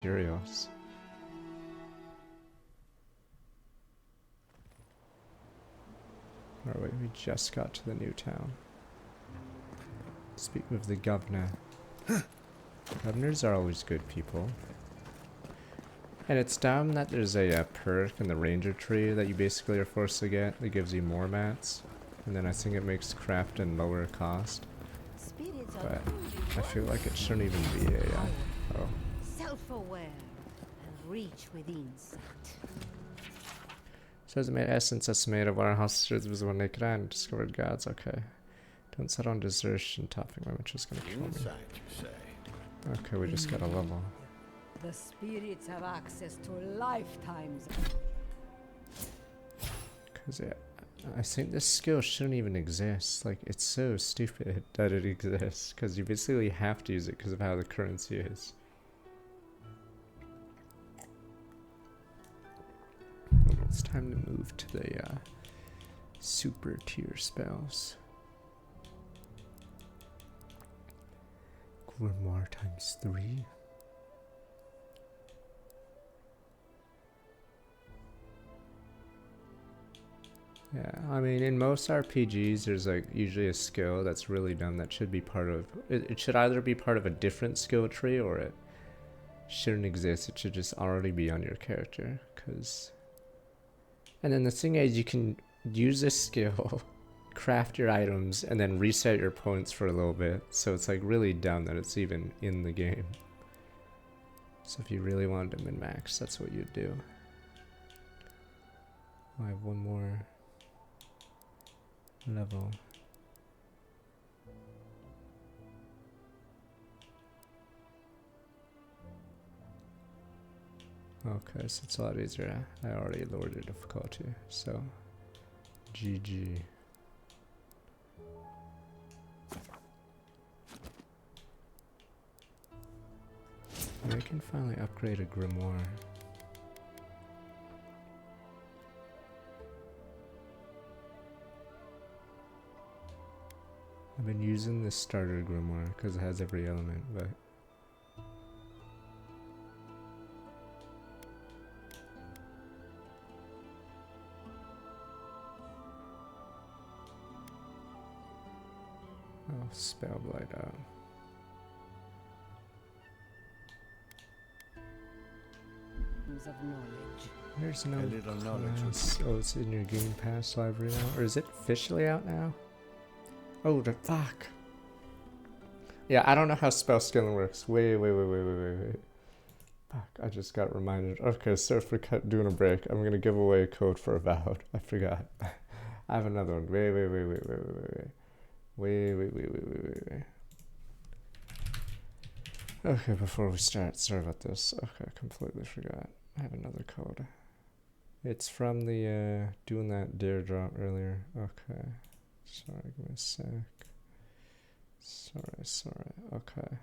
curious. Alright, we just got to the new town. Speak with the governor. Governors are always good people. And it's dumb that there's a perk in the ranger tree that you basically are forced to get that gives you more mats. And then I think it makes crafting lower cost. But I feel like it shouldn't even be a... oh. Self-aware and reach within sight. Says it made essence estimated of our hostilities was when they could and discovered gods. Okay. Don't set on desertion. Topping my which is gonna kill me. Okay, we just got a level. The spirits have access to lifetimes. Cause yeah, I think this skill shouldn't even exist. Like, it's so stupid that it exists. Cause you basically have to use it because of how the currency is. It's time to move to the super tier spells. Grimoire ×3. Yeah, I mean, in most RPGs, there's like usually a skill that's really dumb that should be part of. It should either be part of a different skill tree or it shouldn't exist. It should just already be on your character. And then the thing is, you can use this skill, craft your items, and then reset your points for a little bit. So it's like really dumb that it's even in the game. So if you really wanted to min-max, that's what you'd do. I have one more level. Okay, so it's a lot easier. I already lowered the difficulty, so GG. And I can finally upgrade a grimoire. I've been using this starter grimoire because it has every element, but oh, spell blight out. Of knowledge. There's no class. Oh, it's in your Game Pass library now, or is it officially out now? Oh, the fuck. Yeah, I don't know how spell skilling works. Wait. Fuck, I just got reminded. Okay, so for doing a break, I'm gonna give away a code for Avowed. I forgot. I have another one. Wait. Okay, before we start, sorry about this. Okay, I completely forgot. I have another code. It's from the, doing that dare drop earlier. Okay. Sorry, give me a sec. Sorry. Okay.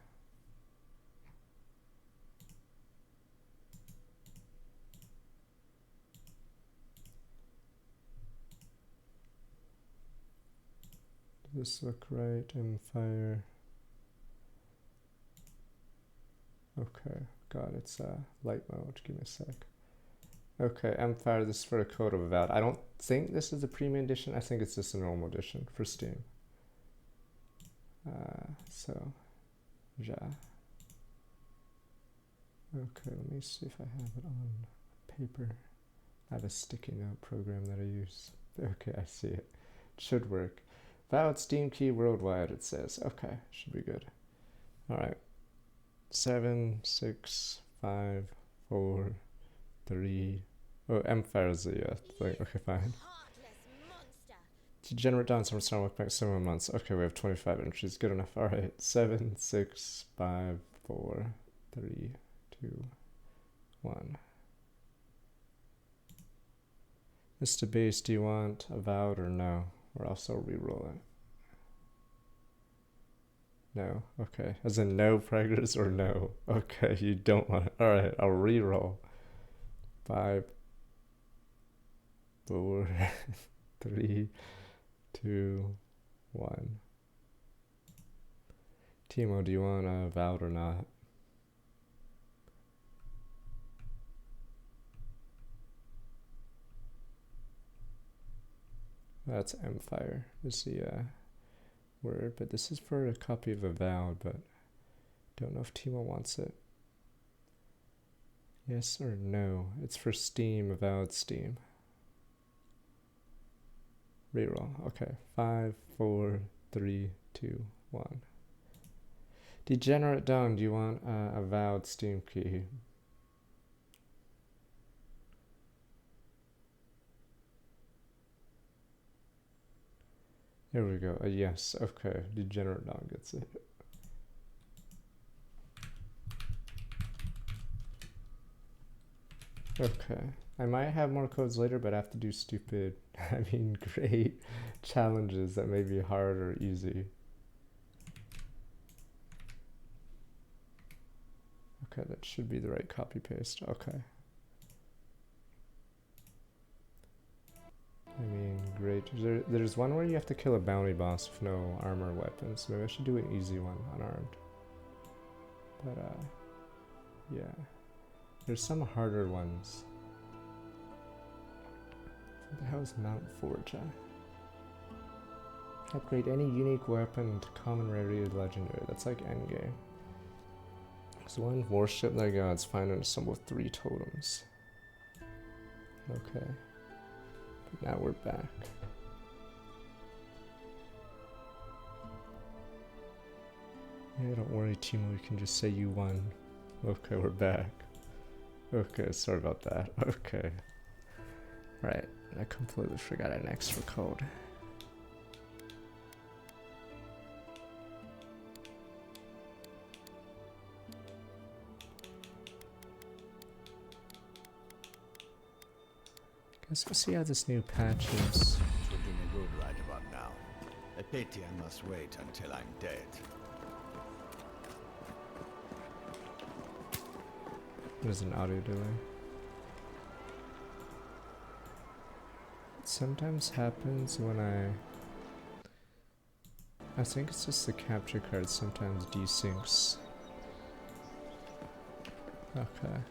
Does this look right? Fire. Okay, God, it's light mode. Give me a sec. Okay, Empire, this is for a code of Avowed. I don't think this is the premium edition. I think it's just a normal edition for Steam. So, yeah. Okay, let me see if I have it on paper. I have a sticky note program that I use. Okay, I see it. It should work. Avowed Steam key worldwide, it says. Okay, should be good. Alright. 7, 6, 5, 4, 3. Oh, Empire is the thing. Okay, fine. Degenerate down some star work back 7 months. Okay, we have 25 entries. Good enough. Alright. 7, 6, 5, 4, 3, 2, 1. Mr. Base, do you want Avowed or no? Or else I'll reroll it. No. Okay. As in no preggers or no? Okay, you don't want it. Alright, I'll reroll. 5, 4, 3, 2, 1. Timo, do you want Avowed or not? That's Empire is the word, but this is for a copy of Avowed, but don't know if Timo wants it. Yes or no? It's for Steam, Avowed Steam. Reroll. Okay. 5, 4, 3, 2, 1. Degenerate Dawn, do you want Avowed Steam key? Here we go. Yes. Okay. Degenerate Dawn gets it. Okay. I might have more codes later, but I have to do stupid, great challenges that may be hard or easy. Okay, that should be the right copy paste. Okay. Great. There's one where you have to kill a bounty boss with no armor or weapons. Maybe I should do an easy one, unarmed. But, yeah. There's some harder ones. What the hell is Mount Forja? Upgrade any unique weapon to common, rarity, or legendary. That's like endgame. There's one warship that gods find and assemble 3 totems. Okay. But now we're back. Yeah, don't worry, Timo, we can just say you won. Okay, we're back. Okay, sorry about that. Okay. Right, I completely forgot an extra code. Guess we'll see how this new patch is. Looking good right about now. A pity I must wait until I'm dead. There's an audio delay. It sometimes happens when I think it's just the capture card sometimes desyncs. Okay.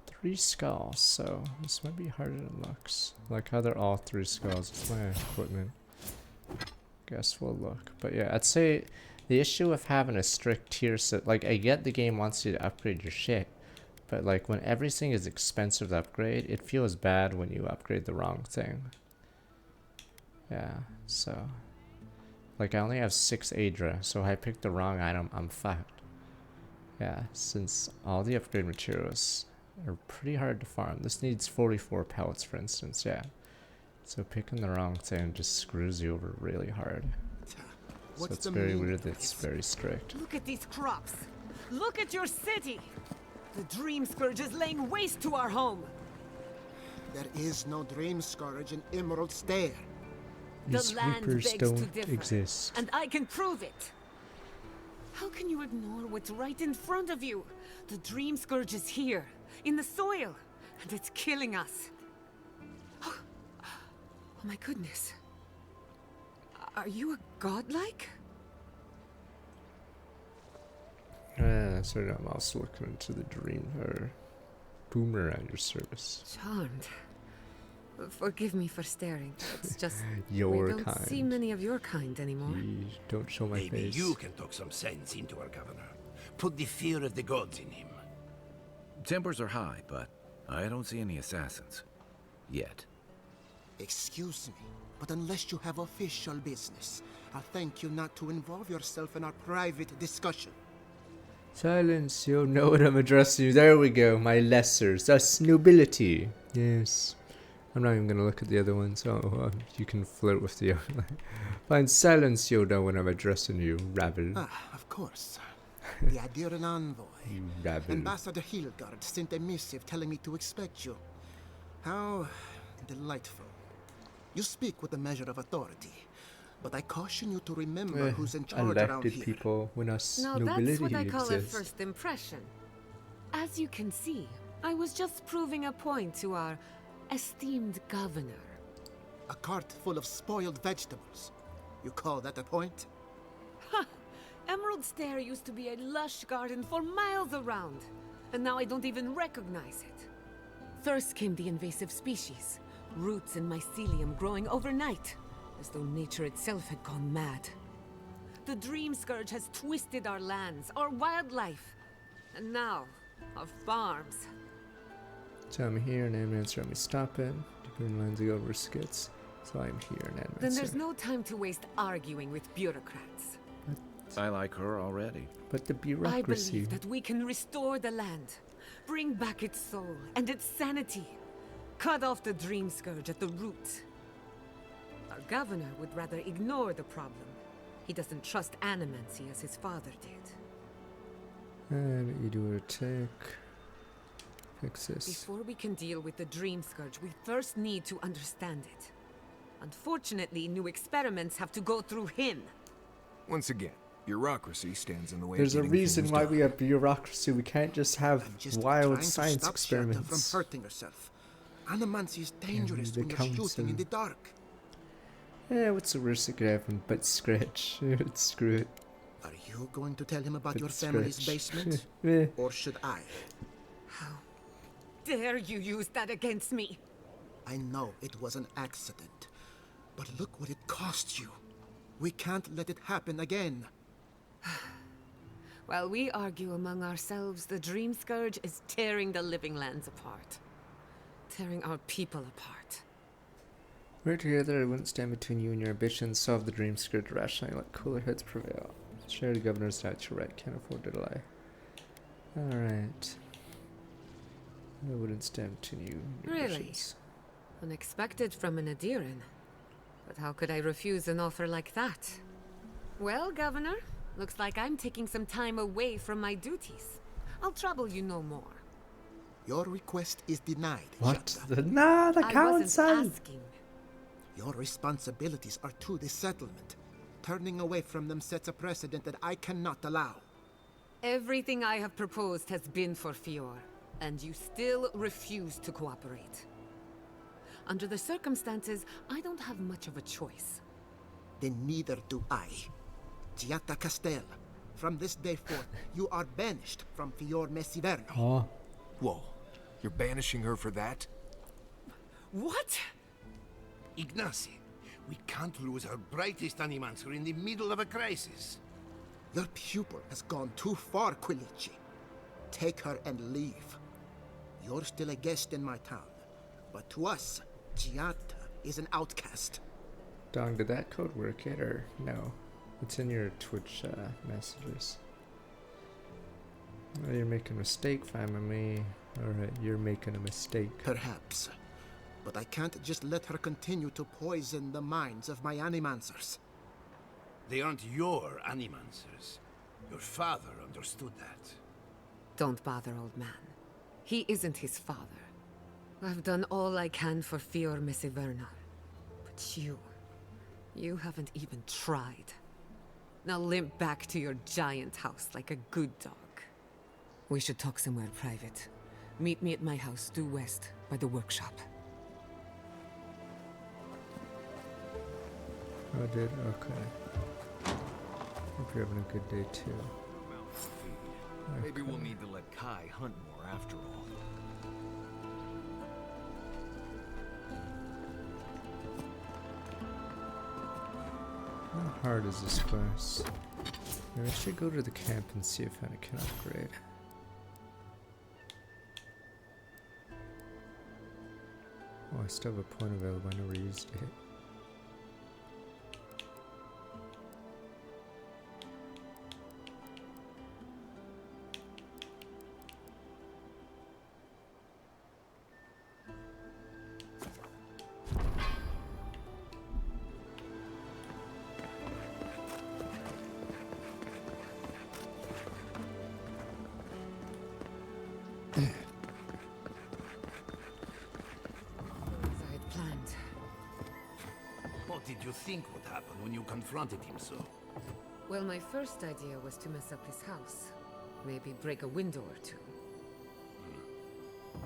Three skulls, so this might be harder than Lux. Like how they're all 3 skulls. It's my equipment. Guess we'll look. But yeah, I'd say the issue with having a strict tier set, like I get the game wants you to upgrade your shit, but like when everything is expensive to upgrade, it feels bad when you upgrade the wrong thing. Yeah, so like I only have 6 Adra, so if I pick the wrong item, I'm fucked. Yeah, since all the upgrade materials are pretty hard to farm. This needs 44 pellets, for instance, yeah. So picking the wrong thing just screws you over really hard. So it's very weird that it's very strict. Look at these crops. Look at your city. The Dream Scourge is laying waste to our home. There is no Dream Scourge in Emerald Stair. These The land Reapers begs to don't differ, exist. and I can prove it. How can you ignore what's right in front of you? The Dream Scourge is here, in the soil, and it's killing us. Oh my goodness. Are you a godlike? So I'm also looking into the dream or boomer at your service. Charmed. Forgive me for staring. It's just Your we don't kind. see many of your kind anymore. Don't show my Maybe face. you can talk some sense into our governor. Put the fear of the gods in him. Tempers are high, but I don't see any assassins. Yet. Excuse me, but unless you have official business, I'll thank you not to involve yourself in our private discussion. Silence, you'll know what I'm addressing you. There we go, my lessers. That's nobility. Yes. I'm not even gonna look at the other ones. Oh, you can flirt with the other one. Fine, silence, you'll know when I'm addressing you, rabble. Ah, of course. The Adiran envoy. You rabble. Ambassador Hilgard sent a missive telling me to expect you. How delightful. You speak with a measure of authority, but I caution you to remember who's in charge around Elected here. people when us Now nobility that's what I call a exists. first impression. As you can see, I was just proving a point to our esteemed governor. A cart full of spoiled vegetables. You call that a point? Emerald Stair used to be a lush garden for miles around, and now I don't even recognize it. First came the invasive species, roots and mycelium growing overnight, as though nature itself had gone mad. The Dream Scourge has twisted our lands, our wildlife, and now, our farms. So I'm here and Admancer let me stop it. The green lines go over skits. So I'm here and Admancer. Then there's no time to waste arguing with bureaucrats. I like her already. But the I bureaucracy. believe that we can restore the land, bring back its soul and its sanity, cut off the Dream Scourge at the root. Our governor would rather ignore the problem. He doesn't trust animancy as his father did. And you do a take. Fix this. Before we can deal with the Dream Scourge, we first need to understand it. Unfortunately, new experiments have to go through him. Once again, bureaucracy stands in the way There's of a getting reason things why done. we have bureaucracy. We can't just have I'm just wild trying science to stop Shiata experiments. from hurting herself. Animancy is dangerous the when you're council. shooting in the dark. Yeah, what's the worst that could happen? But scratch. Screw it. Are you going to tell him about But your family's scratch. basement? Eh. Or should I? How dare you use that against me? I know it was an accident, but look what it cost you. We can't let it happen again. While we argue among ourselves, the Dream Scourge is tearing the living lands apart. Tearing our people apart. We're together, I wouldn't stand between you and your ambitions. Solve the Dream Scourge rationally, let cooler heads prevail. Share the governor's doubt, you're right, can't afford to lie. Alright. I wouldn't stand between you and your Really? ambitions. Unexpected from an Adiran. But how could I refuse an offer like that? Well, Governor, looks like I'm taking some time away from my duties. I'll trouble you no more. Your request is denied, What? Shiata. The I council! wasn't asking. Your responsibilities are to this settlement. Turning away from them sets a precedent that I cannot allow. Everything I have proposed has been for Fior, and you still refuse to cooperate. Under the circumstances, I don't have much of a choice. Then neither do I. Giatta Castel, from this day forth, you are banished from Fior Messiverno. Oh, Whoa, you're banishing her for that? What? Ignacy, we can't lose our brightest animancer in the middle of a crisis. Your pupil has gone too far, Quilici. Take her and leave. You're still a guest in my town, but to us, Giatta is an outcast. Dong, did that code work yet or no? It's in your Twitch messages. Oh, you're making a mistake, family. Alright, you're making a mistake. Perhaps. But I can't just let her continue to poison the minds of my animancers. They aren't your animancers. Your father understood that. Don't bother, old man. He isn't his father. I've done all I can for Fior Messiverno. But you haven't even tried. Now limp back to your giant house like a good dog. We should talk somewhere private. Meet me at my house due west by the workshop. Oh, did? Okay. Hope you're having a good day too. Maybe we'll need to let Kai hunt more after all. How hard is this quest? Maybe I should go to the camp and see if I can upgrade. Oh, I still have a point available. I never used it. As I had planned. What did you think would happen when you confronted him so? Well, my first idea was to mess up his house. Maybe break a window or two.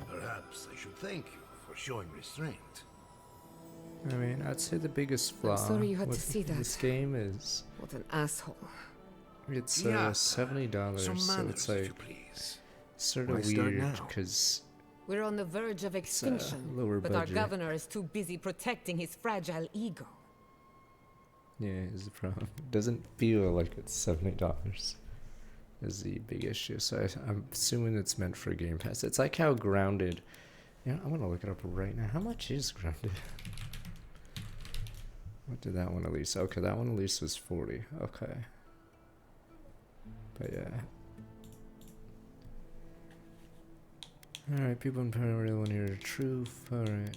Perhaps I should thank you for showing restraint. I mean, I'd say the biggest flaw sorry you had to with see that. this game is What an asshole. it's Yeah, $70, Some so manners, it's if like you please. sort Why of start weird now? because We're on the verge of extinction, lower but our budget. governor is too busy protecting his fragile ego. Yeah, is the problem. It doesn't feel like it's $70 is the big issue. So I'm assuming it's meant for Game Pass. It's like how Grounded. Yeah, I'm gonna look it up right now. How much is Grounded? What did that one release? Okay, that one release was 40. Okay. But yeah. Alright, people in Paris really want to hear the truth. Alright,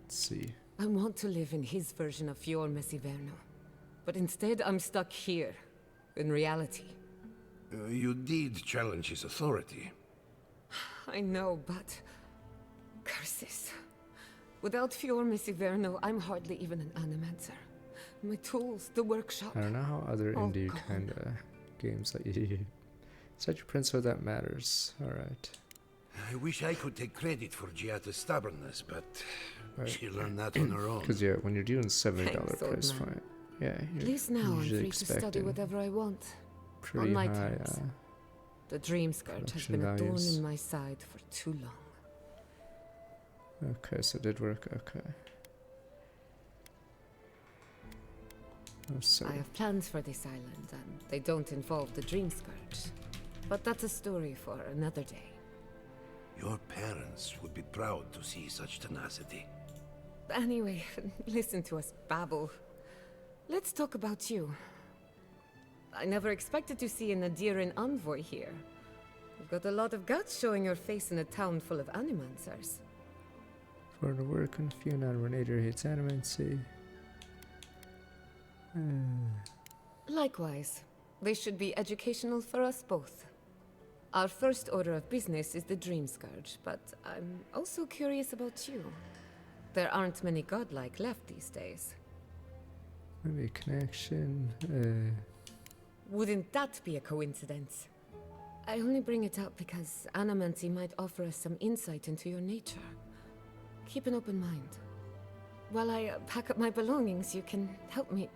let's see. I want to live in his version of Fior Messiverno. But instead, I'm stuck here, in reality. You did challenge his authority. I know, but... curses. Without Fior Messiverno, I'm hardly even an animancer. My tools, the workshop... I don't know how other all indie gone. kind of games let you... Set your principle that matters. Alright. I wish I could take credit for Giata's stubbornness, but Right. she learned that on her own. Because yeah, when you're doing $70 Thanks, old price man. point, yeah, At you're least now I'm usually free to study expecting whatever I want. pretty on my high. terms. The dream scourge has production been a thorn values. in my side for too long. Okay, so it did work. Okay. Oh, so I have plans for this island, and they don't involve the dream scourge. But that's a story for another day. Your parents would be proud to see such tenacity. Anyway, listen to us babble. Let's talk about you. I never expected to see an Adiran envoy here. You've got a lot of guts showing your face in a town full of animancers. for the work on Fiona Renator hates animancy. Likewise, they should be educational for us both. Our first order of business is the Dream Scourge, but I'm also curious about you. There aren't many godlike left these days. Maybe a connection. Wouldn't that be a coincidence? I only bring it up because animancy might offer us some insight into your nature. Keep an open mind. While I pack up my belongings, you can help me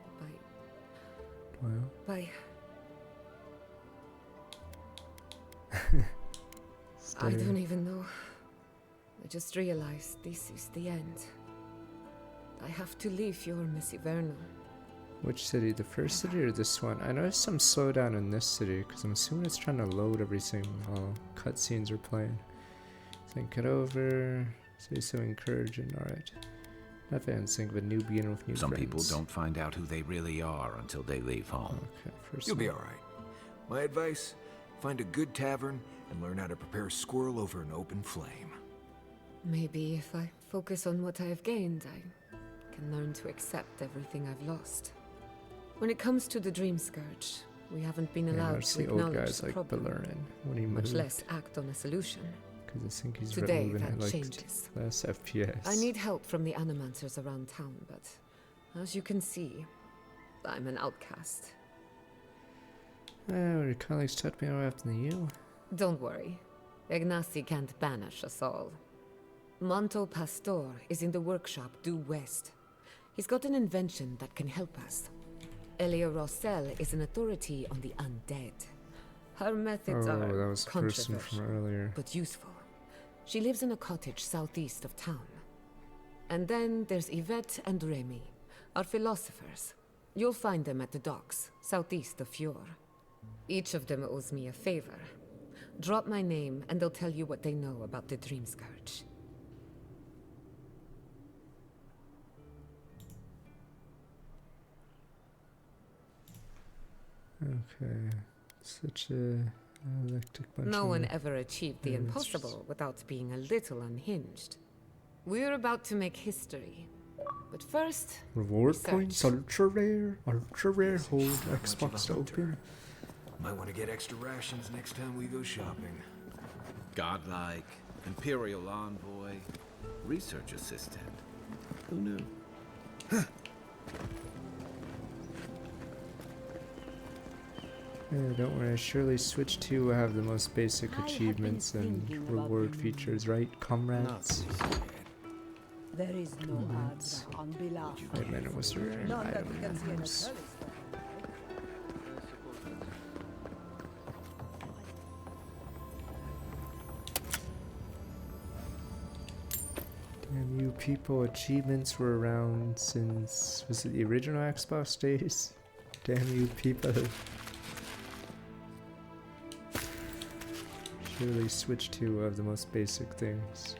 Well, by... I stay. don't even know. I just realized this is the end. I have to leave your Messiverno. Which city? The first city or this one? I noticed some slowdown in this city because I'm assuming it's trying to load everything while cutscenes are playing. Think it over. Say so encouraging. Alright. Nothing. Think of a new beginning with new Some friends. people don't find out who they really are until they leave home. Okay, first You'll be one. alright. My advice, find a good tavern and learn how to prepare squirrel over an open flame. Maybe if I focus on what I have gained, I can learn to accept everything I've lost. When it comes to the Dream Scourge, we haven't been Yeah, allowed notice to the old acknowledge guy's the like problem, Balearian when he much moved. less act on a solution. Because I think he's Today, moving that at like changes. less FPS. I need help from the animancers around town, but as you can see, I'm an outcast. Well, your colleagues taught me more often than you. Don't worry. Ignacy can't banish us all. Manto Pastor is in the workshop due west. He's got an invention that can help us. Elia Rossell is an authority on the undead. Her methods Oh, that are was the person controversial, from earlier. but useful. She lives in a cottage southeast of town. And then there's Yvette and Remy, our philosophers. You'll find them at the docks, southeast of Fjord. Each of them owes me a favor. Drop my name and they'll tell you what they know about the Dream Scourge. Okay. Such a electric bunch No of one ever achieved the Yeah, that's impossible without being a little unhinged. We're about to make history. But first, reward research. points, ultra rare, hold Not much of a Xbox hunter. open. Might want to get extra rations next time we go shopping. Godlike, Imperial Envoy, Research Assistant. Who knew? Yeah, don't worry, surely Switch 2 will have the most basic I have been achievements and thinking about reward you. features, right, comrades? There is no Adra on Bilaf. Wait a minute, was there an None that item we in can that see in a house? telescope. people, achievements were around since, was it the original Xbox days? Damn you people. Surely Switch 2 of the most basic things.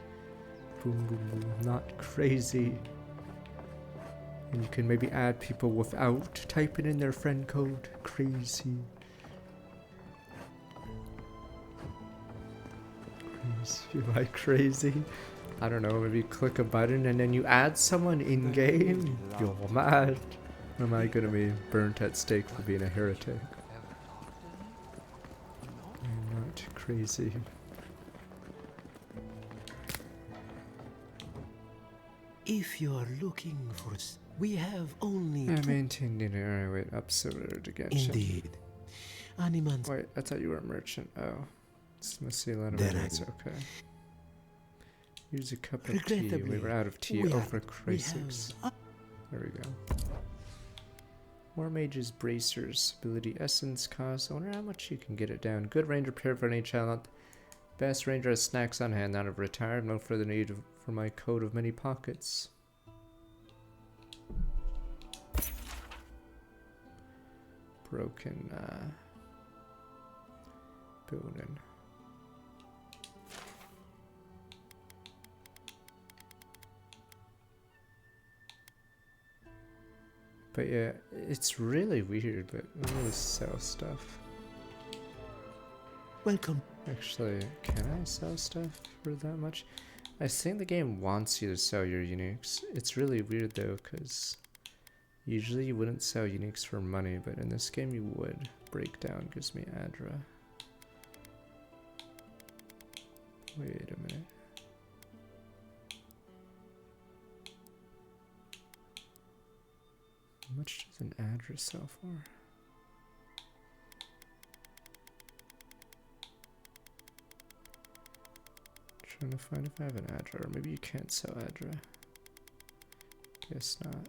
Boom, boom, boom. Not crazy. And you can maybe add people without typing in their friend code. Crazy. Crazy. Am I crazy? I don't know, maybe you click a button and then you add someone in-game? You're mad. Am I gonna be burnt at stake for being a heretic? I'm not crazy. If you are looking for we have only I maintained in area. Wait, uploaded again. Indeed. Animans. Wait, I thought you were a merchant. Oh. This must see a lot of minutes, okay. Use a cup of tea. We were out of tea. Oh, for Christ's sakes. There we go. More mages, bracers, ability essence cost. I wonder how much you can get it down. Good ranger prepared for any challenge. Best ranger has snacks on hand. Now I've retired. No further need for my coat of many pockets. Broken building. But yeah, it's really weird, but we really sell stuff. Welcome. Actually, can I sell stuff for that much? I think the game wants you to sell your uniques. It's really weird though, because usually you wouldn't sell uniques for money, but in this game you would. Breakdown gives me Adra. Wait a minute. How much does an Adra sell for? Trying to find if I have an Adra, or maybe you can't sell Adra. Guess not.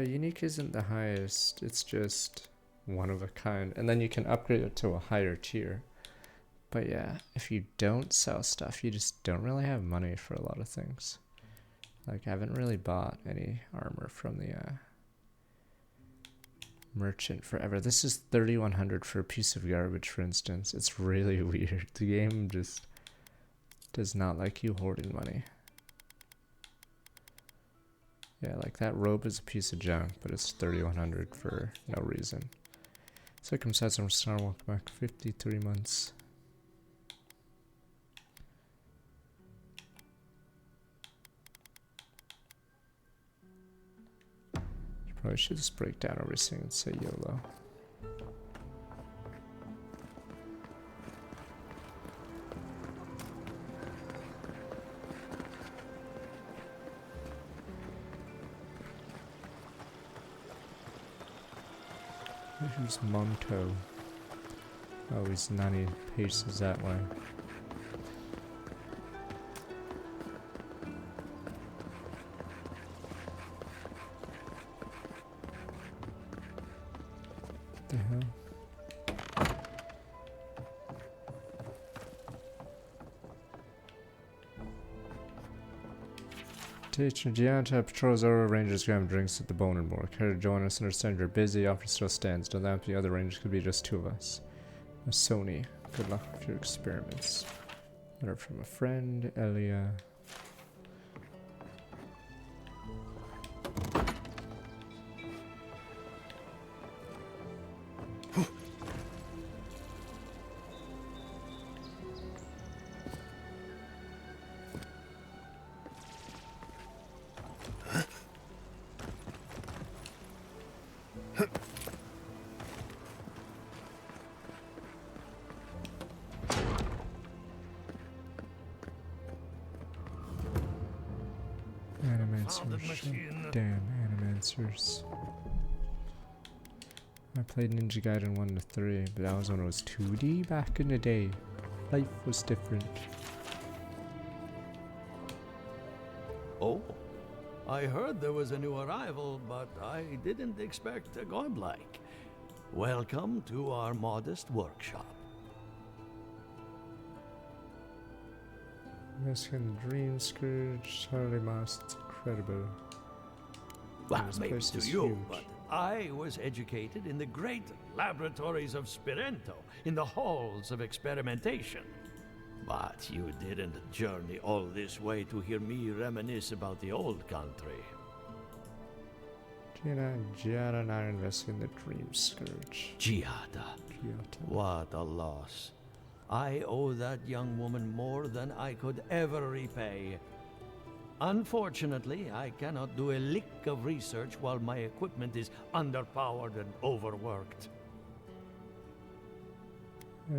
Unique isn't the highest, it's just one of a kind, and then you can upgrade it to a higher tier. But yeah, if you don't sell stuff, you just don't really have money for a lot of things. Like, I haven't really bought any armor from the merchant forever. This is 3,100 for a piece of garbage, for instance. It's really weird. The game just does not like you hoarding money. Yeah, like that robe is a piece of junk, but it's 3,100 for no reason. Circumcised from Star Walk back 53 months. Probably should just break down everything and say YOLO. Who's Monto? Oh, he's 90 paces that way. The hell? Teacher Gianta patrols over rangers grab drinks at the Bone and More. Care to join us? Understand you're busy. Offer still stands. Don't lamp the other rangers could be just two of us. A Sony. Good luck with your experiments. Letter from a friend, Elia. Animancers. Damn, Animancers. I played Ninja Gaiden 1 to 3, but that was when it was 2D back in the day. Life was different. Oh, I heard there was a new arrival, but I didn't expect a godlike. Welcome to our modest workshop. Mexican Dream Scourge, Charlie Moss, it's incredible. Well, This maybe place to is you, huge. but I was educated in the great laboratories of Spirento, in the halls of experimentation. But you didn't journey all this way to hear me reminisce about the old country. Gina and Giada and I are investing in the Dream Scourge. Giada. What a loss. I owe that young woman more than I could ever repay. Unfortunately, I cannot do a lick of research while my equipment is underpowered and overworked.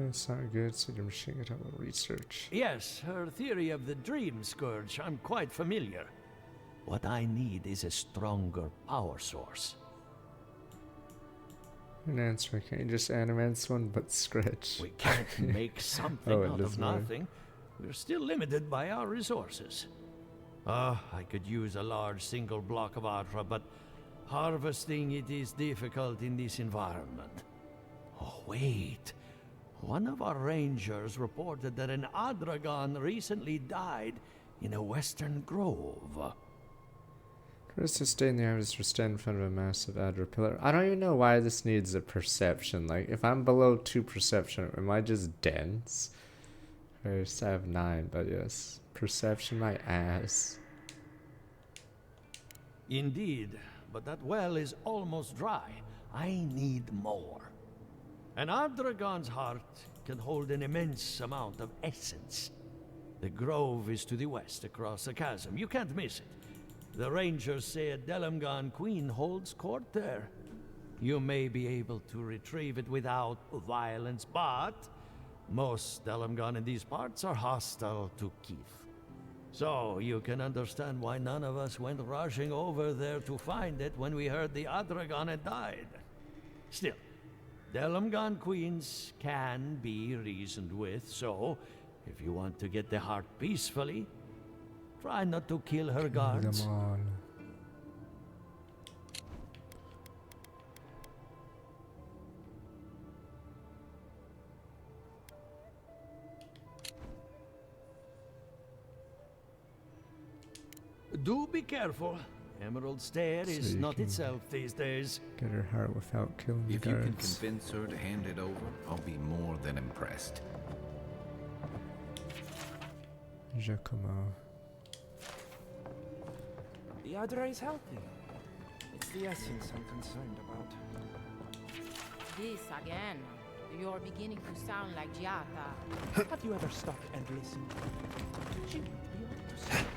It's not good, so I'm machine it about research. Yes, her theory of the Dream Scourge, I'm quite familiar. What I need is a stronger power source. An answer, can't you just animate one but scratch? We can't make something Oh, it out of doesn't work. nothing. We're still limited by our resources. I could use a large single block of Adra, but harvesting it is difficult in this environment. Oh, wait. One of our rangers reported that an Adragon recently died in a western grove. First to stay in the abyss or stand in front of a massive Adra pillar. I don't even know why this needs a perception. Like, if I'm below 2 perception, am I just dense? First, I have 9, but yes. Perception, my ass. Indeed, but that well is almost dry. I need more. An Adragon's heart can hold an immense amount of essence. The grove is to the west, across the chasm. You can't miss it. The rangers say a Delamgan queen holds court there. You may be able to retrieve it without violence, but most Delamgan in these parts are hostile to Keith. So you can understand why none of us went rushing over there to find it when we heard the Adragon had died. Still, Delamgan queens can be reasoned with, so if you want to get the heart peacefully, try not to kill her guards. Them all. Do be careful. Emerald Stair So is you not can- itself these days. Get her heart without killing the If you can guards. convince her to hand it over, I'll be more than impressed. Giacomo. The Adra is healthy. It's the essence I'm concerned about. This again. You're beginning to sound like Giata. Have you ever stopped and listened? She might be on to something.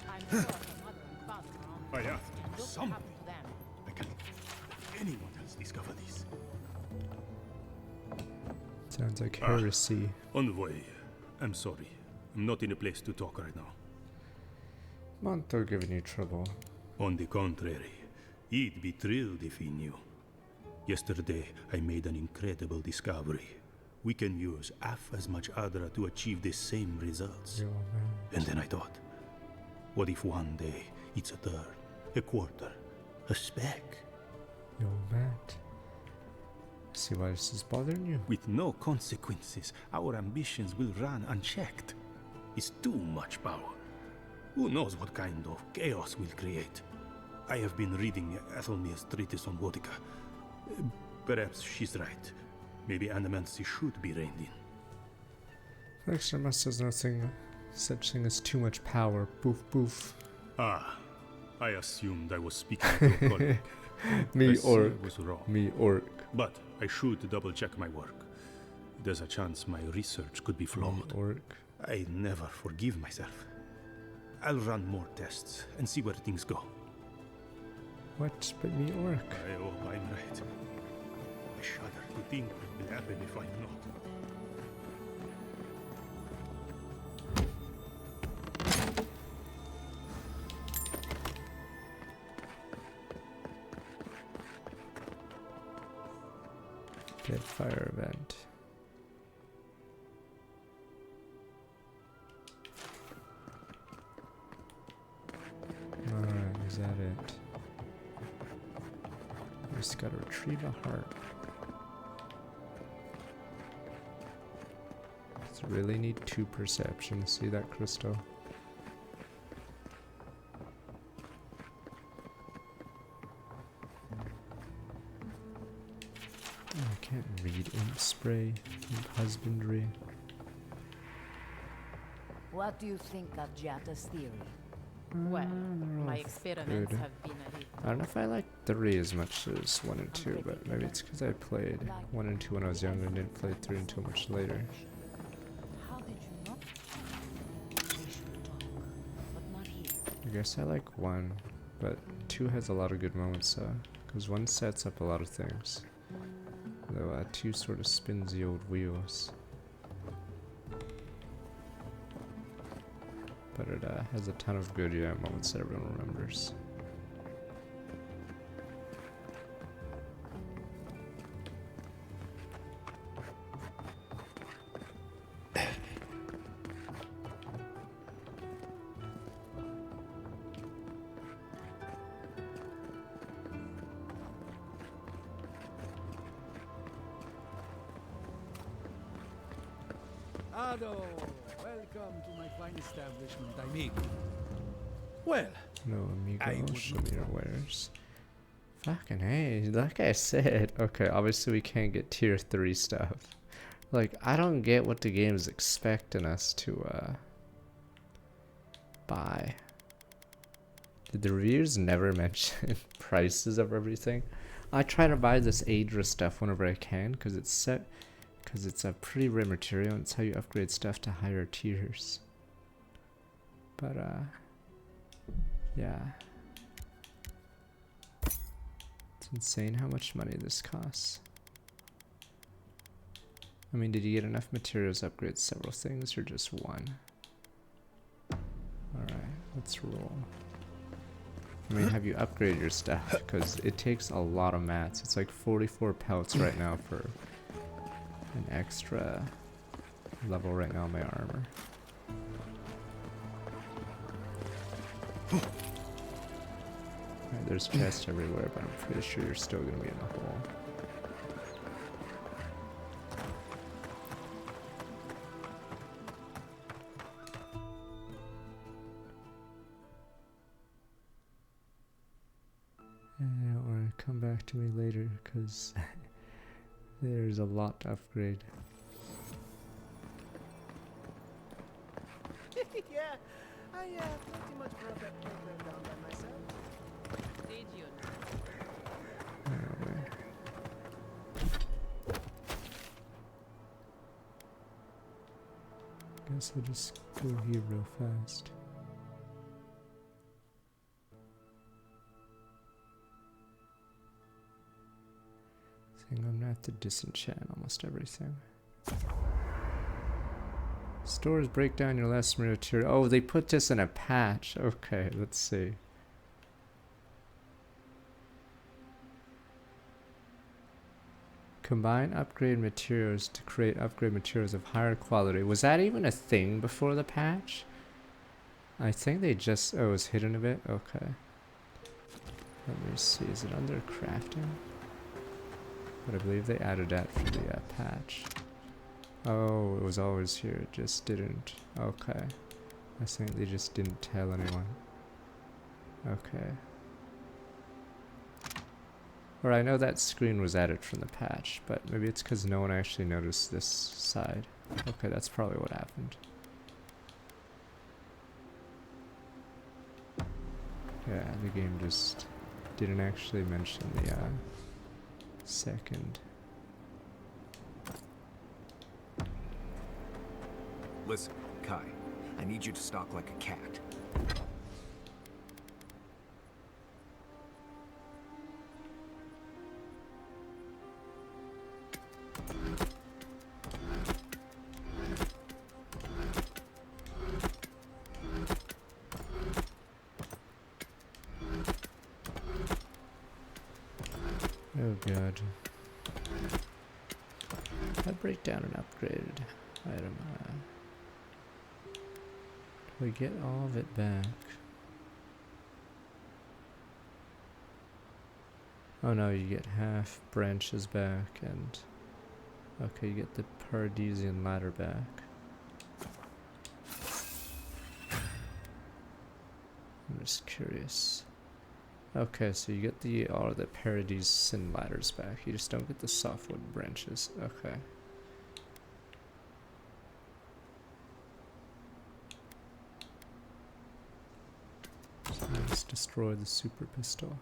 I'm sure her mother and father are on I the have list, and look what something. happened to them. I can't let anyone else discover this. Sounds like heresy. Envoy, I'm sorry. I'm not in a place to talk right now. Monto giving you trouble. On the contrary, he'd be thrilled if he knew. Yesterday, I made an incredible discovery. We can use half as much Adra to achieve the same results. Yo, man. And then I thought, what if one day it's a third, a quarter, a speck? Yo, Matt. See why this is bothering you? With no consequences, our ambitions will run unchecked. It's too much power. Who knows what kind of chaos we'll create? I have been reading Athelmir's treatise on Wotica. Perhaps she's right. Maybe Animancy should be reined in. Extremus says nothing such thing as too much power. Boof boof. Ah, I assumed I was speaking to a colleague. Me I see orc. I was wrong. Me orc. But I should double-check my work. There's a chance my research could be flawed. Me orc. I never forgive myself. I'll run more tests and see where things go. What? But me orc. I hope I'm right. I shudder to think what will happen if I'm not. Dead fire event. Alright. that it? Just gotta retrieve a heart. Just really need 2 perception. See that crystal? I can't read imp spray, imp husbandry. What do you think of Giata's theory? Well, my Good. experiments have been a hit. I don't know if I like 3 as much as 1 and 2, but maybe it's because I played 1 and 2 when I was younger and didn't play 3 until much later. How did you not? We should talk, but not here. I guess I like 1, but 2 has a lot of good moments, because 1 sets up a lot of things. Though 2 sort of spins the old wheels. But it has a ton of good moments that everyone remembers. Ado, welcome to my fine establishment, amigo. Well, No amigo, show me your wares. Fucking hey, like I said. Okay, obviously we can't get tier 3 stuff. Like, I don't get what the game is expecting us to buy. Did the reviews never mention prices of everything? I try to buy this Aedra stuff whenever I can, because it's a pretty rare material and it's how you upgrade stuff to higher tiers. But yeah. It's insane how much money this costs. I mean, did you get enough materials to upgrade several things or just 1? Alright, let's roll. I mean, have you upgraded your stuff? Because it takes a lot of mats. It's like 44 pelts right now for an extra level right now in my armor. Alright, there's chests everywhere, but I'm pretty sure you're still gonna be in the hole. Or come back to me later, because there's a lot to upgrade. Yeah, I pretty much brought that program down by myself. Did you? Guess I'll just go here real fast. I'm gonna have to disenchant almost everything. Stores break down your last material. Oh, they put this in a patch. Okay, let's see. Combine upgrade materials to create upgrade materials of higher quality. Was that even a thing before the patch? I think they just... Oh, it was hidden a bit? Okay. Let me see. Is it under crafting? But I believe they added that for the patch. Oh, it was always here. It just didn't. Okay. I think they just didn't tell anyone. Okay. Or I know that screen was added from the patch, but maybe it's because no one actually noticed this side. Okay, that's probably what happened. Yeah, the game just didn't actually mention the second. Listen, Kai, I need you to stalk like a cat. Oh god. I'd break down an upgraded item. Do I get all of it back? Oh no, you get half branches back, and okay, you get the Paradisian ladder back. I'm just curious. Okay, so you get the all the Paradisian ladders back. You just don't get the softwood branches. Okay. So let's destroy the super pistol.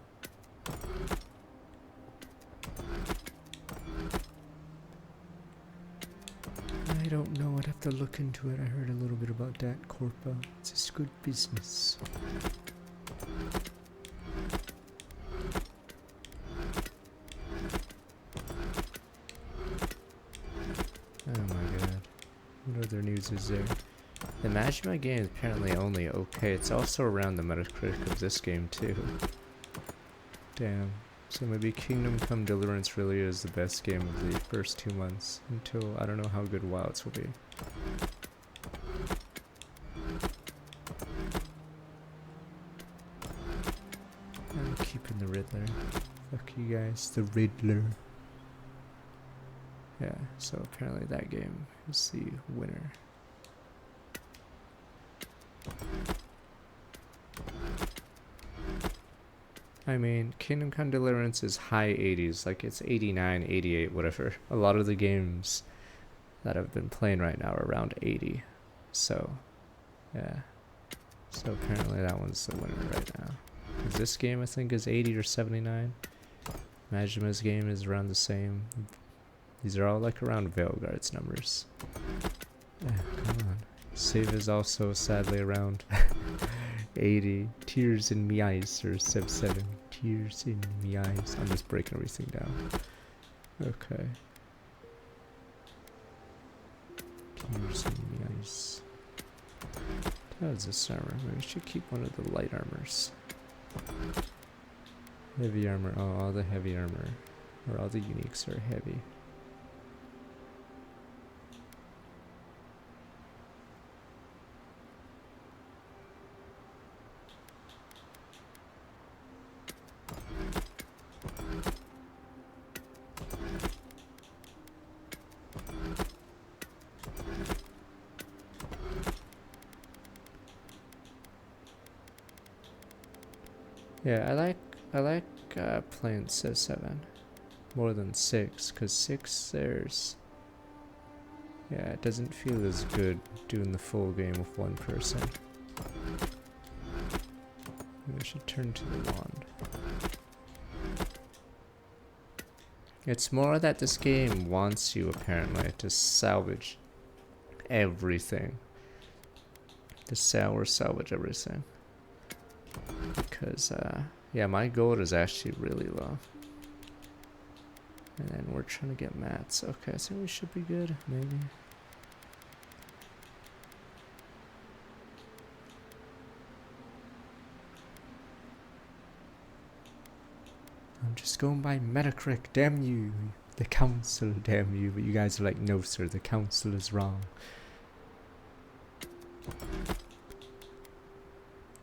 I don't know, I'd have to look into it. I heard a little bit about that, Corpa. It's just good business. Oh my god. What other news is there? The Majima game is apparently only okay. It's also around the Metacritic of this game too. Damn. So maybe Kingdom Come Deliverance really is the best game of the first 2 months, until I don't know how good Wilds will be. I'm keeping the Riddler. Fuck you guys, the Riddler. Yeah, so apparently that game is the winner. I mean, Kingdom Come Deliverance is high 80s, like it's 89, 88, whatever. A lot of the games that I've been playing right now are around 80. So, yeah. So apparently that one's the winner right now. Because this game I think is 80 or 79. Majima's game is around the same. These are all like around Veilguard's numbers. Yeah, come on. Save is also sadly around 80. Tears in me eyes, or 7. Tears in me eyes. I'm just breaking everything down. Okay. Tears in me eyes. How's this armor? Maybe we should keep one of the light armors. Heavy armor. Oh, all the heavy armor. Or all the uniques are heavy. Yeah, I like playing Civ 7 more than 6, because 6 yeah, it doesn't feel as good doing the full game with one person. Maybe I should turn to the wand. It's more that this game wants you apparently to salvage everything. To salvage everything. Because, yeah, my gold is actually really low. And then we're trying to get mats. Okay, I think we should be good, maybe. I'm just going by Metacritic, damn you. The council, damn you. But you guys are like, no sir, the council is wrong.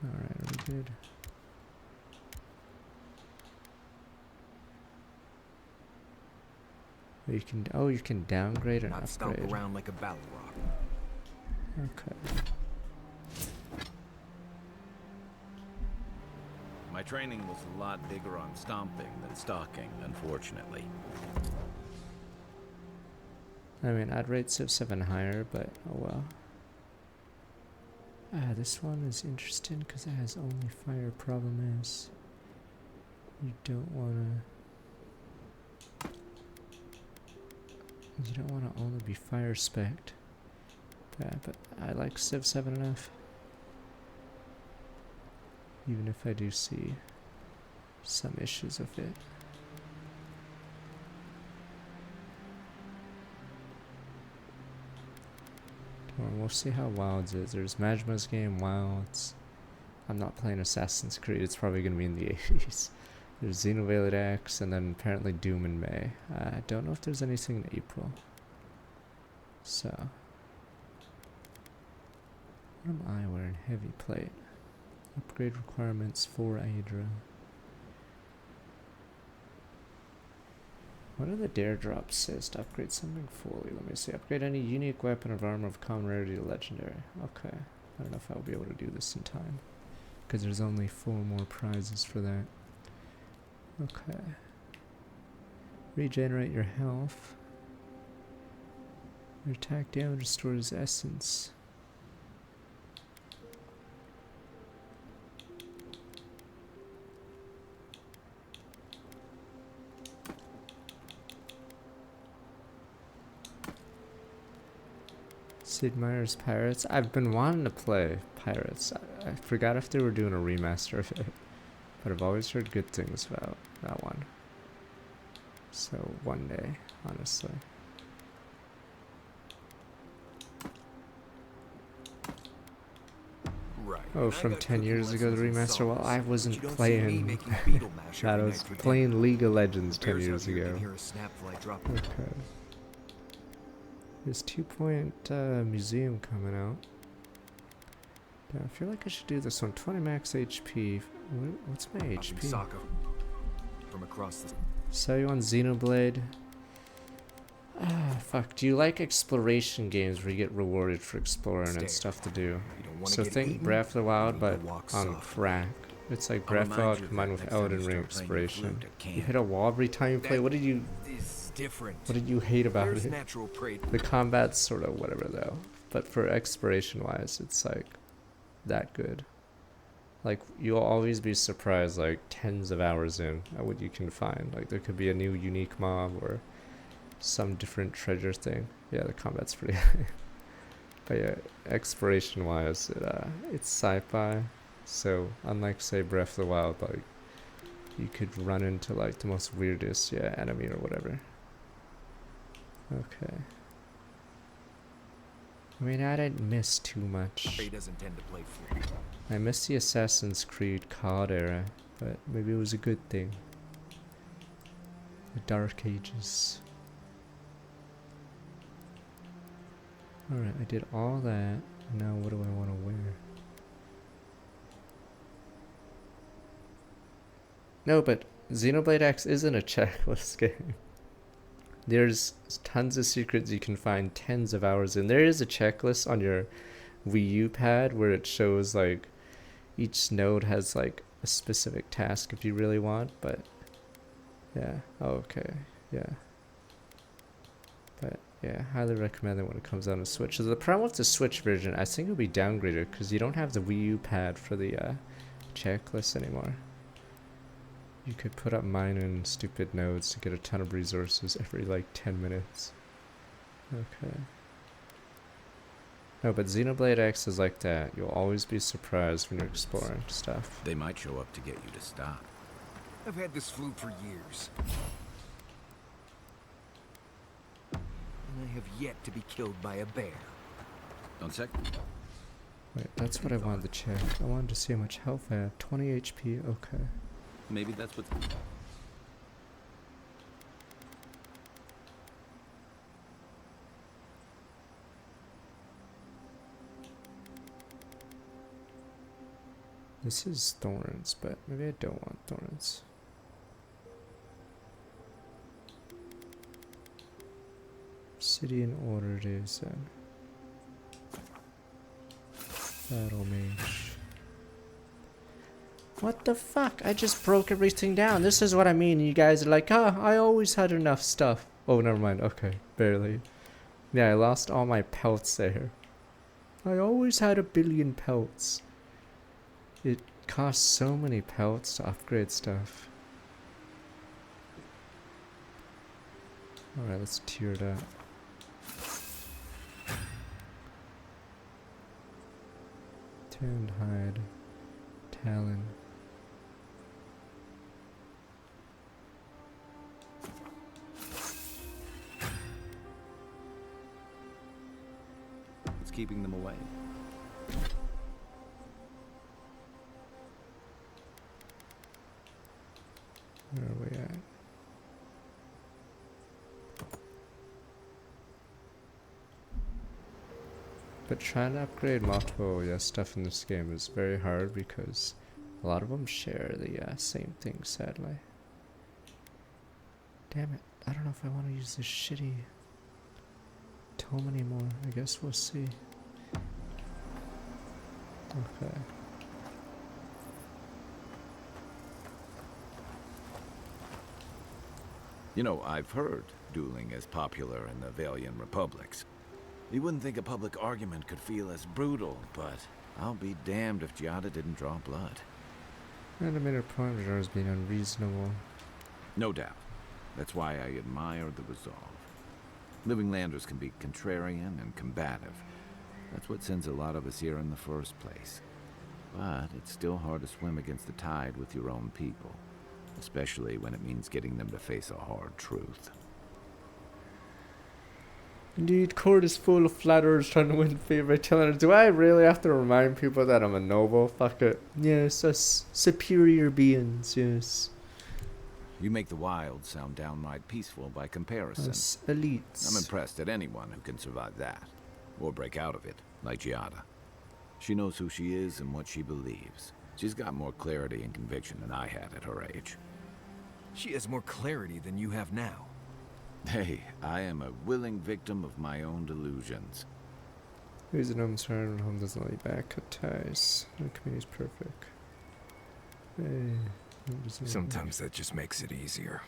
Alright, are we good? You can, oh, you can downgrade and Not upgrade. stomp around like a battle rock. Okay. My training was a lot bigger on stomping than stalking, unfortunately. I mean, I'd rate Civ 7 higher, but oh well. This one is interesting because it has only fire. Problem is, you don't wanna only be fire spec'd. Yeah, but I like Civ 7 enough. Even if I do see some issues with it. Well, we'll see how Wilds is. There's Majima's game, Wilds. I'm not playing Assassin's Creed, it's probably going to be in the 80s. There's Xenoblade X, and then apparently Doom in May. I don't know if there's anything in April. So. What am I wearing? Heavy plate. Upgrade requirements for Aedra. One of the dare drops says to upgrade something fully. Let me see. Upgrade any unique weapon of armor of common rarity to legendary. Okay. I don't know if I'll be able to do this in time. Because there's only 4 more prizes for that. Okay. Regenerate your health. Your attack damage restores essence. Sid Meier's Pirates. I've been wanting to play Pirates. I forgot if they were doing a remaster of it, but I've always heard good things about that one. So one day, honestly. Right. Oh, from 10 years ago, the remaster? Well, I wasn't playing that. I was playing League of Legends 10 years ago. Okay. There's 2 Point Museum coming out. Yeah, I feel like I should do this one. 20 max HP. What's my HP? From across the... Sell you on Xenoblade. Ah, fuck. Do you like exploration games where you get rewarded for exploring and stuff to do? So think Breath of the Wild, but on crack. It's like Breath of the Wild combined with Elden Ring exploration. You hit a wall every time you play. What did you hate about it? The combat's sort of whatever though. But for exploration wise, it's like that good. Like you'll always be surprised like tens of hours in at what you can find. Like there could be a new unique mob or some different treasure thing. Yeah, the combat's pretty high. But yeah, exploration wise, it's sci-fi. So unlike say Breath of the Wild, like you could run into like the most weirdest enemy or whatever. Okay. I mean, I didn't miss too much. I missed the Assassin's Creed COD era, but maybe it was a good thing. The Dark Ages. Alright, I did all that. Now what do I want to wear? No, but Xenoblade X isn't a checklist game. There's tons of secrets you can find tens of hours in. There is a checklist on your Wii U pad where it shows like each node has like a specific task if you really want, but yeah. Oh, okay. Yeah. But yeah, highly recommend it when it comes out on Switch. So the problem with the Switch version, I think it'll be downgraded because you don't have the Wii U pad for the checklist anymore. You could put up minor stupid nodes to get a ton of resources every like 10 minutes. Okay. No, but Xenoblade X is like that. You'll always be surprised when you're exploring stuff. They might show up to get you to stop. I've had this flu for years. And I have yet to be killed by a bear. 1 sec. Wait, that's what I wanted to check. I wanted to see how much health I had. 20 HP, okay. Maybe that's what... This is thorns, but maybe I don't want thorns. City in order it is then. Battle mage. What the fuck? I just broke everything down. This is what I mean. You guys are like, ah, I always had enough stuff. Oh, never mind. Okay, barely. Yeah, I lost all my pelts there. I always had 1 billion pelts. It costs so many pelts to upgrade stuff. Alright, let's tier it up. Tanned hide. Talon. It's keeping them away. Where are we at? But trying to upgrade multiple stuff in this game is very hard because a lot of them share the same thing, sadly. Damn it. I don't know if I want to use this shitty tome anymore. I guess we'll see. Okay. You know, I've heard dueling is popular in the Valiant Republics. You wouldn't think a public argument could feel as brutal, but I'll be damned if Giada didn't draw blood. Animated Prime is being unreasonable. No doubt. That's why I admire the resolve. Living Landers can be contrarian and combative. That's what sends a lot of us here in the first place. But it's still hard to swim against the tide with your own people. Especially when it means getting them to face a hard truth. Indeed, court is full of flatterers trying to win favor. Telling her, do I really have to remind people that I'm a noble? Fuck it. Yes, us superior beings, yes. You make the wild sound downright peaceful by comparison. Us elites. I'm impressed at anyone who can survive that. Or break out of it, like Giada. She knows who she is and what she believes. She's got more clarity and conviction than I had at her age. She has more clarity than you have now. Hey, I am a willing victim of my own delusions. Who's an home surrounded home doesn't let you back. Cut ties. No community's perfect. Hey. Sometimes that just makes it easier.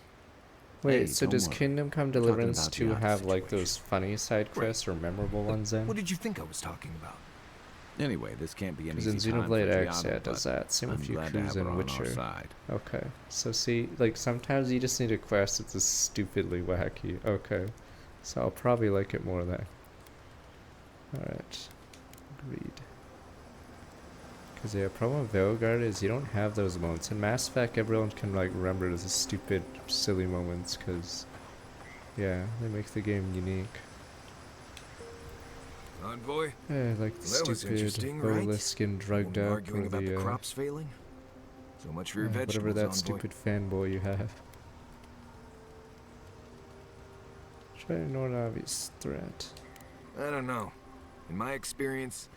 Wait, Hey, so don't does worry. Kingdom Come Talking Deliverance about 2 Giada's have like situation. those funny side quests or memorable ones then? What did you think I was talking about? Anyway, this can't be an Because in easy time for Xenoblade X, Giada, yeah, it does but that. Same with I'm glad to have Yakuza her and on our Witcher. side. Okay, so see, like sometimes you just need a quest that's just stupidly wacky. Okay, so I'll probably like it more then. Alright, agreed. Because yeah, problem with Veilguard is you don't have those moments. In Mass Effect, everyone can like remember it as a stupid, silly moments because, yeah, they make the game unique. Envoy? Yeah, like the That was stupid interesting, right? Bolus getting drugged Woman up, arguing or about the the crops failing? So much for your whatever vegetables, that Envoy. stupid fanboy you have. Try to ignore an obvious threat. I don't know. In my experience,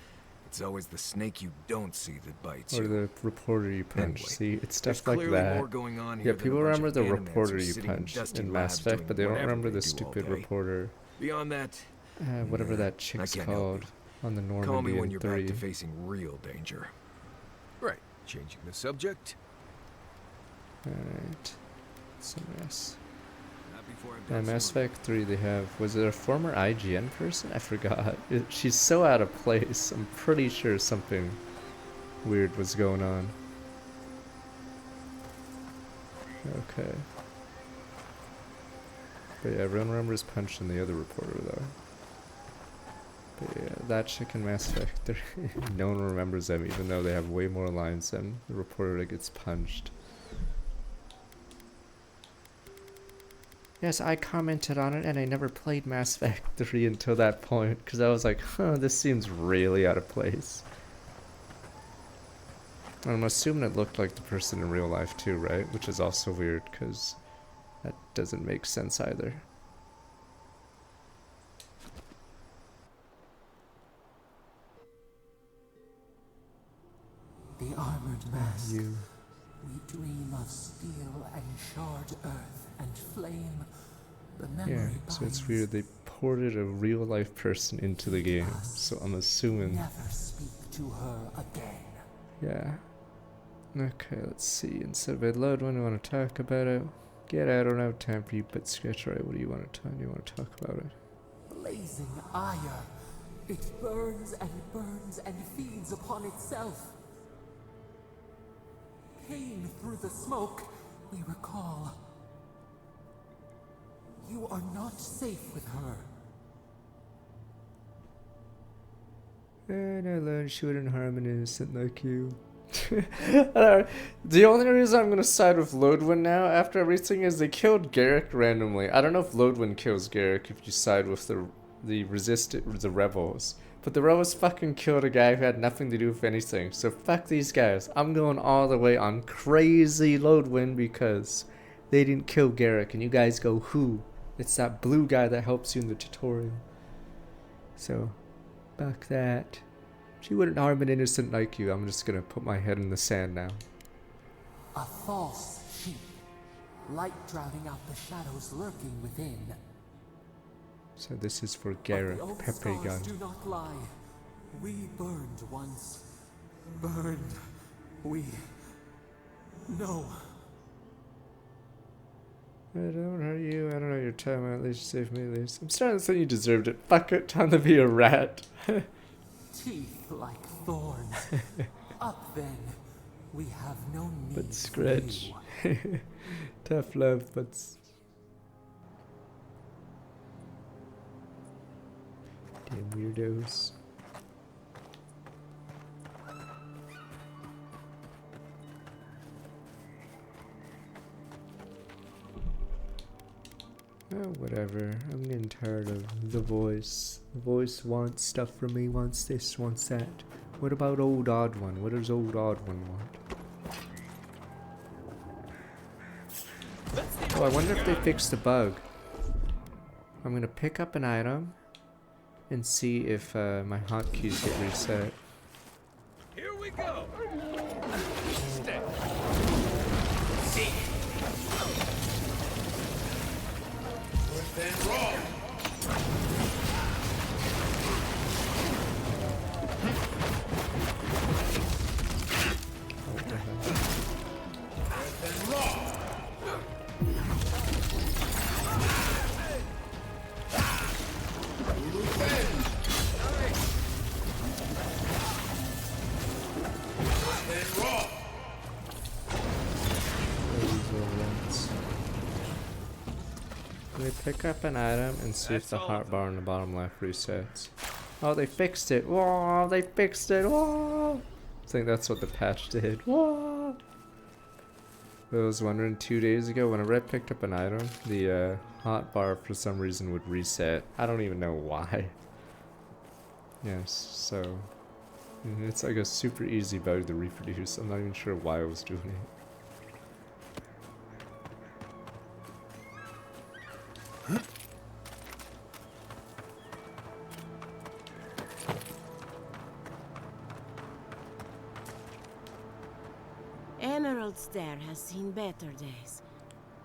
it's always the snake you don't see that bites Or you. the reporter you punch. Anyway, See, it's there's stuff like clearly that. more going on Yeah, here than a people bunch remember of the animancers reporter you sitting in punched dusty in Mass labs Effect, doing but they don't whatever remember they the do all stupid day. reporter. Beyond that, Whatever nah, that I chick's can't help called you. on the Call me Normandy when in you're 3. back to facing real danger. Right. Changing the subject. Alright. Some yes. Not before I've Yeah, done some Mass murder. Effect 3 they have, was it a former IGN person? I forgot. She's so out of place. I'm pretty sure something weird was going on. Okay. But yeah, everyone remembers punching the other reporter though. But yeah, that chick in Mass Effect 3, no one remembers them even though they have way more lines than the reporter that gets punched. Yes, I commented on it and I never played Mass Effect 3 until that point because I was like, huh, this seems really out of place. And I'm assuming it looked like the person in real life too, right? Which is also weird because that doesn't make sense either. The armored mask. You. We dream of steel and charred earth and flame. The Yeah, memory so it's binds. weird. They ported a real life person into the game, so I'm assuming. Never speak to her again. Yeah. Okay, let's see. Instead of a load one, we want to talk about it. Get out, I don't have time for you, but sketch right. What do you want to talk? You want to talk about it? Blazing ire. It burns and feeds upon itself. Pain through the smoke, we recall. You are not safe with her. And I learned she wouldn't harm an innocent like you. The only reason I'm gonna side with Lodwin now after everything is they killed Garrick randomly. I don't know if Lodwin kills Garrick if you side with the rebels. But the rebels fucking killed a guy who had nothing to do with anything. So fuck these guys. I'm going all the way on crazy Lodwin because they didn't kill Garrick. And you guys go, who? It's that blue guy that helps you in the tutorial. So, fuck that. She wouldn't harm an innocent like you. I'm just gonna put my head in the sand now. A false sheep. light drowning out the shadows lurking within. So this is for But Garrett the old Pepe scars gun. do not lie. We burned once. Burned. We know. I don't hurt you. I don't know your time. At least you saved me. At least I'm starting to think you deserved it. Fuck it. Time to be a rat. Teeth like thorns. Up then. We have no need But for scratch. you. Tough love, but damn weirdos. Oh, whatever. I'm getting tired of the voice. The voice wants stuff from me, wants this, wants that. What about old odd one? What does old odd one want? Oh, I wonder if they fixed the bug. I'm gonna pick up an item and see if my hotkeys get reset. Here we go. Step. Then roll. Let me pick up an item and see if the heart bar on the bottom left resets. Oh, they fixed it! Whoa, they fixed it! Whoa! I think that's what the patch did. Whoa! I was wondering 2 days ago, whenever I picked up an item, the hot bar for some reason would reset. I don't even know why. Yes, so it's like a super easy bug to reproduce. I'm not even sure why I was doing it. Emerald's Stair has seen better days.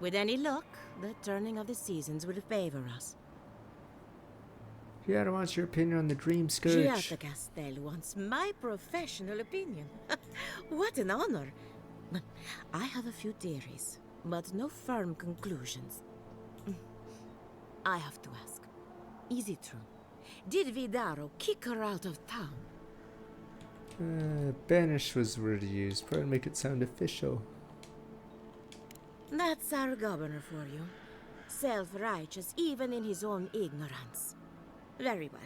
With any luck, the turning of the seasons will favor us. Giada wants your opinion on the Dream Scourge. Giada Castel wants my professional opinion. What an honor. I have a few theories, but no firm conclusions. I have to ask, is it true? Did Vidaro kick her out of town? Banish was the word he used. Probably make it sound official. That's our governor for you. Self-righteous even in his own ignorance. Very well.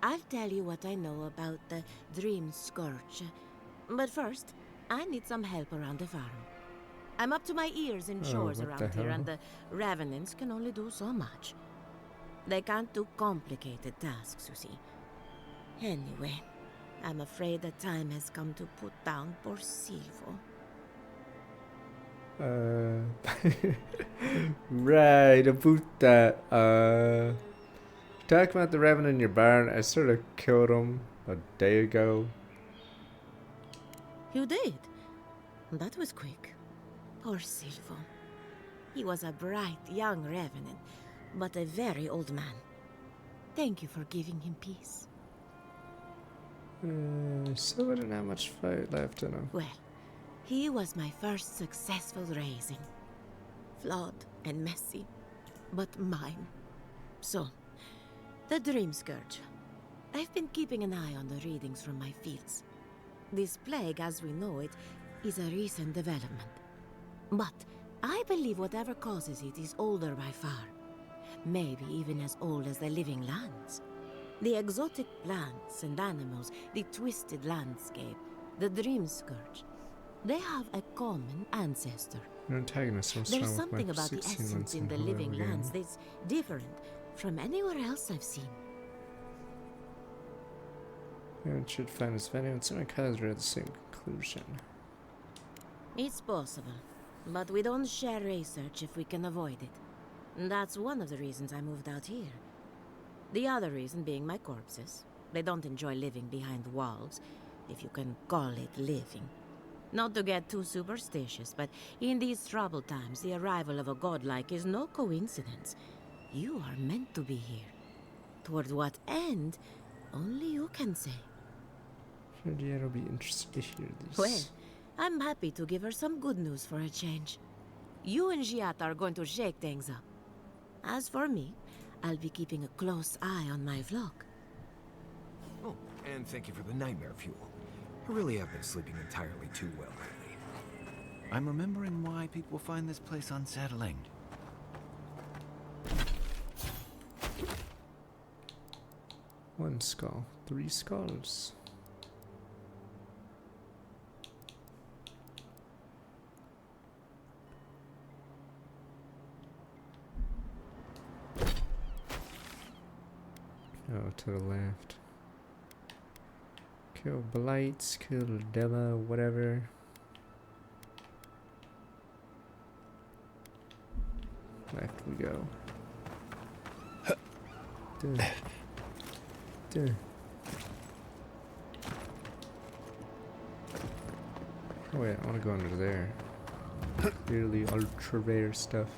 I'll tell you what I know about the Dream Scourge. But first, I need some help around the farm. I'm up to my ears in chores around here, and the Revenants can only do so much. They can't do complicated tasks, you see. Anyway, I'm afraid the time has come to put down poor Silvo. Right, about that. Talking about the Revenant in your barn, I sort of killed him a day ago. You did? That was quick. Poor Silvo. He was a bright young Revenant, but a very old man. Thank you for giving him peace. So I didn't have much fight left in him. Well, he was my first successful raising. Flawed and messy, but mine. So, the Dream Scourge. I've been keeping an eye on the readings from my fields. This plague, as we know it, is a recent development. But I believe whatever causes it is older by far. Maybe even as old as the living lands. The exotic plants and animals, the twisted landscape, the Dream Scourge. They have a common ancestor. Your antagonist was There's something about the essence in the living lands that's different from anywhere else I've seen. It should find his venue and some Kaiser at the same conclusion. It's possible, but we don't share research if we can avoid it. And that's one of the reasons I moved out here. The other reason being my corpses. They don't enjoy living behind walls, if you can call it living. Not to get too superstitious, but in these troubled times, the arrival of a godlike is no coincidence. You are meant to be here. Toward what end, only you can say. I'll be interested to hear this. Well, I'm happy to give her some good news for a change. You and Giat are going to shake things up. As for me, I'll be keeping a close eye on my flock. Oh, and thank you for the nightmare fuel. I really have been sleeping entirely too well lately. I'm remembering why people find this place unsettling. One skull, 3 skulls. Oh, to the left. Kill blights, kill demo, whatever. Left we go. Duh. Duh. Oh wait, I want to go under there. Really ultra rare stuff.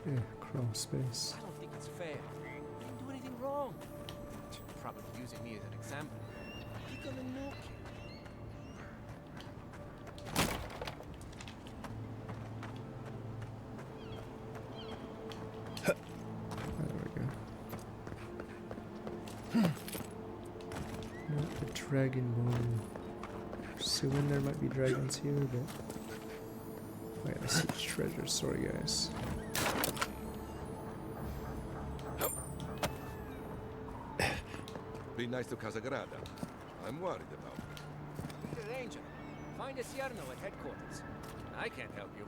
Yeah, crawl space. I don't think it's fair. I didn't do anything wrong. Probably using me as an example. He's gonna nuke you. There we go. Not the dragonborn. Assuming there might be dragons here, but wait, I see treasure. Sorry, guys. Be nice to Casagrada. I'm worried about you. He's a ranger. Find a Cierno at headquarters. I can't help you.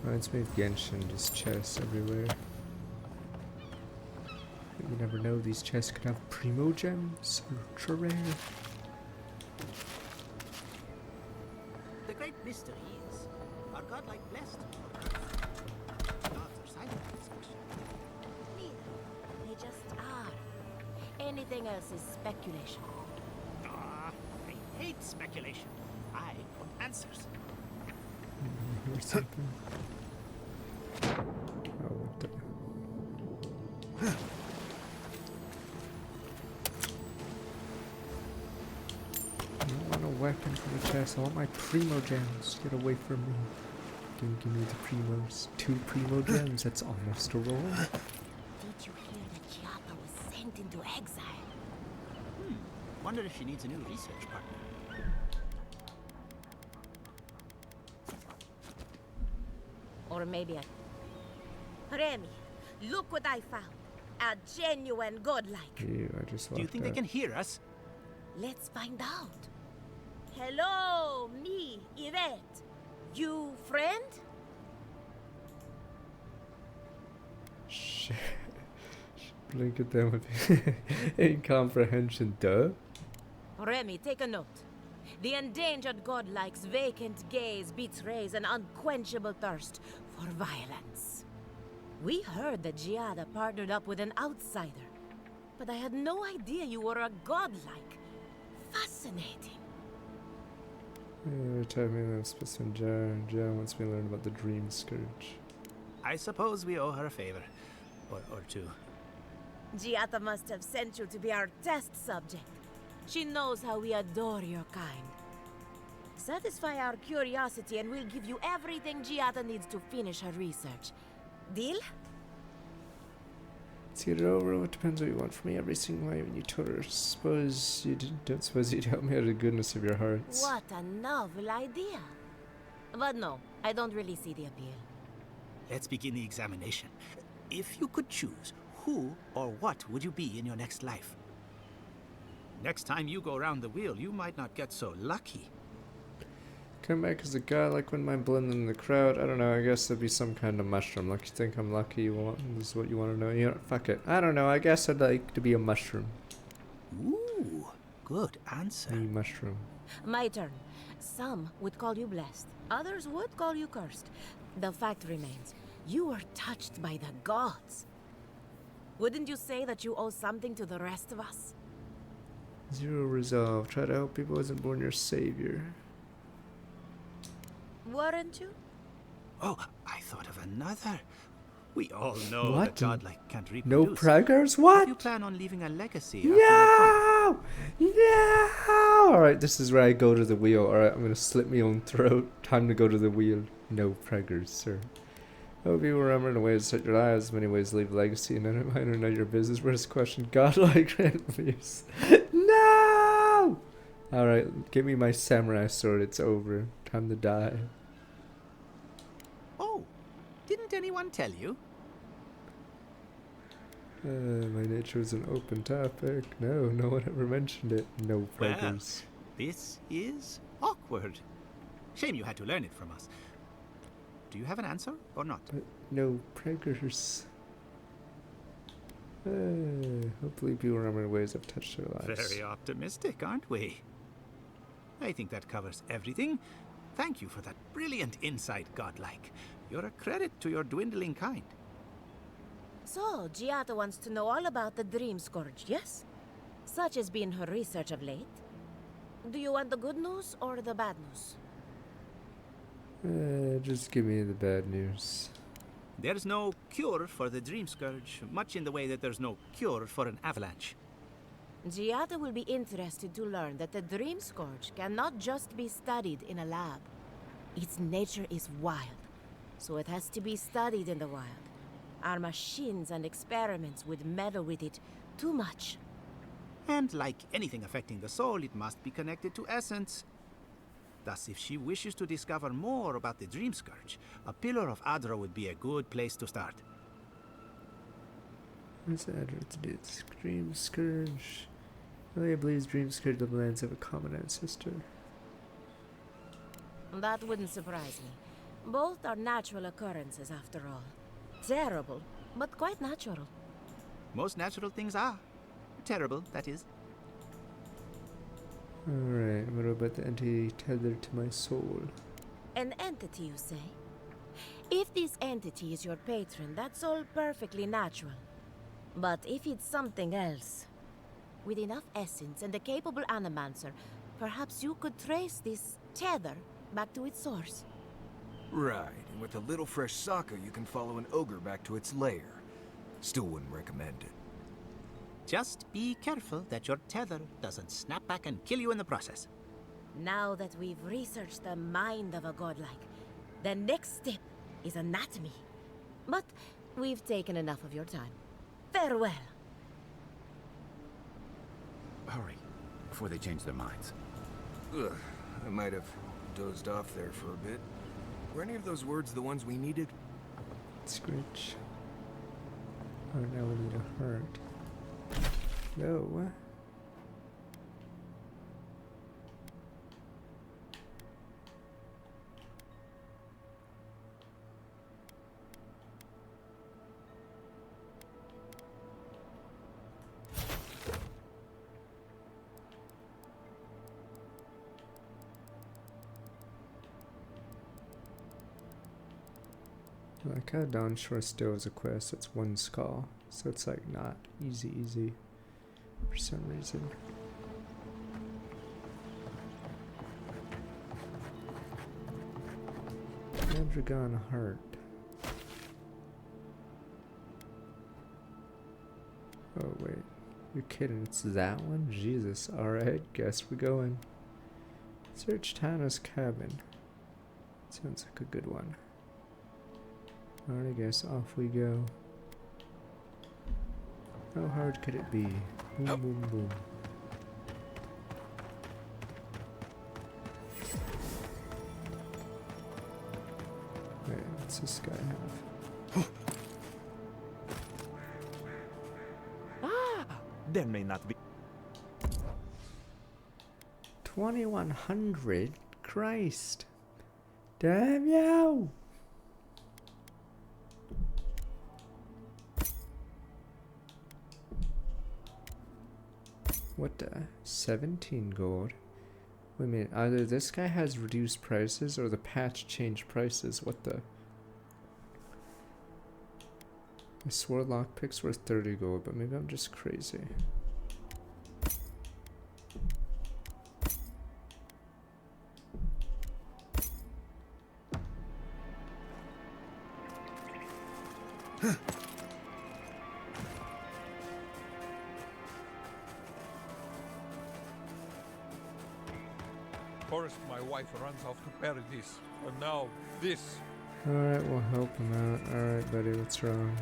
Reminds me of Genshin, just chests everywhere. But you never know, these chests could have primo gems, ultra rare. The great mystery is, are godlike blessed? Gods are silent on this question. Neither. They just are. Anything else is speculation. Ah, I hate speculation. I want answers. Or something. Oh, what the... I don't want a weapon from the chest. I want my primo gems. Get away from me. Give me the primos. 2 primo gems. That's almost a roll. Did you hear that Giata was sent into exile? Wonder if she needs a new research partner. Or maybe Remy, look what I found. A genuine godlike. Ew, I just Do you think they can hear us? Let's find out. Hello, me, Yvette. You friend? Shit. Blink at them with incomprehension, duh. Remy, take a note. The endangered godlike's vacant gaze betrays an unquenchable thirst for violence. We heard that Giada partnered up with an outsider, but I had no idea you were a godlike. Fascinating. Every time me that specimen Jar wants me to learn about the Dream Scourge. I suppose we owe her a favor. Or two. Giata must have sent you to be our test subject. She knows how we adore your kind. Satisfy our curiosity and we'll give you everything Giata needs to finish her research. Deal? Let's get it over. It depends what you want from me every single way when you told her. Don't suppose you'd help me out of the goodness of your hearts. What a novel idea. But no, I don't really see the appeal. Let's begin the examination. If you could choose, who or what would you be in your next life? Next time you go around the wheel, you might not get so lucky. Come back as a guy, like when I blend in the crowd. I don't know, I guess there'd be some kind of mushroom. Like, you think I'm lucky? This is what you want to know? You know, fuck it. I don't know, I guess I'd like to be a mushroom. good answer. Me mushroom. My turn. Some would call you blessed. Others would call you cursed. The fact remains, you were touched by the gods. Wouldn't you say that you owe something to the rest of us? Zero resolve. Try to help people wasn't born your savior. Weren't you? Oh, I thought of another. We all know What? that godlike can't reproduce. No preggers? How What? do you plan on leaving a legacy? No! No! Alright, this is where I go to the wheel. Alright, I'm gonna slit my own throat. Time to go to the wheel. No preggers, sir. Hope you remember the ways to set your lives. Many ways to leave a legacy, and none of mine are none of your business. First question, godlike enemies. No! Alright, give me my samurai sword. It's over. Time to die. Oh, didn't anyone tell you? My nature is an open topic. No, no one ever mentioned it. No Well, preggers. this is awkward. Shame you had to learn it from us. Do you have an answer or not? But no preggers. Hopefully people remember the ways I've touched their lives. Very optimistic, aren't we? I think that covers everything. Thank you for that brilliant insight, godlike. You're a credit to your dwindling kind. So, Giada wants to know all about the Dream Scourge, yes? Such has been her research of late. Do you want the good news or the bad news? Just give me the bad news. There's no cure for the Dream Scourge, much in the way that there's no cure for an avalanche. Giada will be interested to learn that the Dream Scourge cannot just be studied in a lab. Its nature is wild, so it has to be studied in the wild. Our machines and experiments would meddle with it too much. And like anything affecting the soul, it must be connected to essence. Thus, if she wishes to discover more about the Dream Scourge, a Pillar of Adra would be a good place to start. What's Adra to do? Dream Scourge. Elia believes Dream Scourge and the lands have a common ancestor. That wouldn't surprise me. Both are natural occurrences, after all. Terrible, but quite natural. Most natural things are. Terrible, that is. Alright, what about the entity tethered to my soul? An entity, you say? If this entity is your patron, that's all perfectly natural. But if it's something else, with enough essence and a capable animancer, perhaps you could trace this tether back to its source. Right, and with a little fresh sake, you can follow an ogre back to its lair. Still wouldn't recommend it. Just be careful that your tether doesn't snap back and kill you in the process. Now that we've researched the mind of a godlike, the next step is anatomy. But we've taken enough of your time. Farewell. Hurry, before they change their minds. Ugh, I might have dozed off there for a bit. Were any of those words the ones we needed? Scritch. Oh, now we need a heart. No. Like how Downshore still is a quest, it's one skull, so it's like not easy for some reason. Dragon heart. Oh wait, you're kidding, it's that one? Jesus, alright, guess we're going. Search Tana's cabin. Sounds like a good one. Alright, I guess off we go. How hard could it be? Boom, boom, boom. Wait, what's this guy have? There may not be. 2100? Christ. Damn you! what the? 17 gold. Wait a minute, either this guy has reduced prices or the patch changed prices. What the? I swore lockpicks were 30 gold, but maybe I'm just crazy. First, my wife runs off to paradise, and now this. Alright, we'll help him out. Alright, buddy, what's wrong?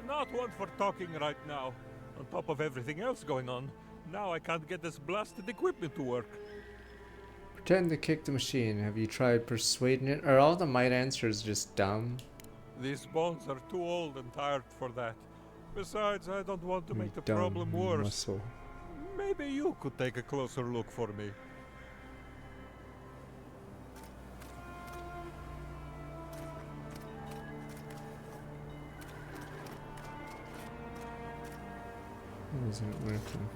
Not one for talking right now. On top of everything else going on, now I can't get this blasted equipment to work. Pretend to kick the machine. Have you tried persuading it? Are all the might answers just dumb? These bones are too old and tired for that. Besides, I don't want to make the Dumb problem worse. muscle. Maybe you could take a closer look for me. Why isn't it working?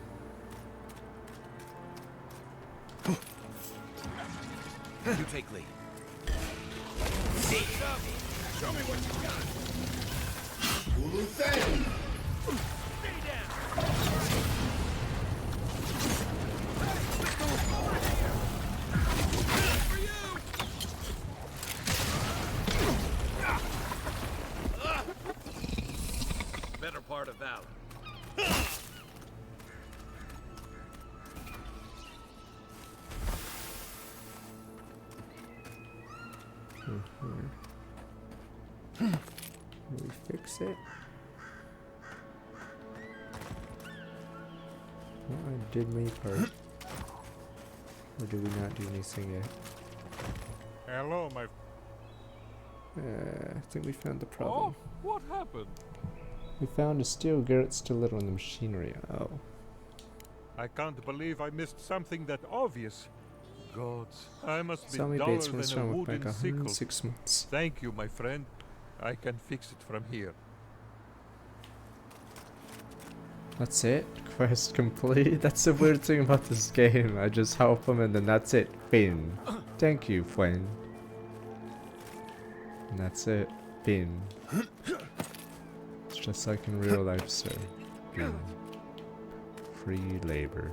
You take lead. Show me what you got. Hulu thing. Stay down. Better part of Valor. Can we fix it? Well, I did my part. Or did we not do anything yet? Hello, my... I think we found the problem. Oh, what happened? We found a steel Garrett still lit on the machinery. Oh. I can't believe I missed something that obvious. Gods, I must be Zombie duller Bates than went a strong with wooden back sickle. 106 months. Thank you, my friend. I can fix it from here. That's it? Quest complete? That's the weird thing about this game. I just help him and then that's it. Fin. Thank you, friend. And that's it. Fin. It's just like in real life, sir. Fin. Free labor.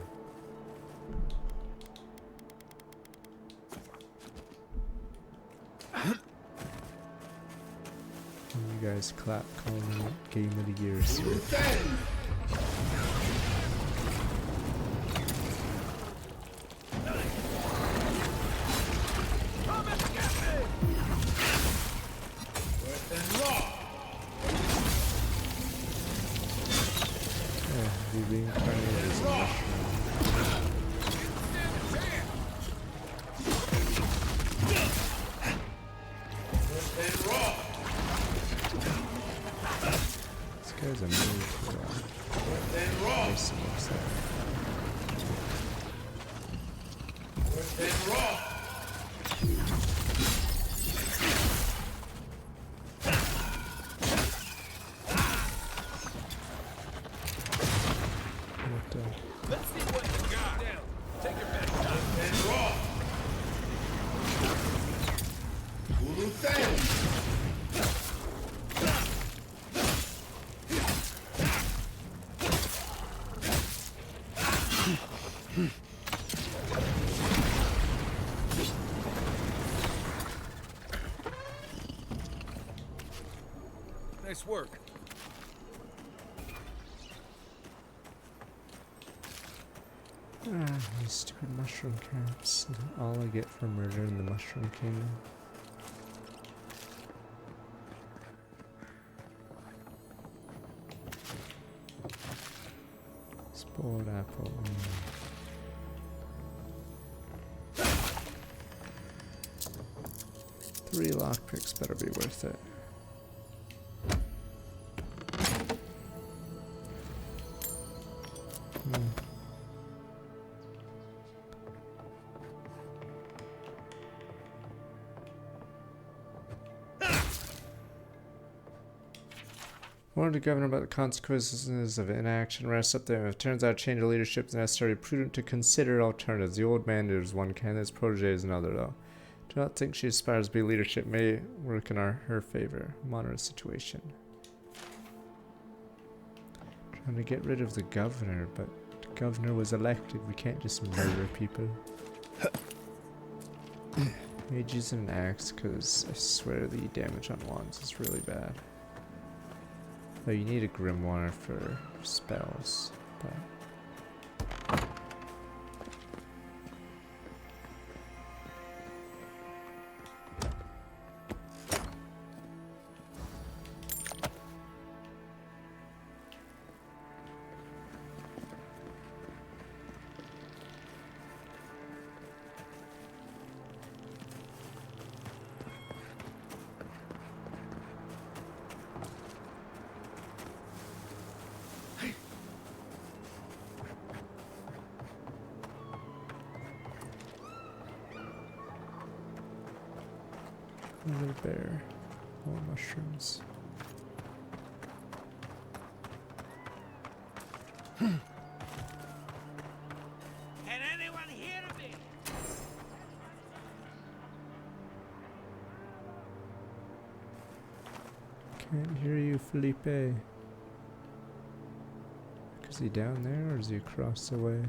You guys clap calling it Game of the Year, sir. Yeah, reincarnated as a mushroom. This guy's a move for nice looks like. What the? Let's see what you got. Down. Take your best shot. And raw. Hulu thing. Nice work. These stupid mushroom camps. All I get for murder in the Mushroom Kingdom. Spoiled apple. 3 lockpicks better be worth it. Warn the governor about the consequences of inaction. Rest up there. If it turns out change of leadership is necessary, prudent to consider alternatives. The old man is one candidate's protege is another, though. Do not think she aspires to be leadership. May work in her favor. Monitor the situation. Trying to get rid of the governor, but the governor was elected. We can't just murder people. Mage use an axe, because I swear the damage on wands is really bad. Though you need a grimoire for spells, but... Another bear. More mushrooms. Can anyone hear me? Can't hear you, Felipe. Is he down there or is he across the way?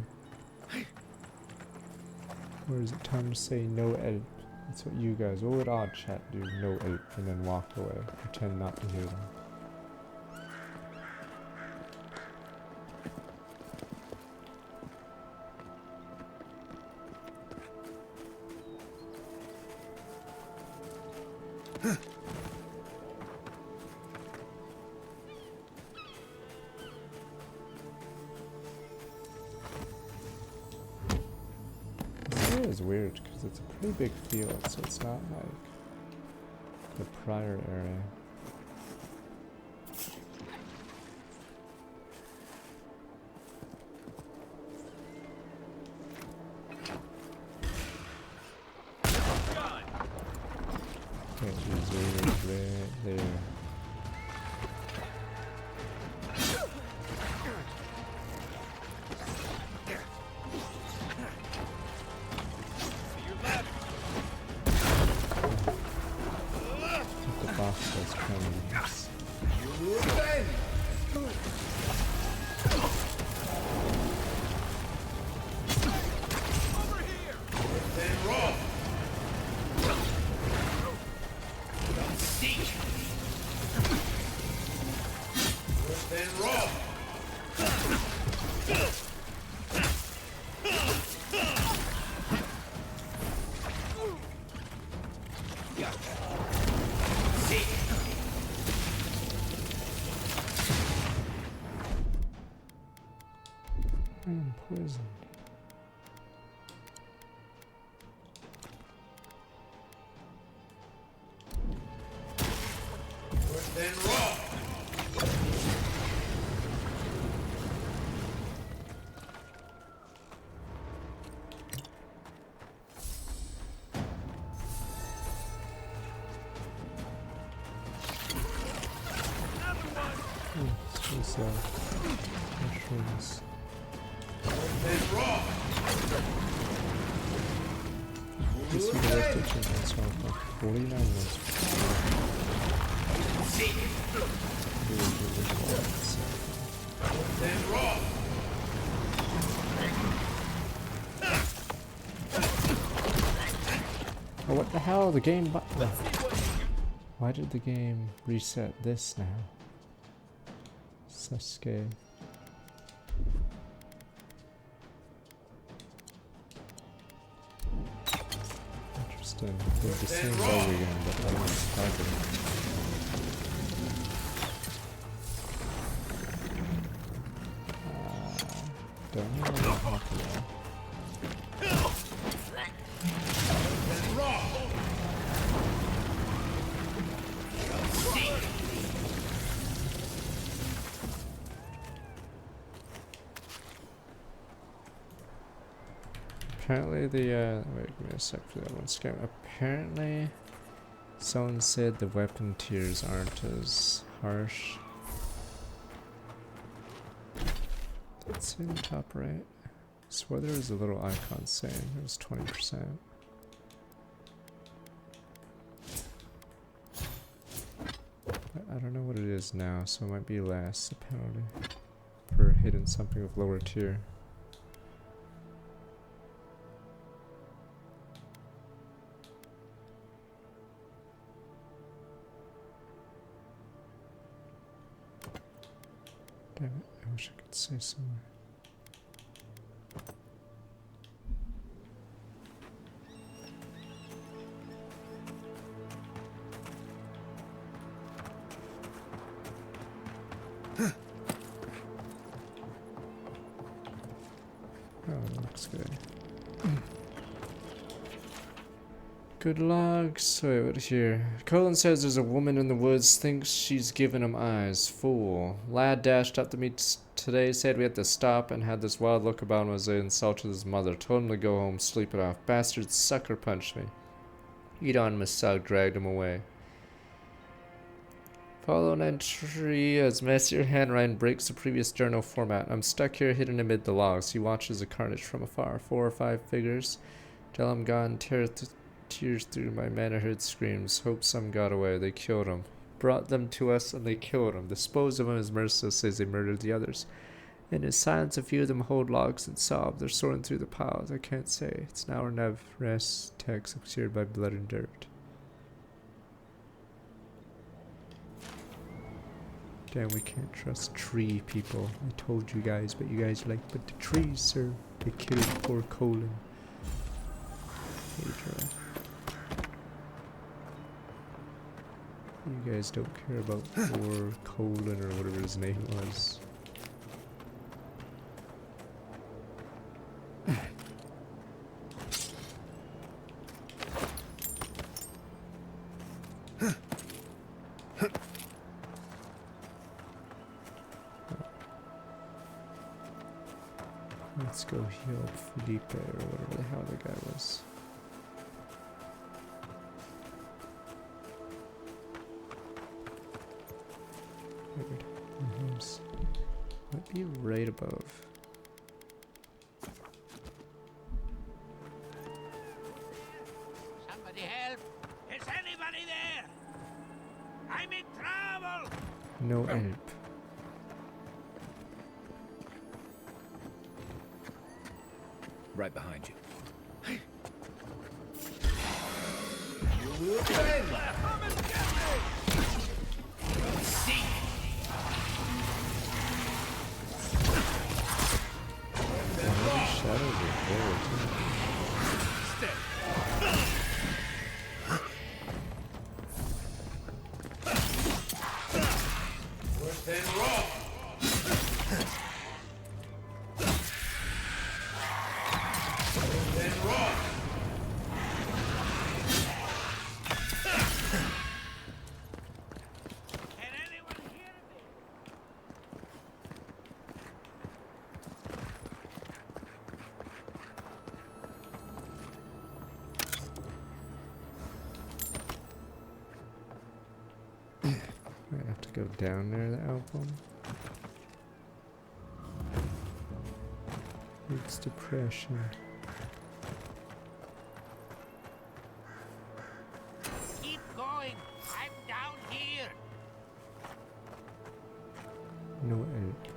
Or is it time to say no help? That's what you guys, what would odd chat do? No help and then walk away. Pretend not to hear them. Is weird because it's a pretty big field, so it's not like the prior area. Can't use raiders right there. I am poisoned. Then raw. Mushrooms. This is the rotation transform for 49 minutes. Oh, what the hell? The game Why did the game reset this now? Sasuke. Interesting. It's the same bow again, but that one's harder. Don't know what happened there. Apparently the, wait, give me a sec for that one scam. Apparently, someone said the weapon tiers aren't as harsh What's in the top right? Swore there was a little icon saying it was 20%. But I don't know what it is now, so it might be less, the penalty for hitting something of lower tier. Damn it, I wish I could say somewhere. Oh, looks good. Good luck. So wait, what here? Colin says there's a woman in the woods, thinks she's giving him eyes. Fool. Lad dashed up to me today, said we had to stop, and had this wild look about him as I insulted his mother. Told him to go home, sleep it off. Bastard sucker punched me. Eat on, Miss Sug dragged him away. Follow an entry as messier handwriting breaks the previous journal format. I'm stuck here hidden amid the logs. He watches the carnage from afar. 4 or 5 figures. Till I'm gone, tears through my men. I heard screams. Hope some got away. They killed him. Brought them to us and they killed him. Disposed of him as merciless as they murdered the others. In his silence, a few of them hold logs and sob. They're soaring through the piles. I can't say. It's now or never. Rest. Text obscured by blood and dirt. Damn, we can't trust tree people. I told you guys, but you guys like, but the trees, sir. They killed poor Colin. Pedro. You guys don't care about poor Colin or whatever his name was. Let's go heal Felipe or whatever the hell the guy was. Weird. Might be right above. Somebody help! Is anybody there? I'm in trouble! No help. Right behind you. You will fail! Come and get me! See! Shadows are there too. Worse than raw! Might have to go down there, the album. It's depression. Keep going! I'm down here! No help.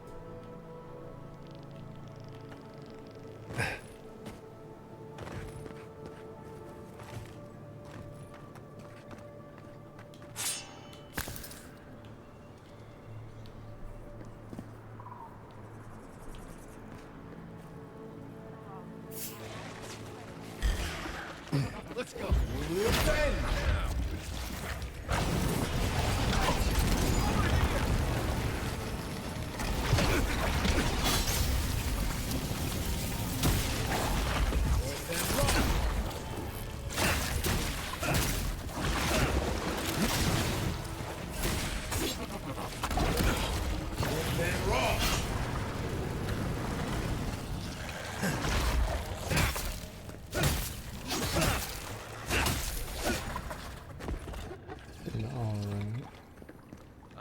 Let's go! We'll bend!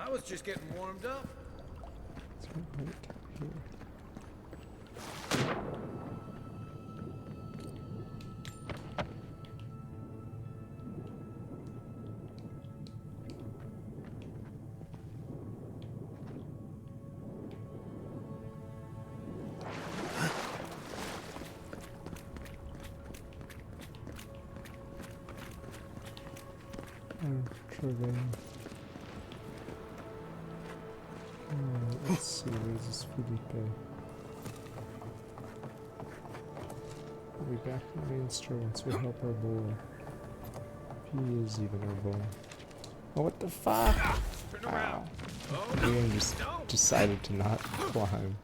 I was just getting warmed up. It's right here. vein. Let's see, where's this Felipe? We'll be back in the main store once we help our boy. If he is even our boy. Oh, what the fuck? Wow. The game just decided to not climb.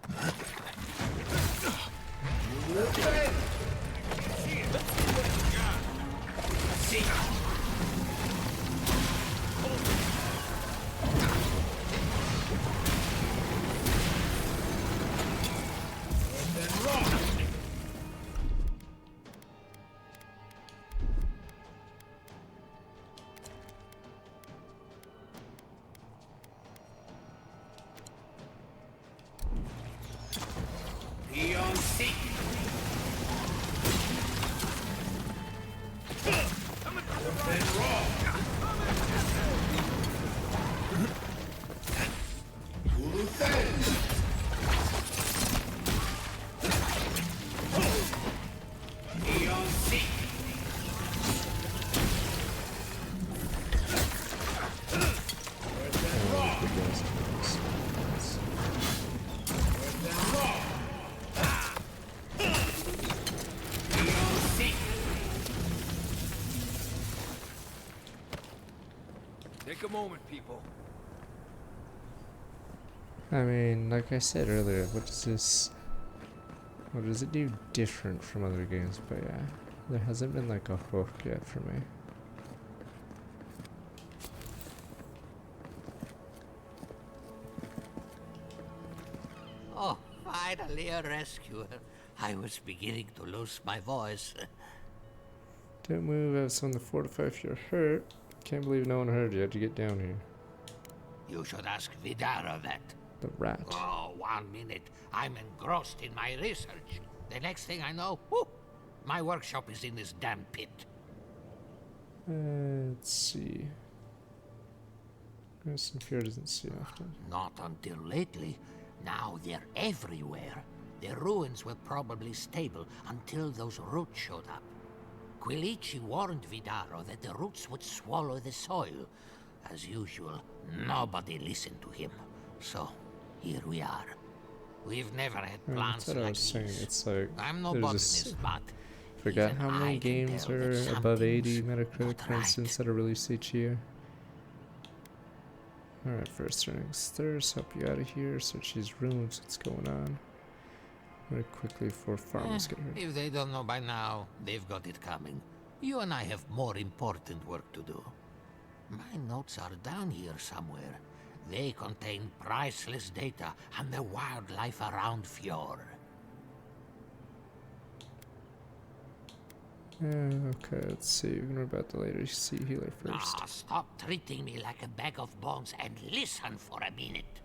Take a moment, people. I mean, like I said earlier, what does it do different from other games? But yeah, there hasn't been like a hook yet for me. Oh, finally a rescuer. I was beginning to lose my voice. Don't move, I have someone to fortify if you're hurt. Can't believe no one heard you. How'd you get down here? You should ask Vidara that. The rat. Oh, 1 minute. I'm engrossed in my research. The next thing I know, whoop, my workshop is in this damn pit. Let's see. Some fear doesn't see often. Not until lately. Now they're everywhere. The ruins were probably stable until those roots showed up. Quilici warned Vidaro that the roots would swallow the soil. As usual, nobody listened to him. So, here we are. We've never had plants that's what I like was saying. these. It's like I'm no there's botanist, but forgot even how many I can games tell are that above 80 something's Metacritic, not for right. instance, that are released each year. Alright, first earnings thirst, help you out of here, search these rooms, what's going on. Very quickly before farmers get here. If they don't know by now, they've got it coming. You and I have more important work to do. My notes are down here somewhere. They contain priceless data on the wildlife around Fjord. Okay, let's see. We can read about the later sea healer first. Ah, stop treating me like a bag of bones and listen for a minute.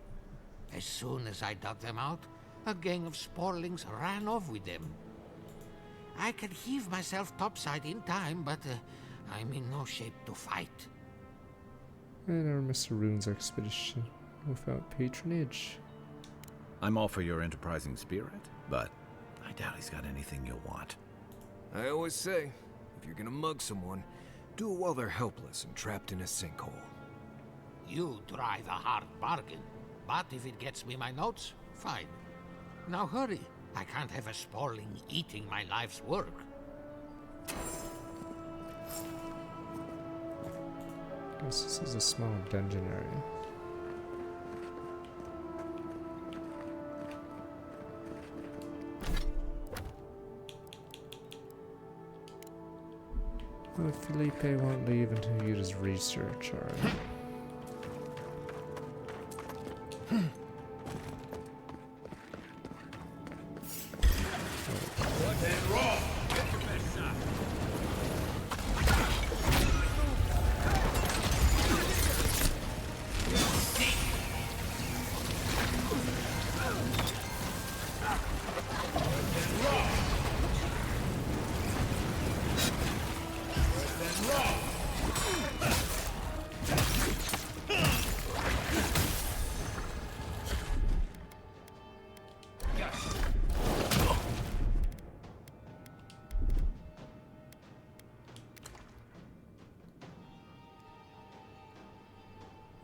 As soon as I dug them out, a gang of sporlings ran off with them. I can heave myself topside in time, but I'm in no shape to fight. And our Mr. Rune's expedition without patronage. I'm all for your enterprising spirit, but I doubt he's got anything you'll want. I always say, if you're gonna mug someone, do it while they're helpless and trapped in a sinkhole. You drive a hard bargain, but if it gets me my notes, fine. Now hurry. I can't have a sporling eating my life's work. Guess this is a small dungeon area. Oh, Felipe won't leave until he does research, alright.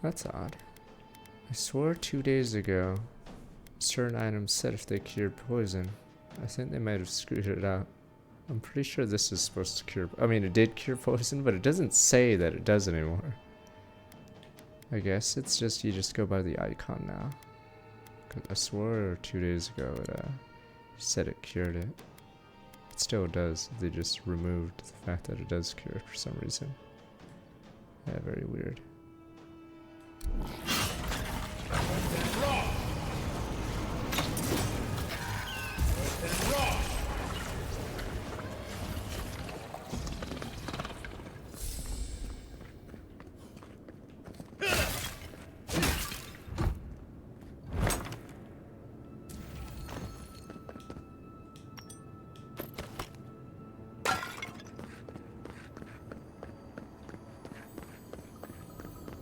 That's odd. I swore 2 days ago certain items said if they cured poison. I think they might have screwed it up. I'm pretty sure this is supposed to cure... I mean, it did cure poison, but it doesn't say that it does anymore. I guess it's just, you just go by the icon now. 'Cause I swore 2 days ago it said it cured it. It still does. They just removed the fact that it does cure for some reason. Yeah, very weird.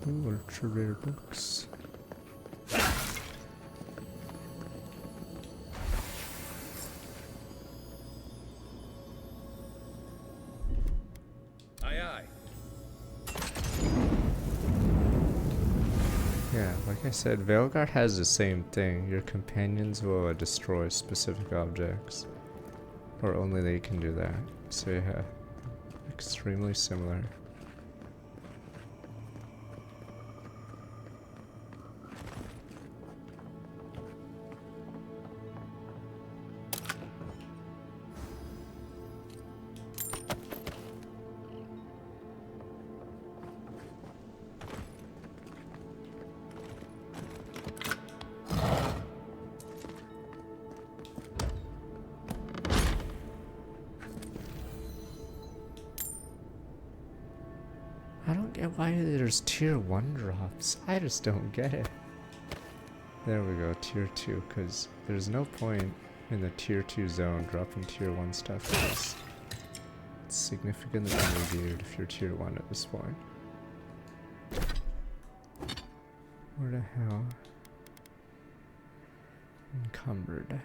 Ooh, ultra rare books. Aye, aye. Yeah, like I said, Veilguard has the same thing. Your companions will destroy specific objects. Or only they can do that. So yeah, extremely similar. I don't get why there's tier 1 drops. I just don't get it. There we go, tier 2, because there's no point in the tier 2 zone dropping tier 1 stuff. It's significantly undergeared if you're tier 1 at this point. Where the hell? Encumbered.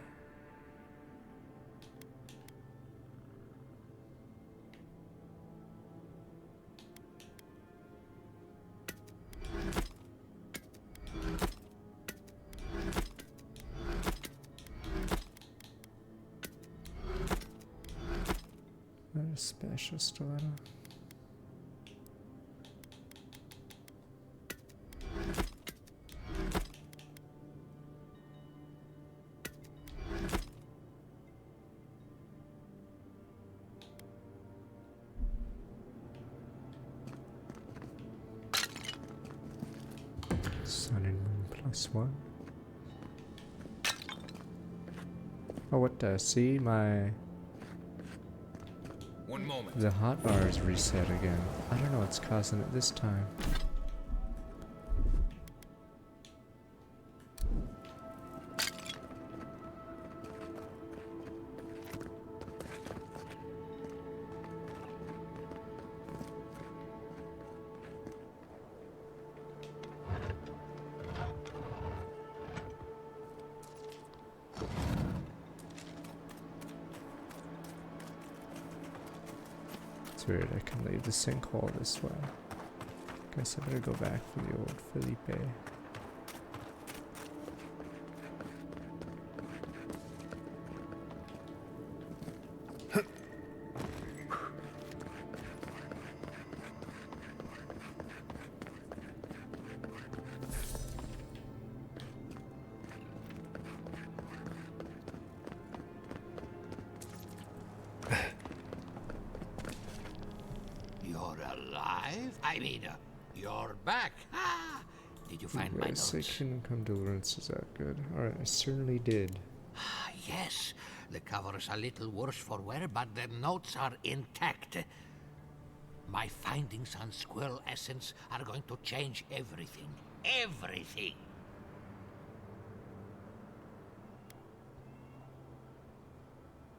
Not a special stiletto. Sun and moon +1. Oh, what the? See, my... One moment. The hotbar is reset again. I don't know what's causing it this time. It's weird, I can leave the sinkhole this way. Guess I better go back for the old Felipe. You're back. Ah, did you find my notes? Kingdom Come Deliverance is that good? Alright, I certainly did. Yes, the cover is a little worse for wear, but the notes are intact. My findings on squirrel essence are going to change everything. Everything!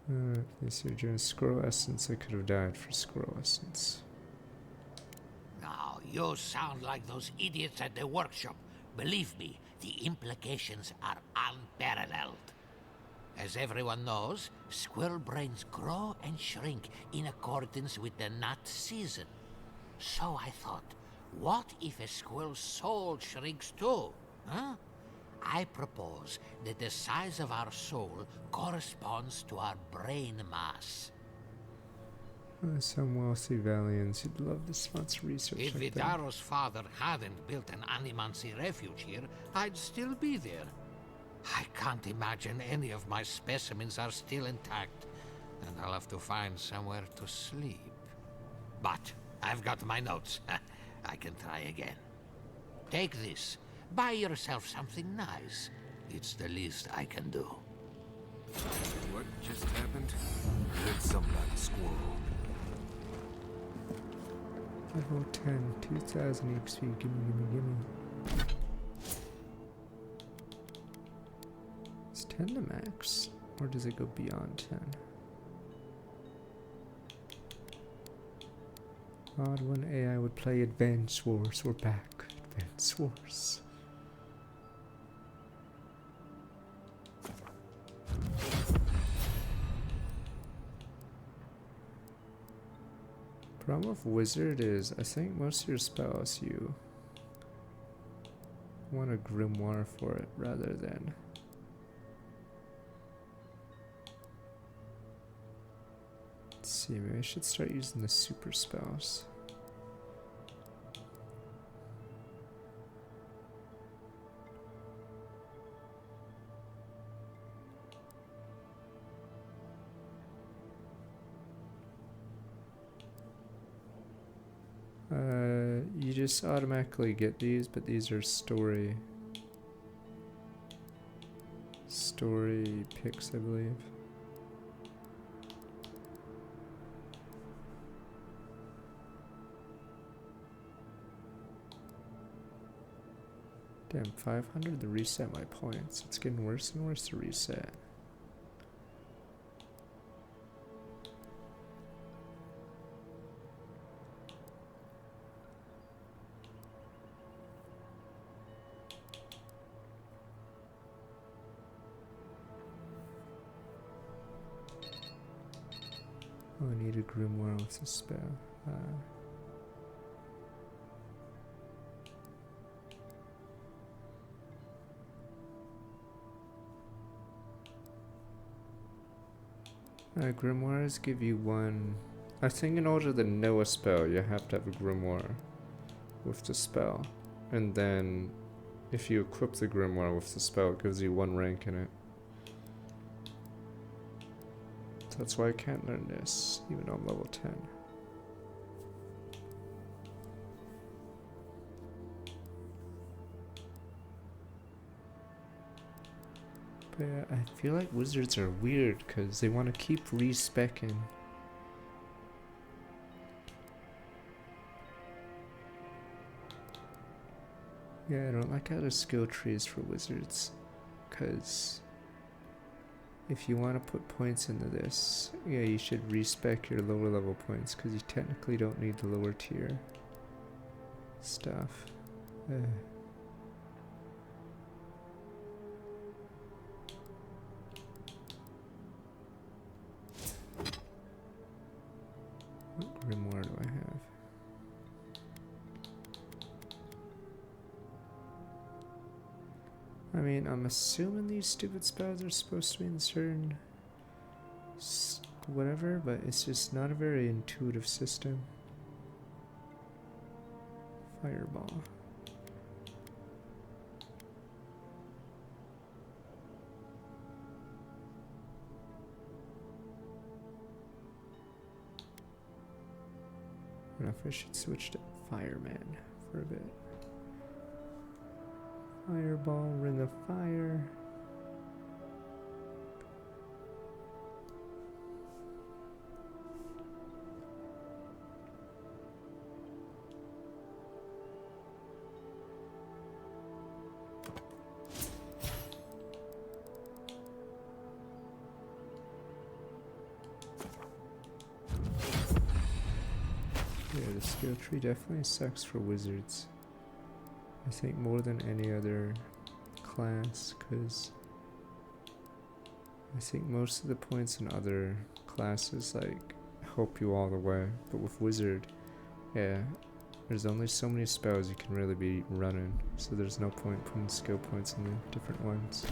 They said you're in squirrel essence, I could have died for squirrel essence. Now, you sound like those idiots at the workshop. Believe me, the implications are unparalleled. As everyone knows, squirrel brains grow and shrink in accordance with the nut season. So I thought, What if a squirrel's soul shrinks too? Huh? I propose that the size of our soul corresponds to our brain mass. Some wealthy Valians who'd love to sponsor research If like that. Vidaro's father hadn't built an Animancy refuge here, I'd still be there. I can't imagine any of my specimens are still intact, and I'll have to find somewhere to sleep. But I've got my notes. I can try again. Take this. Buy yourself something nice. It's the least I can do. What just happened? Heard something about a squirrel. Level 10, 2000 XP, gimme. Is 10 the max? Or does it go beyond 10? Odd one AI would play Advance Wars. We're back. Advance Wars. Problem with Wizard is, I think most of your spells you want a grimoire for it rather than let's see, maybe I should start using the super spells. You just automatically get these, but these are story picks, I believe. Damn, 500 to reset my points. It's getting worse and worse to reset. Oh, I need a grimoire with a spell. Grimoires give you one. I think in order to know a spell, you have to have a grimoire with the spell. And then, if you equip the grimoire with the spell, it gives you one rank in it. That's why I can't learn this, even though I'm level 10. But yeah, I feel like wizards are weird because they want to keep respecing. Yeah, I don't like how the skill trees for wizards, because if you want to put points into this, yeah, you should respec your lower level points because you technically don't need the lower tier stuff. What grimoire do I have? I mean, I'm assuming these stupid spells are supposed to be in certain whatever, but it's just not a very intuitive system. Fireball. I don't know if I should switch to Fireman for a bit. Fireball, Ring of Fire. Yeah, the skill tree definitely sucks for wizards. I think more than any other class, because I think most of the points in other classes like help you all the way, but with wizard, yeah, There's only so many spells you can really be running, so there's no point putting skill points in the different ones.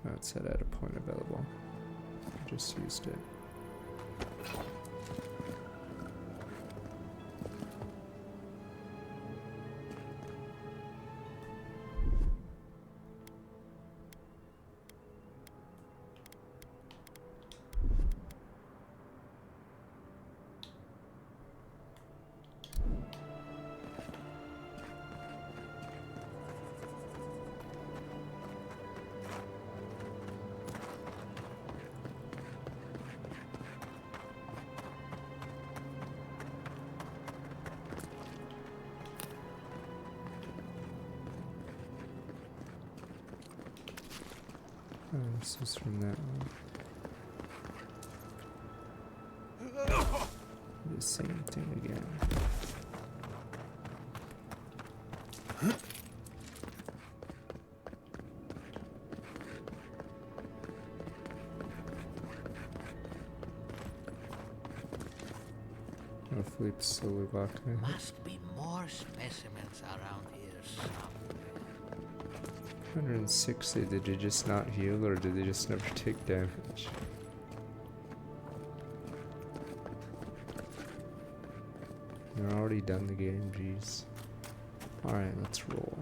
Oh, it said at a point available. I just used it. Oh, this is from that one. The same thing again. Hopefully it's slowly locked me. Must be more specimens around here somewhere. 160, did you just not heal or did they just never take damage? You're already done the game, jeez. Alright, let's roll.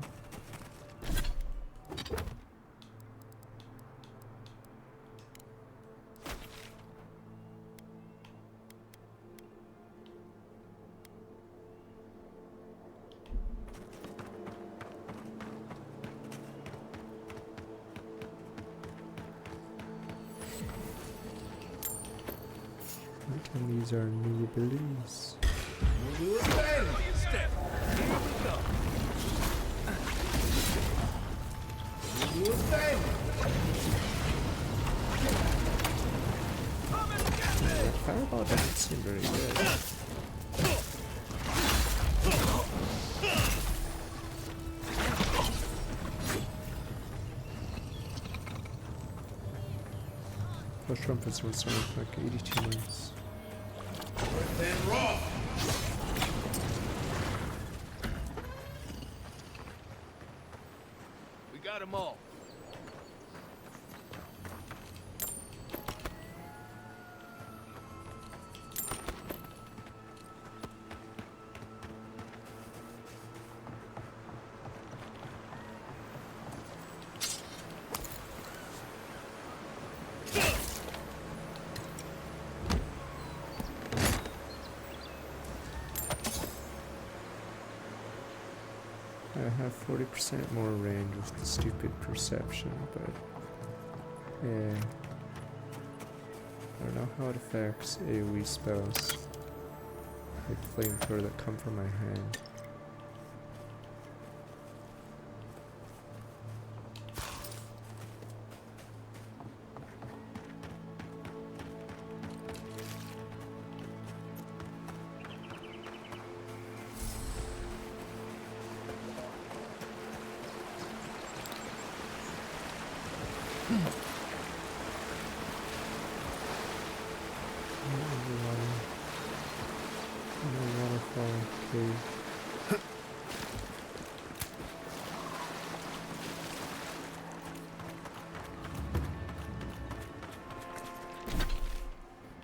And these are new abilities. The fireball doesn't seem very good. Push trumpets were something like 82 months. We got them all. I have 40% more range with the stupid perception, but yeah. I don't know how it affects AoE spells, like flamethrower that come from my hand.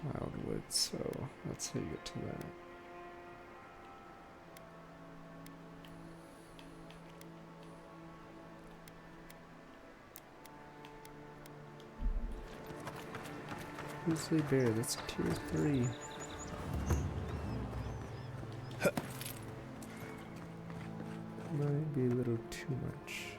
Wildwood, so let's how you get to that. Grizzly bear, that's a tier 3. Might be a little too much.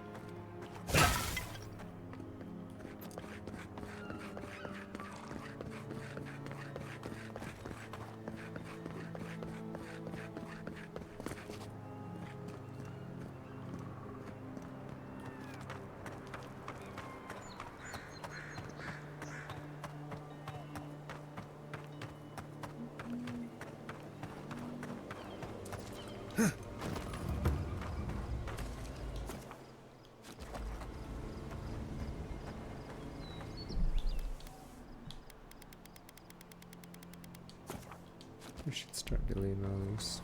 We should start deleting those.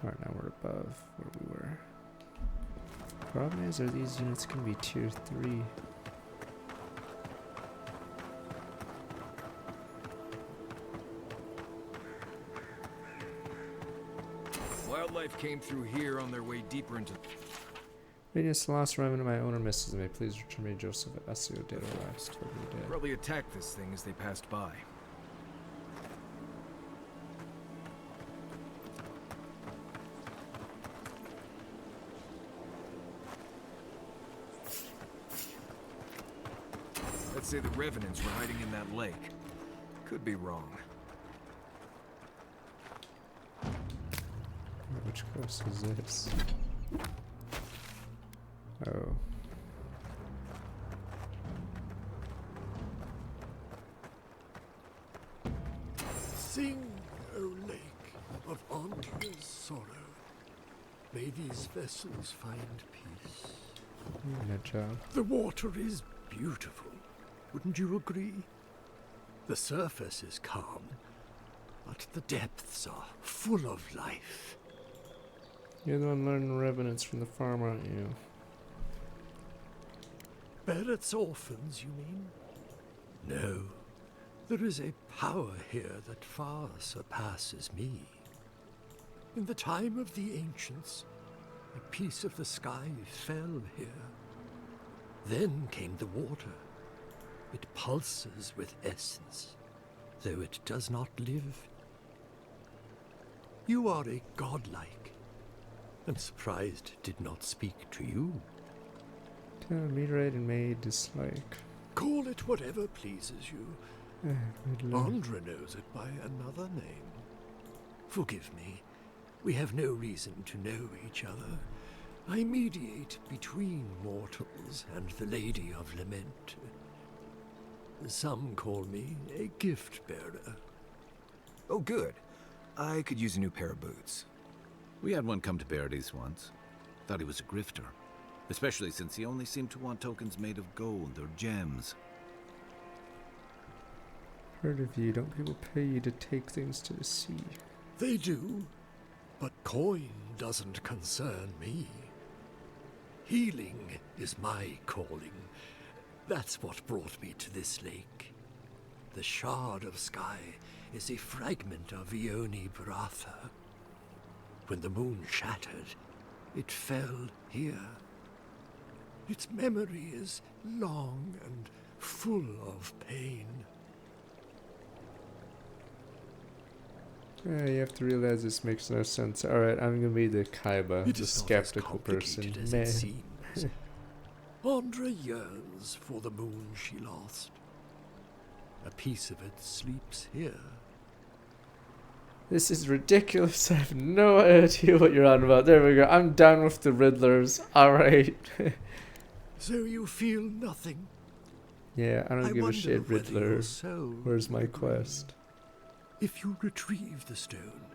Alright, now we're above where we were. Problem is, are these units gonna be tier 3? Wildlife came through here on their way deeper into... Radius lost revenue. My owner misses me. Please return me Joseph Asio dead or last. Probably attacked this thing as they passed by. Let's say the revenants were hiding in that lake. Could be wrong. Which quest is this? Oh. Sing, O lake, of Andrea's sorrow. May these vessels find peace. Good job. The water is beautiful, wouldn't you agree? The surface is calm, but the depths are full of life. You're the one learning revenants from the farm, aren't you? Barrett's orphans, you mean? No. There is a power here that far surpasses me. In the time of the ancients, a piece of the sky fell here. Then came the water. It pulses with essence, though it does not live. You are a godlike. I'm surprised it did not speak to you. Meteorite and may dislike. Call it whatever pleases you. Andra knows it by another name. Forgive me. We have no reason to know each other. I mediate between mortals and the Lady of Lament. Some call me a gift bearer. Oh, good. I could use a new pair of boots. We had one come to Verdes once. Thought he was a grifter. Especially since he only seemed to want tokens made of gold or gems. Heard of you. Don't people pay you to take things to the sea? They do, but coin doesn't concern me. Healing is my calling. That's what brought me to this lake. The shard of sky is a fragment of Ione Bratha. When the moon shattered, it fell here. Its memory is long and full of pain. Yeah, you have to realize this makes no sense. Alright, I'm gonna be the Kaiba, the skeptical person. Man. Andra yearns for the moon she lost. A piece of it sleeps here. This is ridiculous. I have no idea what you're on about. There we go. I'm done with the Riddlers. Alright. So you feel nothing? Yeah, I don't give a shit, Riddler. Where's my quest? If you retrieve the stone,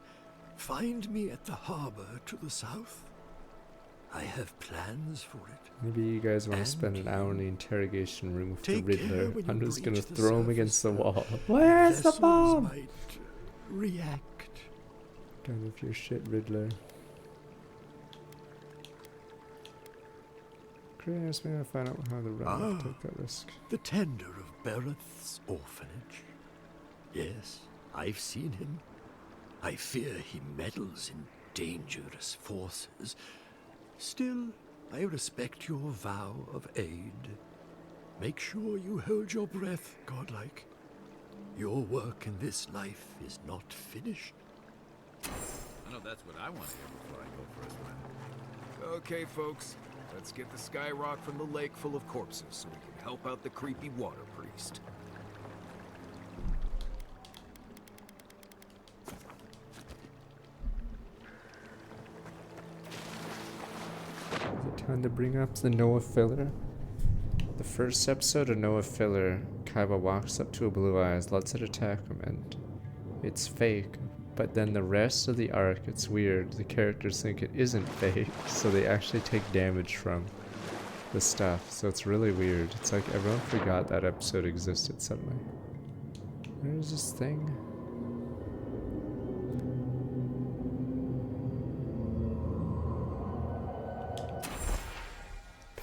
find me at the harbor to the south. I have plans for it. Maybe you guys want to spend an hour in the interrogation room with the Riddler. I'm just gonna throw him against the wall. Where's the bomb? Might react. Done with your shit, Riddler. Chris, maybe I'll find out how the run took that risk. The tender of Bereth's orphanage. Yes, I've seen him. I fear he meddles in dangerous forces. Still, I respect your vow of aid. Make sure you hold your breath, godlike. Your work in this life is not finished. I know that's what I want to hear before I go for a swim. Okay, folks. Let's get the sky rock from the lake full of corpses so we can help out the creepy water priest. Is it time to bring up the Noah filler? The first episode of Noah filler, Kaiba walks up to a Blue Eyes, lets it attack him, and it's fake. But then the rest of the arc, it's weird. The characters think it isn't fake, so they actually take damage from the stuff. So it's really weird. It's like everyone forgot that episode existed suddenly. Where is this thing?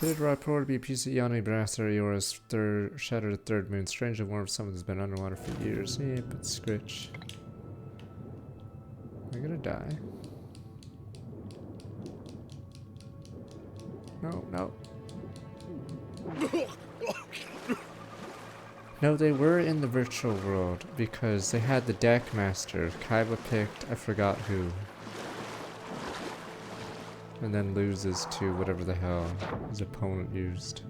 Pitted rapport to be a piece of yawning brass or yours shattered third moon. Strangely warm, someone has been underwater for years. Yeah, but scritch. Am I gonna die? No, no. No, they were in the virtual world because they had the deck master. Kaiba picked, I forgot who. And then loses to whatever the hell his opponent used.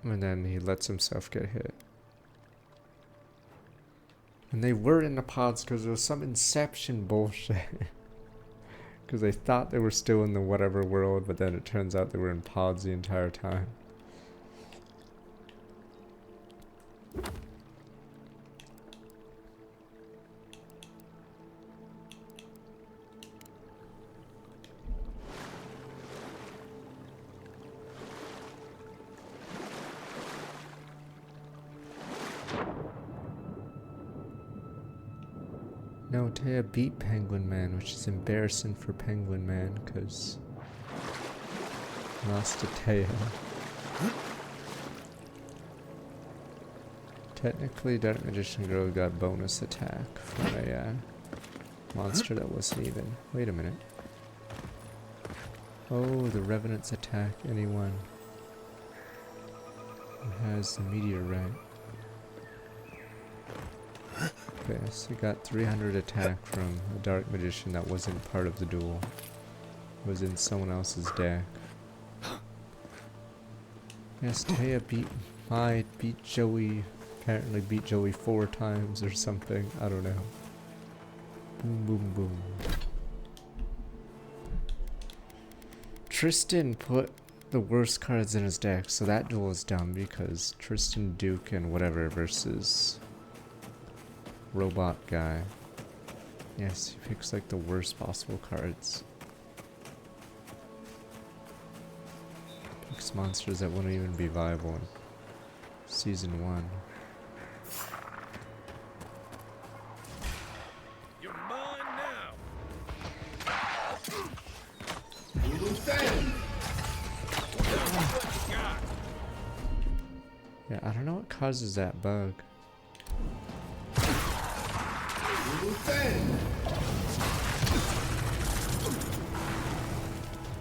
And then he lets himself get hit. And they were in the pods because there was some Inception bullshit. Because they thought they were still in the whatever world, but then it turns out they were in pods the entire time. No, Taya beat Penguin Man, which is embarrassing for Penguin Man, because lost to Taya. Technically, Dark Magician Girl got bonus attack from a monster that wasn't even. Wait a minute. Oh, the Revenants attack anyone who has the meteorite. Okay, so we got 300 attack from a Dark Magician that wasn't part of the duel. It was in someone else's deck. Yes, Taya beat Joey, apparently beat Joey 4 times or something, I don't know. Boom, boom, boom. Tristan put the worst cards in his deck, so that duel is dumb because Tristan, Duke, and whatever versus Robot guy. Yes, he picks like the worst possible cards. Picks monsters that wouldn't even be viable in Season 1. You're mine now. Yeah, I don't know what causes that bug.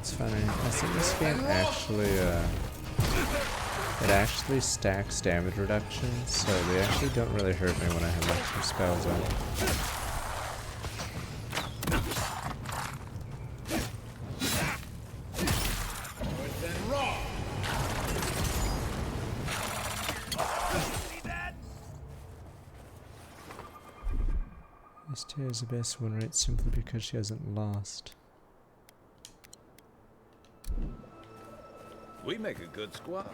It's funny. I think this game actually, it actually stacks damage reduction, so they actually don't really hurt me when I have extra spells on. This is the best win rate simply because she hasn't lost. We make a good squad.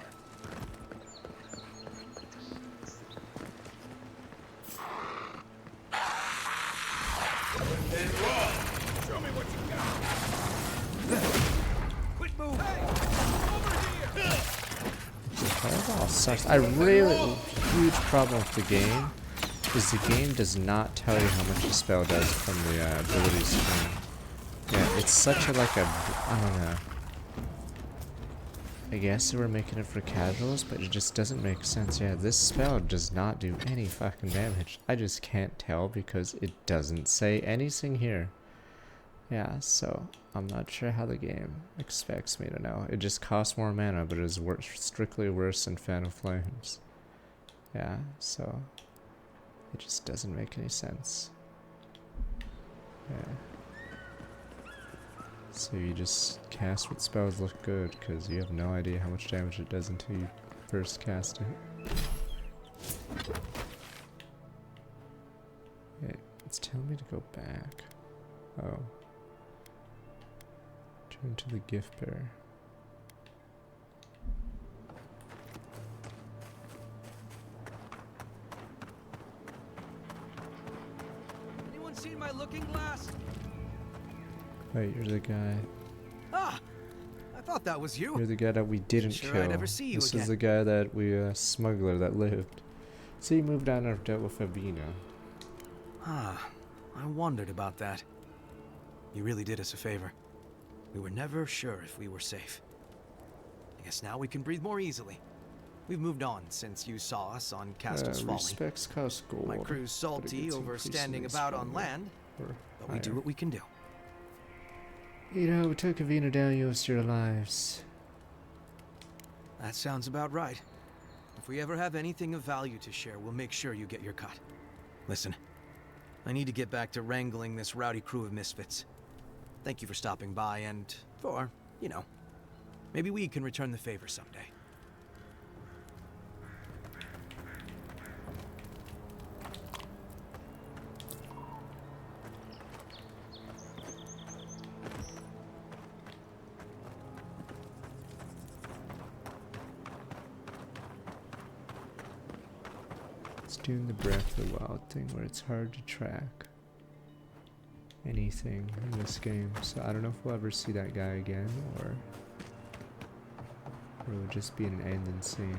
Show me what you got. Quit moving. Hey, over here. Fireball sucks. I really, huge problem with the game is the game does not tell you how much a spell does from the ability screen. Yeah, it's such a like a, I don't know. I guess they were making it for casuals, but it just doesn't make sense. Yeah, this spell does not do any fucking damage. I just can't tell because it doesn't say anything here. Yeah, so I'm not sure how the game expects me to know. It just costs more mana, but it is strictly worse than Fan of Flames. Yeah, so it just doesn't make any sense. Yeah. So you just cast what spells look good, because you have no idea how much damage it does until you first cast it. Yeah, it's telling me to go back. Oh. Turn to the gift bearer. Anyone seen my looking glass? Wait, you're the guy. Ah! I thought that was you. You're the guy that we didn't Sure kill. I'd never see you This again. is the guy that we, smuggler that lived. So he moved on and dealt with Avina. Ah. I wondered about that. You really did us a favor. We were never sure if we were safe. I guess now we can breathe more easily. We've moved on since you saw us on Castle's Folly. Respects cost gold. My crew's salty over standing about on land, but we do what we can do. You know, we took Avina down, you lost your lives. That sounds about right. If we ever have anything of value to share, we'll make sure you get your cut. Listen, I need to get back to wrangling this rowdy crew of misfits. Thank you for stopping by and for, you know, maybe we can return the favor someday. It's doing the Breath of the Wild thing where it's hard to track anything in this game. So I don't know if we'll ever see that guy again, or it'll just be an end insane.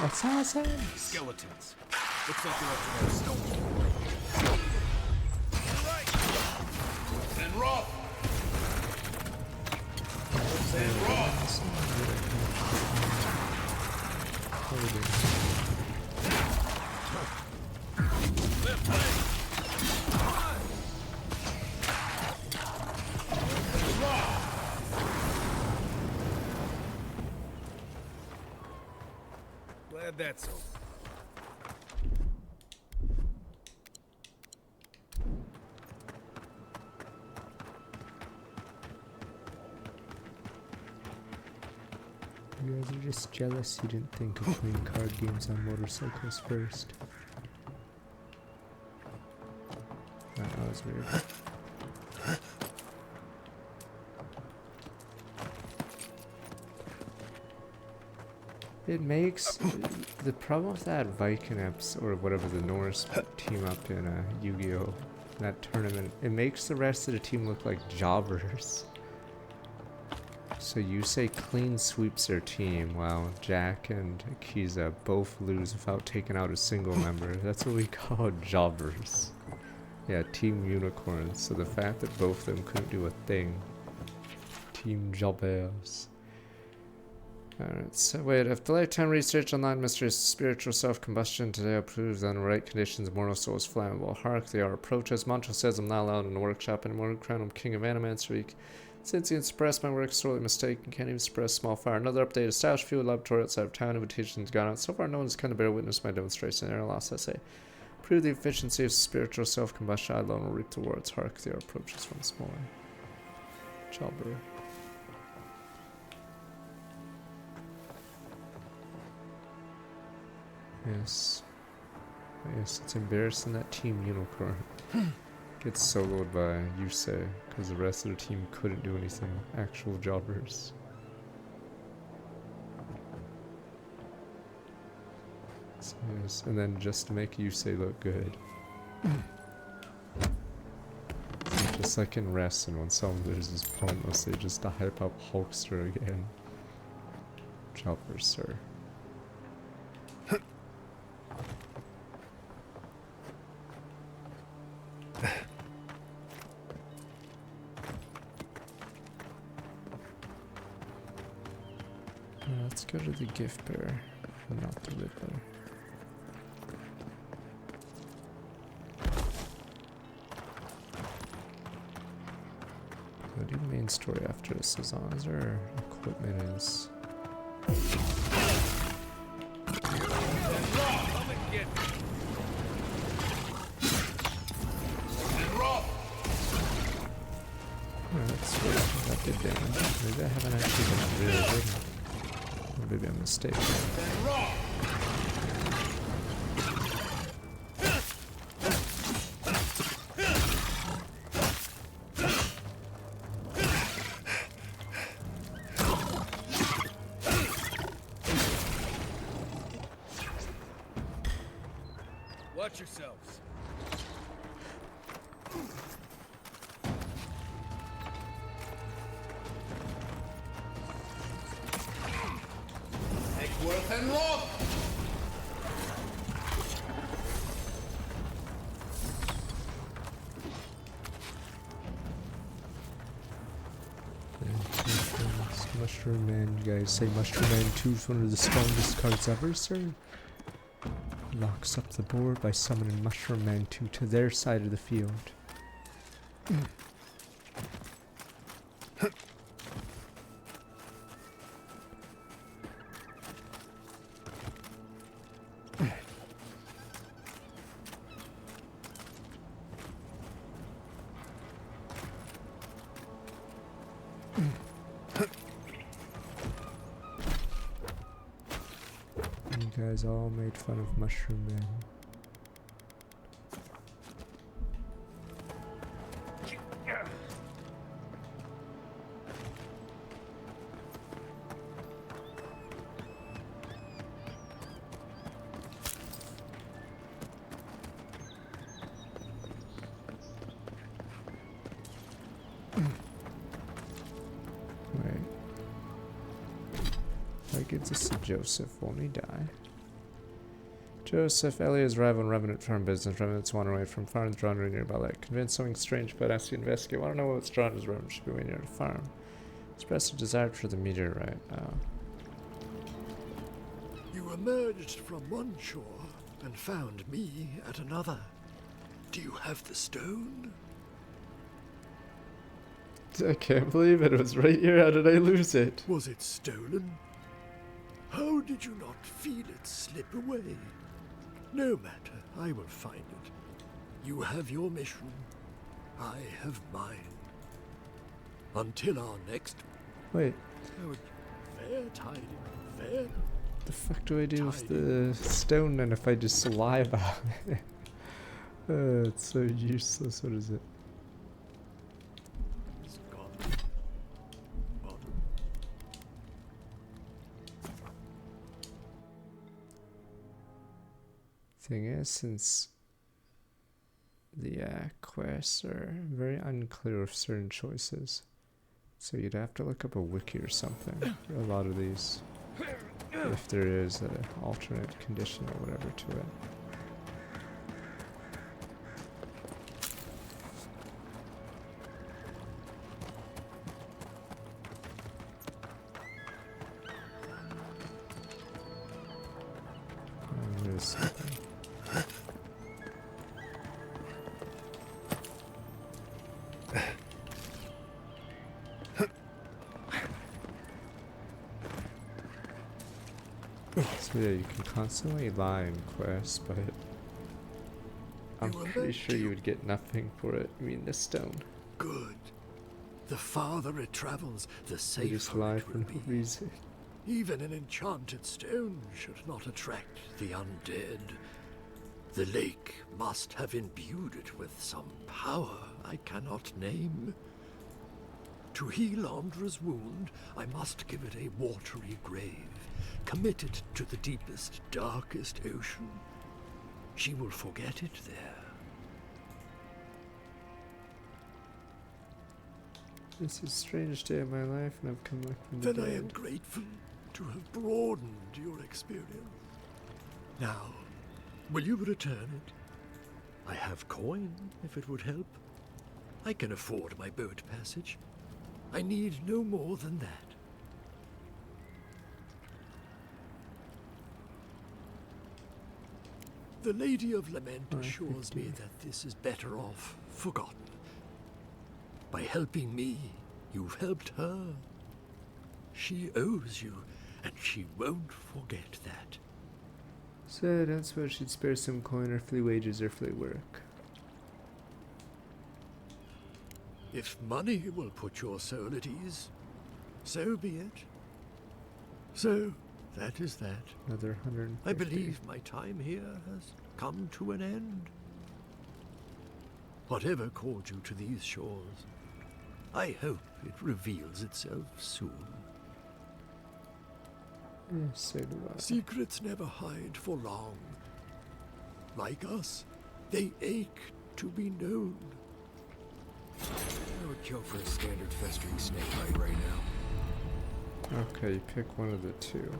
That's awesome! Skeletons. Looks like they're up to that stone. Right. And rough. And rough. Left leg. Glad that's over. You guys are just jealous you didn't think of playing card games on motorcycles first. That was weird. It makes the problem with that Viking episode, or whatever, the Norse team up in Yu-Gi-Oh! That tournament, it makes the rest of the team look like jobbers. So you say clean sweeps their team, while Jack and Akiza both lose without taking out a single member. That's what we call jobbers. Yeah, Team Unicorns. So the fact that both of them couldn't do a thing. Team jobbers. Alright, so wait, after lifetime research on Light Mysteries spiritual self-combustion, today proves that in the right conditions, mortal soul is flammable. Hark, they are approaches. Mantra says I'm not allowed in the workshop anymore. Crown him king of Animancery. Since he can suppress my work, sorely mistaken. Can't even suppress small fire. Another update. Established field laboratory outside of town. Invitations gone out. So far, no one has come to bear witness my demonstration. Air loss essay. Prove the efficiency of spiritual self-combustion. I alone will reap the rewards. Hark, they are approaches from smaller. Jobber. Yes. Yes, it's embarrassing that Team Unicorn gets soloed by Yusei, because the rest of the team couldn't do anything. Actual jobbers. So, yes, and then just to make Yusei look good. Just like in wrestling, when someone loses pointless, they just to hype up Hulkster again. Jobbers, sir. Let's go to the gift bearer, not the Riddler. I'll do the main story after this, as long as our equipment is... That's good. That did damage. Maybe I haven't actually been really good. Or maybe I'm mistaken. Watch yourselves. Take worth and look! Mushroom Man, you guys say Mushroom Man 2 is one of the strongest cards ever, sir? Locks up the board by summoning Mushroom Man 2 to their side of the field. You guys all made fun of Mushroom Man. Wait. If I give this to Joseph, won't he die? Joseph, Elia's rival and Revenant farm business. Revenants wander away from farms drawn nearby lake. Convinced something strange but ask you to investigate. Want to know what's drawn as Revenant should be waiting near the farm. Express a desire for the meteorite. You emerged from one shore and found me at another. Do you have the stone? I can't believe it. It was right here. How did I lose it? Was it stolen? How did you not feel it slip away? No matter, I will find it. You have your mission. I have mine. Until our next... Wait. Oh, fair tiding, fair... What the fuck do I do with the stone then if I just lie about it? It's so useless. What is it? It's gone. Thing is, since the quests are very unclear of certain choices, so you'd have to look up a wiki or something for a lot of these, if there is an alternate condition or whatever to it. There's something. So yeah, you can constantly lie in quests, but I'm pretty sure you would get nothing for it. I mean, the stone. Good. The farther it travels, the You safer just lie it for will no be. reason. Even an enchanted stone should not attract the undead. The lake must have imbued it with some power I cannot name. To heal Andra's wound, I must give it a watery grave, committed to the deepest, darkest ocean. She will forget it there. This is a strange day of my life, and I've come back from the Then dead. I am grateful to have broadened your experience. Now, will you return it? I have coin, if it would help. I can afford my boat passage. I need no more than that. The Lady of Lament assures me that this is better off forgotten. By helping me, you've helped her. She owes you, and she won't forget that. So that's why she'd spare some coin or free wages or free work. If money will put your soul at ease, so be it. So, that is that. Another 150. I believe my time here has come to an end. Whatever called you to these shores, I hope it reveals itself soon. Yes, so do I. Secrets never hide for long. like us. They ache to be known. I would kill for a standard festering snake right now. Okay, you pick one of the two.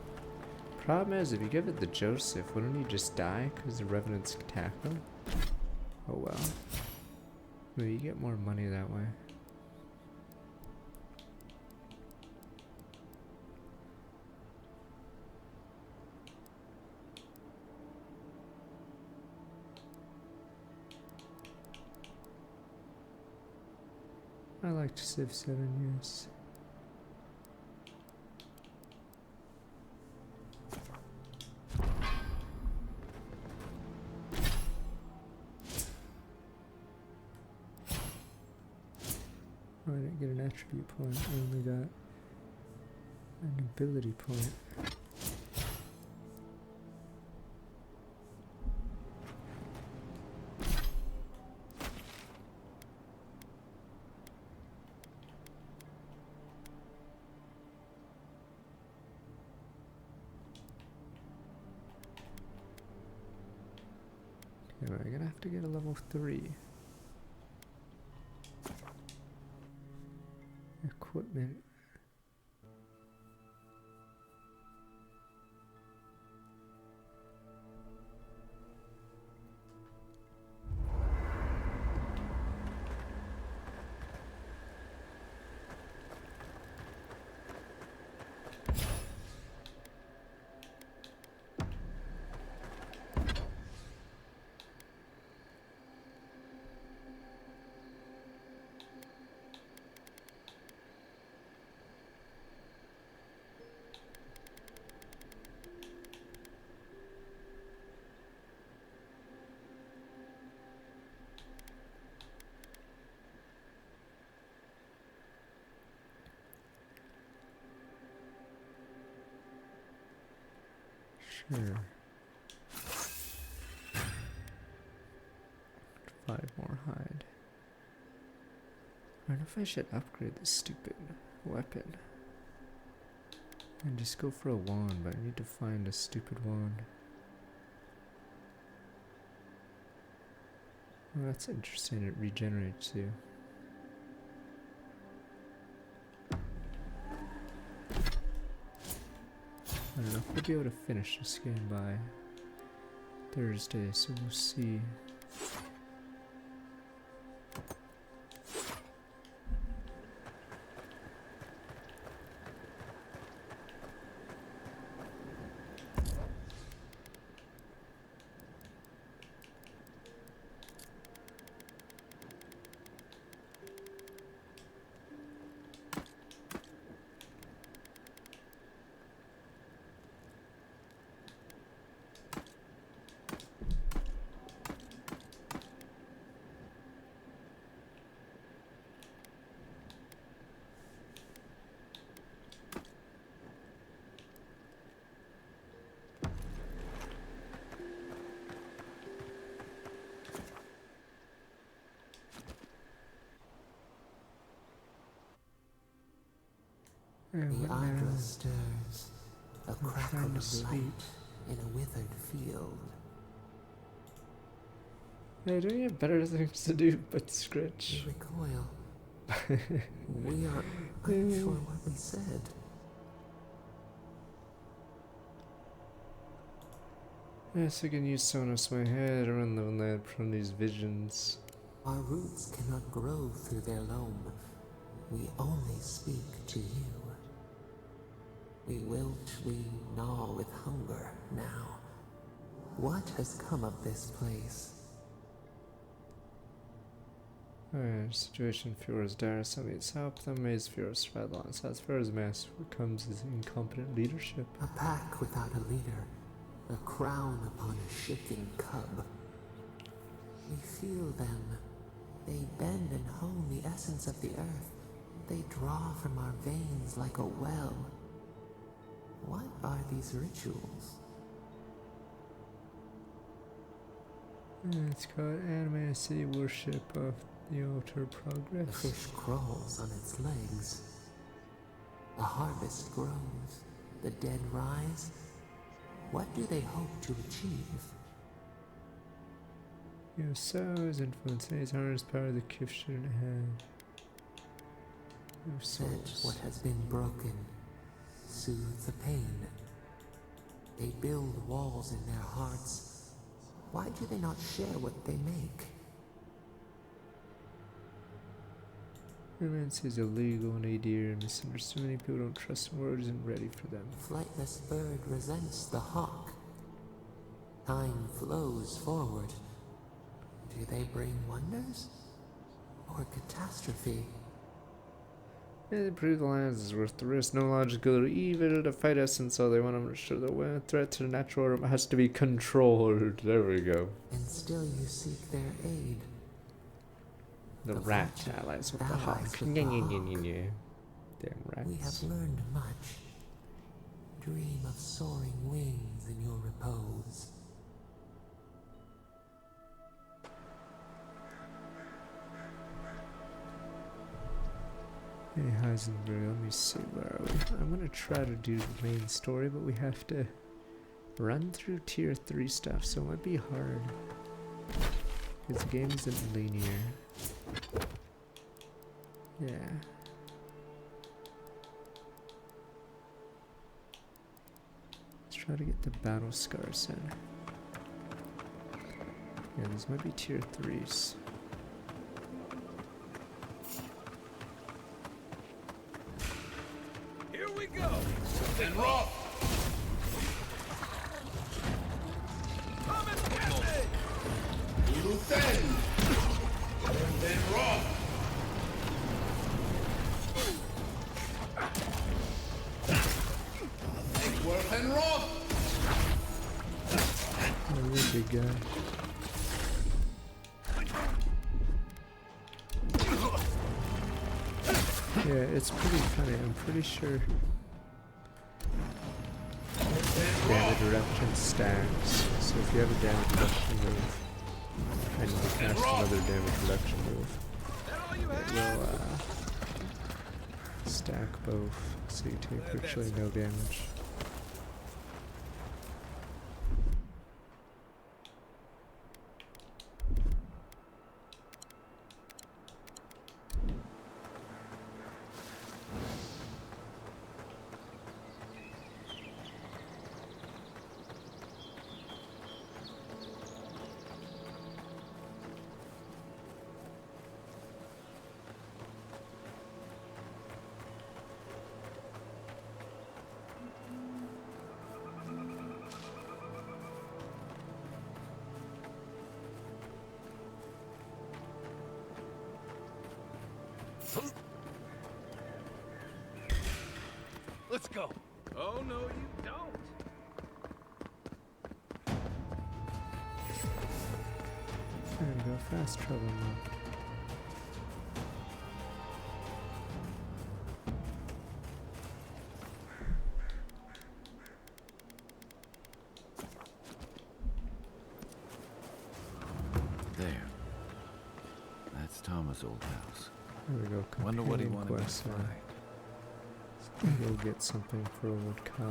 Problem is, if you give it the Joseph, wouldn't he just die because the Revenants attack him? Oh well. Maybe you get more money that way. I like to Civ 7, yes. Oh, I didn't get an attribute point, I only got an ability point. Okay, I'm gonna have to get a level 3. Equipment. Sure. 5 more hide. I don't know if I should upgrade this stupid weapon. And just go for a wand, but I need to find a stupid wand. Oh, that's interesting, it regenerates you. I don't know if we'll be able to finish this game by Thursday, so we'll see. The Idra stirs, a crackle of light in a withered field. Yeah, don't you have better things to do but scratch? We recoil. We are unsure what we said. Yes, I can use Sonos my head or run the land from these visions. Our roots cannot grow through their loam. We only speak to you. We wilt, we gnaw with hunger now. What has come of this place? Situation fears dire, some needs help, the maze fears redlines. As far as mass comes is incompetent leadership. A pack without a leader, a crown upon a shifting cub. We feel them. They bend and hone the essence of the earth. They draw from our veins like a well. What are these rituals? It's called animacy worship of the outer progress. The fish crawls on its legs. The harvest grows. The dead rise. What do they hope to achieve? You know, so's influence, his harness power the gift shouldn't have. No Fetch what has been broken, soothe the pain. They build walls in their hearts. Why do they not share what they make? Romance is illegal in AD and misunderstood. Many people don't trust the world isn't ready for them. Flightless bird resents the hawk. Time flows forward. Do they bring wonders? Or catastrophe? Yeah, they prove the lands is worth the risk. No logical or evil to fight essence. All they want to show the threat to the natural order has to be controlled. There we go. And still you seek their aid. The rat allies with the hawk. Damn rats. We have learned much. Dream of soaring wings in your repose. Hey Heisenberg, let me see, where are we? I'm gonna try to do the main story, but we have to run through tier 3 stuff, so it might be hard. Because the game isn't linear. Yeah. Let's try to get the battle scars in. Yeah, these might be tier 3s. Here we go! Something wrong! Come and get me! You then! Something wrong! Nothing worse than wrong! Oh, you're a big guy. Yeah, it's pretty funny. I'm pretty sure damage reduction stacks. So if you have a damage reduction move and you cast another damage reduction move, it will stack both, so you take virtually no damage. Let's go. Oh, no, you don't. There we go, fast travel mode. There. That's Thomas' old house. There we go. Wonder what he companion wanted me to quest, find. We'll get something for old Kai.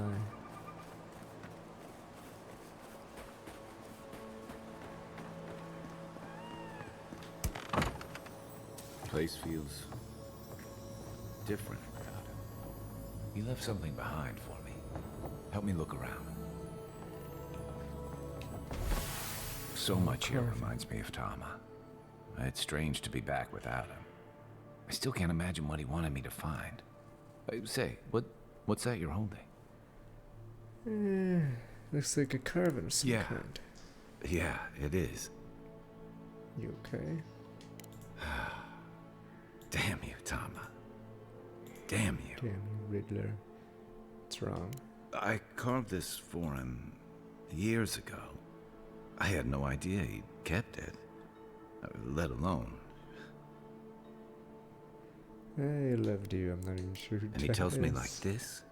Place feels different without him. He left something behind for me. Help me look around. So much here reminds me of Tama. It's strange to be back without him. I still can't imagine what he wanted me to find. Say, what's that you're holding? Looks like a carbon of some kind. Yeah, it is. You okay? Damn you, Tama. Damn you. Damn you, Riddler. What's wrong? I carved this for him years ago. I had no idea he'd kept it, let alone. I loved you. I'm not even sure who And he tells me like this,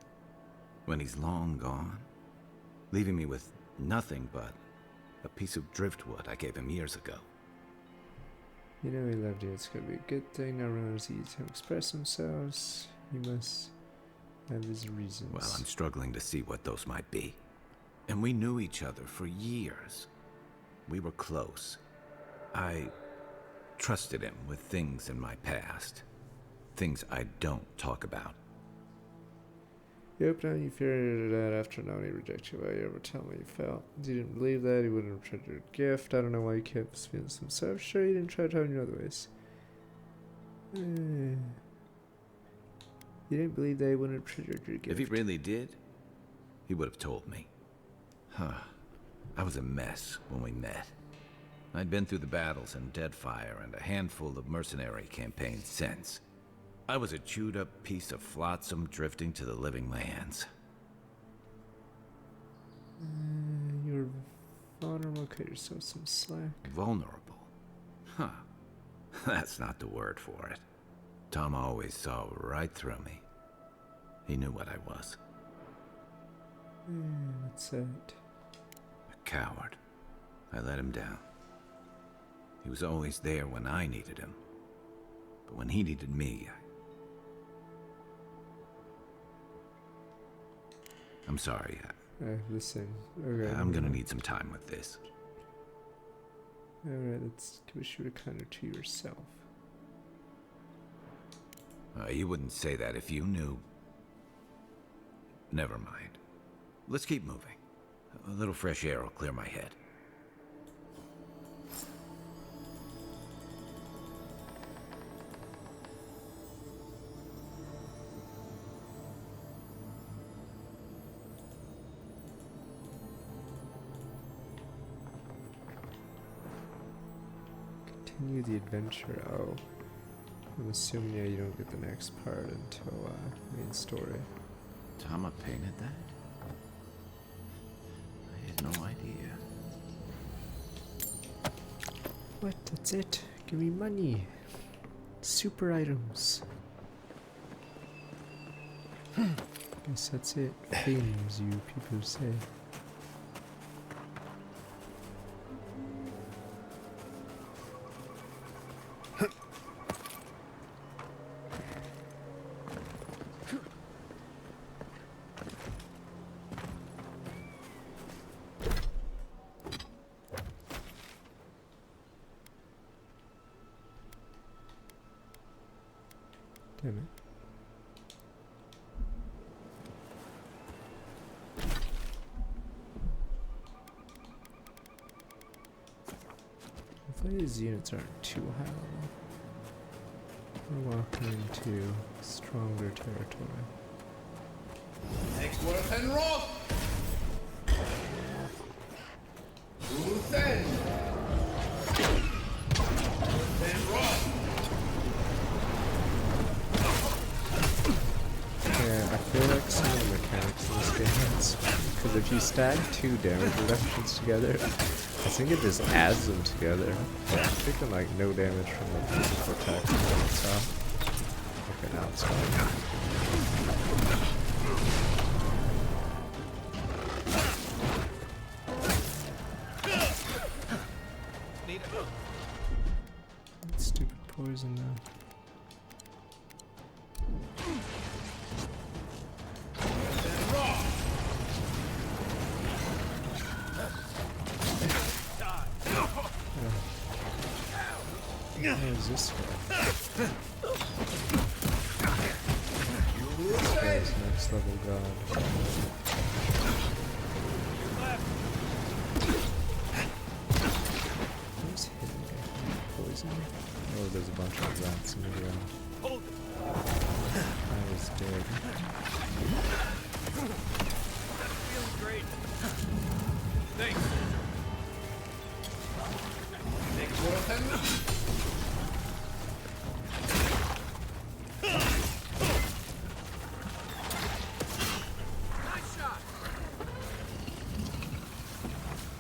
when he's long gone, leaving me with nothing but a piece of driftwood I gave him years ago. You know he loved you. It's gonna be a good thing. Now runners easy to express themselves. He must have his reasons. Well, I'm struggling to see what those might be. And we knew each other for years. We were close. I trusted him with things in my past. Things I don't talk about. You opened up, you figured it out after knowing he rejected you. Why you ever tell me you felt? You didn't believe that, he wouldn't have treasured your gift. I don't know why you kept feeling himself. Sure, he didn't try to harm you in other ways. You didn't believe that he wouldn't have treasured your gift. If he really did, he would have told me. I was a mess when we met. I'd been through the battles in Deadfire and a handful of mercenary campaigns since. I was a chewed-up piece of flotsam drifting to the living lands. You're vulnerable. Cut yourself some slack. Vulnerable? Huh. That's not the word for it. Tom always saw right through me. He knew what I was. What's that? A coward. I let him down. He was always there when I needed him. But when he needed me, I'm sorry. Listen. Okay. I'm gonna need some time with this. Alright, let's give a shoot a counter to yourself. You wouldn't say that if you knew. Never mind. Let's keep moving. A little fresh air will clear my head. Continue the adventure. Oh. I'm assuming, yeah, you don't get the next part until main story. Tama painted that? I had no idea. What? That's it? Give me money. Super items. Guess that's it. Things, you people say. Damn it. Hopefully these units aren't too high level. We're walking into stronger territory. Next work and rock! Then rock! Yeah, I feel like some of the mechanics in this game, because if you stack two damage reductions together, I think it just adds them together. Yeah, I'm thinking like no damage from the physical attacks on the top. Okay, now it's fine. Stupid poison now. What is this guy? This guy's next level god. Who's hitting me? Poison? Oh, there's a bunch of rats in the ground. I was dead. Feeling great. Thanks. Next work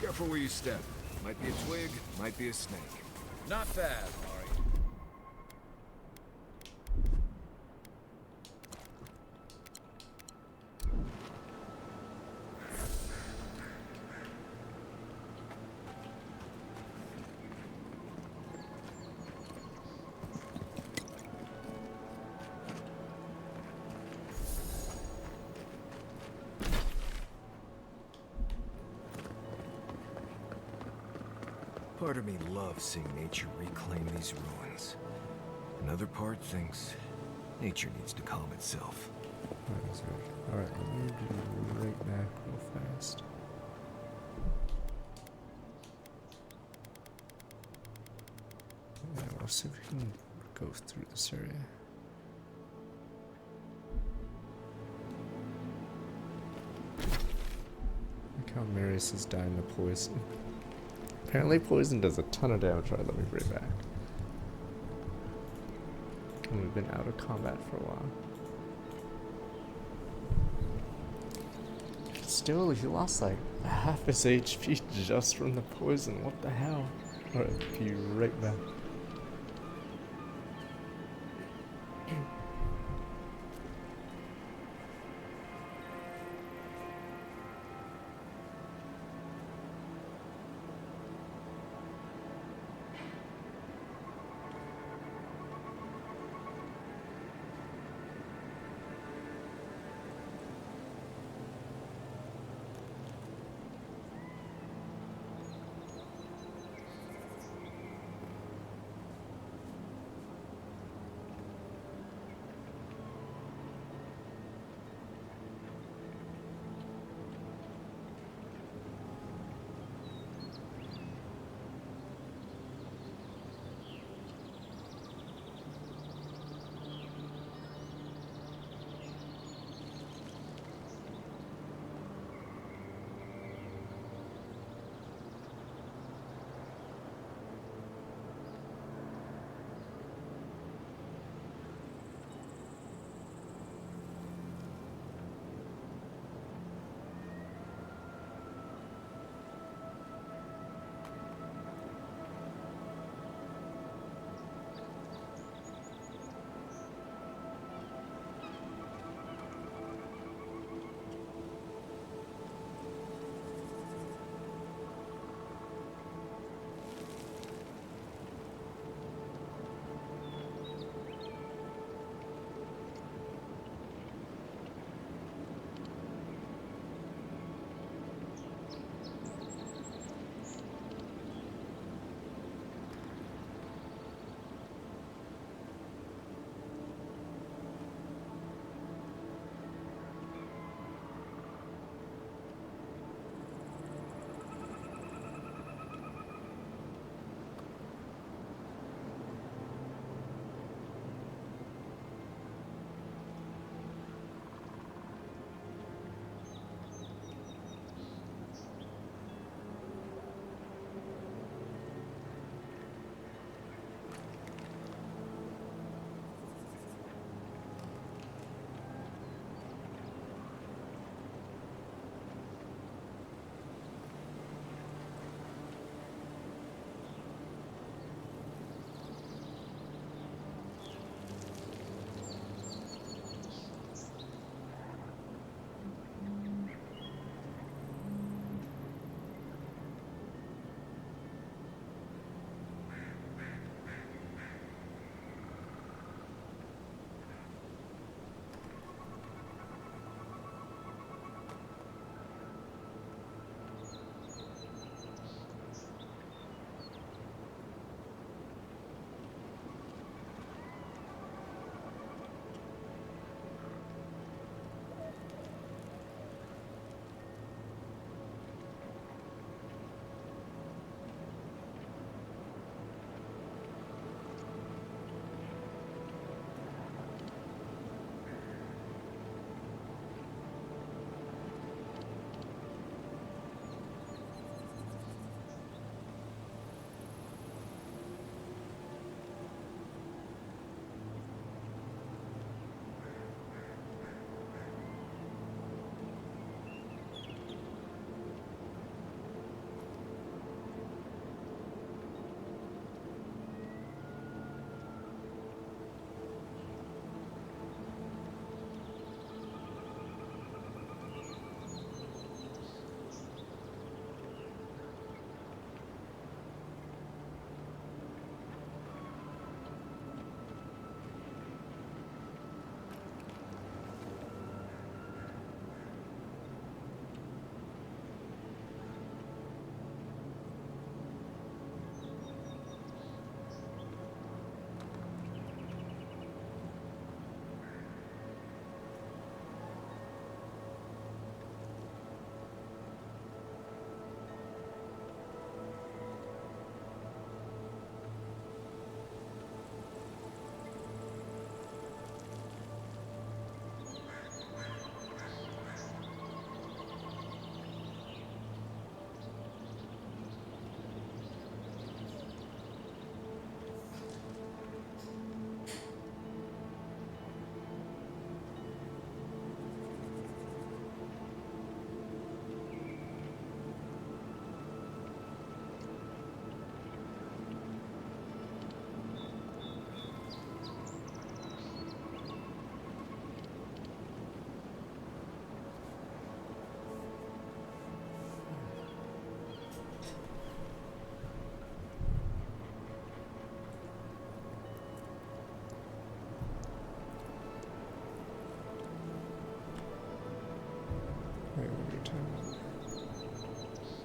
Careful where you step. Might be a twig, might be a snake. Not bad, Mari. Part of me loves seeing nature reclaim these ruins. Another part thinks nature needs to calm itself. Alright, let me do right back real fast. Yeah, we'll see if we can go through this area. Look how Marius is dying to poison. Apparently poison does a ton of damage. Alright, let me bring it back. And we've been out of combat for a while. Still, he lost like half his HP just from the poison. What the hell? Alright, be right back.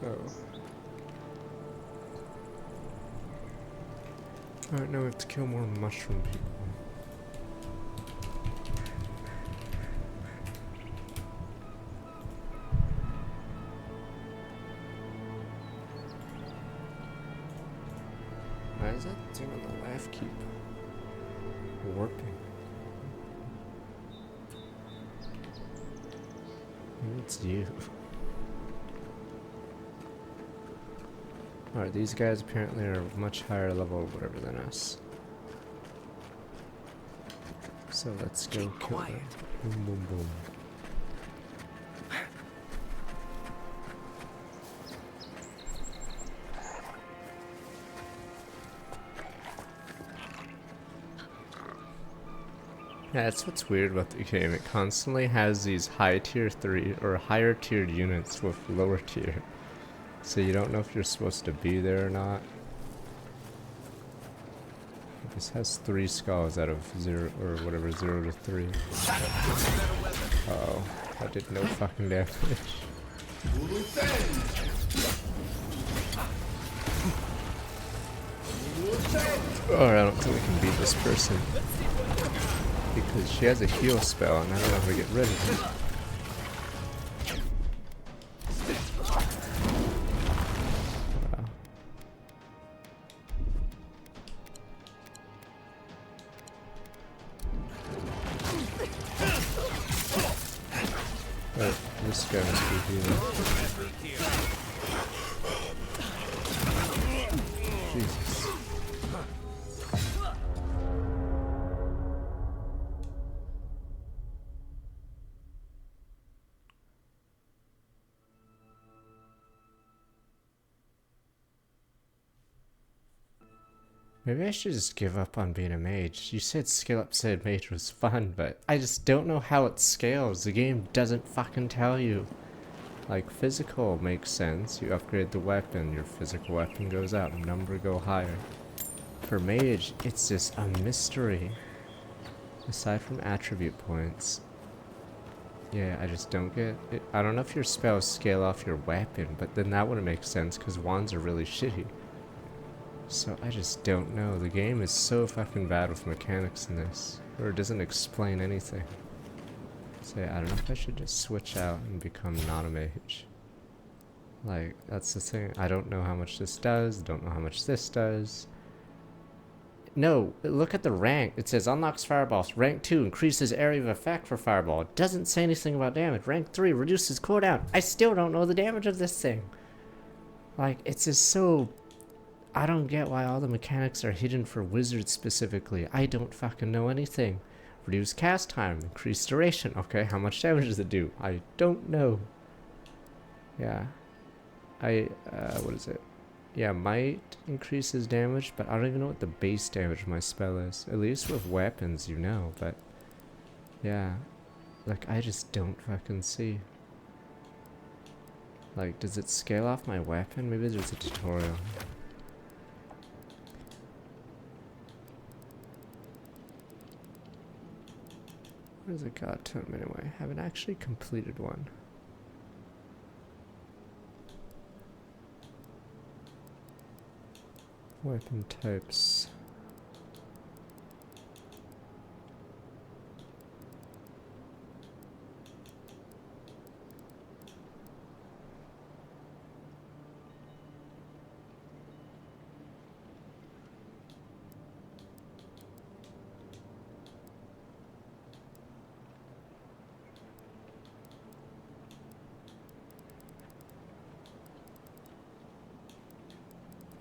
Oh. Alright, now we have to kill more mushroom people. Why is that thing on the left keep warping? Maybe it's you. Alright, these guys apparently are much higher level or whatever than us. So let's go kill them. Boom, boom, boom. Yeah, that's what's weird about the game. It constantly has these high tier 3 or higher tiered units with lower tier. So you don't know if you're supposed to be there or not. This has 3 skulls out of 0 or whatever, 0 to 3. Uh-oh, that did no fucking damage. Oh, I don't think we can beat this person. Because she has a heal spell and I don't know how to get rid of it. Oh, this guy must be healing. Jesus. Maybe I should just give up on being a mage. You said skill up said mage was fun, but I just don't know how it scales. The game doesn't fucking tell you. Like, physical makes sense. You upgrade the weapon, your physical weapon goes up, number go higher. For mage, it's just a mystery. Aside from attribute points. Yeah, I just don't get it. I don't know if your spells scale off your weapon, but then that wouldn't make sense because wands are really shitty. So I just don't know. The game is so fucking bad with mechanics in this. Or it doesn't explain anything. So yeah, I don't know if I should just switch out and become not a mage. Like, that's the thing. I don't know how much this does. Don't know how much this does. No, look at the rank. It says unlocks fireballs. Rank 2 increases area of effect for fireball. It doesn't say anything about damage. Rank 3 reduces cooldown. I still don't know the damage of this thing. Like, it's just so... I don't get why all the mechanics are hidden for wizards specifically. I don't fucking know anything. Reduce cast time, increase duration. Okay, how much damage does it do? I don't know. Yeah. What is it? Yeah, might increases damage, but I don't even know what the base damage of my spell is. At least with weapons, you know, but... Yeah. Like, I just don't fucking see. Like, does it scale off my weapon? Maybe there's a tutorial. Where's the god tome anyway? I haven't actually completed one. Weapon types.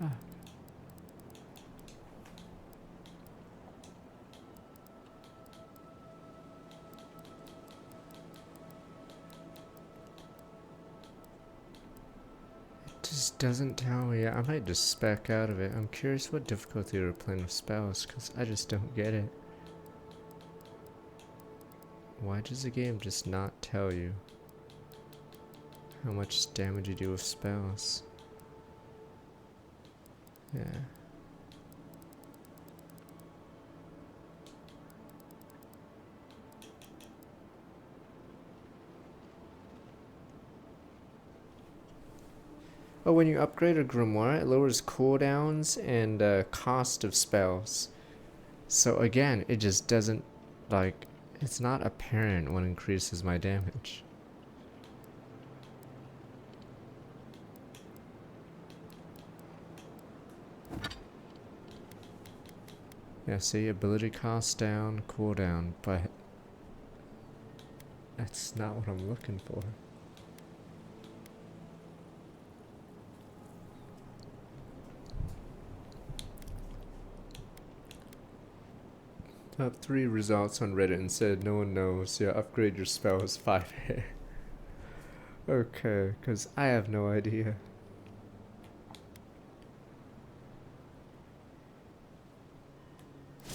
Ah. It just doesn't tell me. I might just spec out of it. I'm curious what difficulty we're playing with spells, because I just don't get it. Why does the game just not tell you how much damage you do with spells? Yeah. Oh, when you upgrade a grimoire, it lowers cooldowns and cost of spells. So again, it just doesn't, like, it's not apparent what increases my damage. Yeah, see, ability cost down, cooldown, but that's not what I'm looking for. Top 3 results on Reddit and said no one knows. Yeah, upgrade your spells 5 hair. Okay, because I have no idea.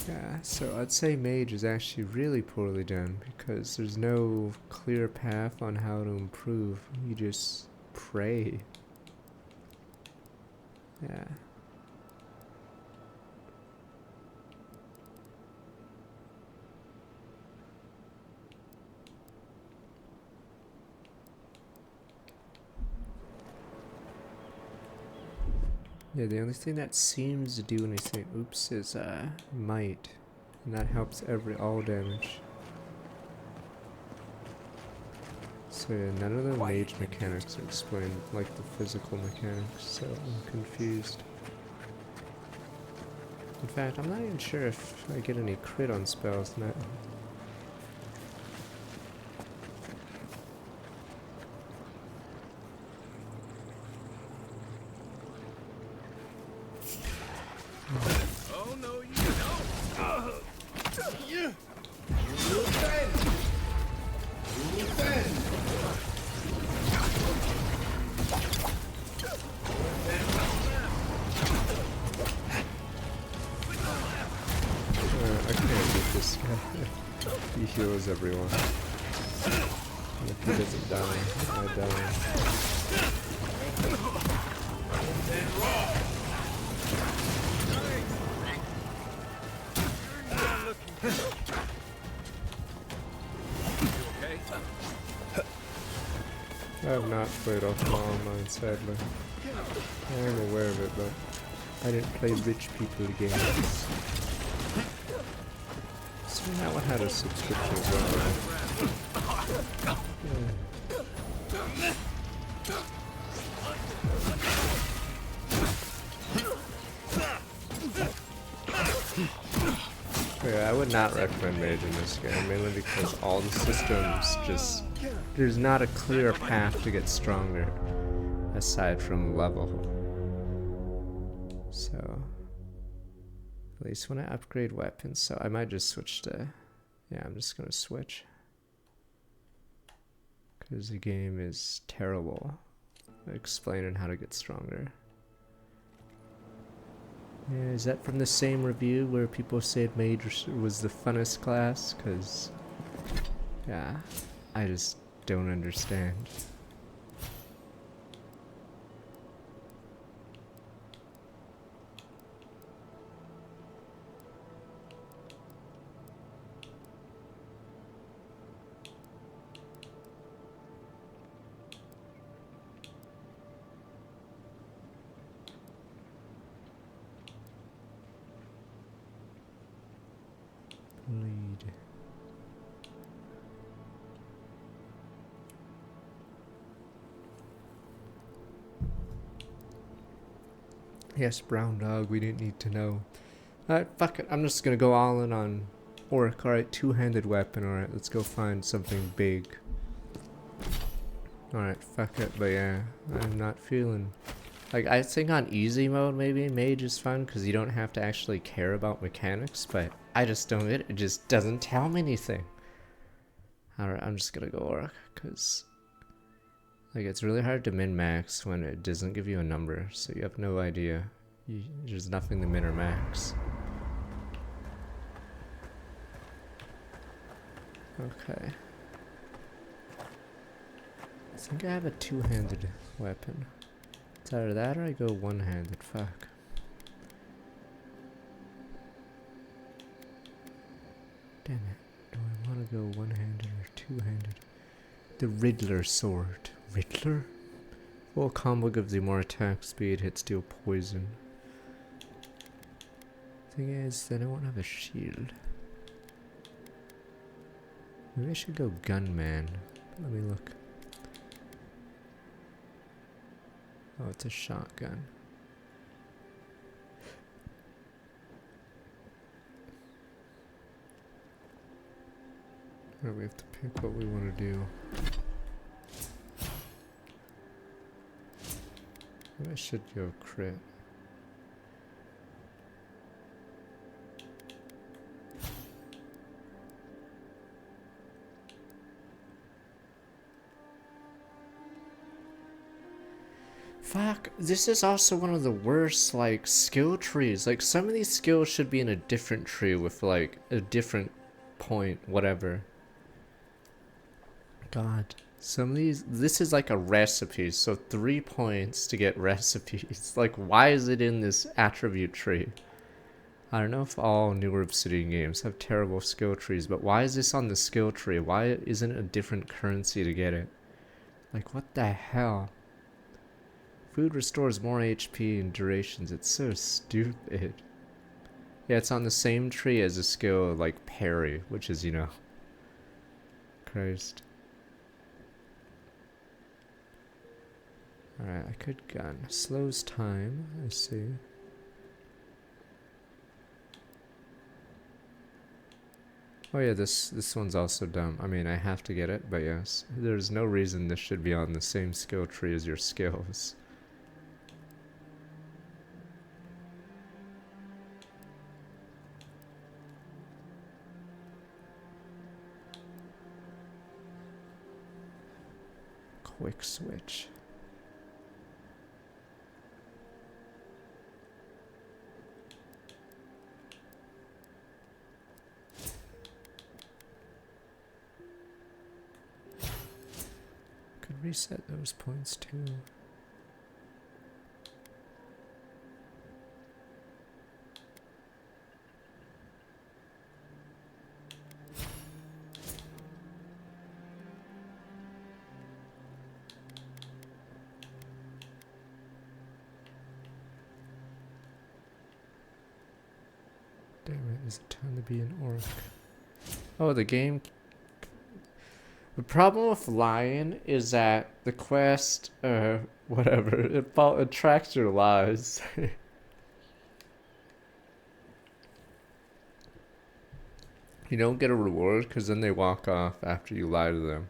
Yeah, so I'd say mage is actually really poorly done because there's no clear path on how to improve. You just pray. Yeah. Yeah, the only thing that seems to do anything, oops, is might. And that helps all damage. So yeah, none of the mage mechanics are explained, like the physical mechanics, so I'm confused. In fact, I'm not even sure if I get any crit on spells now. Oh no, you don't! You bend! You bend! I can't beat this guy. He heals everyone. And if he doesn't die, I die. I have not played Ultima Online, sadly. I am aware of it, but I didn't play rich people games. So that one had a subscription as well, right? Yeah, I would not recommend Mage in this game, mainly because all the systems just... There's not a clear path to get stronger, aside from level. So... At least when I upgrade weapons, so I might just switch to... Yeah, I'm just gonna switch. Because the game is terrible at explaining how to get stronger. Yeah, is that from the same review where people said Mage was the funnest class? Because, yeah, I just don't understand. Lead. Yes, brown dog, we didn't need to know. Alright, fuck it, I'm just gonna go all in on Orc. Alright, two-handed weapon, alright, let's go find something big. Alright, fuck it, but yeah, I'm not feeling... Like, I think on easy mode, maybe Mage is fun, because you don't have to actually care about mechanics, but I just don't get it. It just doesn't tell me anything. Alright, I'm just gonna go Orc, because... Like, it's really hard to min-max when it doesn't give you a number, so you have no idea. There's nothing to min or max. Okay. I think I have a two-handed weapon. It's either that or I go one-handed. Fuck. Damn it. Do I want to go one-handed or two-handed? The Riddler sword. Riddler? Well, combo gives you more attack speed, hits deal poison. Thing is, then I won't have a shield. Maybe I should go gunman. Let me look. Oh, it's a shotgun. Alright, we have to pick what we want to do. Maybe I should go crit. Fuck, this is also one of the worst, like, skill trees. Like, some of these skills should be in a different tree with, like, a different point, whatever. God. Some of these, this is like a recipe, so 3 points to get recipes. Like, why is it in this attribute tree? I don't know if all newer Obsidian games have terrible skill trees, but why is this on the skill tree? Why isn't it a different currency to get it? Like, what the hell? Food restores more HP and durations. It's so stupid. Yeah, it's on the same tree as a skill like parry, which is, you know, Christ. Alright, I could gun. Slows time, I see. Oh yeah, this one's also dumb. I mean, I have to get it, but yes. There's no reason this should be on the same skill tree as your skills. Quick switch. Could reset those points too. Damn it, is it time to be an orc? Oh, the game... The problem with lying is that the quest, whatever, it tracks your lies. You don't get a reward because then they walk off after you lie to them.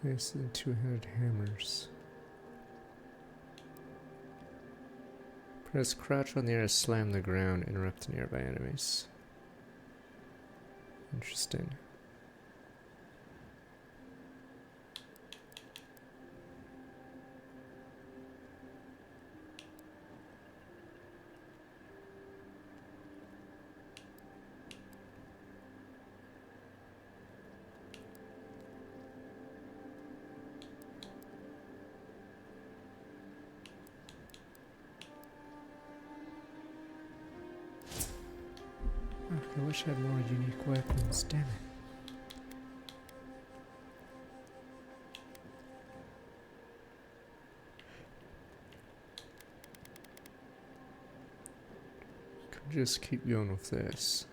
Yes, the two-handed hammers. Press crouch on the air to slam the ground, interrupt nearby enemies. Interesting. I wish I had more unique weapons, damn it. Could just keep going with this.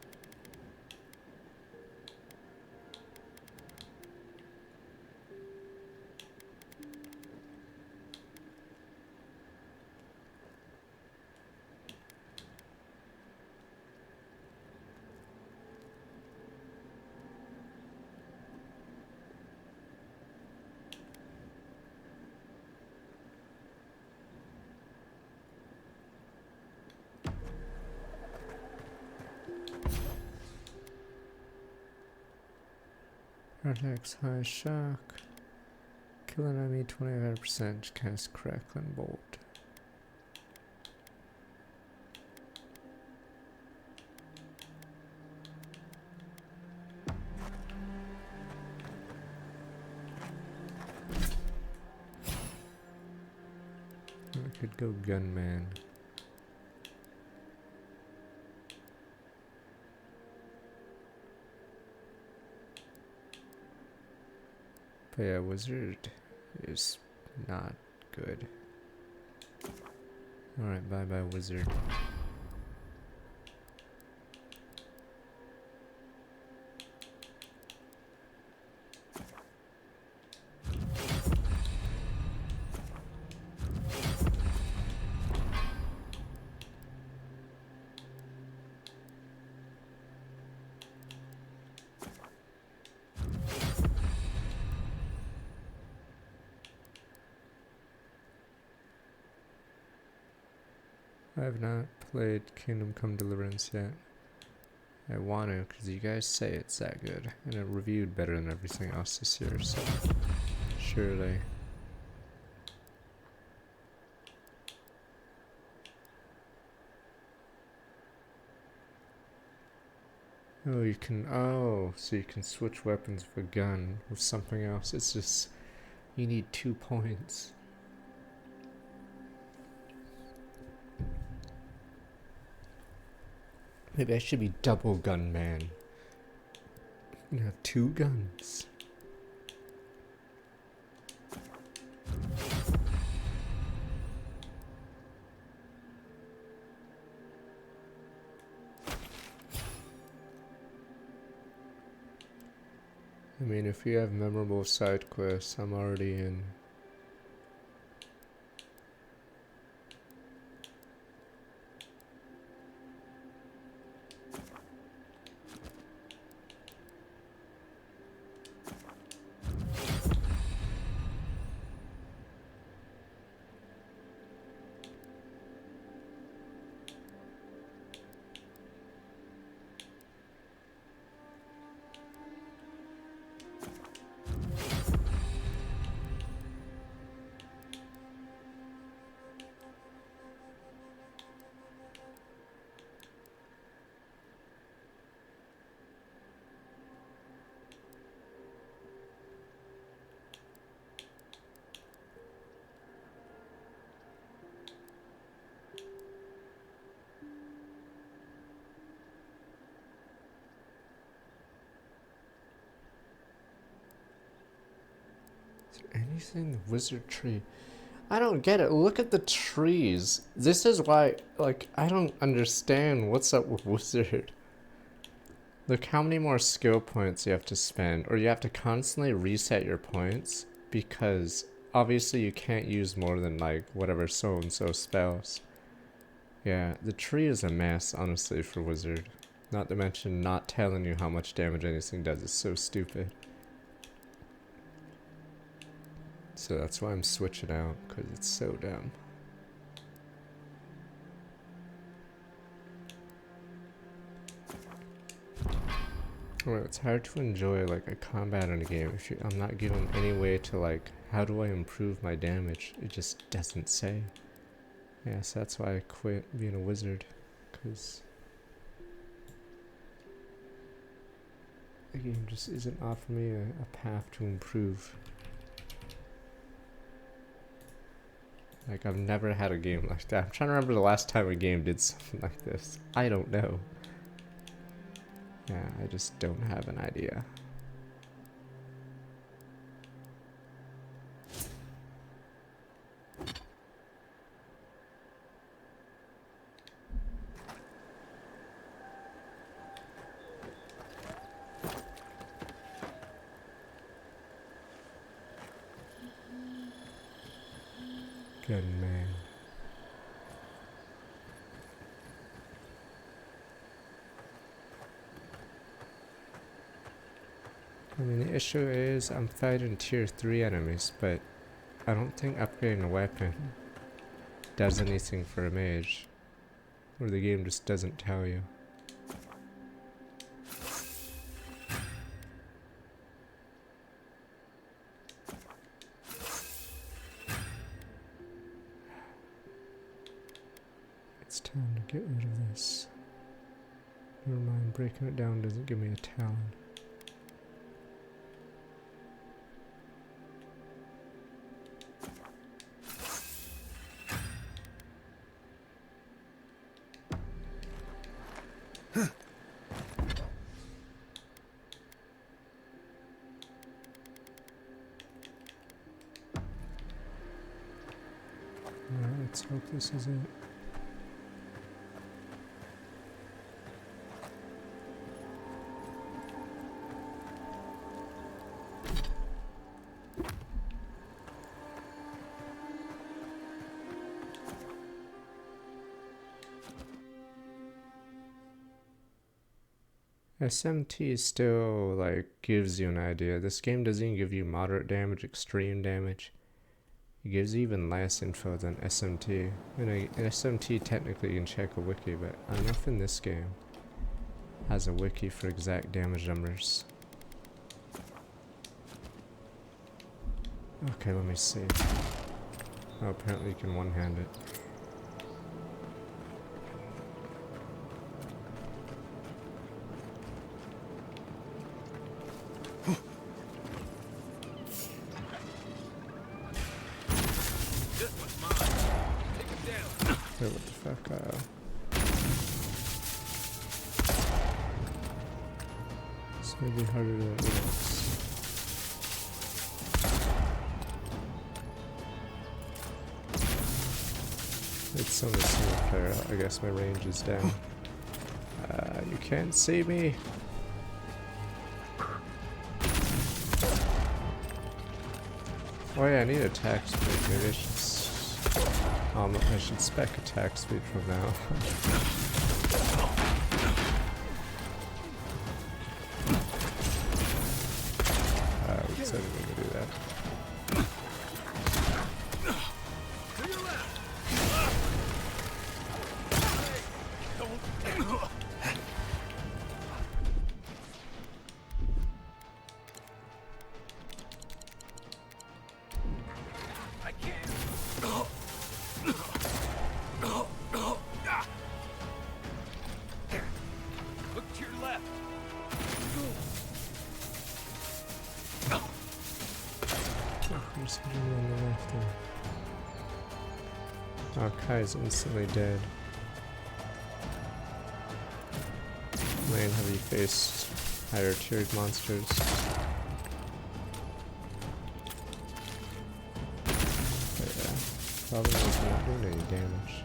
Attacks high shock. Kill an enemy 25%, cast Crackling Bolt. I could go Gunman. But yeah, Wizard is not good. Alright, bye bye, Wizard. I have not played Kingdom Come Deliverance yet. I want to, because you guys say it's that good. And it reviewed better than everything else this year, so surely. Oh, you can, oh, so you can switch weapons with a gun with something else. It's just, you need 2 points. Maybe I should be double gun man. You have 2 guns. I mean, if you have memorable side quests, I'm already in. Anything wizard tree? I don't get it. Look at the trees. This is why, like, I don't understand what's up with wizard. Look how many more skill points you have to spend, or you have to constantly reset your points, because obviously you can't use more than, like, whatever so-and-so spells. Yeah, the tree is a mess, honestly, for wizard. Not to mention not telling you how much damage anything does is so stupid. So that's why I'm switching out, because it's so dumb. Well, it's hard to enjoy like a combat in a game if I'm not given any way to like, how do I improve my damage? It just doesn't say. Yes, that's why I quit being a wizard, because the game just isn't offering me a path to improve. Like, I've never had a game like that. I'm trying to remember the last time a game did something like this. I don't know. Yeah, I just don't have an idea. Gunman. I mean, the issue is I'm fighting tier 3 enemies, but I don't think upgrading a weapon does anything for a mage. Or the game just doesn't tell you. time to get rid of this. Never mind, breaking it down doesn't give me a talon. Alright, let's hope this is it. SMT still, like, gives you an idea. This game doesn't even give you moderate damage, extreme damage. It gives even less info than SMT. I mean, SMT technically you can check a wiki, but nothing in this game has a wiki for exact damage numbers. Okay, let me see. Oh, apparently you can one-hand it. Wait, what the fuck? This may be harder than it looks. It's only single player. I guess my range is down. You can't see me. Oh yeah, I need attack speed. Maybe I should I should spec attack speed from now. We said we were gonna do that. Oh, Kai's instantly dead. Man, have you faced higher tiered monsters? But yeah, problem is they're not doing any damage.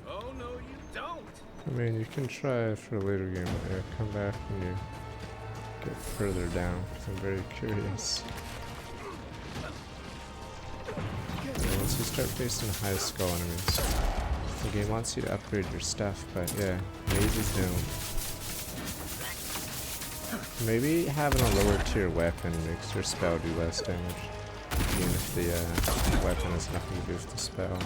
Oh, no, you don't. I mean, you can try for a later game, but yeah, come back when you get further down, because I'm very curious. Yeah, once you start facing high skull enemies, the game wants you to upgrade your stuff, but yeah, mages don't. Maybe having a lower tier weapon makes your spell do less damage, even if the weapon has nothing to do with the spell.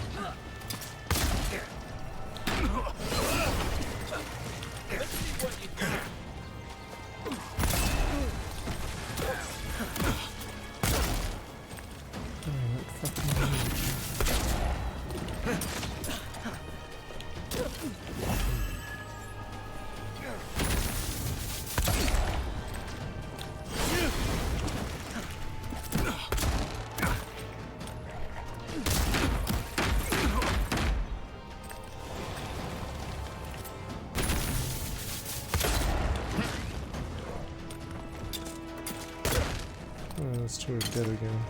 Those two are dead again.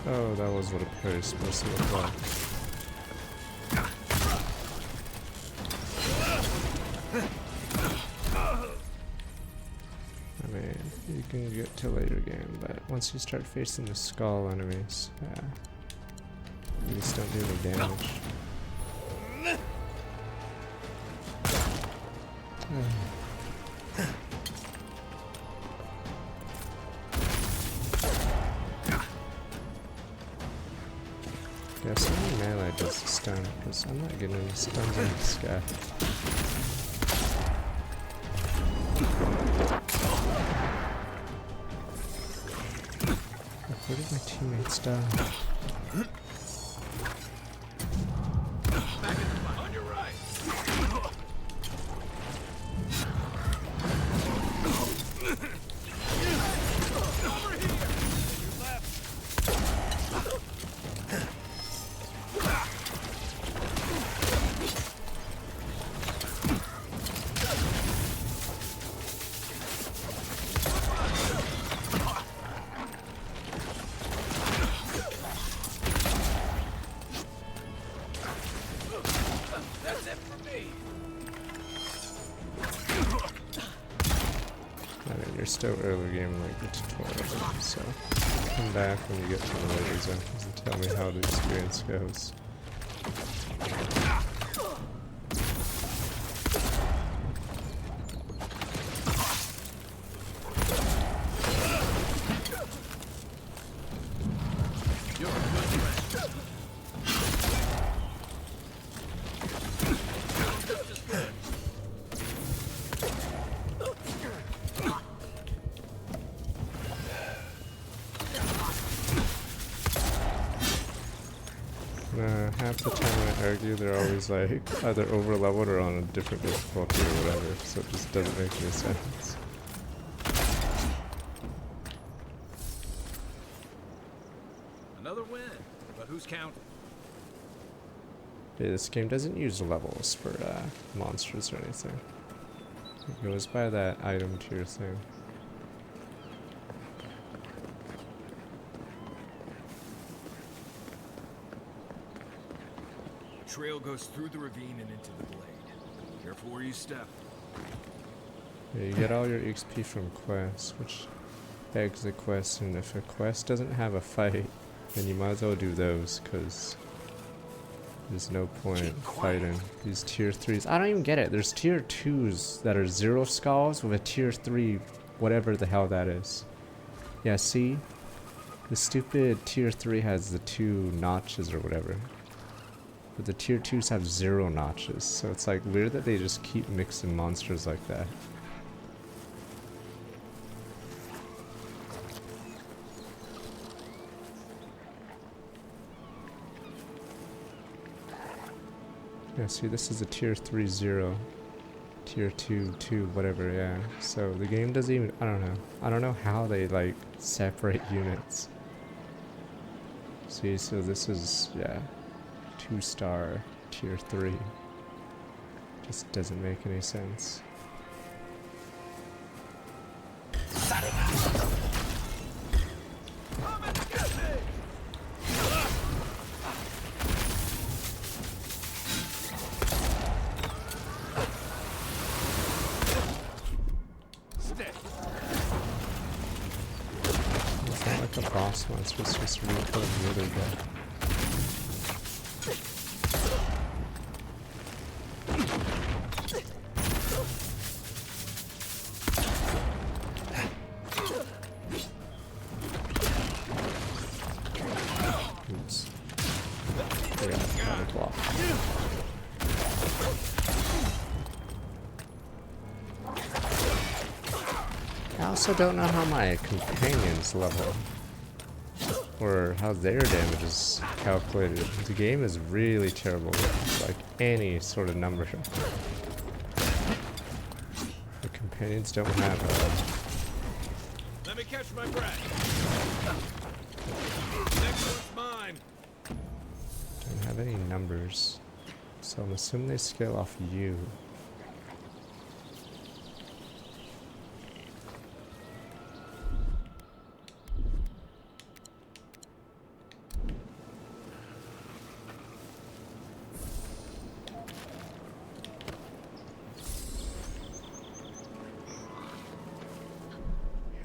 Oh, that was what a parry is supposed to look like. man. You can get to later game, but once you start facing the skull enemies, you just don't do any damage. Guess only melee does the stun, because I'm not getting any stuns on this guy. Where did my teammates die? On your right. Over here. Your left. That's it for me. I mean, you're still early game in like the tutorial, so come back when you get to the later zones and tell me how the experience goes. Half the time I argue, they're always like either over leveled or on a different difficulty or whatever, so it just doesn't make any sense. Another win, but who's counting? Yeah, this game doesn't use levels for monsters or anything. It goes by that item tier thing. Trail goes through the ravine and into the glade. Careful where you step. Yeah, you get all your XP from quests, which begs the question, if a quest doesn't have a fight, then you might as well do those, because there's no point fighting these tier 3s. I don't even get it. There's tier 2s that are 0 skulls with a tier 3, whatever the hell that is. Yeah, see? The stupid tier 3 has the 2 notches or whatever. But the tier 2s have 0 notches, so it's like weird that they just keep mixing monsters like that. Yeah, see, this is a tier 3 0, tier 2 2, whatever, yeah. So the game doesn't even, I don't know how they like separate units. See, so this is, yeah, 2-star tier 3. Just doesn't make any sense. It's not like a boss monster, it's just recode the other guy. I also don't know how my companions level, or how their damage is calculated. The game is really terrible with like any sort of number. The companions don't have Let me catch my breath. Next one's mine. don't have any numbers, so I'm assuming they scale off you.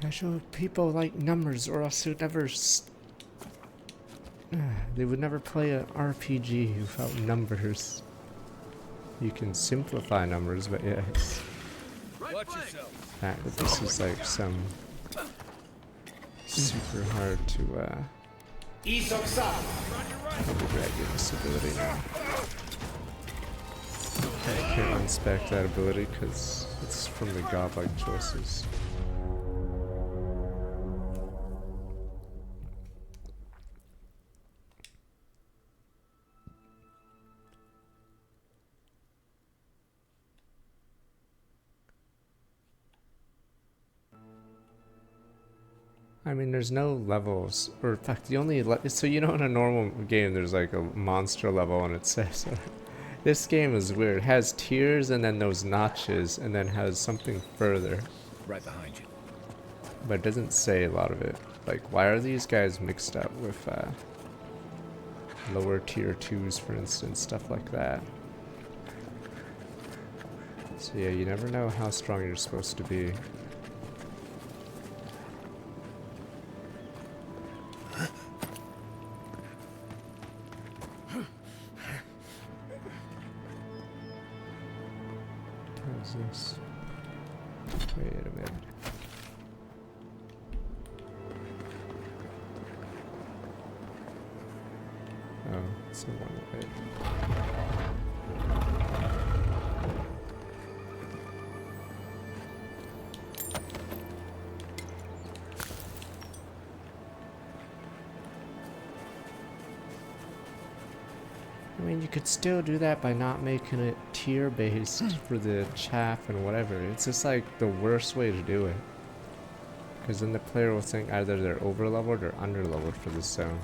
I show people like numbers, or else they'd never. They would never play an RPG without numbers. You can simplify numbers, but yeah, it's Watch yourself. fact that this is like some super hard to drag in this ability now. I can't unspec that ability because it's from the godlike choices. I mean, there's no levels, or in fact, the only so you know in a normal game there's like a monster level and it says this game is weird. It has tiers and then those notches and then has something further. Right behind you. But it doesn't say a lot of it. Like, why are these guys mixed up with lower tier 2s, for instance, stuff like that? So yeah, you never know how strong you're supposed to be. This. Wait a minute. Oh, it's the one way. I mean, you could still do that by not making it tier-based for the chaff and whatever. It's just like the worst way to do it. Because then the player will think either they're over-leveled or under-leveled for this zone.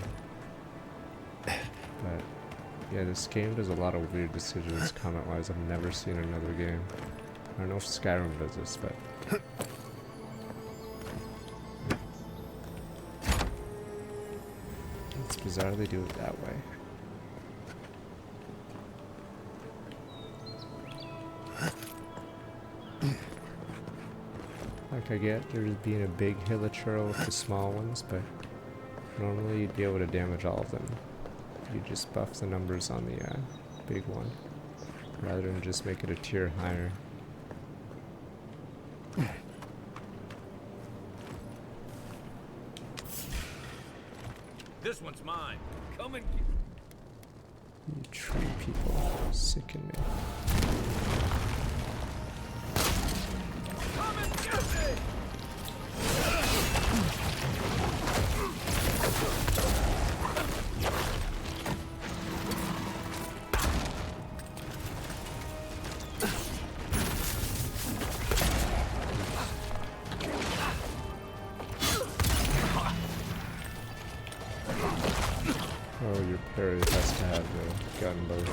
But, yeah, this game does a lot of weird decisions comment-wise I've never seen in another game. I don't know if Skyrim does this, but... it's bizarre they do it that way. Like, I get there's being a big hilichurl with the small ones, but normally you'd be able to damage all of them. You just buff the numbers on the big one, rather than just make it a tier higher. This one's mine. Come and You tree people sicken me. come and get me! Oh, your parry has to have the gun loaded.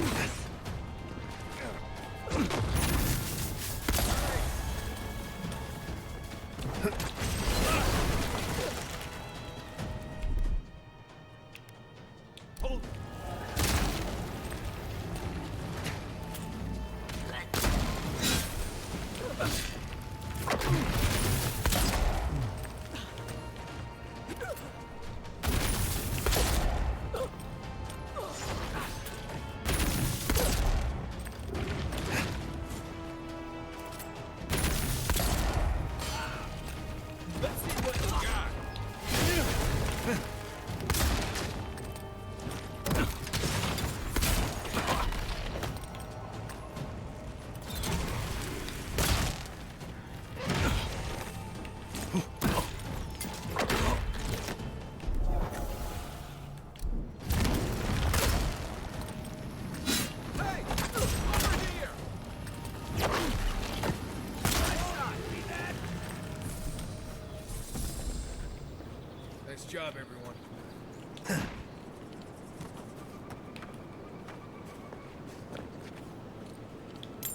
Nice job, everyone.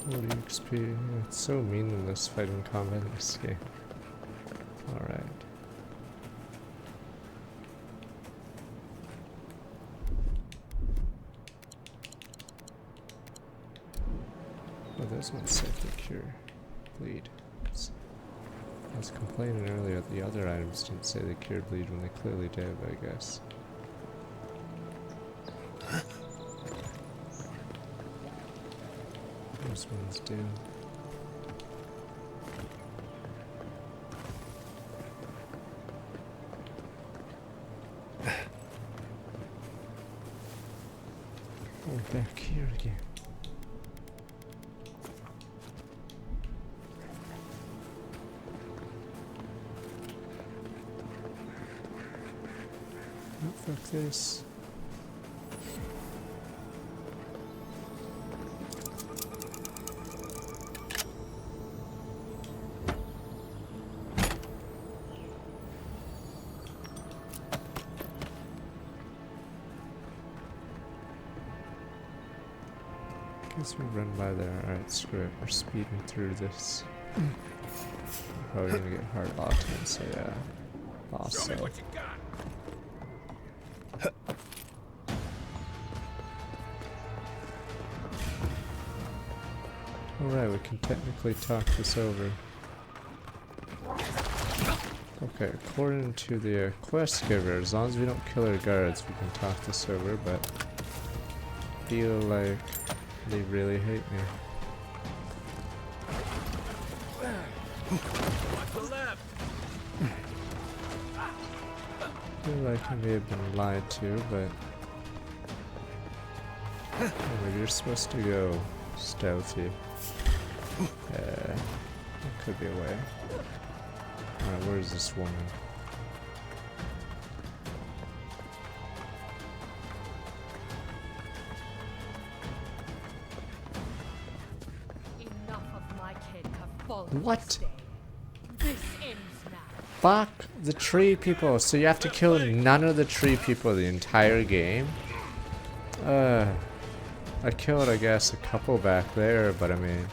40 XP. It's so meaningless fighting combat in this game. Alright. Oh, there's one safe to cure. Bleed. was complaining earlier that the other items didn't say they cured bleed when they clearly did, I guess. Those ones do. Oh, back here again. Oh, fuck this. Guess we run by there. Alright, screw it. We're speeding through this. Probably gonna get hard locked in, so yeah. Boss Show me cell. what you got. Alright, we can technically talk this over. Okay, according to the quest giver, as long as we don't kill our guards, we can talk this over, but I feel like they really hate me. Watch the left. I feel like I may have been lied to, but oh, maybe you're supposed to go stealthy. There could be a way. Alright, where is this woman? Enough of my kid have fallen. What? This ends now. Fuck the tree people. So you have to kill none of the tree people the entire game? I killed, I guess, a couple back there, but I mean,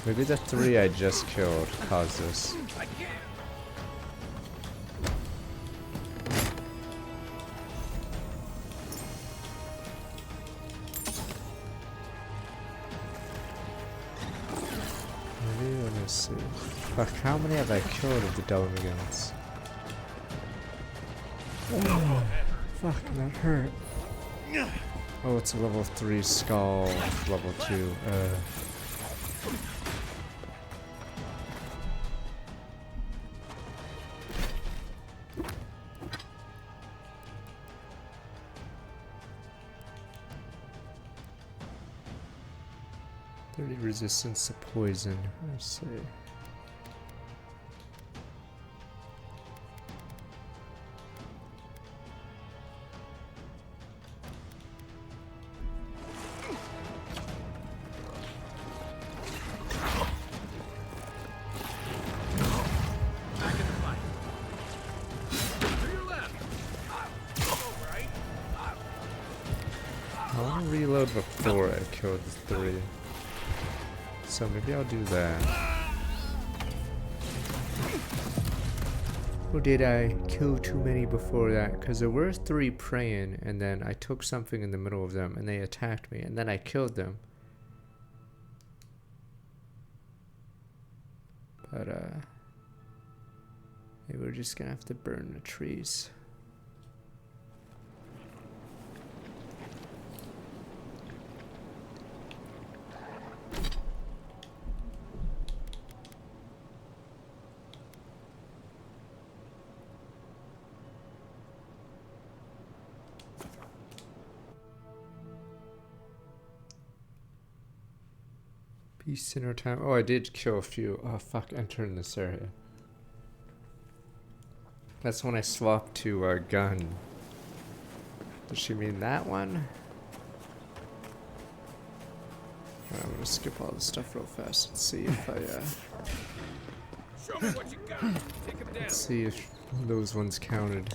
maybe the 3 I just killed caused this. Maybe, let me see. Fuck, how many have I killed of the Delmigans? Oh, fuck, that hurt. Oh, it's a level 3 skull, level 2. Resistance to poison. I see. Back in the fight. To your left. Right. I want to reload before I kill the 3. So maybe I'll do that. Or did I kill too many before that? Because there were 3 praying, and then I took something in the middle of them, and they attacked me, and then I killed them. But, maybe we're just gonna have to burn the trees. Peace in our time. Oh, I did kill a few. Oh, fuck. Enter in this area. That's when I swapped to a gun. Does she mean that one? I'm gonna skip all this stuff real fast and see if I, Show me what you got. Take him down. let's see if those ones counted.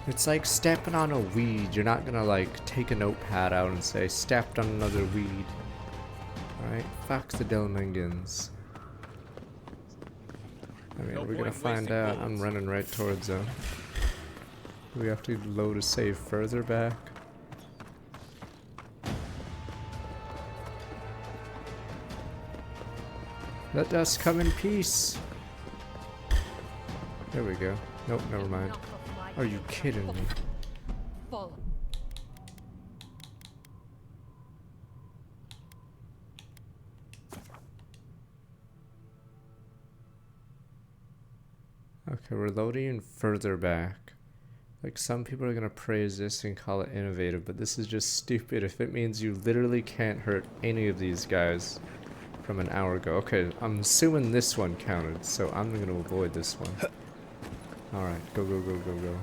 It's like stepping on a weed. You're not gonna, like, take a notepad out and say, stepped on another weed. Alright, fuck the Delmingans. I mean, we're gonna find out. I'm running right towards them. Do we have to load a save further back? Let us come in peace. There we go. Nope, never mind. Are you kidding me? Follow. Okay, we're loading further back. Like, some people are gonna praise this and call it innovative, but this is just stupid if it means you literally can't hurt any of these guys from an hour ago. Okay, I'm assuming this one counted, so I'm gonna avoid this one. Alright, go, go, go, go, go.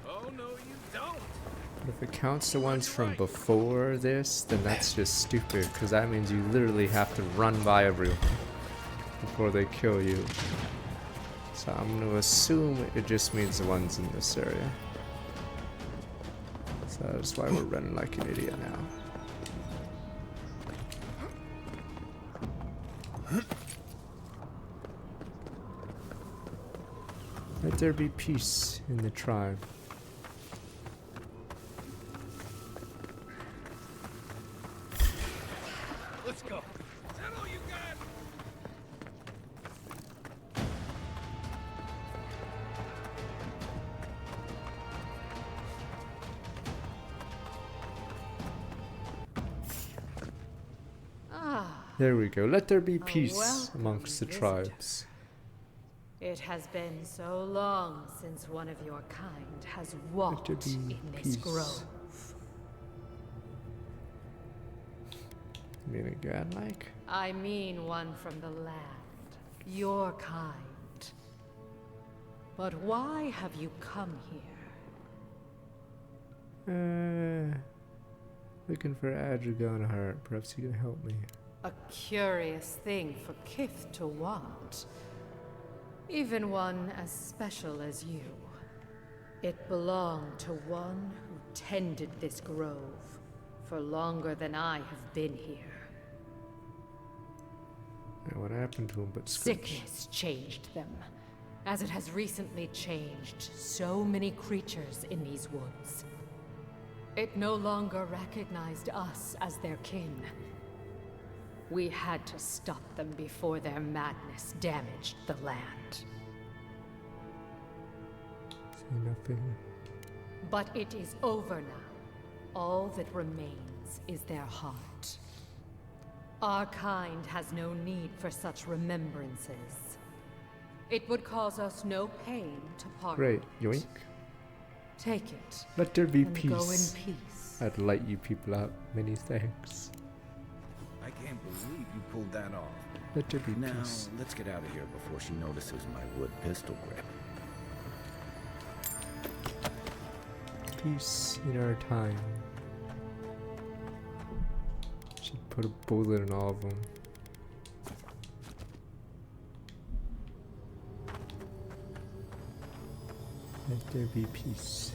Oh, no, you don't. But if it counts the ones from before this, then that's just stupid, because that means you literally have to run by everyone before they kill you. So I'm going to assume it just means the ones in this area. So that's why we're running like an idiot now. Let there be peace in the tribe. Let's go. Is that all you got? There we go. Let there be peace welcome amongst the visitor. tribes. It has been so long since one of your kind has walked Let there be in this peace. grove. You mean a godlike? I mean one from the land, your kind. But why have you come here? Looking for Adragon heart. Perhaps you can help me. A curious thing for Kith to want. Even one as special as you. It belonged to one who tended this grove for longer than I have been here. Yeah, what happened to him but Scrooge? Sickness changed them, as it has recently changed so many creatures in these woods. It no longer recognized us as their kin. We had to stop them before their madness damaged the land. See nothing. But it is over now. All that remains is their heart. Our kind has no need for such remembrances. It would cause us no pain to part. Great. Yoink. Take it. Let there be and peace. Go in peace. I'd light you people up. Many thanks. I can't believe you pulled that off. Let there be now, peace. let's get out of here before she notices my wood pistol grip. Peace in our time. Should put a bullet in all of them. Let there be peace.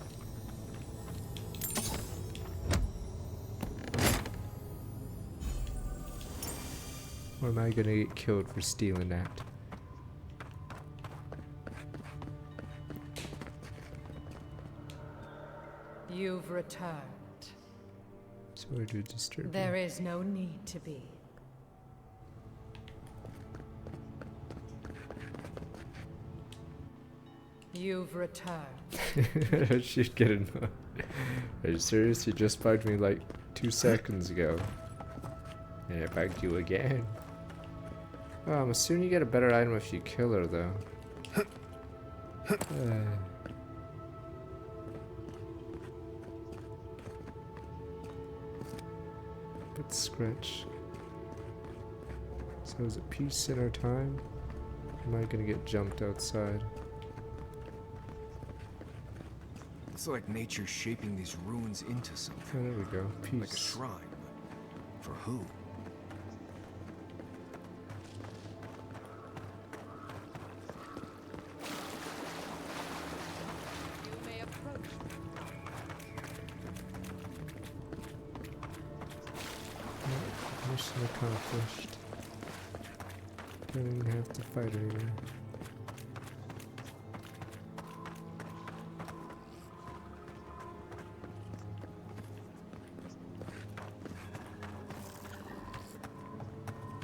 Or am I gonna get killed for stealing that? You've returned. Sorry to disturb There is no need to be. You've returned. She'd get annoyed. Are you serious? You just bugged me like 2 seconds ago. And I bugged you again. Well, I'm assuming you get a better item if you kill her, though. But scratch. So is it peace in our time? Am I gonna get jumped outside? It's like nature shaping these ruins into something. Oh, there we go. Peace. Like a shrine. For who? You may approach. Mission accomplished. Don't even have to fight anymore.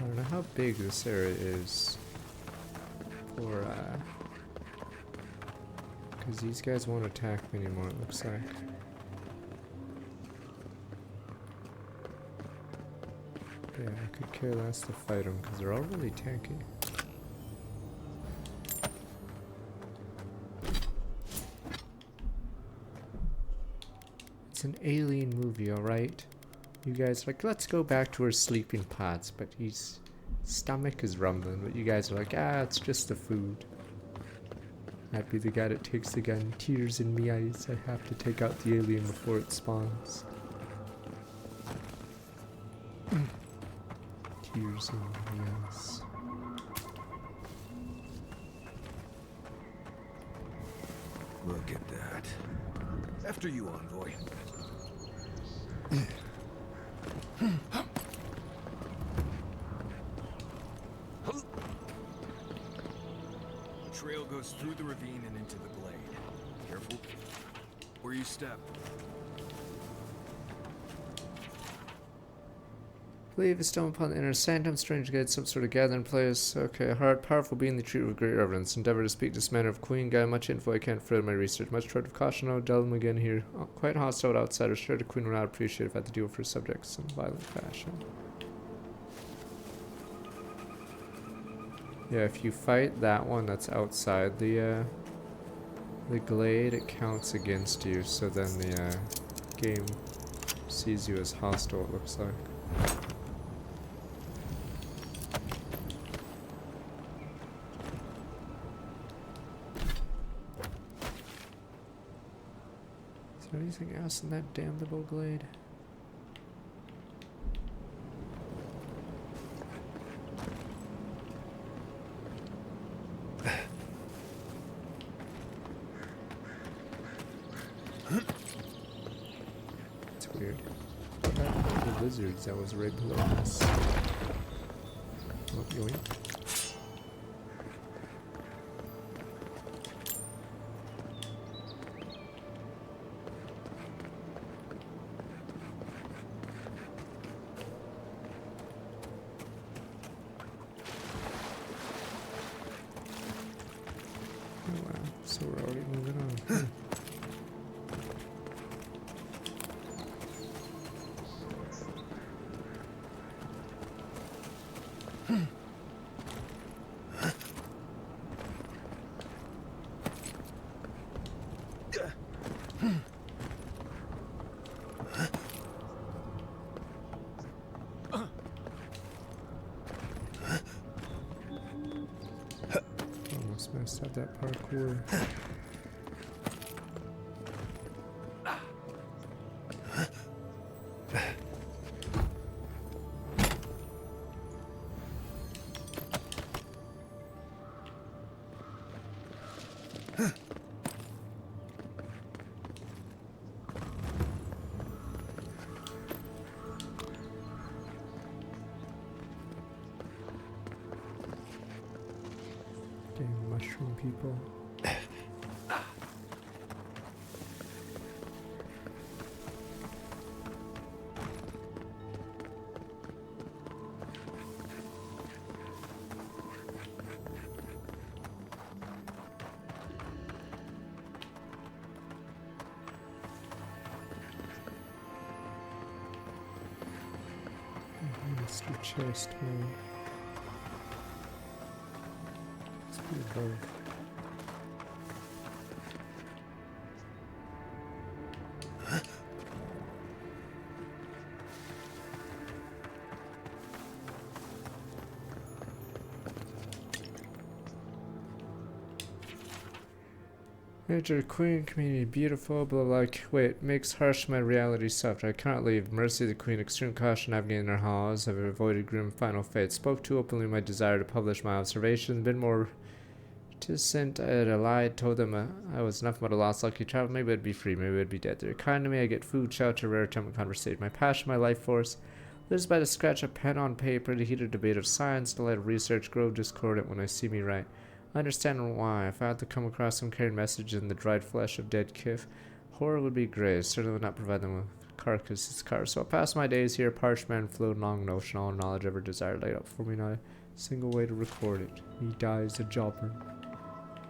I don't know how big this area is for, because these guys won't attack me anymore, it looks like. Yeah, I could care less to fight them because they're all really tanky. It's an alien movie, alright? You guys are like, let's go back to our sleeping pods, but his stomach is rumbling, but you guys are like, it's just the food. I'd be the guy that takes the gun, tears in my eyes, I have to take out the alien before it spawns. Tears in my eyes. Look at that. After you, envoy. Trail goes through the ravine and into the glade. Careful where you step. Believe is stumbled upon the inner sanctum, strange to get some sort of gathering place. Okay, hard, powerful being the treated with great reverence. Endeavor to speak this manner of Queen Guy. Much info I can't further my research. Much tried of caution, no delve again here. Quite hostile outsiders. Sure the Queen would not appreciate if I had to deal with her subjects in violent fashion. Yeah, if you fight that one that's outside the glade, it counts against you, so then the game sees you as hostile, it looks like. Is there anything else in that damnable glade? It's weird. The lizards that was right below us. Oh, yoink. So we're already moving on. Almost messed up that parkour. Damn mushroom people. Let's do chest mode. Let's be above. Major Queen community beautiful, but like, wait, makes harsh my reality soft. I cannot leave. Mercy the Queen, extreme caution navigating her halls. Have avoided grim final fate. Spoke too openly my desire to publish my observations. Been more reticent. I had lied. Told them I was nothing but a lost lucky child. Maybe I'd be free. Maybe I'd be dead. They're kind to me. I get food, shelter, rare temperate conversation. My passion, my life force. Lives by the scratch of pen on paper. The heated debate of science. Delight of research. Grow discordant when I see me write. I understand why. If I had to come across some carried message in the dried flesh of dead kith, horror would be grey. Certainly would not provide them with carcass's car. So I pass my days here, parchment, float along, notion, all knowledge ever desired laid up for me, not a single way to record it. He dies a jobber.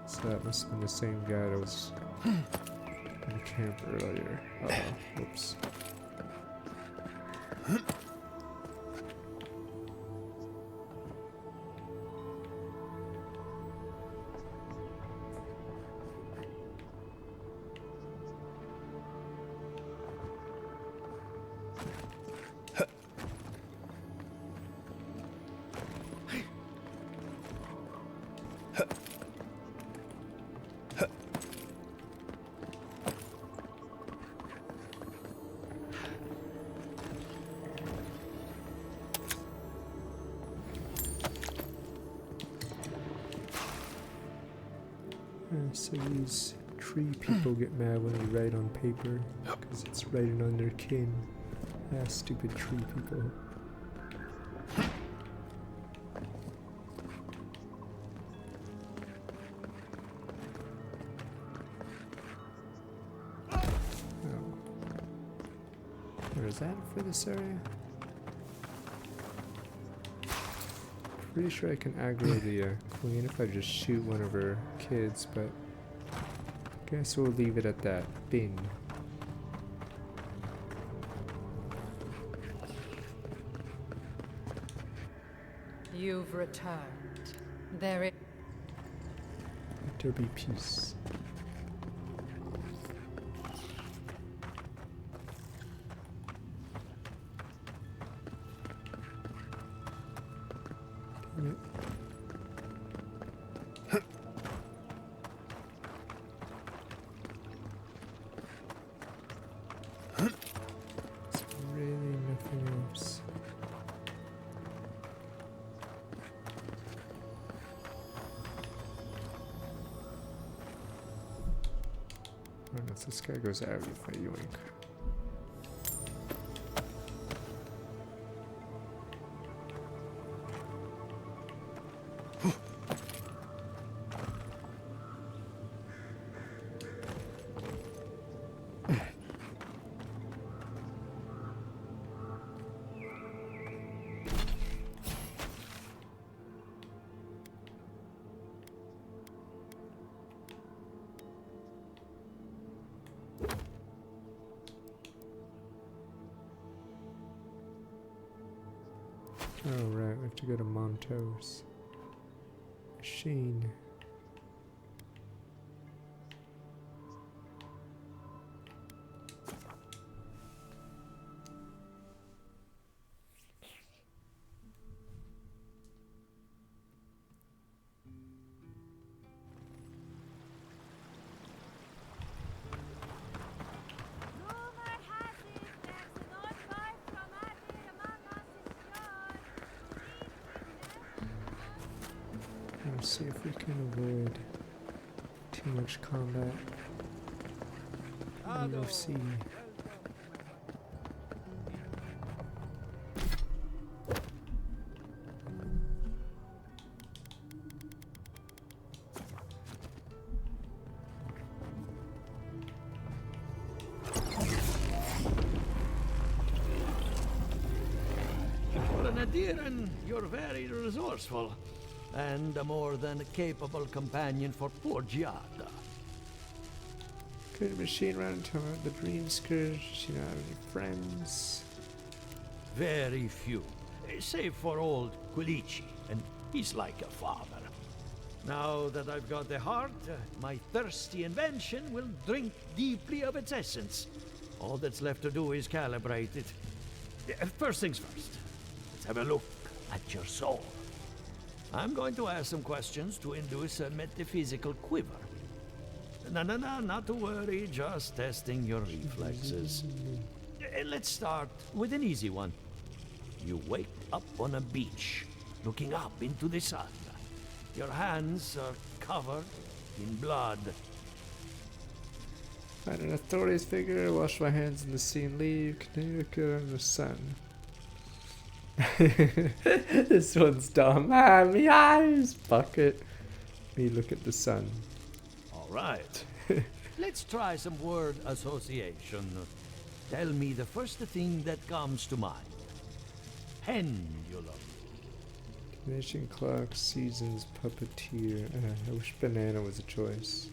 So that must have been the same guy that was in the camp earlier. Whoops. So these tree people get mad when you write on paper because it's writing on their kin. Stupid tree people. Where is that for this area? Pretty sure I can aggro the queen if I just shoot one of her kids, but guess we'll leave it at that. Bin. You've returned. There is... Let there be peace. This guy goes out if I yoink. Oh right, we have to go to Montos. Machine. Let's see if we can avoid too much combat. UFC. For an Adiran, you're very resourceful. And a more than capable companion for poor Giada. Could a machine run into the Dream Scourge? You know, have any friends? Very few. Save for old Quilici, and he's like a father. Now that I've got the heart, my thirsty invention will drink deeply of its essence. All that's left to do is calibrate it. First things first. Let's have a look at your soul. I'm going to ask some questions to induce a metaphysical quiver. No, not to worry, just testing your reflexes. Let's start with an easy one. You wake up on a beach, looking up into the sun. Your hands are covered in blood. Find an authorities figure, wash my hands in the sea and leave, continue to go in the sun. This one's dumb. Me eyes! Bucket. Me look at the sun. All right. Let's try some word association. Tell me the first thing that comes to mind. Pendulum. Diminishing clock, seasons, puppeteer. I wish banana was a choice.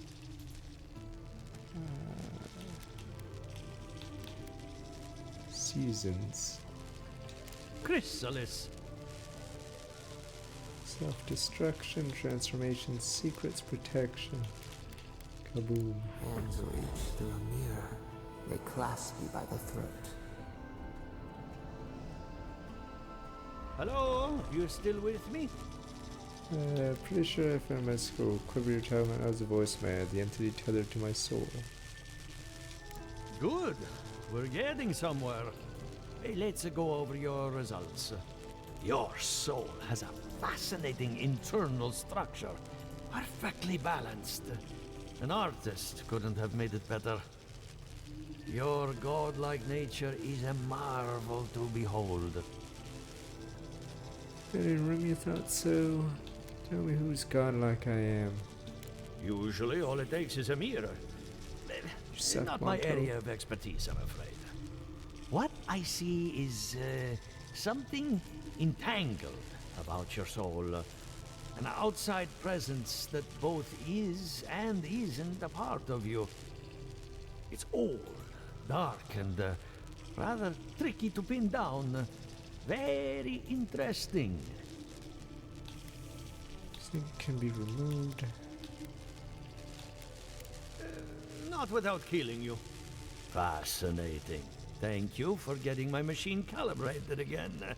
Seasons. Chrysalis. Self-destruction, transformation, secrets, protection. Kaboom. Hands reach through a mirror. They clasp you by the throat. Hello? You still with me? Pretty sure I found my skull. Quiver your child when I was a voice man, the entity tethered to my soul. Good. We're getting somewhere. Hey, let's go over your results. Your soul has a fascinating internal structure. Perfectly balanced. An artist couldn't have made it better. Your godlike nature is a marvel to behold. In room you thought so. Tell me who's godlike I am. Usually all it takes is a mirror. Not my area of expertise, I'm afraid. What I see is something entangled about your soul. An outside presence that both is and isn't a part of you. It's old, dark, and rather tricky to pin down. Very interesting. This thing can be removed. Not without killing you. Fascinating. Thank you for getting my machine calibrated again.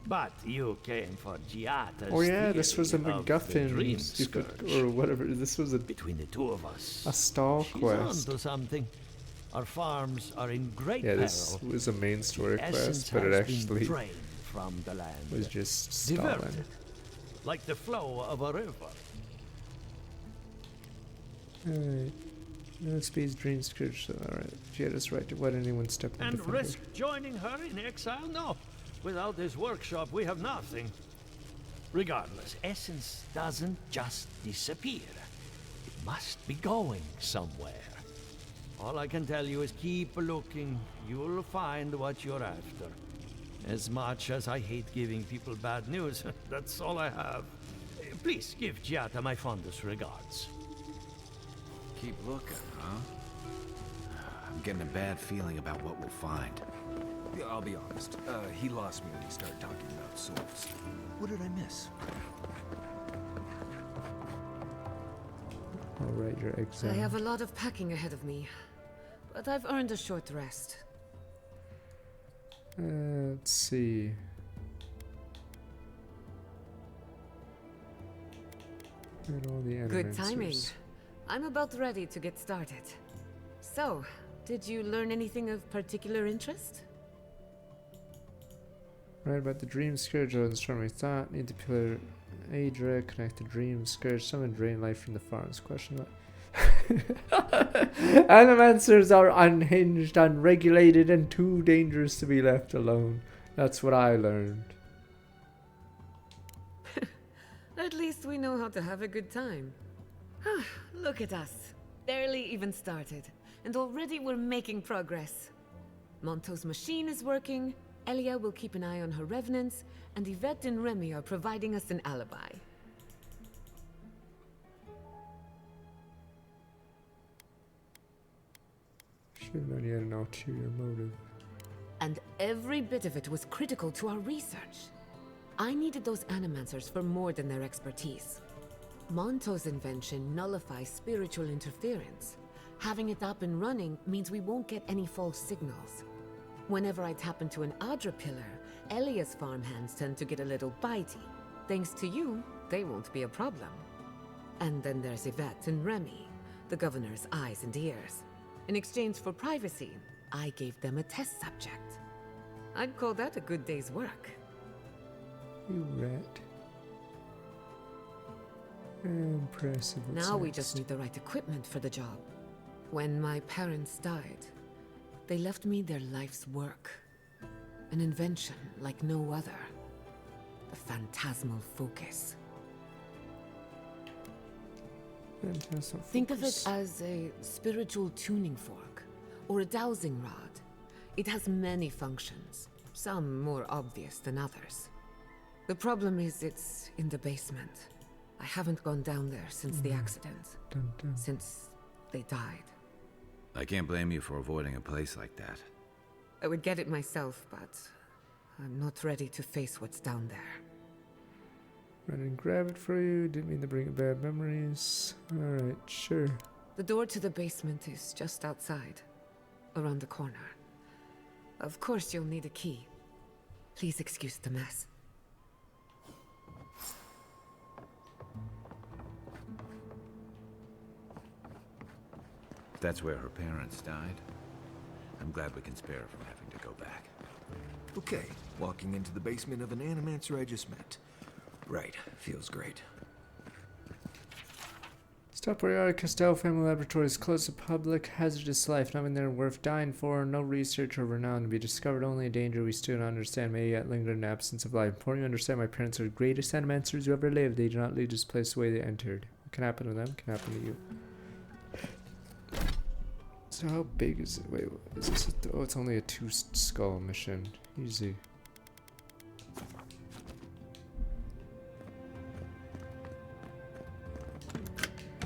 But you came for Giata's. Oh yeah, this was a MacGuffin, you could, or whatever. This was a between the two of us. A stall quest. Onto something. Our farms are in great peril. This was a main story quest, but it actually from the land. was just stalling. Diverted, like the flow of a river. Alright. No space dream scourge. Alright. She had us right to let anyone step on the And finger. risk joining her in exile? No. Without this workshop, we have nothing. Regardless, essence doesn't just disappear. It must be going somewhere. All I can tell you is keep looking. You'll find what you're after. As much as I hate giving people bad news, that's all I have. Please give Giata my fondest regards. Keep looking, huh? I'm getting a bad feeling about what we'll find. Yeah, I'll be honest. He lost me when he started talking about souls. What did I miss? Alright, your exam. I have a lot of packing ahead of me, but I've earned a short rest. Let's see. And all the Good animancers. timing. I'm about ready to get started. So, did you learn anything of particular interest? Right about the dream scourge and stormy thought. Need the pillar Adra, connect the dream scourge, summon drain life from the farms. Question mark. Animancers are unhinged, unregulated, and too dangerous to be left alone. That's what I learned. At least we know how to have a good time. Look at us. Barely even started, and already we're making progress. Monto's machine is working, Elia will keep an eye on her revenants, and Yvette and Remy are providing us an alibi. Should not yet an ulterior motive. And every bit of it was critical to our research. I needed those animancers for more than their expertise. Monto's invention nullifies spiritual interference. Having it up and running means we won't get any false signals. Whenever I tap into an Adra pillar, Elia's farmhands tend to get a little bitey. Thanks to you, they won't be a problem. And then there's Yvette and Remy, the governor's eyes and ears. In exchange for privacy, I gave them a test subject. I'd call that a good day's work. You rat. Impressive. Now we just need the right equipment for the job. When my parents died, they left me their life's work. An invention like no other. The phantasmal focus. Think of it as a spiritual tuning fork, or a dowsing rod. It has many functions, some more obvious than others. The problem is it's in the basement. I haven't gone down there since the accident. Dun, dun. Since they died. I can't blame you for avoiding a place like that. I would get it myself, but I'm not ready to face what's down there. Run and grab it for you. Didn't mean to bring up bad memories. Alright, sure. The door to the basement is just outside, around the corner. Of course you'll need a key. Please excuse the mess. If that's where her parents died, I'm glad we can spare her from having to go back. Okay, walking into the basement of an animancer I just met. Right, feels great. Stop where you are. Castell Family Laboratories closed to public. Hazardous life. Nothing there worth dying for. No research or renown to be discovered. Only a danger we still don't understand may yet linger in the absence of life. Important to understand my parents are the greatest animancers who ever lived. They do not leave this place the way they entered. What can happen to them can happen to you. So how big is it? Wait, is this oh, it's only a 2-skull mission. Easy.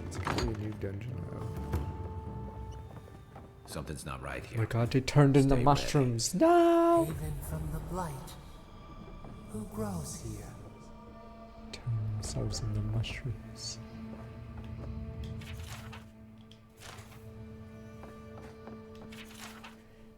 It's gonna be a new dungeon now. Something's not right Oh here. my god, they turned into Stay mushrooms. No! Haven from the blight. Who grows here? Turn themselves into mushrooms.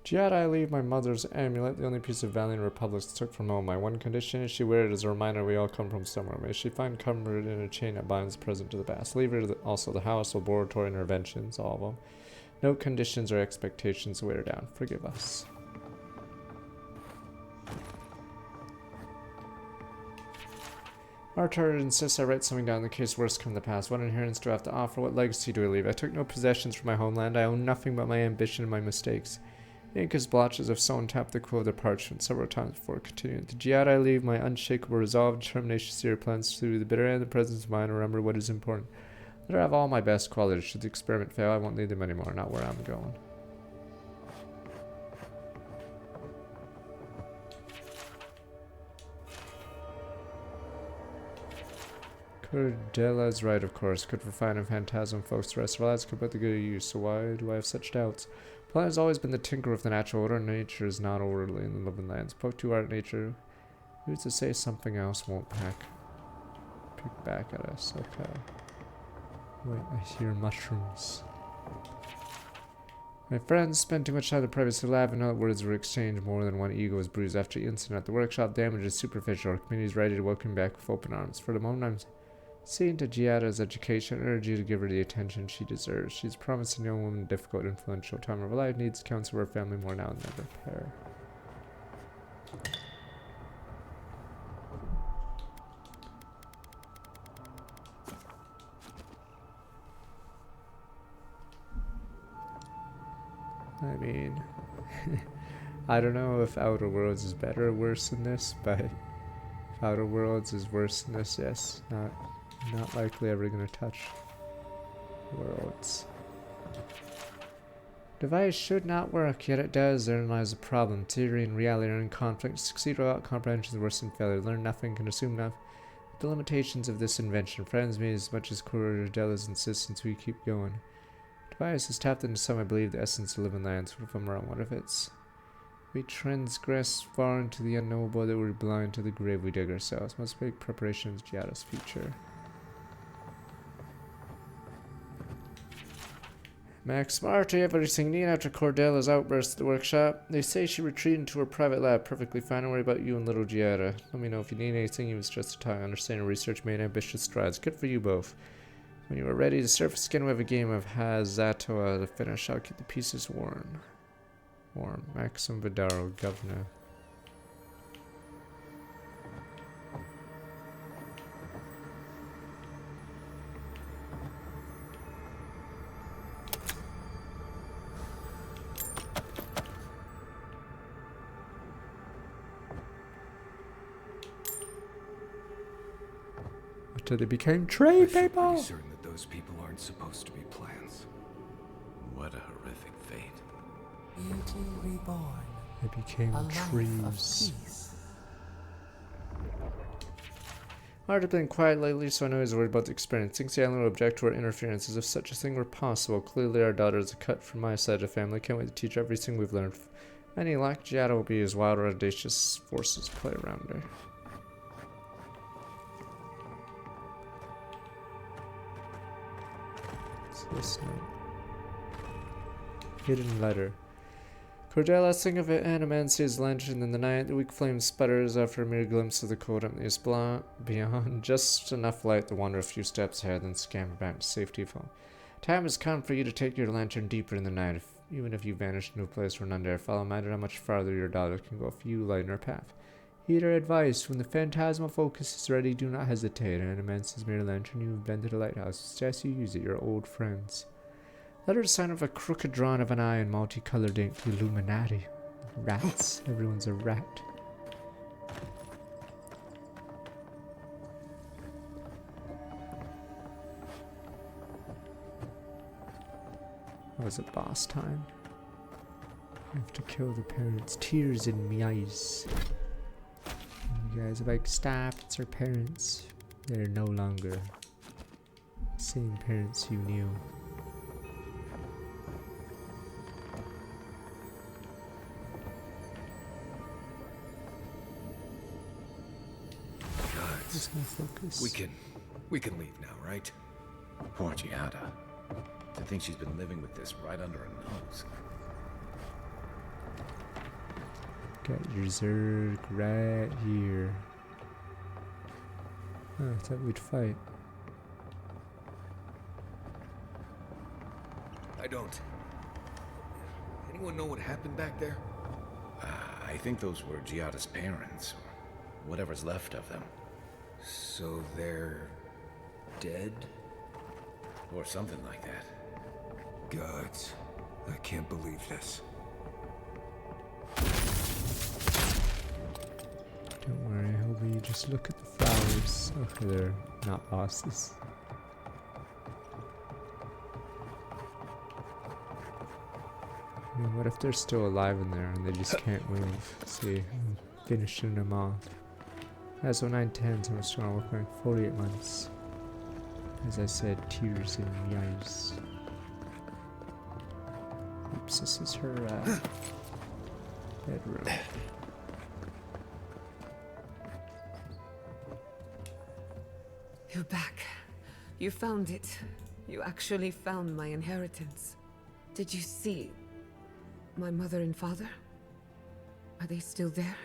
Yet I leave my mother's amulet, the only piece of value the Republic took from home. My one condition is she wear it as a reminder we all come from somewhere. May she find comfort in a chain that binds the present to the past. Leave her also the house, laboratory, interventions, all of them. No conditions or expectations weigh her down. Forgive us. Archer insists I write something down in the case worst come to pass. What inheritance do I have to offer? What legacy do I leave? I took no possessions from my homeland. I own nothing but my ambition and my mistakes. Ink as blotches of someone tapped the quill of the parchment several times before continuing. To Giada I leave my unshakable resolve, determination to see her plans through the bitter end, the presence of mind, remember what is important. Let her have all my best qualities. Should the experiment fail, I won't need them anymore, not where I'm going. Cordella's right, of course. Could refine and phantasm folks. The rest of our lives could put the good to use, so why do I have such doubts? Planet has always been the tinker of the natural order. Nature is not orderly in the living lands. Poke to art nature. Who's to say something else won't pick back at us? Okay. Wait, I hear mushrooms. My friends spent too much time in the privacy lab. In other words, were exchanged. More than one ego was bruised after the incident at the workshop. Damage is superficial. Our community is ready to welcome back with open arms. For the moment, I'm seeing to Giada's education and energy to give her the attention she deserves. She's a promising young woman, difficult, influential time of her life, needs counsel of her family more now than ever. Pair. I mean, I don't know if Outer Worlds is better or worse than this, but if Outer Worlds is worse than this, yes, not likely ever gonna touch Worlds. Device should not work, yet it does. Therein lies a problem. Theory and reality are in conflict. Succeed without comprehension is worse than failure. Learn nothing, can assume nothing. The limitations of this invention friends me as much as Cordella's insistence we keep going. Device has tapped into some I believe the essence of living lands. What if I'm wrong? What if it's we transgress far into the unknowable that we're blind to the grave we dig ourselves? Must make preparations Giada's future. Max Marty, everything neat after Cordella's outburst at the workshop. They say she retreated into her private lab perfectly fine. Don't worry about you and little Giada. Let me know if you need anything. He was just a time. Understanding research made ambitious strides. Good for you both. When you are ready to surface again, we have a game of Hazatoa to finish. I'll keep the pieces warm. Maxim Vidaro, Governor. Until they became trade people. I'm certain that those people aren't supposed to be plants. What a horrific fate. Beauty reborn. They became A life of trees. peace. Hard have been quiet lately, so I know he's worried about the experience. Thinks the island will object to our interference as if such a thing were possible. Clearly our daughter is a cut from my side of the family. Can't wait to teach her everything we've learned. Any lack, Giada will be as wild or audacious forces play around her. What's this note? Hidden letter. Cordella, sing of it, Anaman sees lantern in the night. The weak flame sputters after a mere glimpse of the cold emptiness beyond. Just enough light to wander a few steps ahead, then scamper back to safety. Time has come for you to take your lantern deeper in the night. Even if you vanish into a place where none dare follow, matter how much farther your daughter can go if you lighten her path. Heed her advice. When the phantasmal focus is ready, do not hesitate. Anamance's mere lantern you have been to the lighthouse. Suggest you use it, your old friends. Letter sign of a crooked drawing of an eye in multicolored ink. The Illuminati. Rats. Everyone's a rat. Was it boss time? I have to kill the parents. Tears in my eyes. And you guys are like, stop, it's our parents. They're no longer same parents you knew. Guys, focus. we can leave now, right? Poor Giada. To think she's been living with this right under her nose. Got your Zerg right here. Oh, I thought we'd fight. I don't. Anyone know what happened back there? I think those were Giada's parents, or whatever's left of them. So they're dead? Or something like that. Gods, I can't believe this. Don't worry, Hobie, just look at the flowers. Okay, they're not bosses. I mean, what if they're still alive in there and they just can't move? See, I'm finishing them off. As 0910, so I'm still working 48 months. As I said, tears in the eyes. Oops, this is her bedroom. You're back. You found it. You actually found my inheritance. Did you see my mother and father? Are they still there?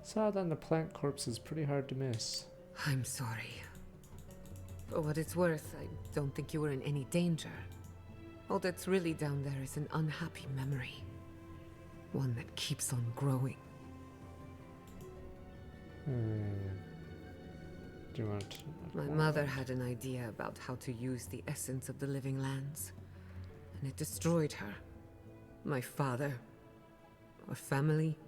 Saw it on the plant corpse is pretty hard to miss. I'm sorry. For what it's worth, I don't think you were in any danger. All that's really down there is an unhappy memory. One that keeps on growing. Do you want to... My mother had an idea about how to use the essence of the living lands, and it destroyed her. My father. Our family.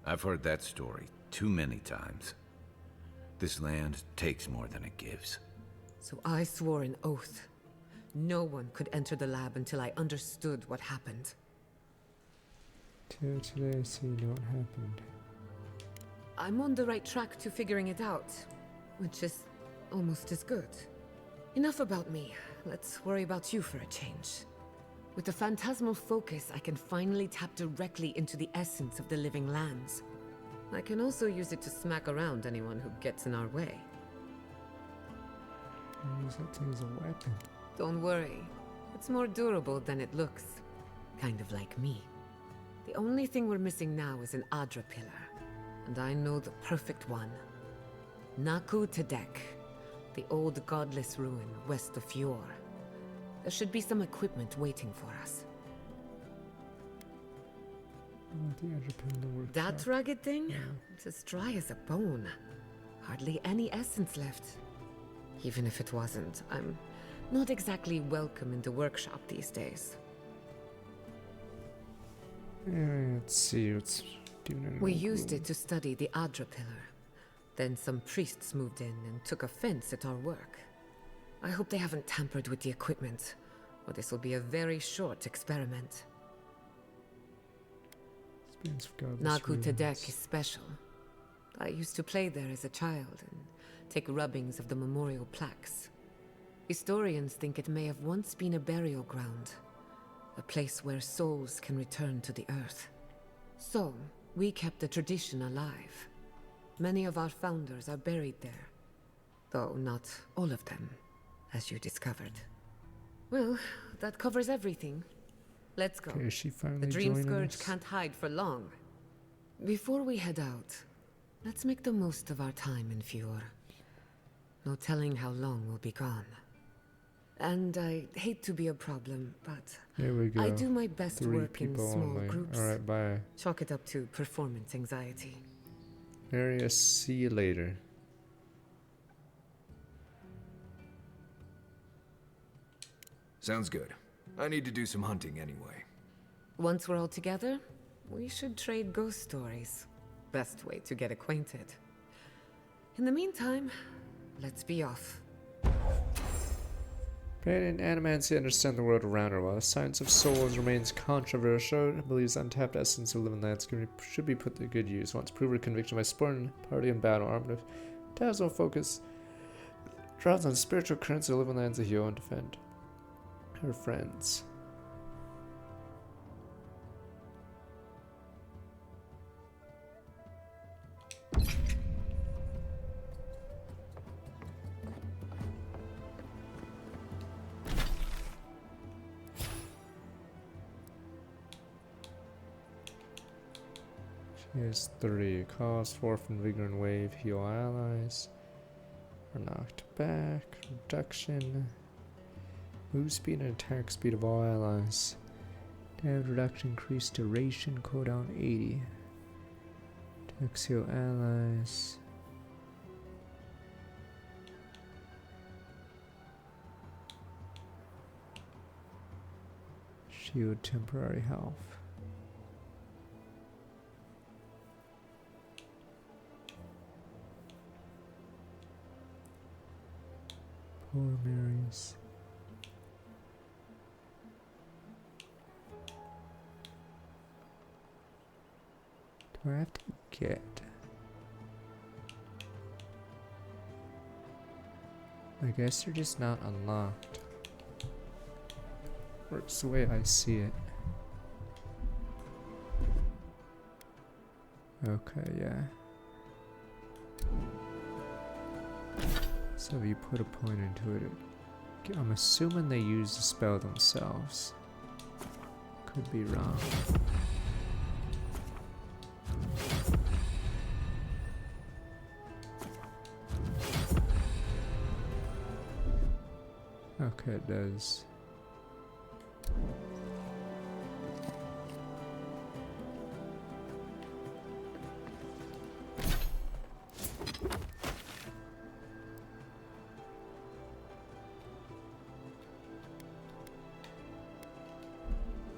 I've heard that story too many times. This land takes more than it gives. So I swore an oath. No one could enter the lab until I understood what happened. Till today I see what happened. I'm on the right track to figuring it out, which is almost as good. Enough about me. Let's worry about you for a change. With the phantasmal focus, I can finally tap directly into the essence of the living lands. I can also use it to smack around anyone who gets in our way. Use that thing as a weapon. Don't worry. It's more durable than it looks. Kind of like me. The only thing we're missing now is an Adra pillar. And I know the perfect one. Naku Tedek, the old godless ruin west of Fjord. There should be some equipment waiting for us. That rugged thing? It's as dry as a bone. Hardly any essence left. Even if it wasn't, I'm not exactly welcome in the workshop these days. Let's see what's doing in We used it to study the Adra pillar. Then some priests moved in and took offense at our work. I hope they haven't tampered with the equipment, or this will be a very short experiment. Experience of godless Naku Tedek ruins. is special. I used to play there as a child and take rubbings of the memorial plaques. Historians think it may have once been a burial ground, a place where souls can return to the earth. So, we kept the tradition alive. Many of our founders are buried there, though not all of them, as you discovered. Well, that covers everything. Let's go. Okay, is she finally The Dream joining Scourge us? can't hide for long. Before we head out, let's make the most of our time in Fjord. No telling how long we'll be gone. And I hate to be a problem, but Here we go. I do my best 3 work in people small only. groups. Alright, bye. Chalk it up to performance anxiety. Area, see you later. Sounds good. I need to do some hunting anyway. Once we're all together, we should trade ghost stories. Best way to get acquainted. In the meantime, let's be off. Pain and animancy understand the world around her, while the science of souls remains controversial. It believes untapped essence of living lands should be put to good use. Once proved her conviction by Sporting party in battle, armed with dazzle focus, draws on spiritual currents of living lands to heal and defend her friends. She has 3. Cost 4 from Vigor and Wave. Heal allies. Are knocked back. Reduction. Move speed and attack speed of all allies. Damage reduction increased duration. Cooldown 80. Attacks heal allies. Shield temporary health. Poor Marys. Do I have to get? I guess they're just not unlocked. Works the way I see it. Okay, yeah. So if you put a point into it, I'm assuming they use the spell themselves. Could be wrong. Okay, it does.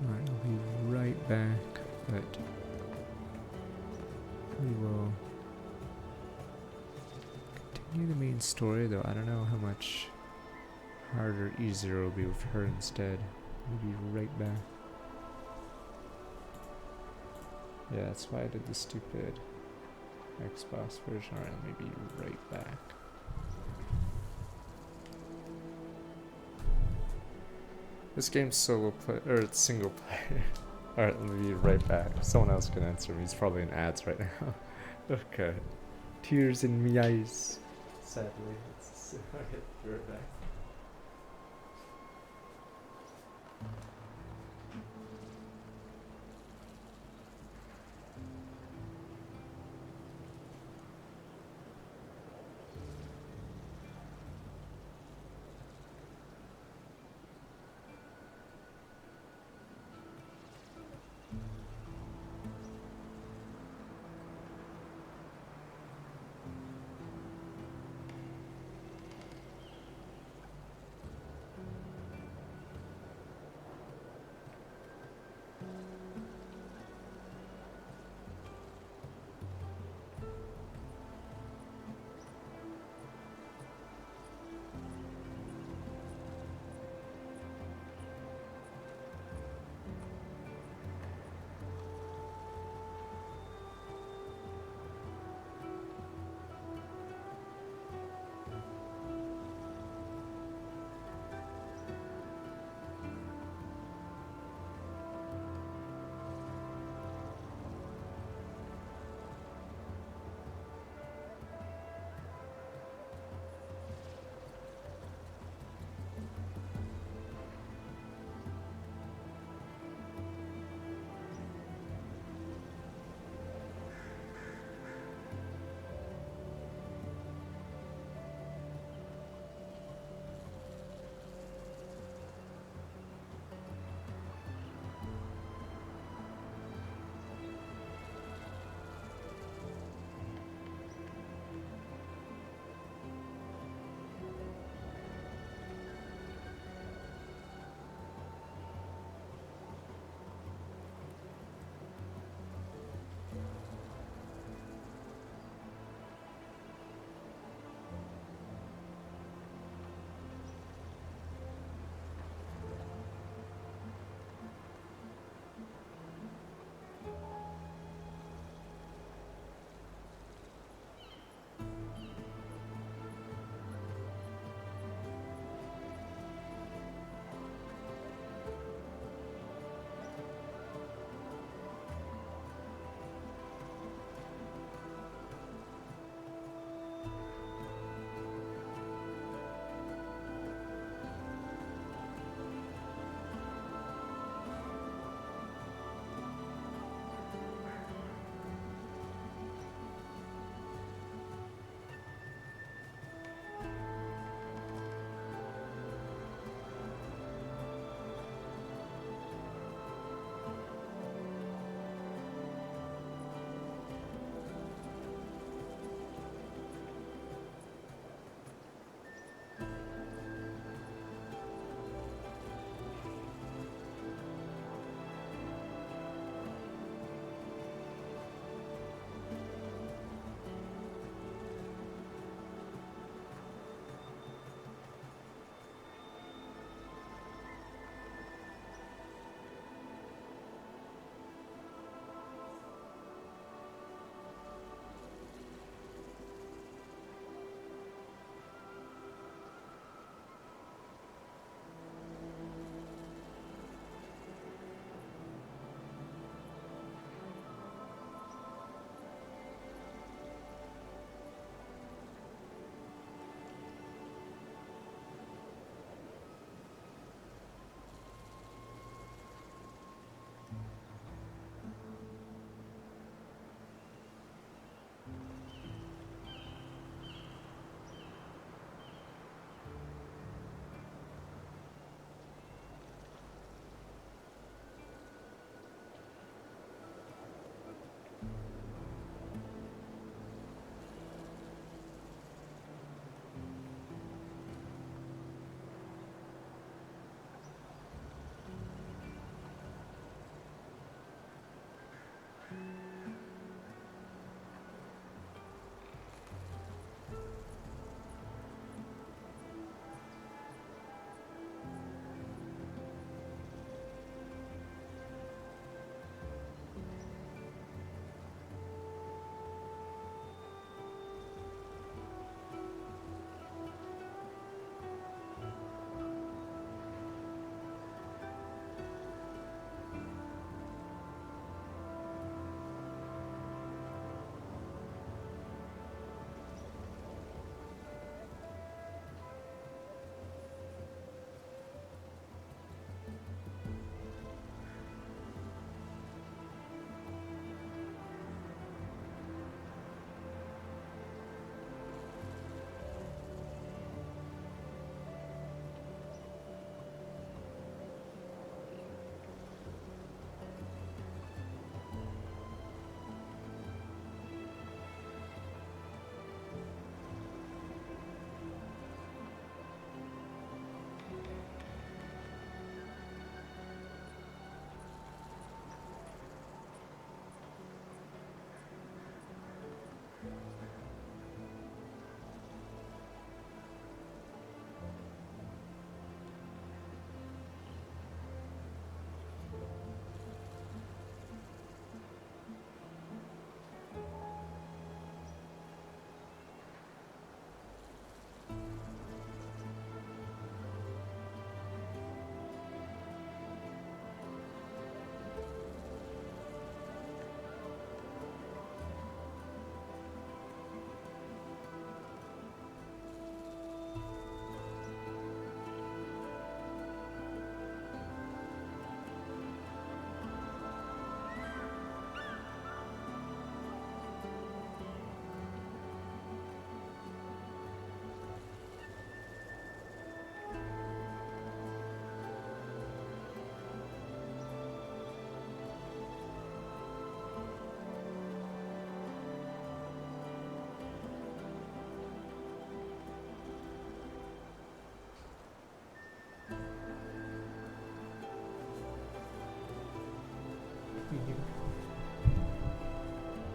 Alright, I'll be right back, but we will continue the main story, though I don't know how much harder or easier it will be with her instead. We'll be right back. Yeah, that's why I did the stupid Xbox version. Alright, let me be right back. This game's solo play, or it's single player. Alright, let me be right back. Someone else can answer me. He's probably in ads right now. Okay. Tears in my eyes. Sadly. Alright, be right back.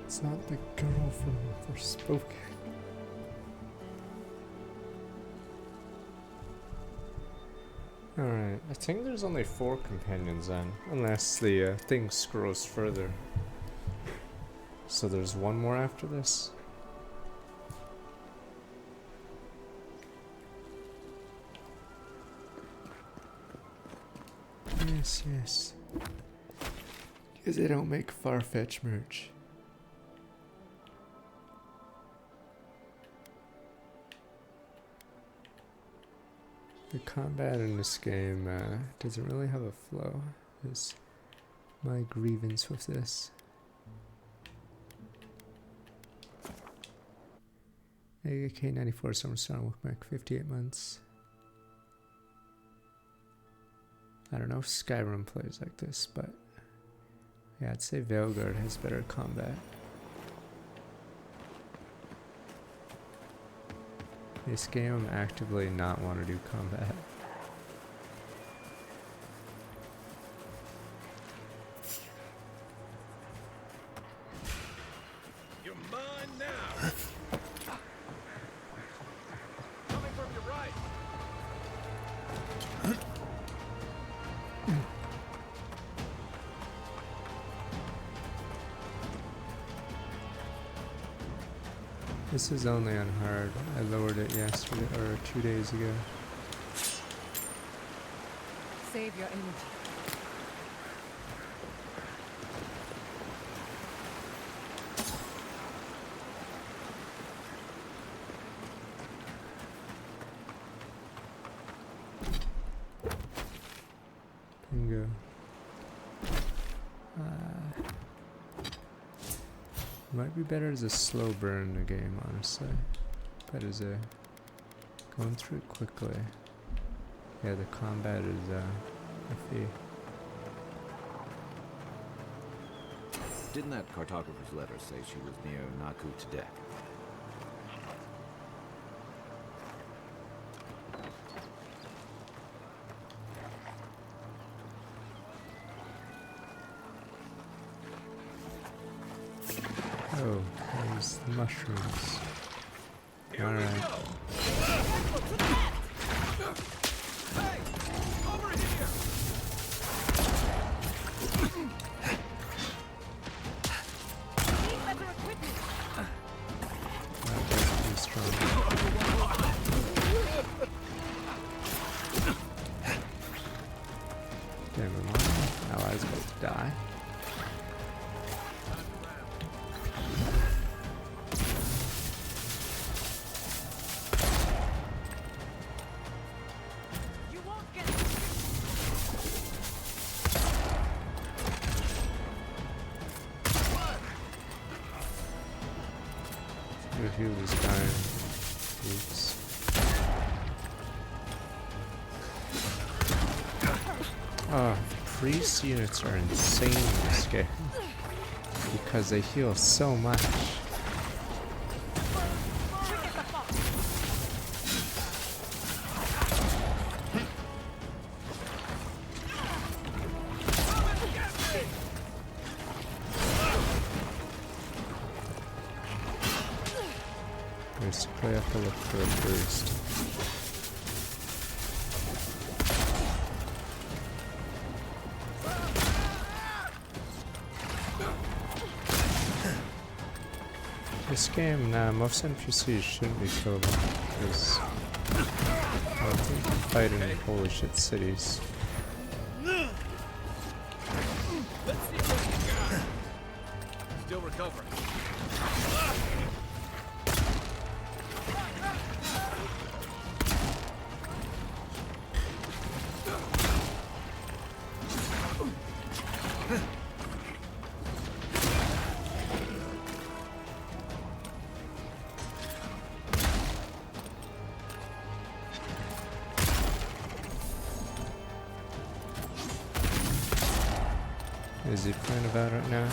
It's not the girl from Forspoken. Alright, I think there's only 4 companions then, unless the thing scrolls further. So there's 1 more after this? Yes, yes. Because they don't make far-fetched merch. The combat in this game doesn't really have a flow, is my grievance with this. AK-94 Summer Storm with Mac 58 months. I don't know if Skyrim plays like this, but yeah, I'd say Veilguard has better combat. This game, I'm actively not want to do combat. You're mine now. Coming from your right. This is only on hard. I lowered it yesterday or 2 days ago. Save your energy. Bingo. Might be better as a slow burn in the game, honestly. But as a going through it quickly. Yeah, the combat is iffy. Didn't that cartographer's letter say she was near Naku Tadek? Oh, there's the mushrooms. Alright. Damn, my allies about to die. He was dying. Oops. Oh, priest units are insane in this game because they heal so much. I have to look for it first. This game, most NPCs shouldn't be killable because I think you fight in holy shit cities. Still recovering. Is he playing about it now?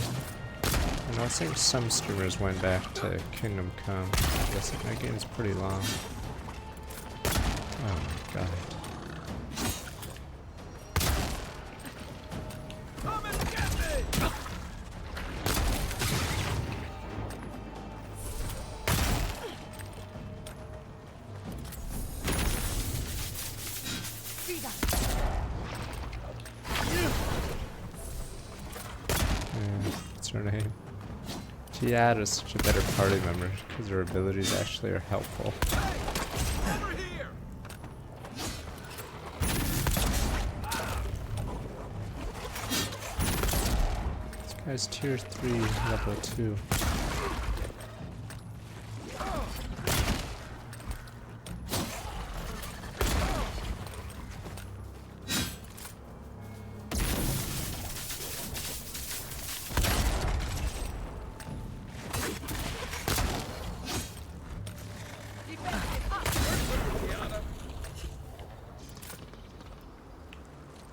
And I think some streamers went back to Kingdom Come. I guess that game's pretty long. Oh my god. her name. Tiad is such a better party member because her abilities actually are helpful. This guy's tier 3, level 2.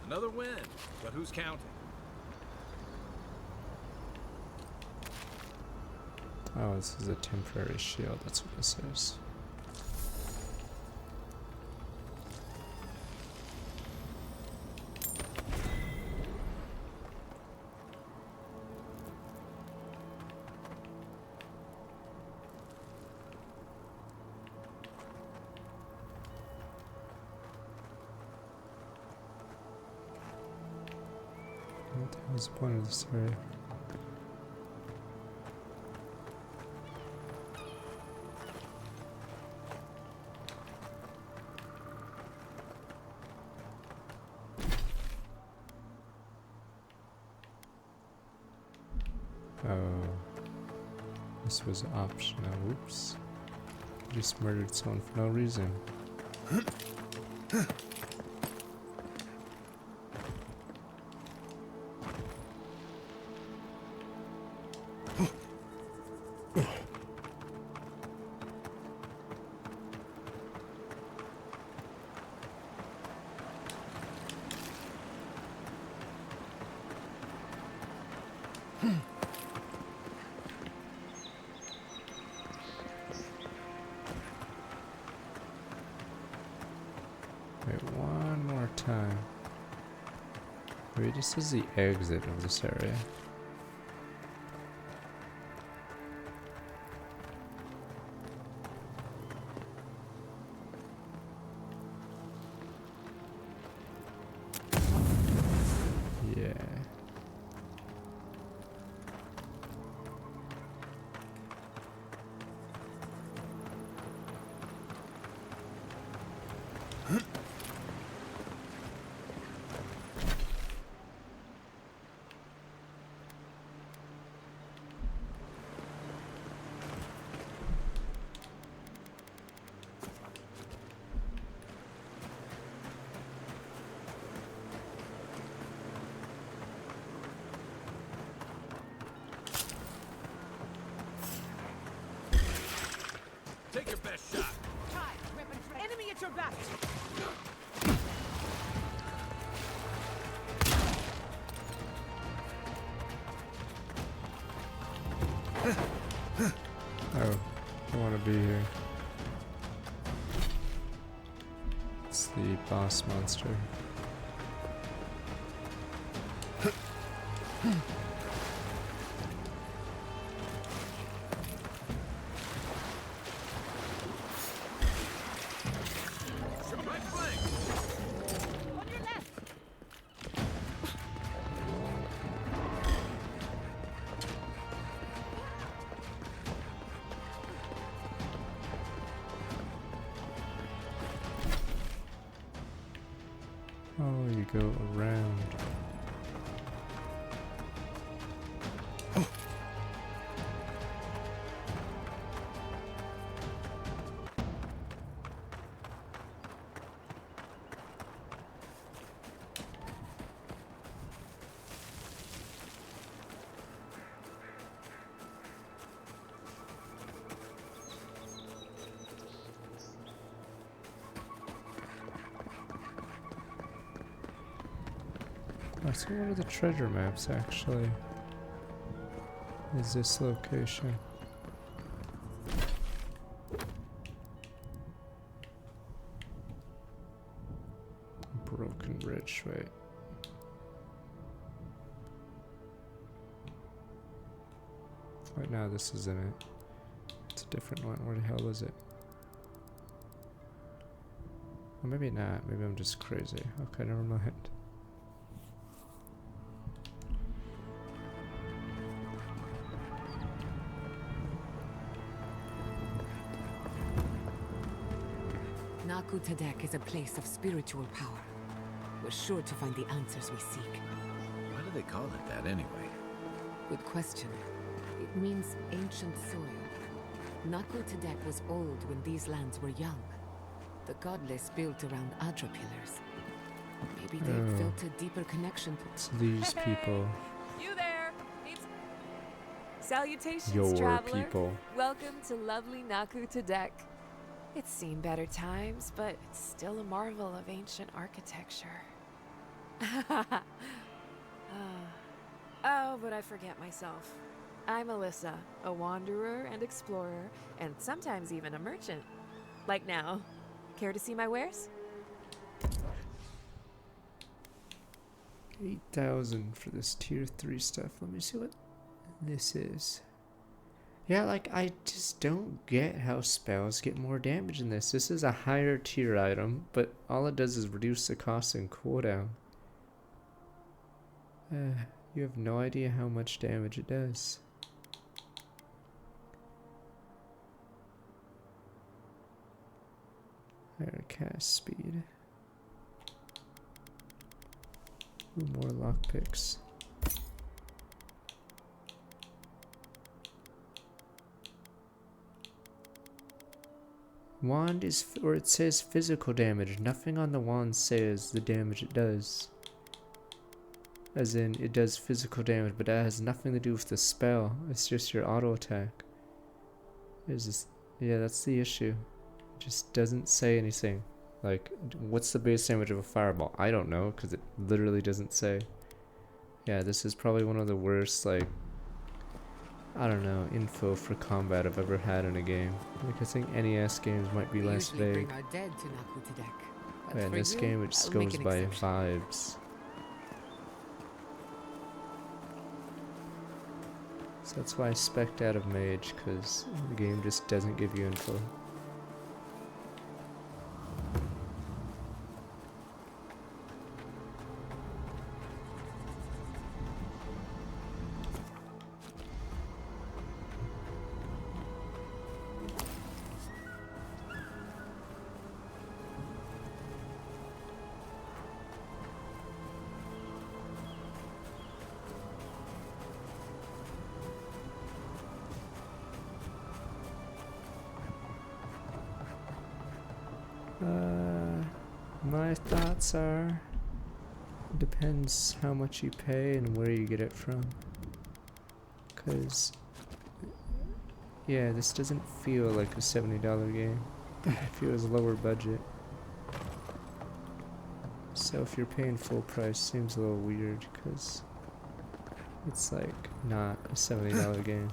Another win, but who's counting? Oh, this is a temporary shield, that's what this is. What the hell is the point of this area? Oh, this was optional. Oops. Just murdered someone for no reason. Wait, one more time. Maybe this is the exit of this area. Yeah. Take your best shot. Enemy at your back! Oh, I want to be here. It's the boss monster. Oh, you go around. So one of the treasure maps actually is this location. Broken Bridge, wait. Right now this isn't it. It's a different one. Where the hell is it? Or maybe not. Maybe I'm just crazy. Okay, never mind. Naku Tadek is a place of spiritual power. We're sure to find the answers we seek. Why do they call it that anyway? Good question. It means ancient soil. Naku Tadek was old when these lands were young. The godless built around Adra pillars. Maybe they felt a deeper connection to... It's these people. You there! Salutations, Your traveler. people. Welcome to lovely Naku Tadek. It's seen better times, but it's still a marvel of ancient architecture. Oh, but I forget myself. I'm Alyssa, a wanderer and explorer, and sometimes even a merchant. Like now. Care to see my wares? 8,000 for this tier 3 stuff. Let me see what this is. Yeah, like, I just don't get how spells get more damage in this. This is a higher tier item, but all it does is reduce the cost and cooldown. You have no idea how much damage it does. Higher cast speed. Ooh, more lockpicks. Wand is, or it says physical damage. Nothing on the wand says the damage it does. As in, it does physical damage, but that has nothing to do with the spell. It's just your auto attack. There's this, yeah, that's the issue. It just doesn't say anything. Like, what's the base damage of a fireball? I don't know, because it literally doesn't say. Yeah, this is probably one of the worst, like, I don't know, info for combat I've ever had in a game. Like, I think NES games might be less vague. Bring our dead to Naku Tadek. But Yeah, in for this you, game it just I'll make goes an by exception. vibes. So that's why I spec'd out of Mage, because the game just doesn't give you info. My thoughts are, it depends how much you pay and where you get it from. Cause, yeah, this doesn't feel like a $70 game. It feels lower budget. So if you're paying full price, seems a little weird, cause it's like not a $70 game.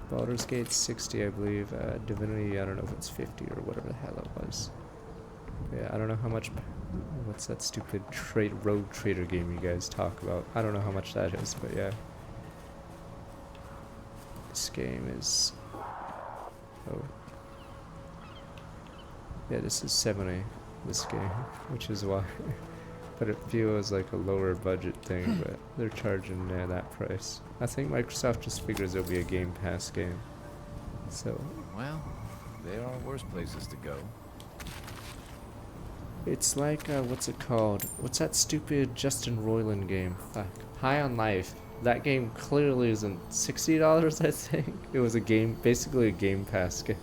Baldur's Gate's 60, I believe. Divinity, I don't know if it's 50 or whatever the hell it was. Yeah, I don't know how much. What's that stupid rogue trader game you guys talk about? I don't know how much that is, but yeah. This game is. Oh. Yeah, this is 70. This game, which is why. But it feels like a lower budget thing, but they're charging that price. I think Microsoft just figures it'll be a Game Pass game. So. Well, there are worse places to go. It's like, what's it called? What's that stupid Justin Roiland game? Fuck. High on Life. That game clearly isn't $60, I think. It was a game, basically a Game Pass game.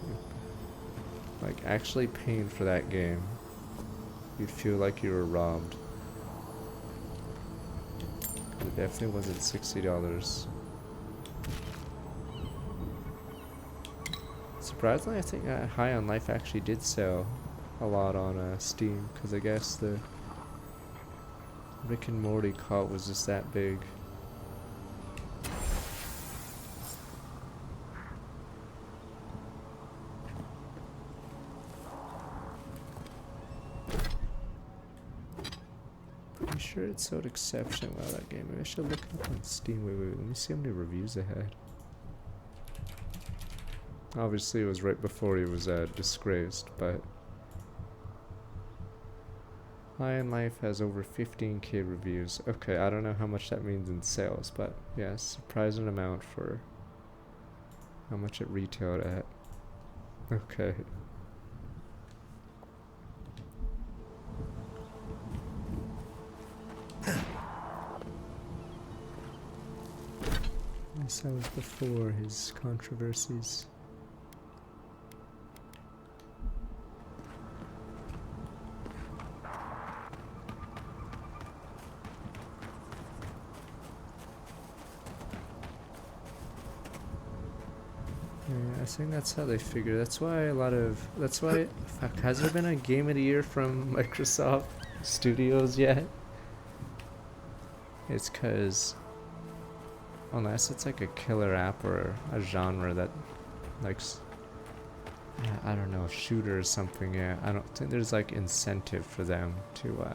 Like, actually paying for that game, you'd feel like you were robbed. It definitely wasn't $60. Surprisingly, I think High on Life actually did sell a lot on Steam, because I guess the Rick and Morty cult was just that big. I'm sure it sold exceptionally well, that game. Maybe I should look it up on Steam. Wait, let me see how many reviews it had. Obviously it was right before he was disgraced, but High on Life has over 15k reviews. Okay, I don't know how much that means in sales, but yeah, surprising amount for how much it retailed at. Okay. This was before his controversies. Yeah, I think that's how they figure. That's why fuck, has there been a game of the year from Microsoft Studios yet? It's cause unless it's like a killer app or a genre that likes, yeah, I don't know, shooter or something, yeah, I don't think there's like incentive for them to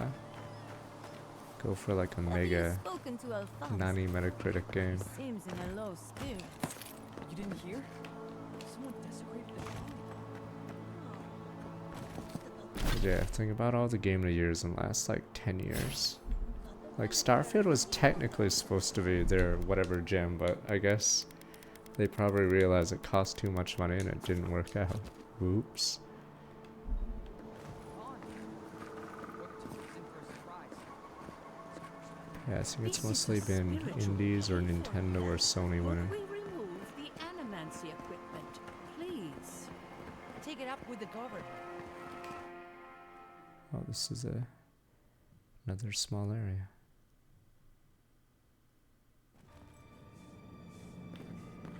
go for like a mega 90 Metacritic game. Seems in a low spirits. You didn't hear? Someone desecrated the shrine. Yeah, think about all the game of the years in the last like 10 years. Like Starfield was technically supposed to be their whatever gem, but I guess they probably realized it cost too much money and it didn't work out. Oops. Yeah, I think it's mostly been indies or Nintendo or Sony winning. We remove the animancy equipment, please. Take it up with the governor. Oh, this is another small area.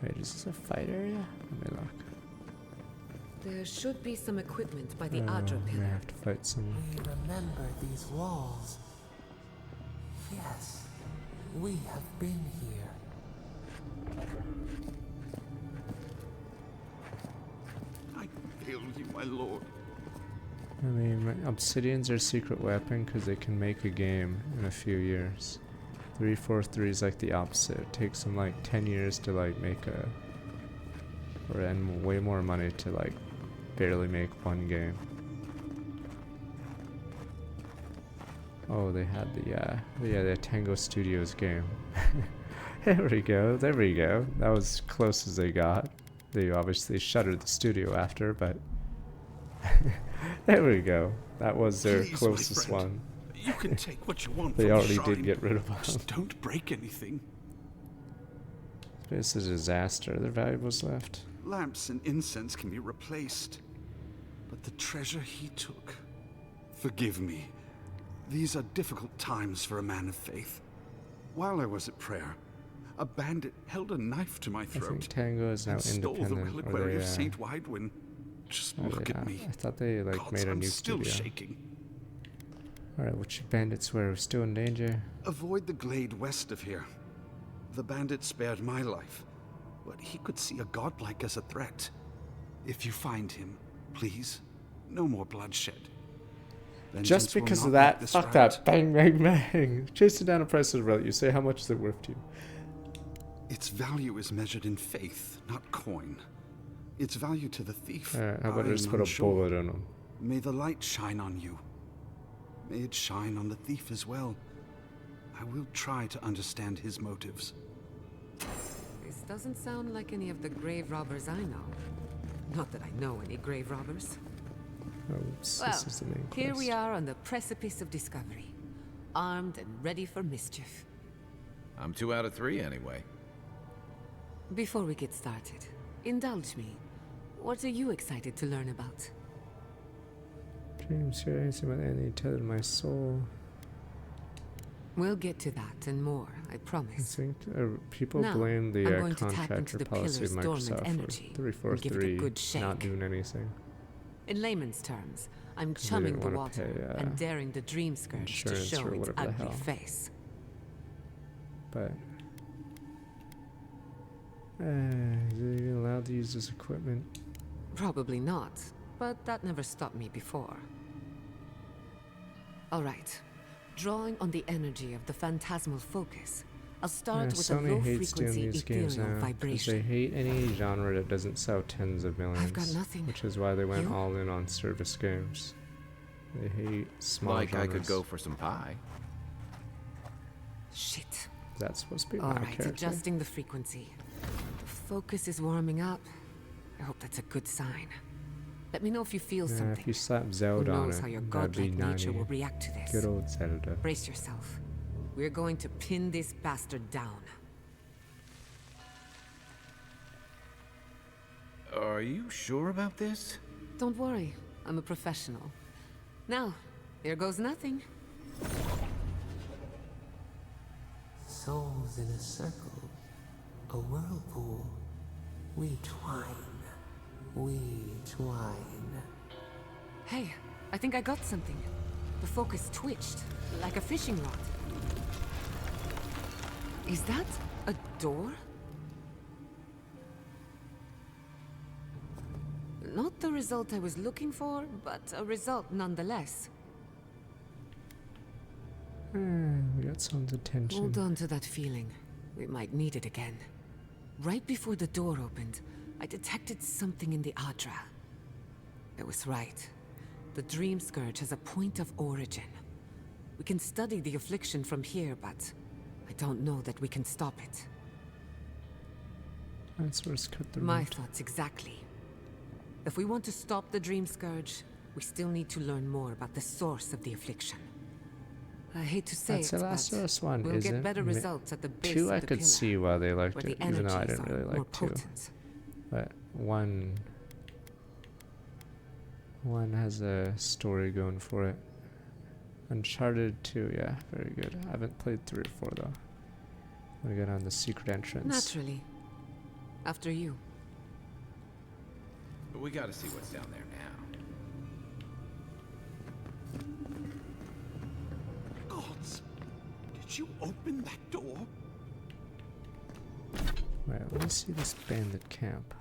Wait, is this a fight area? Let me look. There should be some equipment by the Oh, Adra we pillar. have to fight someone. We remember these walls. Yes, we have been here. I fail you, my lord. I mean, Obsidian's their secret weapon because they can make a game in a few years. 343 is like the opposite. It takes them like 10 years to like make and way more money to like barely make one game. Oh, they had the Tango Studios game. There we go. There we go. That was as close as they got. They obviously shuttered the studio after, but there we go. That was their Please, closest my friend. one. You can take what you want They from already the shrine. did get rid of them. Just don't break anything. It's a disaster. Are there valuables left? Lamps and incense can be replaced. But the treasure he took... Forgive me. These are difficult times for a man of faith. While I was at prayer, a bandit held a knife to my I throat. think Tango is now and stole the independent. Or reliquary they, of Saint Widwin. Just are look they at not? me. I thought they like Gods, made a I'm new still studio. shaking. Alright, what should bandits wear? We're still in danger. Avoid the glade west of here. The bandit spared my life, but he could see a godlike as a threat. If you find him, please, no more bloodshed. Just Vengeance will because not of make that, this fuck right. that. Bang, bang, bang. Chasing down a priceless relic. You say, how much is it worth to you? Its value is measured in faith, not coin. Its value to the thief. Alright, how about I I'm just put a unsure. bullet in him? May the light shine on you. May it shine on the thief as well. I will try to understand his motives. This doesn't sound like any of the grave robbers I know. Not that I know any grave robbers. Oops, Well, this is the main here quest. we are on the precipice of discovery. Armed and ready for mischief. I'm 2 out of 3 anyway. Before we get started, indulge me. What are you excited to learn about? Dreams here, anything about anything tethered to my soul. We'll get to that and more, I I promise. think people Now, blame the I'm going to tap into contractor the policy of pillar's dormant Microsoft energy for and give it a 343 good shake. not doing anything. In layman's terms, I'm 'Cause they chumming didn't the wanna water pay, and daring the dream scourge to insurance show or its whatever the ugly hell. face. But are they even allowed to use this equipment? Probably not, but that never stopped me before. All right. Drawing on the energy of the phantasmal focus, I'll start with a Sony hates doing low-frequency these games ethereal now because vibration. they hate any genre that doesn't sell tens of millions. I've got nothing. Which is why they went You? all in on service games. They hate small Like genres. I could go for some pie. Shit. That's supposed to be All my right, character. adjusting the frequency. Focus is warming up. I hope that's a good sign. Let me know if you feel Yeah, something. if you slap Who Zelda on knows it, how your that'd be godlike nature 90. will react to this. Good old Zelda. Brace yourself. We're going to pin this bastard down. Are you sure about this? Don't worry, I'm a professional. Now, here goes nothing. Souls in a circle, a whirlpool. We twine, we twine. Hey, I think I got something. The focus twitched, like a fishing rod. Is that a door? Not the result I was looking for, but a result nonetheless. We got someone's attention. Hold on to that feeling. We might need it again. Right before the door opened, I detected something in the Adra. I was right. The Dream Scourge has a point of origin. We can study the affliction from here, but I don't know that we can stop it. That's where it's cut the My root. thoughts exactly. If we want to stop the Dream Scourge, we still need to learn more about the source of the affliction. I hate to say That's it, the last but of us one, we'll isn't get better it? results at the base Two of I the could pillar, see why they liked where it, the even though I energies didn't really are more like two. potent. But one has a story going for it. Uncharted 2, yeah, very good. I haven't played 3 or 4 though. I'm gonna get on the secret entrance. Naturally. After you. But we gotta see what's down there now. Gods! Did you open that door? Right, let me see this bandit camp.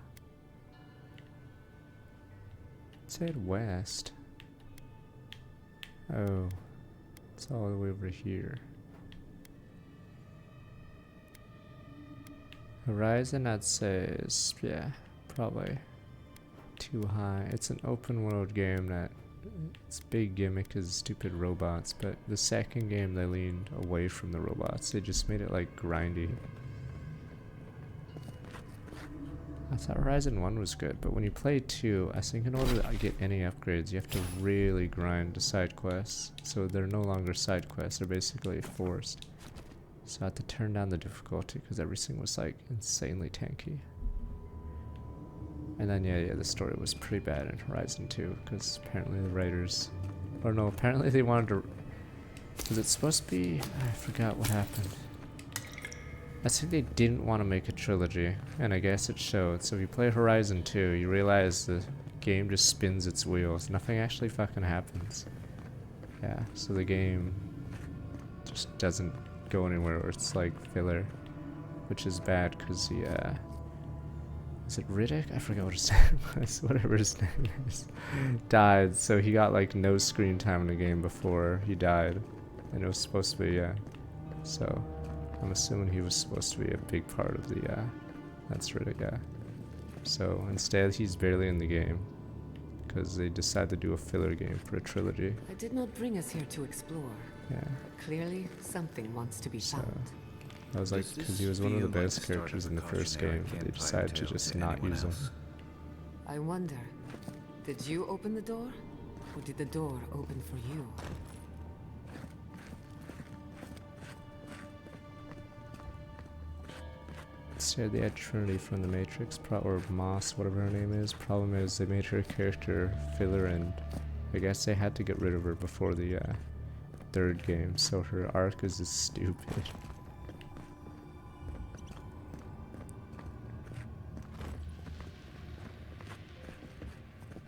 Let's head west. Oh, it's all the way over here. Horizon, I'd say, is, yeah, probably too high. It's an open world game that its big gimmick is stupid robots, but the second game they leaned away from the robots. They just made it like grindy. I thought Horizon 1 was good, but when you play 2, I think in order to get any upgrades, you have to really grind the side quests. So they're no longer side quests, they're basically forced. So I had to turn down the difficulty because everything was like insanely tanky. And then yeah, the story was pretty bad in Horizon 2 because apparently the writers, or no, apparently they wanted to, was it supposed to be, I forgot what happened. I think they didn't want to make a trilogy, and I guess it showed. So if you play Horizon 2, you realize the game just spins its wheels. Nothing actually fucking happens. Yeah, so the game just doesn't go anywhere, or it's like filler, which is bad because the, is it Riddick? I forgot what his name was, whatever his name is, died, so he got like no screen time in the game before he died, and it was supposed to be, yeah, so I'm assuming he was supposed to be a big part of the, that's Riddick, yeah. So instead he's barely in the game, because they decided to do a filler game for a trilogy. I did not bring us here to explore. Yeah. But clearly, something wants to be found. I was like, because he was one of the best characters in the first game, but they decided to just not use him. I wonder, did you open the door? Or did the door open for you? So they had Trinity from the Matrix, or Moss, whatever her name is. Problem is, they made her character filler, and I guess they had to get rid of her before the third game, so her arc is just stupid.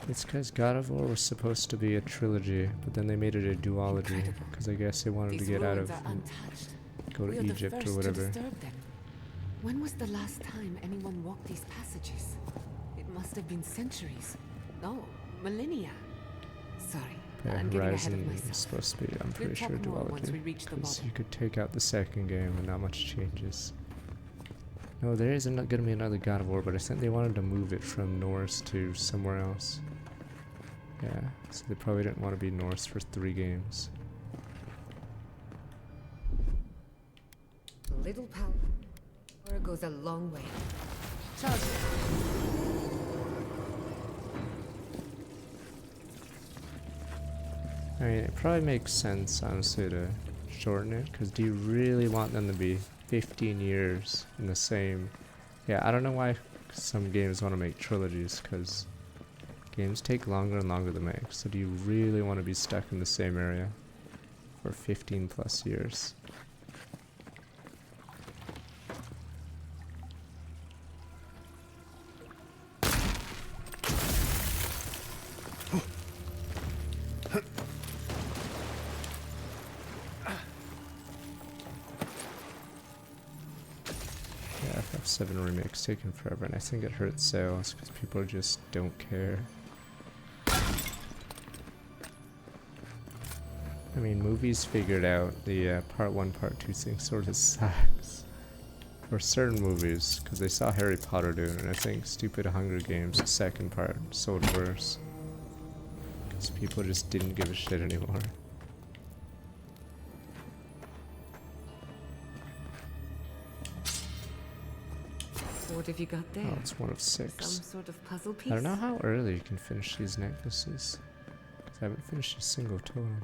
It's because God of War was supposed to be a trilogy, but then they made it a duology, because I guess they wanted to get out of, go to Egypt or whatever. When was the last time anyone walked these passages? It must have been centuries. No, millennia. Sorry, Yeah, I'm getting ahead of Horizon myself. is supposed to be, I'm pretty sure, talk more once we duology, reach the because bottom. you could take out the second game and not much changes. No, there isn't going to be another God of War, but I think they wanted to move it from Norse to somewhere else. Yeah, so they probably didn't want to be Norse for 3 games. A little power goes a long way. Charge it. I mean, it probably makes sense, honestly, to shorten it, because do you really want them to be 15 years in the same... Yeah, I don't know why Some games want to make trilogies because games take longer and longer to make. So do you really want to be stuck in the same area for 15 plus years? FF7 remake's taking forever, and I think it hurts sales because people just don't care. I mean, movies figured out the part 1, part 2 thing sort of sucks. For certain movies, because they saw Harry Potter do it, and I think stupid Hunger Games, the second part, sold worse. Because people just didn't give a shit anymore. What have you got there? Oh, it's one of 6. Some sort of puzzle piece? I don't know how early you can finish these necklaces. Because I haven't finished a single totem.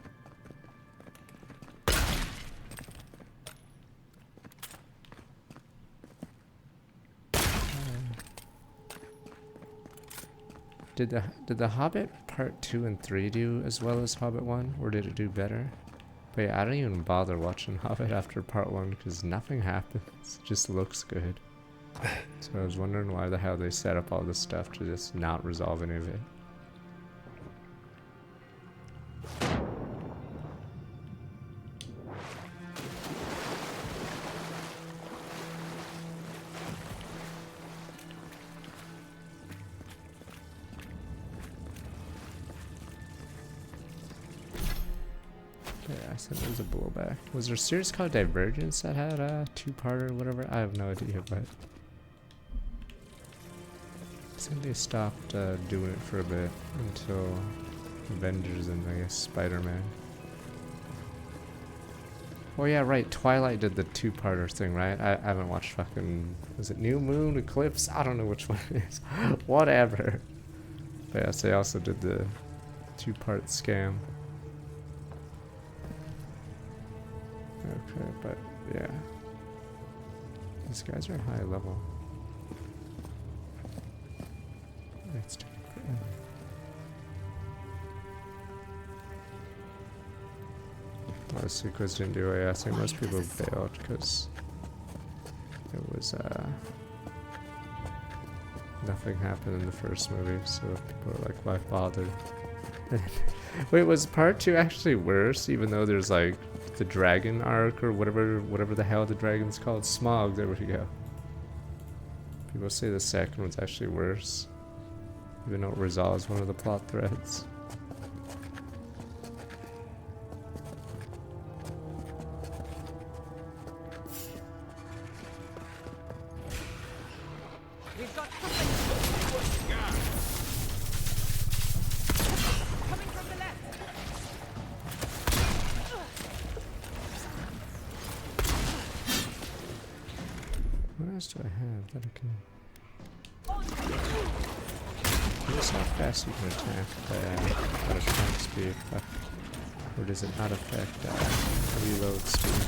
Did the Hobbit part 2 and 3 do as well as Hobbit 1, or did it do better? But yeah, I don't even bother watching Hobbit after part 1 because nothing happens. It just looks good. So I was wondering why the hell they set up all this stuff to just not resolve any of it. Yeah, I said there was a blowback. Was there a series called Divergence that had a 2-part or whatever? I have no idea, but I think they stopped doing it for a bit until Avengers and I guess Spider-Man. Oh yeah, right. Twilight did the 2-parter thing, right? I haven't watched fucking... Was it New Moon, Eclipse? I don't know which one it is. Whatever. But yes, they also did the 2-part scam. Okay, but yeah. These guys are high level. It's taking forever. Well, the sequels didn't do it. I think most people bailed because it was nothing happened in the first movie, so people were like, why bother? Wait, was part 2 actually worse, even though there's like the dragon arc or whatever the hell the dragon's called? Smog, there we go. People say the second one's actually worse, even though it resolves one of the plot threads. We've got something. Coming from the left. What else do I have that I can... Notice how fast you can attack at attack speed, or does it not affect reload speed?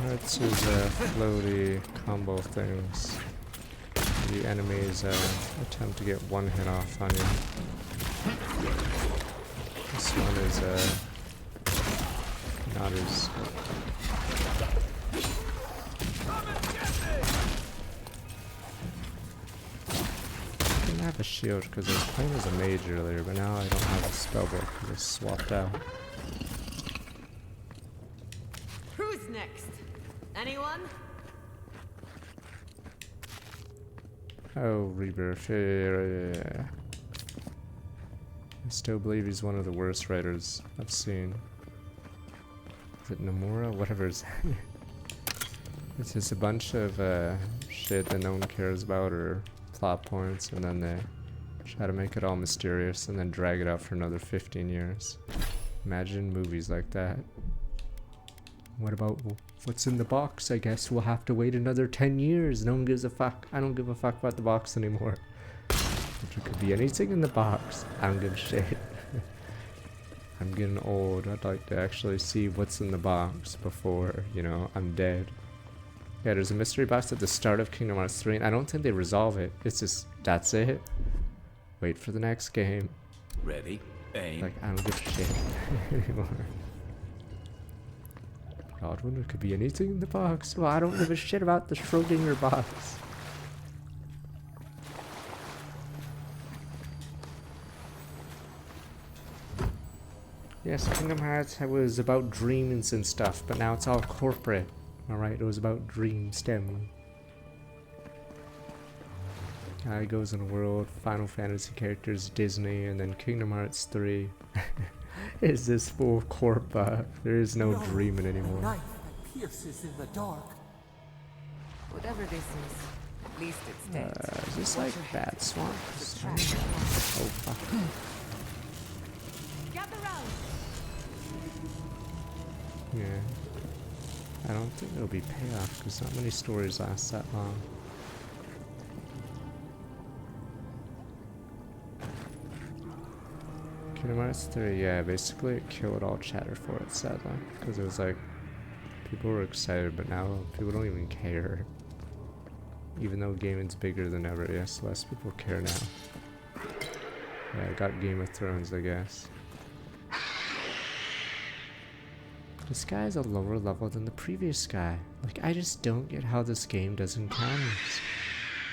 Hearts is floaty combo things. The enemies attempt to get one hit off on you. This one is not as... I didn't have a shield because I was playing as a mage earlier, but now I don't have a spellbook because it's swapped out. Who's next? Anyone? Oh, Rebirth. Yeah. I still believe he's one of the worst writers I've seen. Is it Nomura? Whatever his It's just a bunch of shit that no one cares about or plot points, and then they try to make it all mysterious and then drag it out for another 15 years. Imagine movies like that. What about what's in the box? I guess we'll have to wait another 10 years. No one gives a fuck. I don't give a fuck about the box anymore. There could be anything in the box. I don't give a shit. I'm getting old. I'd like to actually see what's in the box before, you know, I'm dead. Yeah, there's a mystery box at the start of Kingdom Hearts 3, and I don't think they resolve it. It's just, that's it. Wait for the next game. Ready? Aim. Like, I don't give a shit anymore. God, when there could be anything in the box. Well, I don't give a shit about the Schrodinger box. Yes, Kingdom Hearts was about dreams and stuff, but now it's all corporate. Alright, it was about dream STEM. It goes in the world, Final Fantasy characters, Disney, and then Kingdom Hearts 3 is this full corp. There is no dreaming anymore. Knife that pierces in the dark. Whatever this is, at least it's dead. Is this like Bad Swamp? Oh fuck. Gather round. Yeah. I don't think there'll be payoff because not many stories last that long. Kingdom Hearts 3, yeah, basically it killed all chatter for it, sadly. Because it was like, people were excited, but now people don't even care. Even though gaming's bigger than ever, yes, less people care now. Yeah, I got Game of Thrones, I guess. This guy is a lower level than the previous guy. Like, I just don't get how this game does encounters.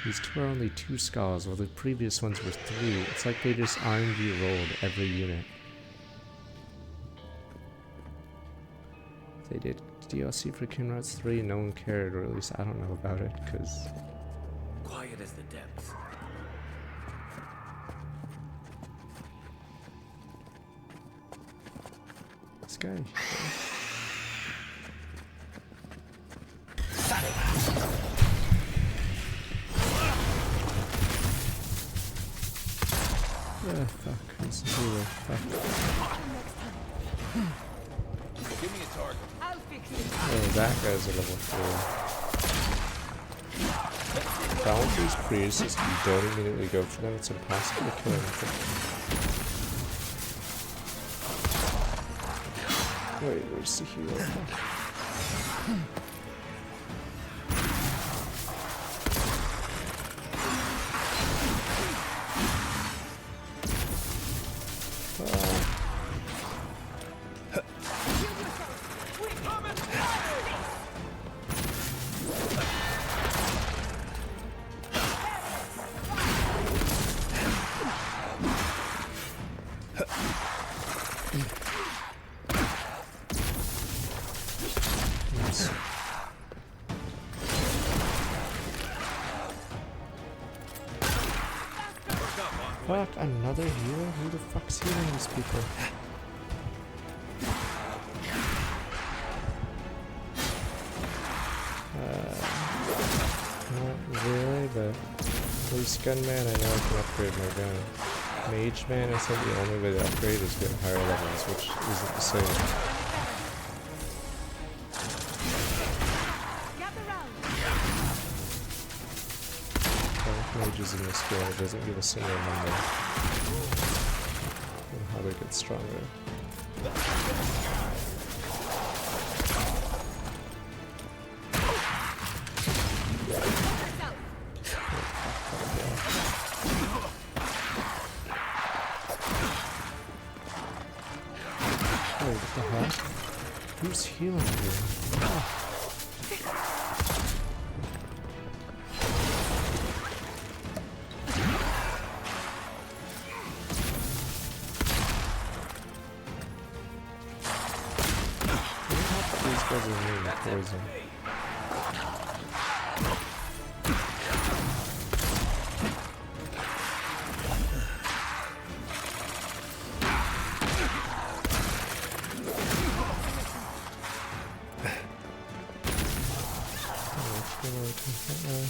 These two are only 2 skulls, while the previous ones were 3. It's like they just RNG rolled every unit. They did DLC for Kingdom Hearts 3 and no one cared, or at least I don't know about it, because... Quiet as the depths. This guy... Yeah, fuck. This is really fuck. Give me a target. I'll fix it. Oh, that guy's a level 4. Balance these priests is you don't immediately go for them. It's impossible to kill them. Wait, where's the hero? Fuck, another hero? Who the fuck's healing these people? Not really, but at least Gunman I know I can upgrade my gun. Mage Man I said the only way to upgrade is get higher levels, which isn't the same. Mages in this game, it doesn't give a single number on how they get stronger. Wait, what the heck? Who's healing here? Oh. Poison. spend more time right now.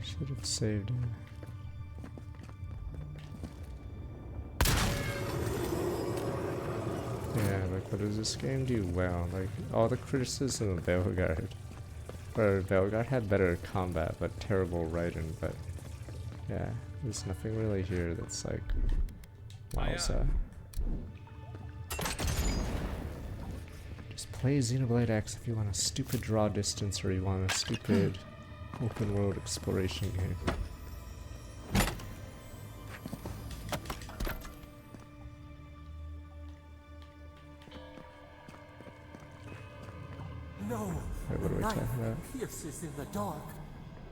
Should have saved him. Yeah, like, what does this game do well? Like, all the criticism of Bellegarde. Or Bellegarde had better combat, but terrible writing, but yeah, there's nothing really here that's like, wowza. Just play Xenoblade X if you want a stupid draw distance or you want a stupid open world exploration game. No. Wait, what are we talking about? Pierces in the dark.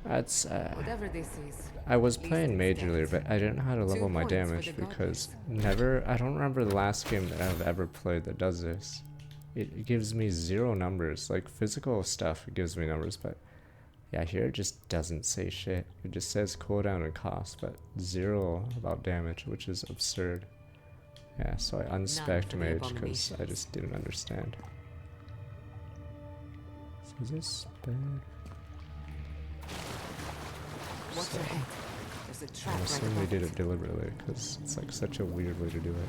That's Whatever this is. I was playing majorly, but I didn't know how to level my damage because I don't remember the last game that I've ever played that does this. It gives me 0 numbers, like physical stuff it gives me numbers, but yeah, here it just doesn't say shit. It just says cooldown and cost, but 0 about damage, which is absurd. Yeah, so I unspec'd mage because I just didn't understand. So is this bad? Watch your head. There's a trap I'm right assuming they above did us. it deliberately because it's like such a weird way to do it.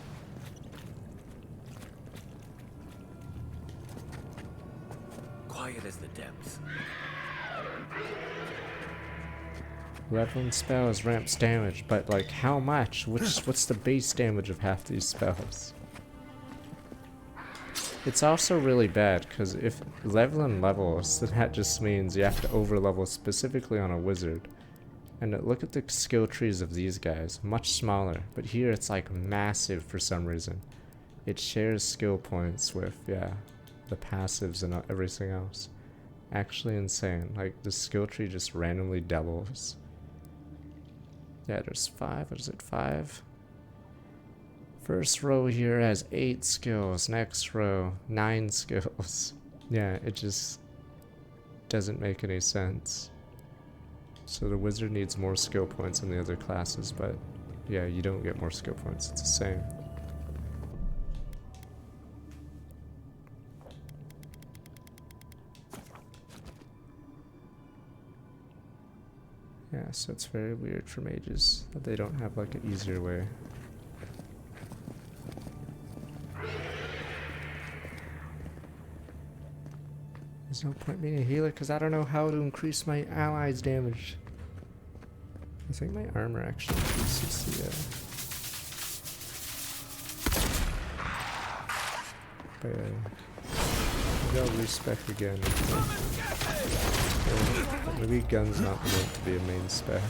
Quiet as the depths. Leveling spells ramps damage, but like how much? What's the base damage of half these spells? It's also really bad because if leveling levels, then that just means you have to overlevel specifically on a wizard. And look at the skill trees of these guys, much smaller, but here it's like massive for some reason. It shares skill points with, yeah, the passives and everything else. Actually insane, like the skill tree just randomly doubles. Yeah, there's 5, what is it, 5? First row here has 8 skills, next row 9 skills. Yeah, it just doesn't make any sense. So the wizard needs more skill points than the other classes, but yeah, you don't get more skill points, it's the same. Yeah, so it's very weird for mages that they don't have like an easier way. There's no point being a healer because I don't know how to increase my allies' damage. I think my armor actually increases the but maybe I'll respec again. Maybe gun's not meant to be a main spec.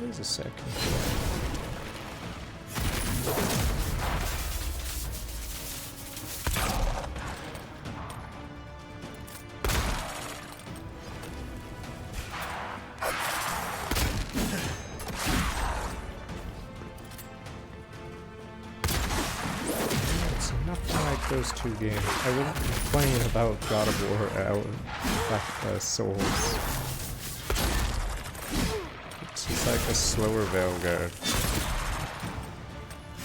Wait a second. It's nothing like those two games. I wouldn't complain about God of War out Souls. It's like a slower Bellegarde.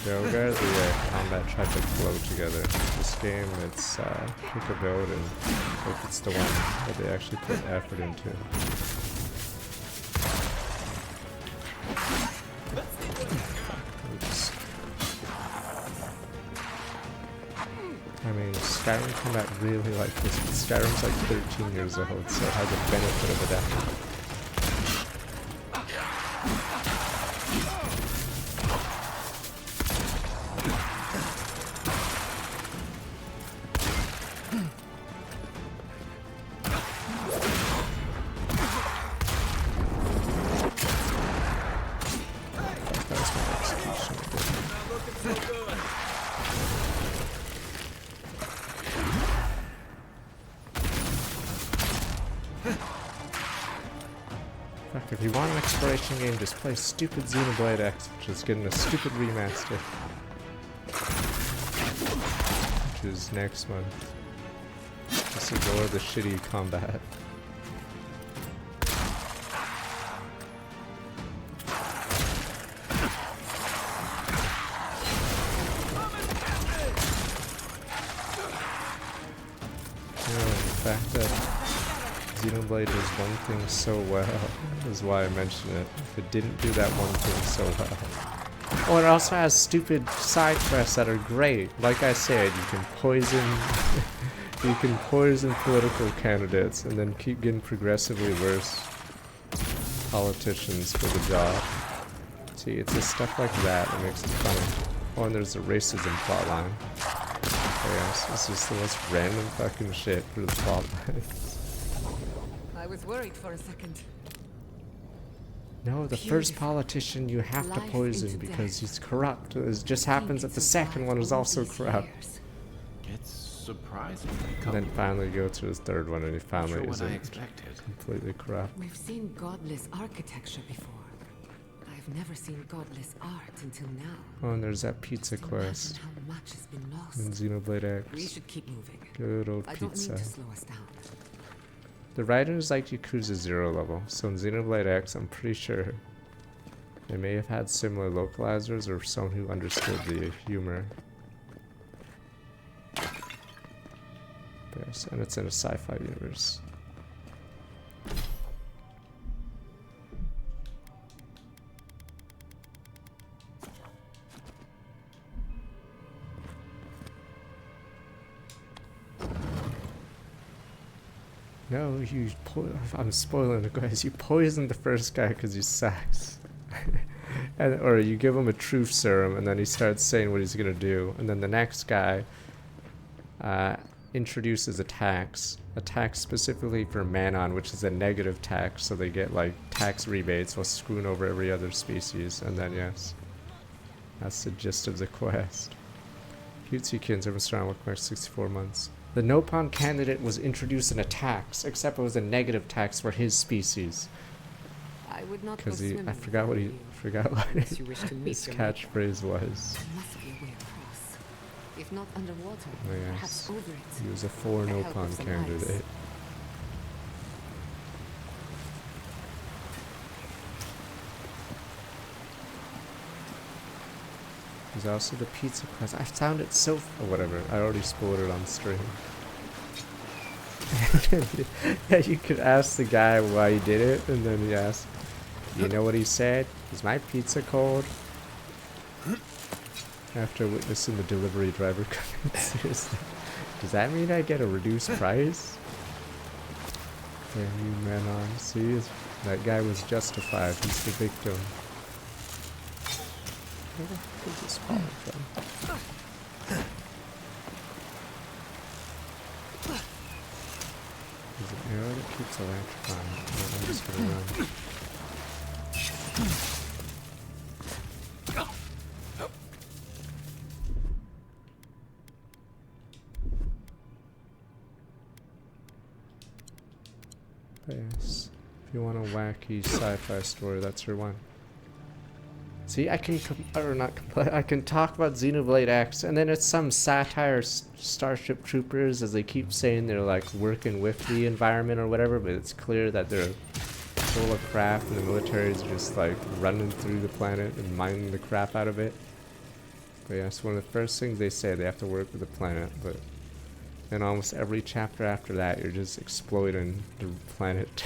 Bellegarde, the combat tried to flow together. This game, it's pick a build and hope it's the one that they actually put effort into. Oops. I mean, Skyrim combat really like this, but Skyrim's like 13 years old, so it has a benefit of the doubt. Fuck, if you want an exploration game, just play stupid Xenoblade X, which is getting a stupid remaster. Which is next month. Just ignore the shitty combat. The fact that Xenoblade does one thing so well is why I mention it. If it didn't do that one thing so well. Oh, it also has stupid side quests that are great. Like I said, you can poison political candidates and then keep getting progressively worse politicians for the job. See, it's just stuff like that that makes it funny. Oh, and there's a racism plotline. Yes, it's just the most random fucking shit for the plotline. I was worried for a second. No, the first politician you have to poison because he's corrupt. It just happens that the second one is also corrupt. It's surprisingly And then finally go to his third one and he finally isn't expected. completely corrupt. We've seen godless architecture before. I've never seen godless art until now. Oh, and there's that pizza quest How much has been lost. in Xenoblade X. We should keep moving. Good old I don't pizza. need to slow us down. The writers like Yakuza 0 level, so in Xenoblade X, I'm pretty sure they may have had similar localizers or someone who understood the humor. Yes, and it's in a sci-fi universe. No, I'm spoiling it, guys. You poisoned the first guy because he sucks. Or you give him a truth serum and then he starts saying what he's gonna do. And then the next guy introduces a tax specifically for Manon, which is a negative tax, so they get like tax rebates while screwing over every other species. And then yes, that's the gist of the quest. Cutesy kids have been strong with for 64 months. The Nopon candidate was introduced in a tax, except it was a negative tax for his species. I would not Because go swimming I forgot what unless you wish to meet his your catchphrase was. There must be a way across. If not underwater, Oh, yes. perhaps over it. He was a 4 With the help Nopon of some candidate. ice. There's also the pizza quest. I found it so... Oh, whatever. I already spoiled it on stream. Yeah, you could ask the guy why he did it, and then he asked, you know what he said? Is my pizza cold? After witnessing the delivery driver commit suicide. Does that mean I get a reduced price? Damn you, Manon. See, that guy was justified. He's the victim. Where the heck is this spawn from? There's an arrow that keeps electrifying. No, I'm just gonna run. But yes, if you want a wacky sci-fi story, that's your one. See, I can I can talk about Xenoblade X, and then it's some satire Starship Troopers, as they keep saying they're like working with the environment or whatever, but it's clear that they're full of crap, and the military is just like running through the planet and mining the crap out of it. But yeah, it's one of the first things they say, they have to work with the planet, but in almost every chapter after that, you're just exploiting the planet.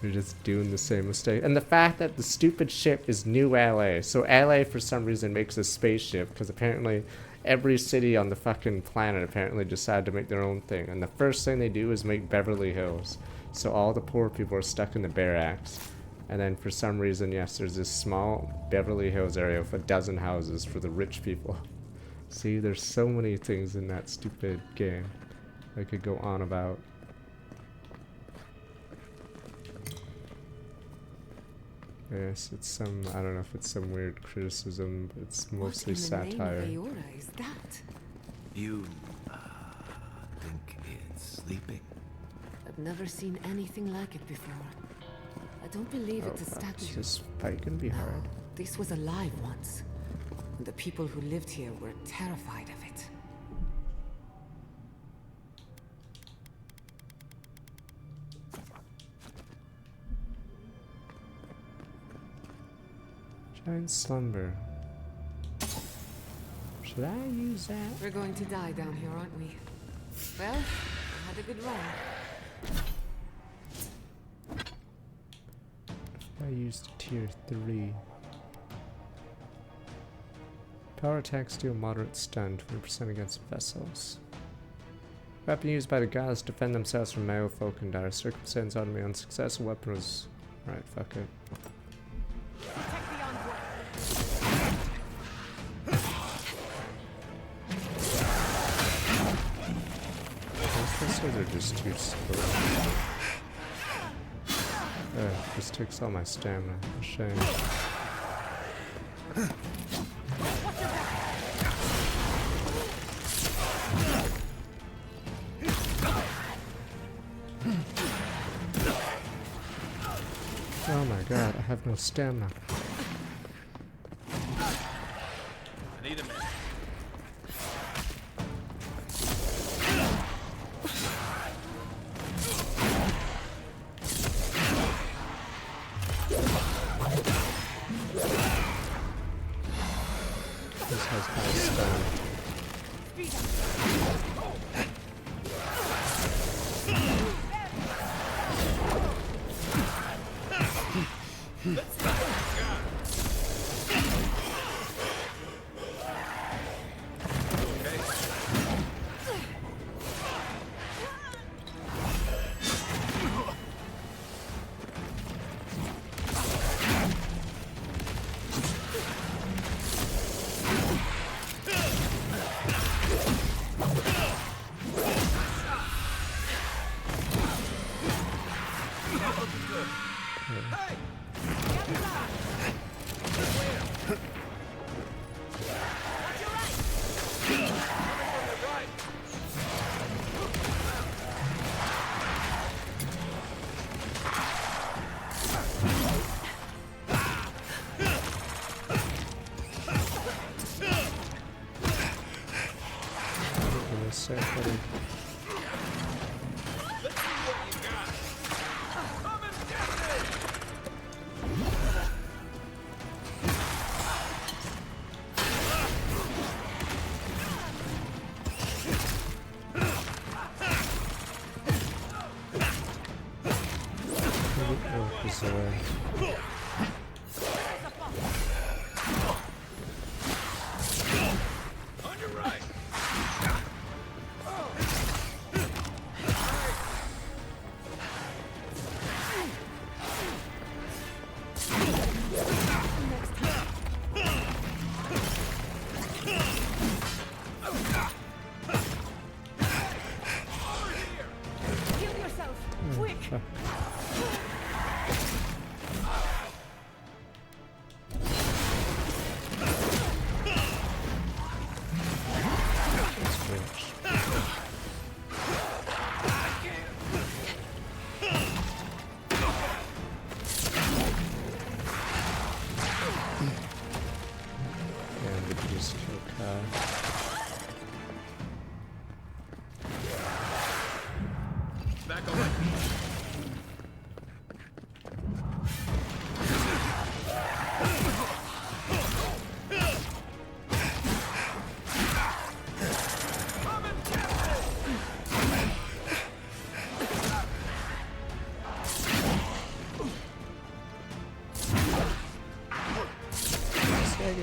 You're just doing the same mistake. And the fact that the stupid ship is New LA. So LA for some reason makes a spaceship, because apparently every city on the fucking planet apparently decided to make their own thing. And the first thing they do is make Beverly Hills. So all the poor people are stuck in the barracks. And then for some reason, yes, there's this small Beverly Hills area with a dozen houses for the rich people. See, there's so many things in that stupid game I could go on about. Yes, it's some, I don't know if it's some weird criticism, but it's mostly satire. What in the name of Aora is that? You, think it's sleeping? I've never seen anything like it before. I don't believe it's a Is statue. this fight gonna be hard? This was alive once. And the people who lived here were terrified of it. Giant slumber. Should I use that? We're going to die down here, aren't we? Well, I had a good run. I used tier 3. Power attacks do a moderate stun, 20% against vessels. Weapon used by the gods to defend themselves from male folk in dire circumstances. Utterly unsuccessful weapon was... Right, fuck it. Those missiles are just too slow. This takes all my stamina. A shame. Oh my god, I have no stamina. I need a minute. This has high stun.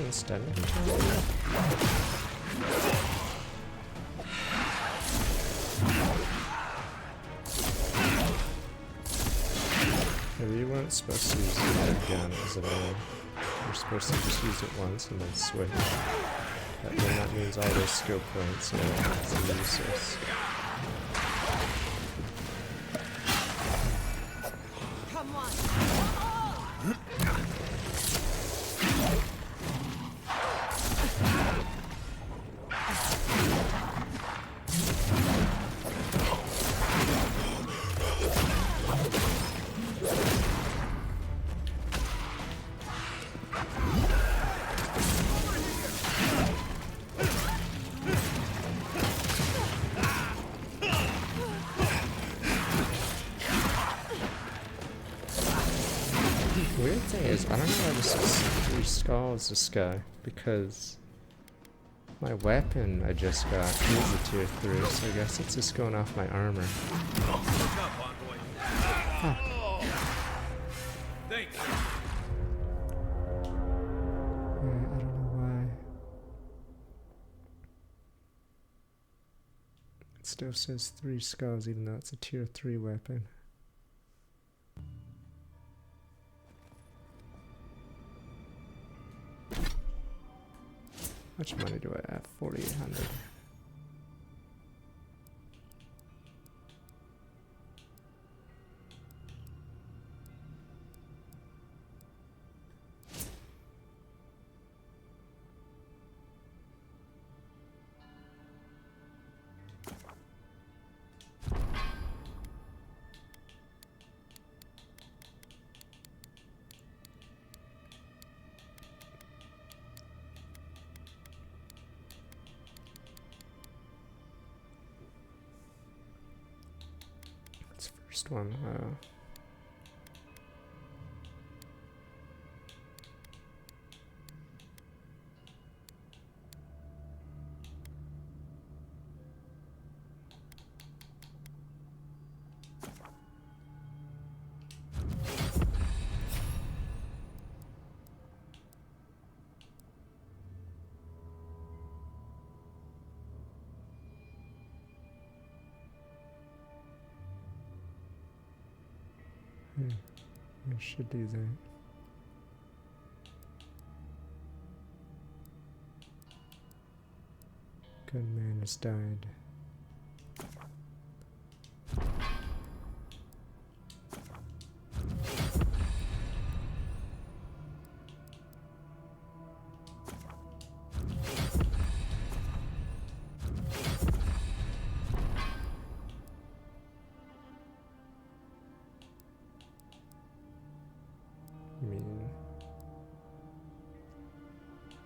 Instead maybe you weren't supposed to use the gun as an aim. You're supposed to just use it once and then switch. Then that means all those skill points are useless. Come on. Weird thing is, I don't know why this is 3 skulls this guy, because my weapon I just got is a tier 3, so I guess it's just going off my armor. Huh. Thank you. Yeah, I don't know why. It still says 3 skulls even though it's a tier 3 weapon. How much money do I have? 4,800. First one, I should do that. Gunman has died.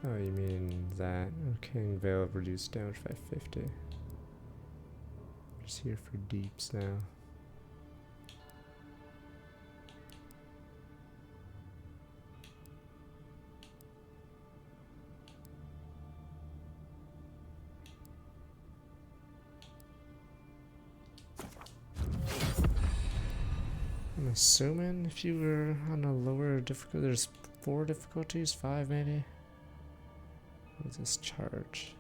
Oh, you mean that? Okay, Veil of reduced damage by 50. Just here for deeps now. I'm assuming if you were on a lower difficulty, there's 4 difficulties, 5 maybe? What does this charge?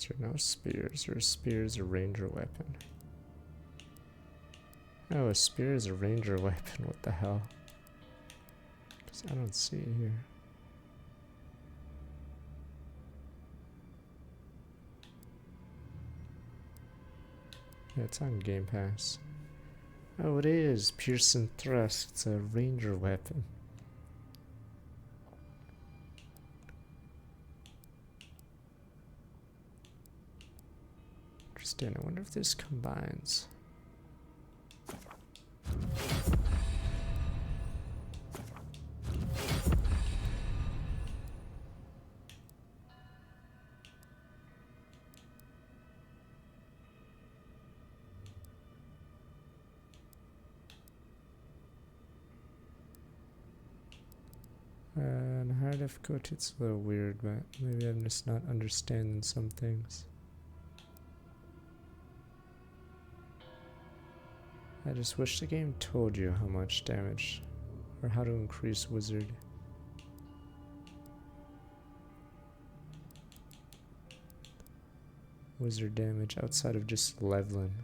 Is there no spears, or is spears a ranger weapon? Oh, a spear is a ranger weapon, what the hell? 'Cause I don't see it here. Yeah, it's on Game Pass. Oh, it is! Piercing Thrust, it's a ranger weapon. Interesting, I wonder if this combines. And higher difficulty, it's a little weird, but maybe I'm just not understanding some things. I just wish the game told you how much damage, or how to increase wizard. Wizard damage outside of just leveling.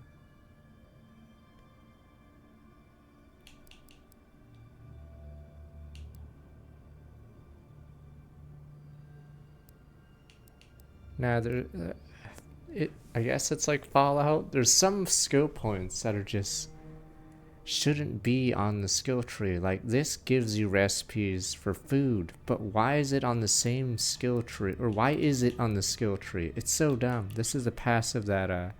Nah, I guess it's like Fallout. There's some skill points that are just shouldn't be on the skill tree. Like, this gives you recipes for food, but why is it on the same skill tree? Or why is it on the skill tree? It's so dumb. This is a passive that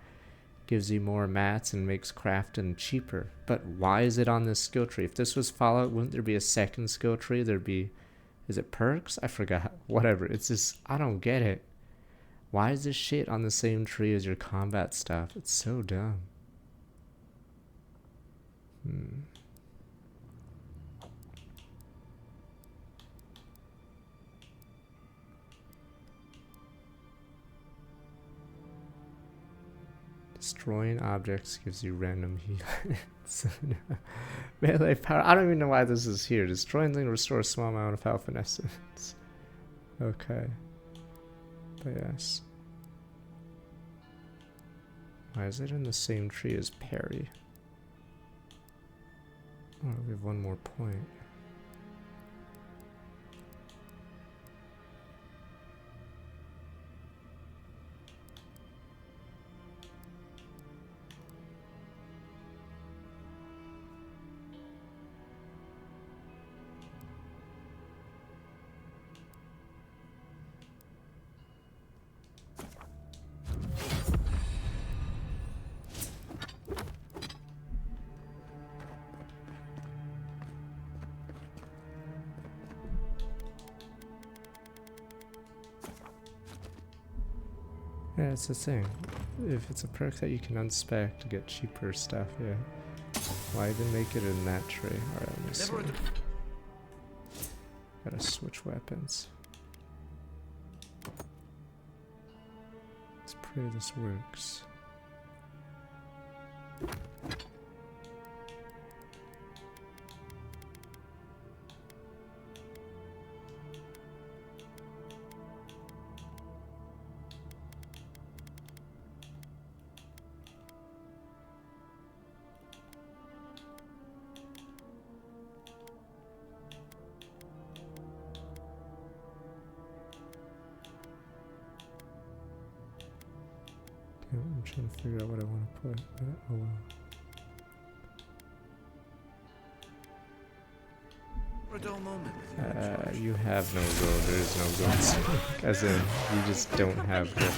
gives you more mats and makes crafting cheaper. But why is it on this skill tree? If this was Fallout, wouldn't there be a second skill tree? There'd be, is it perks? I forgot. Whatever. It's just, I don't get it. Why is this shit on the same tree as your combat stuff? It's so dumb. Destroying objects gives you random healers. Melee power. I don't even know why this is here. Destroying things restores a small amount of health and essence. Okay. But yes. Why is it in the same tree as parry? Oh, we have one more point. Yeah, it's the thing. If it's a perk that you can unspec to get cheaper stuff, yeah. Why even make it in that tree? Alright, let me see. Gotta switch weapons. Let's pray this works. I'm trying to figure out what I want to put, but oh well. You have no gold, there is no gold. As in, you just don't have gold.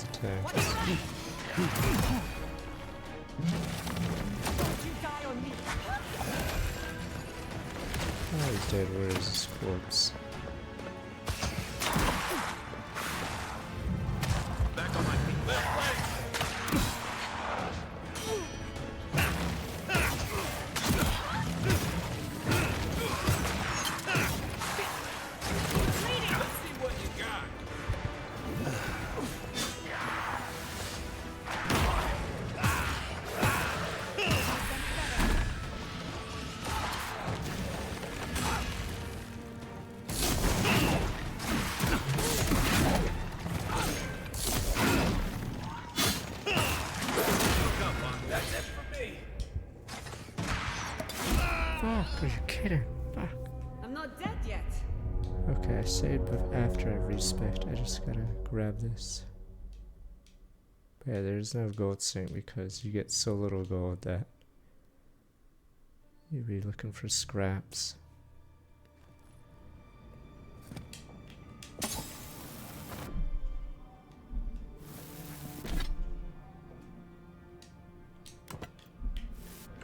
his attacks. Oh, he's dead. Where is his corpse? Back on my feet. Left leg. Let's see what you got. That's it for me. Fuck, are you kidding? Fuck. I'm not dead yet. Okay, I saved, but after I respect, I just gotta grab this. But yeah, there's no gold sync because you get so little gold that you'd be looking for scraps.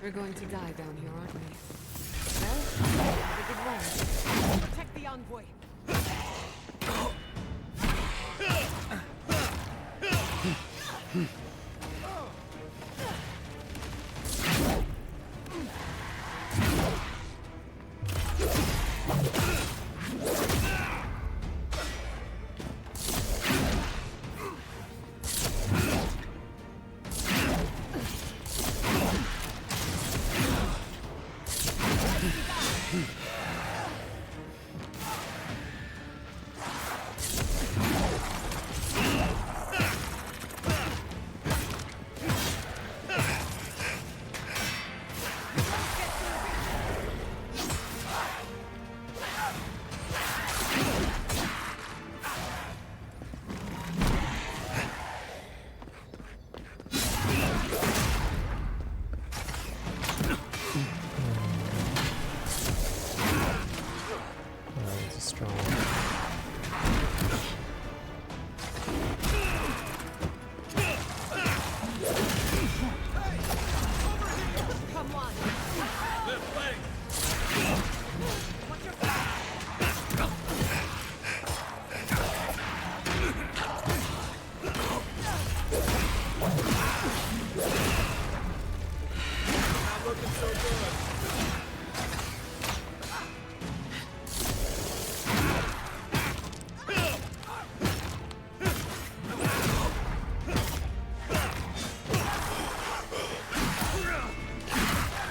We're going to die down here, aren't we? Well, have a good run. Protect the envoy.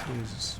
Jesus.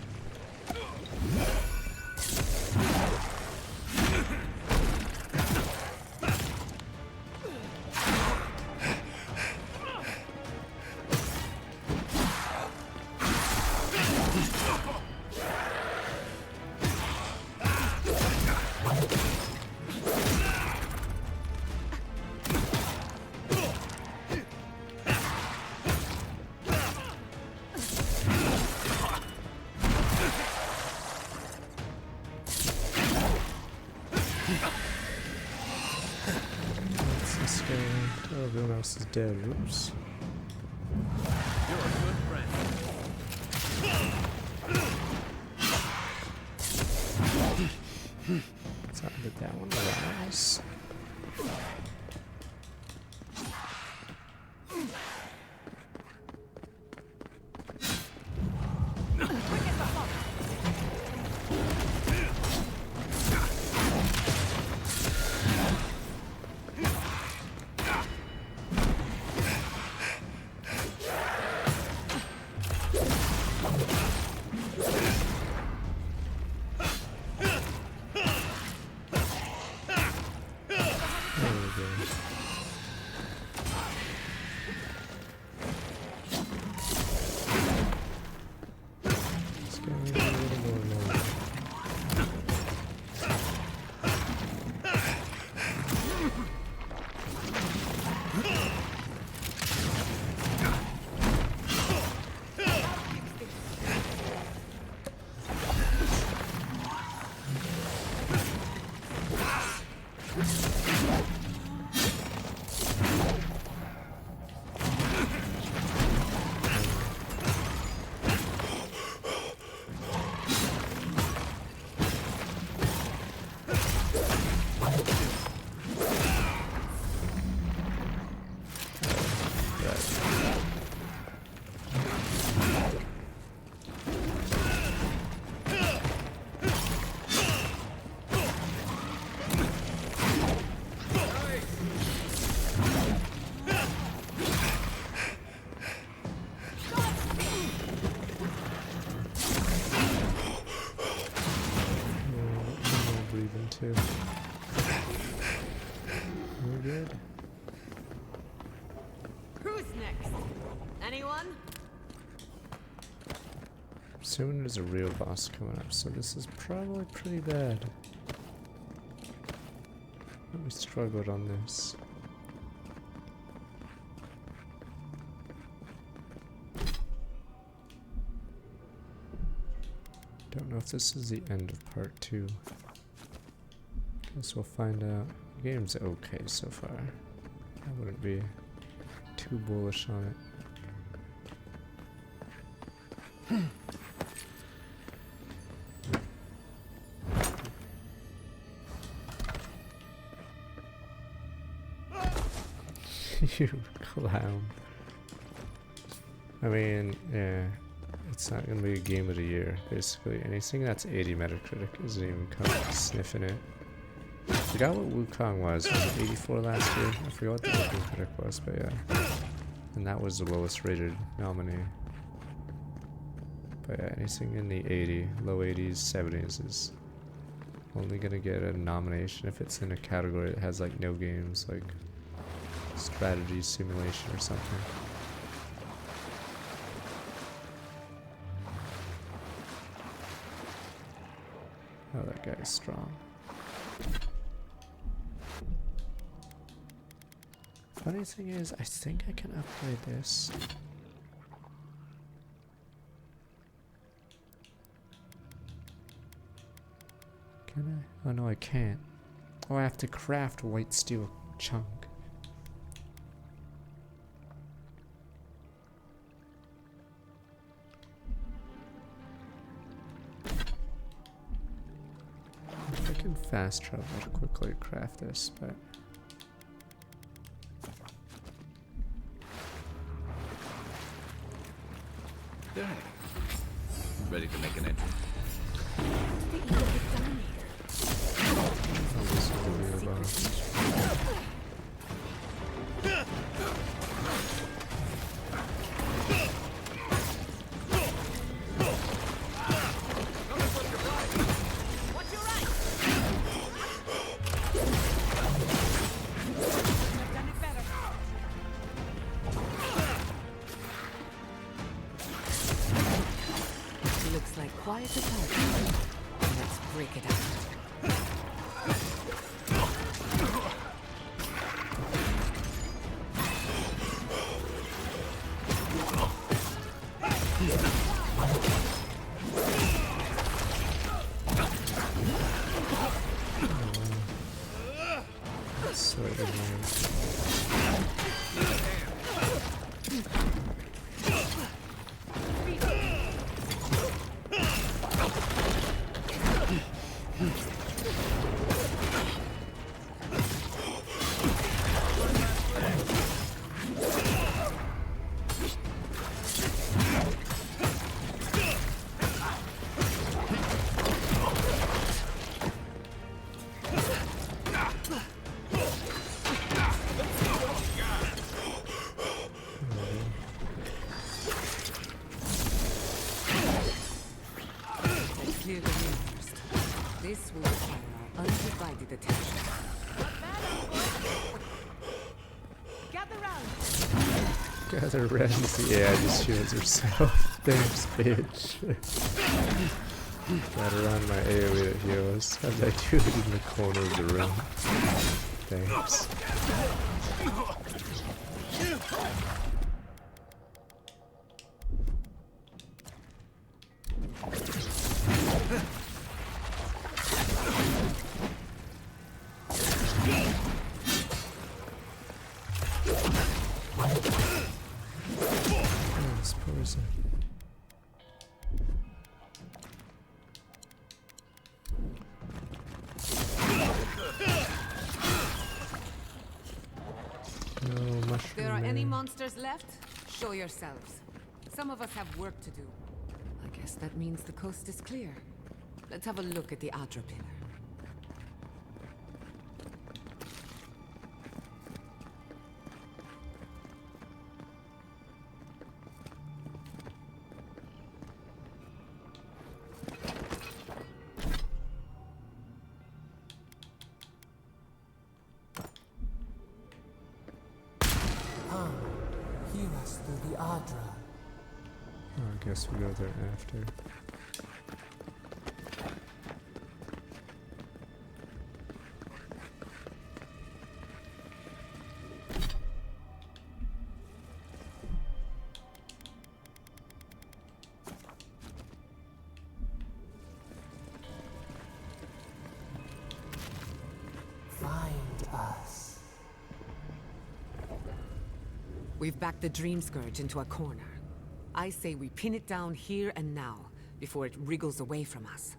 What's this guy? Oh, everyone else is dead. Oops. You're a good friend. So I did that one rise. next? Anyone? Soon there's a real boss coming up, so this is probably pretty bad. We struggled on this. Don't know if this is the end of part 2. Guess we'll find out. The game's okay so far. I wouldn't be too bullish on it. You clown. I mean, yeah, it's not gonna be a game of the year, basically. Anything that's 80 Metacritic isn't even sniffing it. I forgot what Wukong was. Was it 84 last year? I forgot what the Metacritic was, but yeah. And that was the lowest rated nominee. But yeah, anything in the 80, low 80s, 70s is only gonna get a nomination if it's in a category that has like no games, like strategy simulation or something. Oh, that guy's strong. Funny thing is, I think I can upgrade this. Can I? Oh no, I can't. Oh, I have to craft white steel chunk. I can fast travel to quickly craft this, but there. Ready to make an entry. oh, this is the real boss. Quiet as hell. Let's break it out. So annoying. This will require our undivided attention. Gather round. Gather round. Yeah, these shields are so. Thanks, bitch. Gather around my AoE that heals. How did I do it in the corner of the room? Thanks. If there are any monsters left, show yourselves. Some of us have work to do. I guess that means the coast is clear. Let's have a look at the Adra pillar. Adra. Oh, I guess we go there after. Find us. We've backed the Dream Scourge into a corner. I say we pin it down here and now, before it wriggles away from us.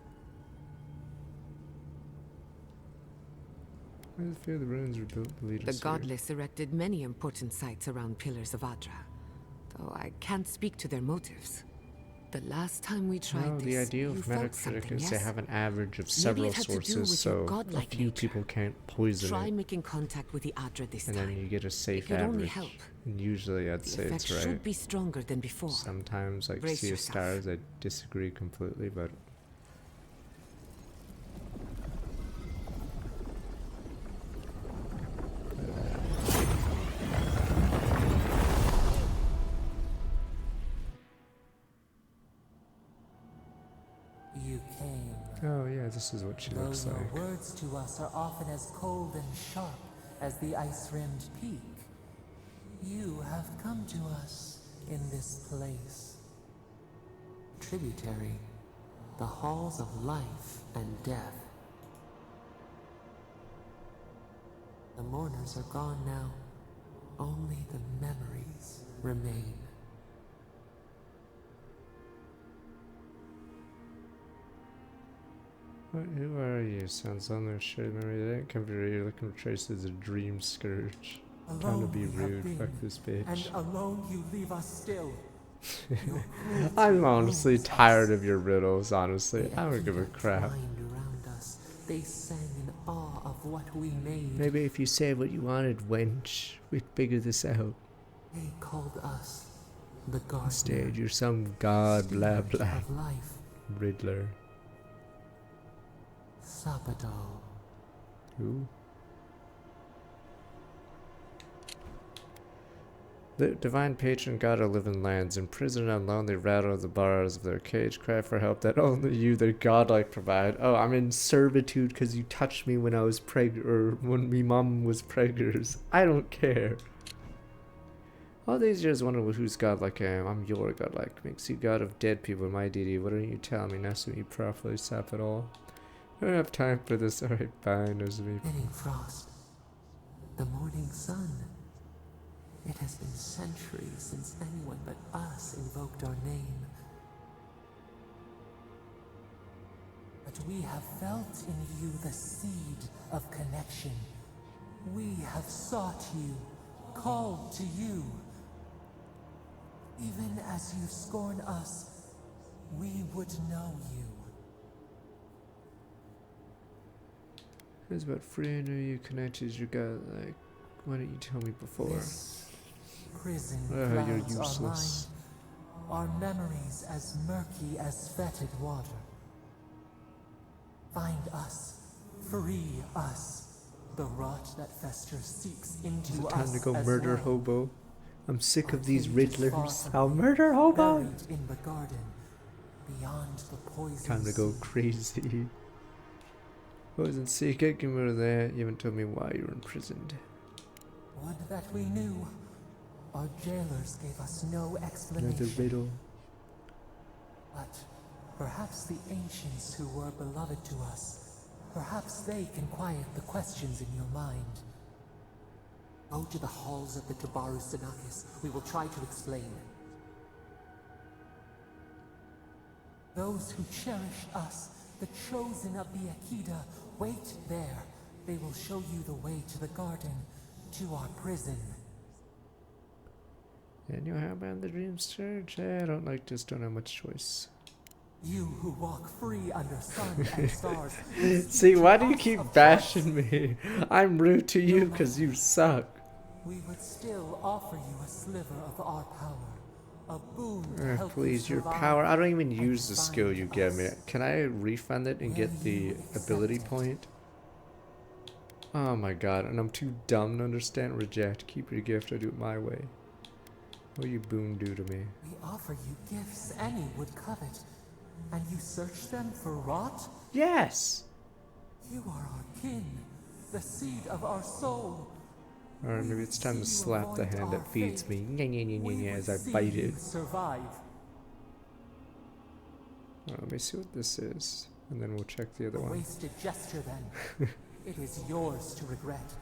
I fear the ruins were built to lead The us here. Godless erected many important sites around Pillars of Adra, though I can't speak to their motives. The last time we tried Well, this, the idea you of felt Metacritic something, is yes? they have an average of Maybe several it had to do sources, with your so a godlike few nature. people can't poison Try it, making contact with the Adra this and time. then you get a safe It could only average. help. And usually I'd The say effect it's right. should be stronger than before. Sometimes, like Brace Sea of yourself. Stars, I disagree completely, but You came. oh yeah, this is what she Though looks your like. words to us are often as cold and sharp as the ice-rimmed peak, you have come to us in this place. Tributary, the halls of life and death. The mourners are gone now. Only the memories remain. Who are you? Sounds on their shared memory. They didn't come here. You're looking for traces of Dream Scourge. Trying to Alone be we have rude. been, Fuck this bitch. and alone you leave us still. I'm honestly tired of your riddles, honestly. I don't give a crap. Twined around us, they sang in awe of what we made. Maybe if you said what you wanted, wench, we'd figure this out. They called us the Gardener. Instead, you're some god, blah Stewards blah. of life. Riddler. Sabado. Who? The divine patron god of living lands, imprisoned and alone, they rattle the bars of their cage, cry for help that only you, their godlike, provide. Oh, I'm in servitude because you touched me when I was or when me mom was preggers. I don't care. All these years wondering whose godlike I am. I'm your godlike. Makes you god of dead people, my deity. Why don't you tell me? Now so me properly sap it all. I don't have time for this. Alright, fine, as me. Spinning frost. The morning sun. It has been centuries since anyone but us invoked our name. But we have felt in you the seed of connection. We have sought you, called to you. Even as you scorn us, we would know you. It's about free. I know you connected your god. Like, why didn't you tell me before? This prison You're clouds useless. our mind, our memories as murky as fetid water. Find us, free us. The rot that festers seeks into Is it us time to go as murder well. hobo? I'm sick of these Cage is far riddlers. from I'll here, murder hobo. buried in the garden, beyond the poison. Time to go crazy. Poison secret, give me rid of that. You haven't told me why you were imprisoned. Would that we knew. Our jailers gave us no explanation. Another riddle. But perhaps the ancients who were beloved to us, perhaps they can quiet the questions in your mind. Go to the halls of the Tabaru Sanakis. We will try to explain. Those who cherish us, the chosen of the Akida, wait there. They will show you the way to the garden, to our prison. And you have about the Dream Scourge? I don't like this, don't have much choice. You who walk free under sun and stars. See, why do you keep bashing me? I'm rude to you because you suck. We would still offer you a sliver of our power. A boon to help Please, you your survive power. I don't even and use the skill you give me. Can I refund it and get the ability point? Oh my god, and I'm too dumb to understand. Reject. Keep your gift. I do it my way. What you boon do to me? We offer you gifts any would covet, and you search them for rot? Yes! You are our kin, the seed of our soul. Alright, maybe it's time to slap the hand that feeds me. As I bite it. Survive. Let me see what this is, and then we'll check the other one. Wasted gesture then. It is yours to regret.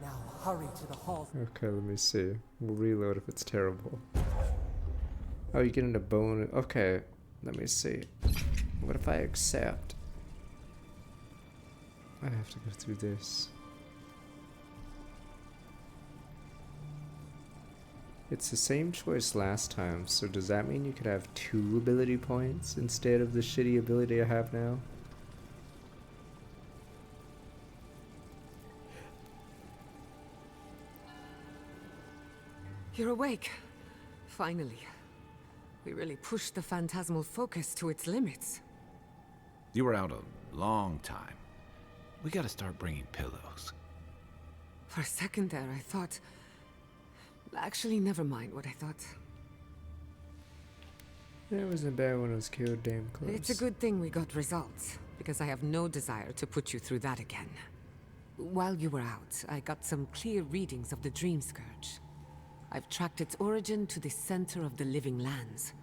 Now hurry to the hall. Okay, let me see. We'll reload if it's terrible. Oh, you get into bone. Okay, let me see. What if I accept? I have to go through this. It's the same choice last time, so does that mean you could have 2 ability points instead of the shitty ability I have now? You're awake. Finally. We really pushed the phantasmal focus to its limits. You were out a long time. We gotta start bringing pillows. For a second there, I thought... Actually, never mind what I thought. It wasn't bad when I was killed damn close. It's a good thing we got results, because I have no desire to put you through that again. While you were out, I got some clear readings of the Dream Scourge. I've tracked its origin to the center of the living lands,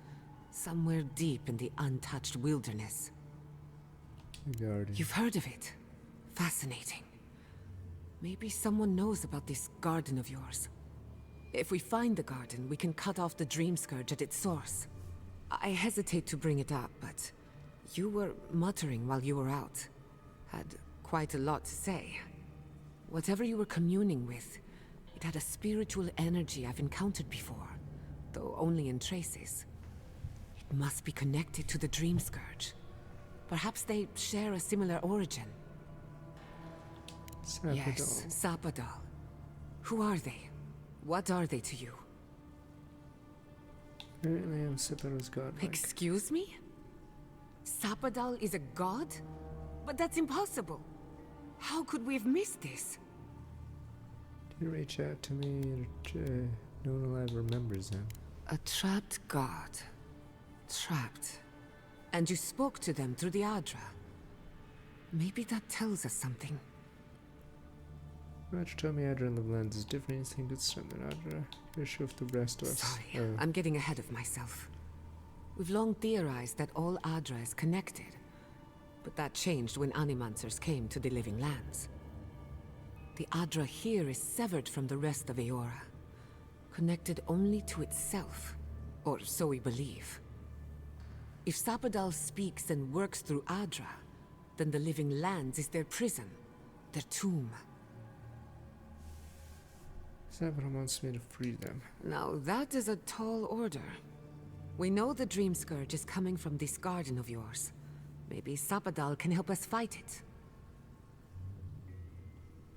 somewhere deep in the untouched wilderness. You've heard of it. Fascinating. Maybe someone knows about this garden of yours. If we find the garden, we can cut off the Dream Scourge at its source. I hesitate to bring it up, but you were muttering while you were out. Had quite a lot to say. Whatever you were communing with, it had a spiritual energy I've encountered before, though only in traces. It must be connected to the Dream Scourge. Perhaps they share a similar origin. Sapadal. Yes, Sapadal. Who are they? What are they to you? Apparently I'm Sapadal's god. Excuse me? Sapadal is a god? But that's impossible. How could we have missed this? Did you reach out to me? No one alive remembers him. A trapped god. Trapped. And you spoke to them through the Adra. Maybe that tells us something. Raj told me Adra and the Lands is different. You think it's something Adra? You're sure if the rest of us. Sorry, I'm getting ahead of myself. We've long theorized that all Adra is connected. But that changed when Animancers came to the Living Lands. The Adra here is severed from the rest of Eora. Connected only to itself. Or so we believe. If Sapadal speaks and works through Adra, then the Living Lands is their prison. Their tomb. Sapadal wants me to free them. Now that is a tall order. We know the Dream Scourge is coming from this garden of yours. Maybe Sapadal can help us fight it.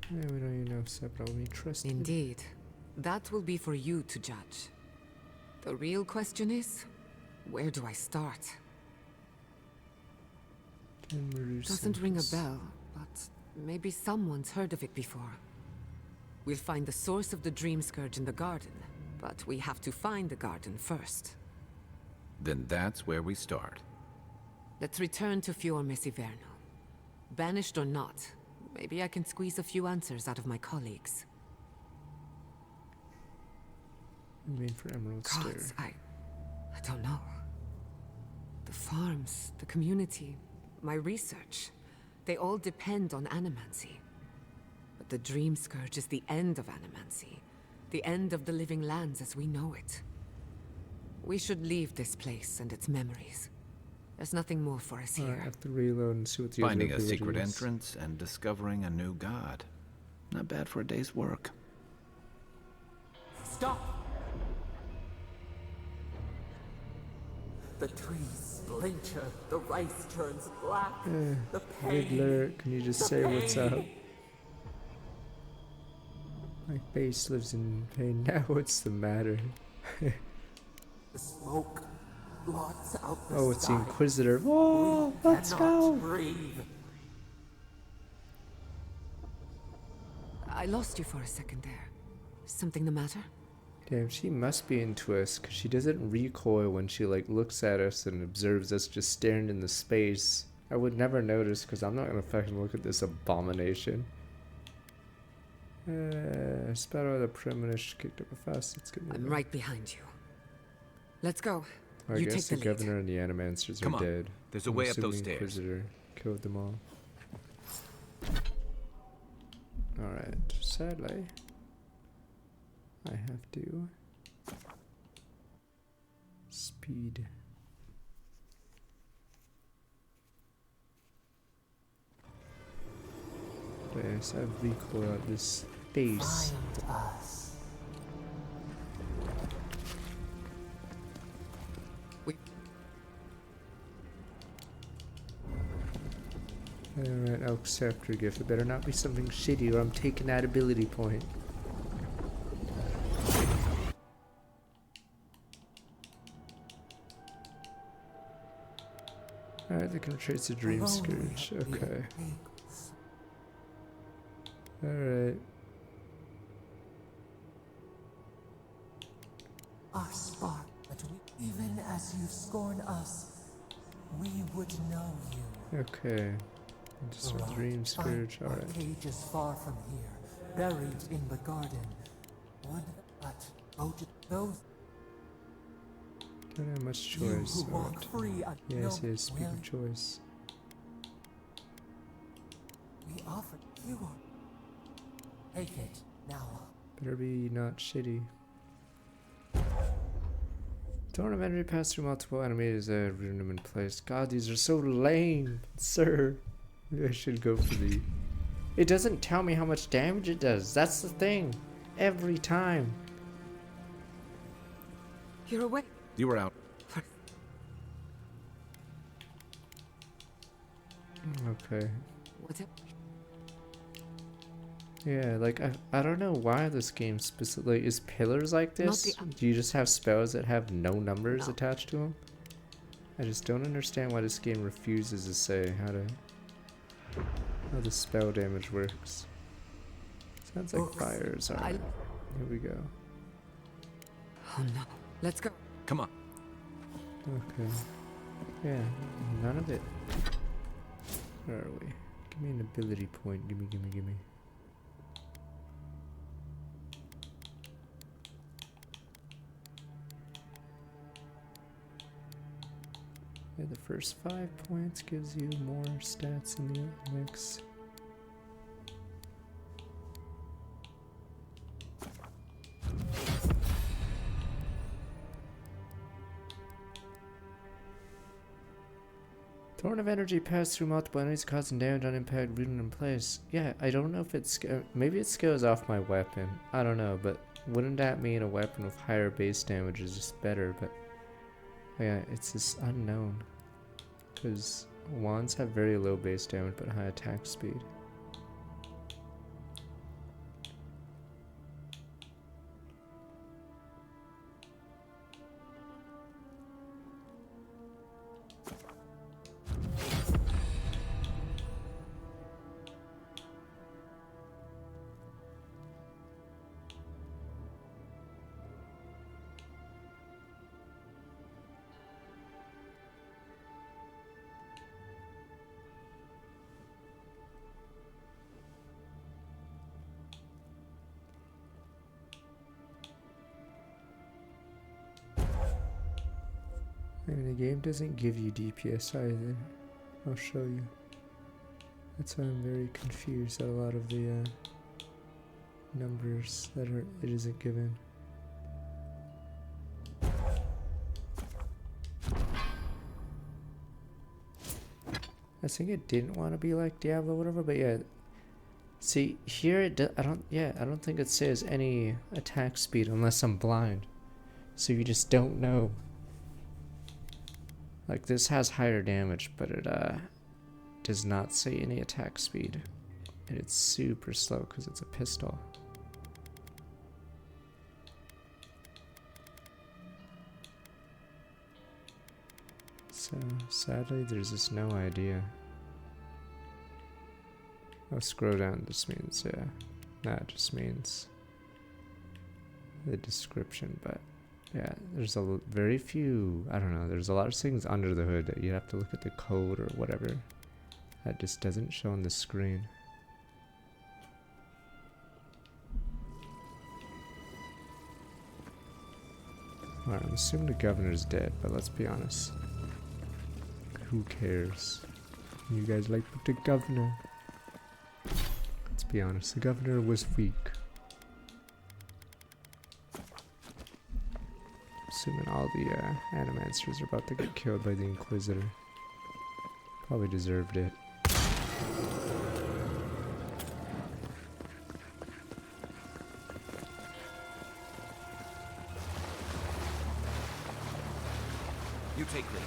Yeah, we don't even know if Sapadal will trust him. Indeed. That will be for you to judge. The real question is, where do I start? Doesn't ring a bell, but maybe someone's heard of it before. We'll find the source of the Dream Scourge in the garden, but we have to find the garden first. Then that's where we start. Let's return to Fior Messiverno. Banished or not, maybe I can squeeze a few answers out of my colleagues. You mean for Emerald Stair? Gods, I don't know. The farms, the community, my research, they all depend on animancy. But the Dream Scourge is the end of animancy, the end of the Living Lands as we know it. We should leave this place and its memories. There's nothing more for us here. I have to reload and see what the Finding other a secret ability is. entrance and discovering a new god. Not bad for a day's work. Stop! The trees splinter, the rice turns black, the pain. Riddler, can you just say what's up? My face lives in pain now. What's the matter? The smoke blots out the Oh, it's the sky. Inquisitor. Whoa, let's go! Breathe. I lost you for a second there. Something the matter? Damn, she must be into us, because she doesn't recoil when she, like, looks at us and observes us just staring into space. I would never notice, because I'm not going to fucking look at this abomination. Spero the premonition kicked up a fast. I'm right behind you. Let's go. I You guess take the the lead. governor and the animancers Come are on. dead. There's a I'm way up those assuming the stairs. Inquisitor killed them all. Alright, sadly, I have to speed. Yes, I have recoil at this face. Find us. Alright, I'll accept your gift. It better not be something shitty or I'm taking that ability point. Alright, they can trace the Dream Scourge. Okay. Alright. Our spark, but even as you scorn us, we would know you. Okay. Just a Dream Scourge. Our Alright. cage is far from here, buried in the garden. Would but go to those Don't have much you choice. who walk Alright. free Yes, no yes, speak will. of choice. We offer you. Take it now. Better be not shitty. Tournament pass through multiple enemies, rune them in place. God, these are so lame, sir. Maybe I should go for the... It doesn't tell me how much damage it does. That's the thing. Every time. You're awake. You were out. Okay. What's up? Yeah, like, I don't know why this game specifically is pillars like this. Do you just have spells that have no numbers attached to them? I just don't understand why this game refuses to say how the spell damage works. Sounds like fires. Alright. Here we go. Oh no. Let's go. Come on. Okay. Yeah, none of it. Where are we? Give me an ability point. Gimme, gimme, gimme. Yeah, the first 5 points gives you more stats in the mix. Torrent of energy passed through multiple enemies, causing damage on impact, rooted in place. Yeah, I don't know if it's... maybe it scales off my weapon. I don't know, but wouldn't that mean a weapon with higher base damage is just better? But yeah, it's just unknown. Because wands have very low base damage but high attack speed. And the game doesn't give you DPS either. I'll show you. That's why I'm very confused at a lot of the numbers that it isn't given. I think it didn't want to be like Diablo or whatever, but yeah. See, here I don't think it says any attack speed unless I'm blind. So you just don't know. Like, this has higher damage, but it does not say any attack speed. And it's super slow because it's a pistol. So, sadly, there's just no idea. Oh, scroll down just means, yeah. That just means the description, but yeah, there's very few, I don't know, there's a lot of things under the hood that you have to look at the code or whatever that just doesn't show on the screen. Alright, I'm assuming the governor's dead, but let's be honest. Who cares? You guys like the governor. Let's be honest, the governor was weak. Assuming all the animancers are about to get killed by the Inquisitor. Probably deserved it. You take lead.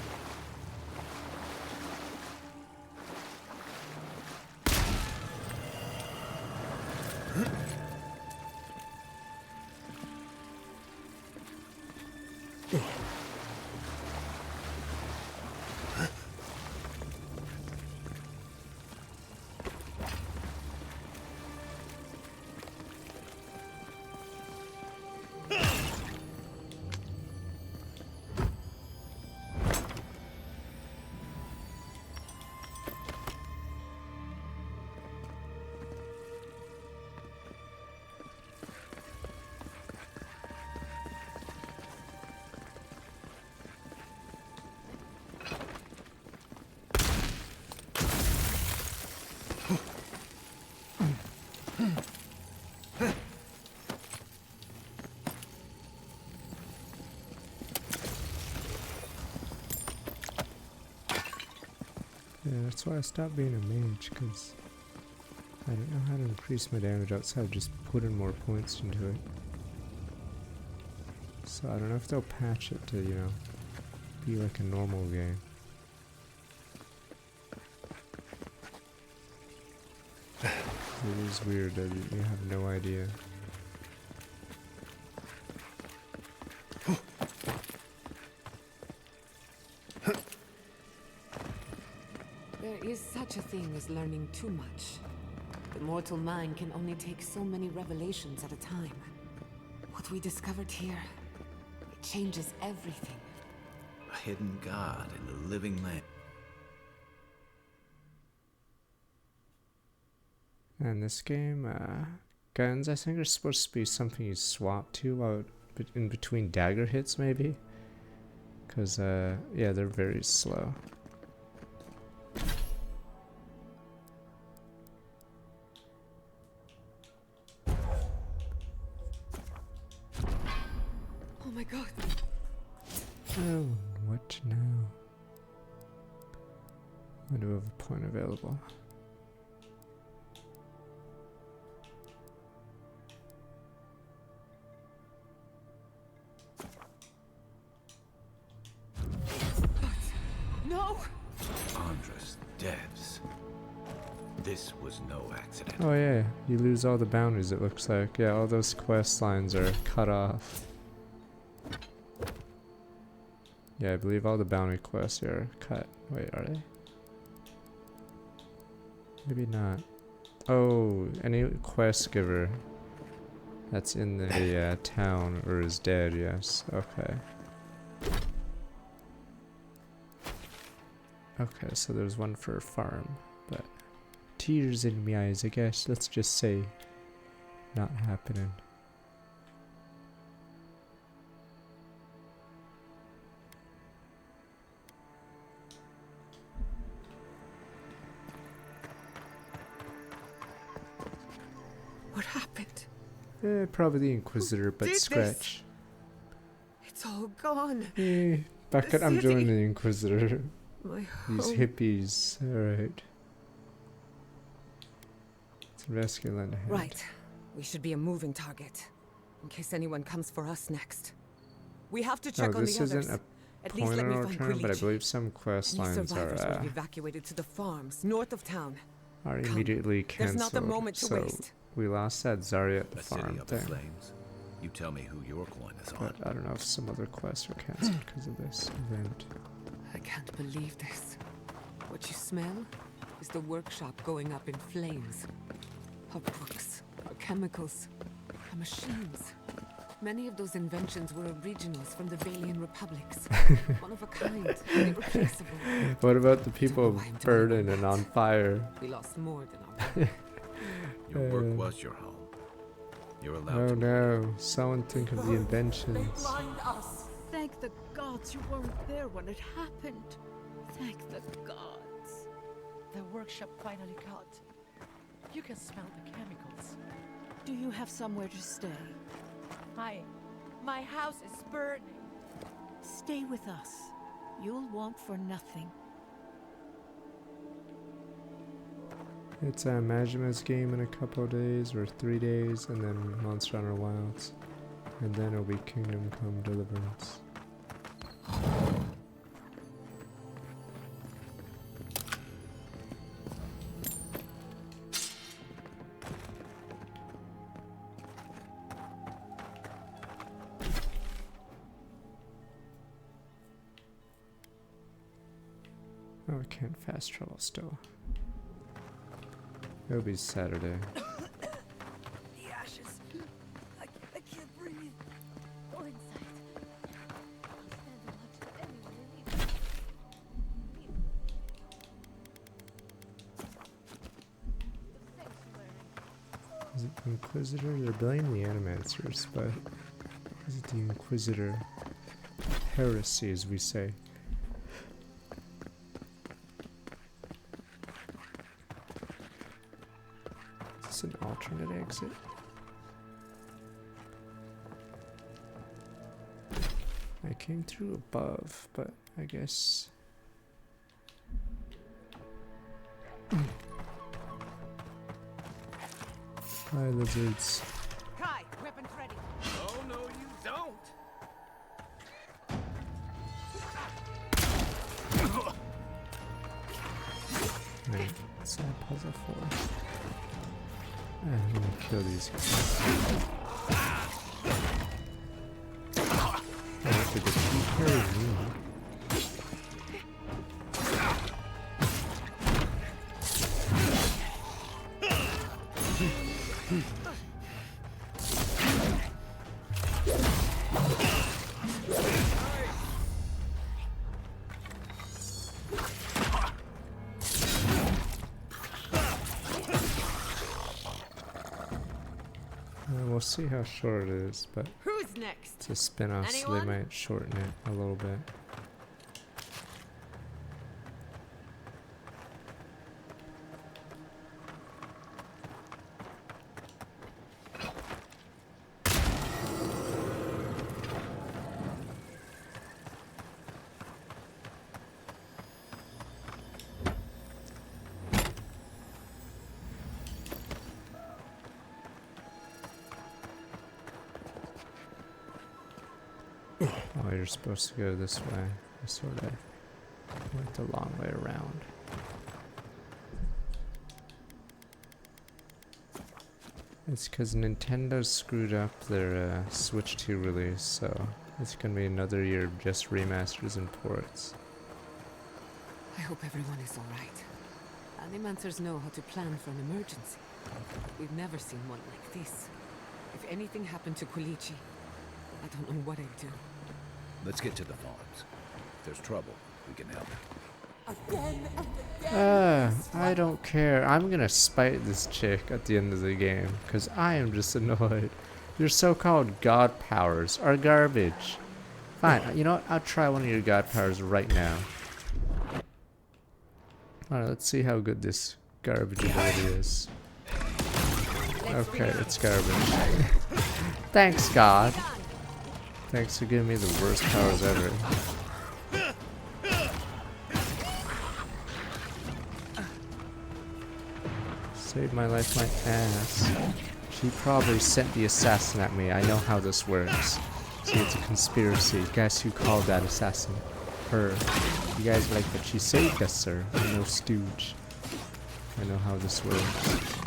Yeah, that's why I stopped being a mage, because I don't know how to increase my damage outside of just putting more points into it. So I don't know if they'll patch it to, you know, be like a normal game. It is weird that you have no idea. There is such a thing as learning too much. The mortal mind can only take so many revelations at a time. What we discovered here, it changes everything. A hidden god in the living land. And this game, guns I think are supposed to be something you swap to out in between dagger hits maybe. Because, yeah, they're very slow. Oh my god. Oh, what now? I do have a point available. No! Andres Devs. This was no accident. Oh yeah, you lose all the bounties it looks like. Yeah, all those quest lines are cut off. Yeah, I believe all the bounty quests are cut. Wait, are they? Maybe not. Oh, any quest giver that's in the town or is dead, yes. Okay. Okay, so there's one for a farm, but tears in my eyes, I guess. Let's just say not happening. What happened? Probably the Inquisitor, but did scratch. It's all gone. Back at I'm city. doing the Inquisitor. My These home. hippies, alright. Let's rescue land ahead. Right. We should be a moving target. In case anyone comes for us next. We have to check on this the others. isn't a At least point let on me our find turn, but I Quilici. believe some quest Any lines survivors will are be evacuated to the farms north of town. Come. immediately There's cancelled. not a moment to so waste. we lost that Zarya at the A city farm up in thing. flames. You tell me who your coin is on. But I don't know if some other quests are cancelled because of this event. I can't believe this. What you smell is the workshop going up in flames. Our books, our chemicals, our machines. Many of those inventions were originals from the Valian republics. One of a kind, irreplaceable. What about the people burning and on fire? We lost more than our Your work was your home. You're allowed Oh to. no, someone think of the inventions. Blind us. Thank the gods you weren't there when it happened. Thank the gods. The workshop finally got. You can smell the chemicals. Do you have somewhere to stay? My house is burning. Stay with us. You'll want for nothing. It's a Majima's game in a couple of days, or 3 days, and then Monster Hunter Wilds. And then it'll be Kingdom Come Deliverance. Oh, I can't fast travel still. It'll be Saturday. The ashes. I can't breathe. Go inside. I'll stand and watch anyone in. Is it the Inquisitor? They're blaming the Animancers, but is it the Inquisitor? Heresy, as we say. Is this an alternate exit? I came through above, but I guess... Hi, lizards. Kai, weapons ready. Oh, no, you don't. Wait, what's that puzzle for? I'm gonna kill these guys. Oh, did they keep carrying me? We'll see how short it is, but Who's next? it's a spin-off, so they might shorten it a little bit. Oh, you're supposed to go this way. I sort of went the long way around. It's because Nintendo screwed up their Switch 2 release, so it's going to be another year of just remasters and ports. I hope everyone is alright. Animancers know how to plan for an emergency. We've never seen one like this. If anything happened to Quilici, I don't know what I'd do. Let's get to the farms. If there's trouble, we can help. I don't care. I'm gonna spite this chick at the end of the game, because I am just annoyed. Your so-called god powers are garbage. Fine, you know what? I'll try one of your god powers right now. Alright, let's see how good this garbage ability is. Okay, it's garbage. Thanks, God. Thanks for giving me the worst powers ever. Saved my life, my ass. She probably sent the assassin at me. I know how this works. See, it's a conspiracy. Guess who called that assassin? Her. You guys like that she saved us, sir. I'm no stooge. I know how this works.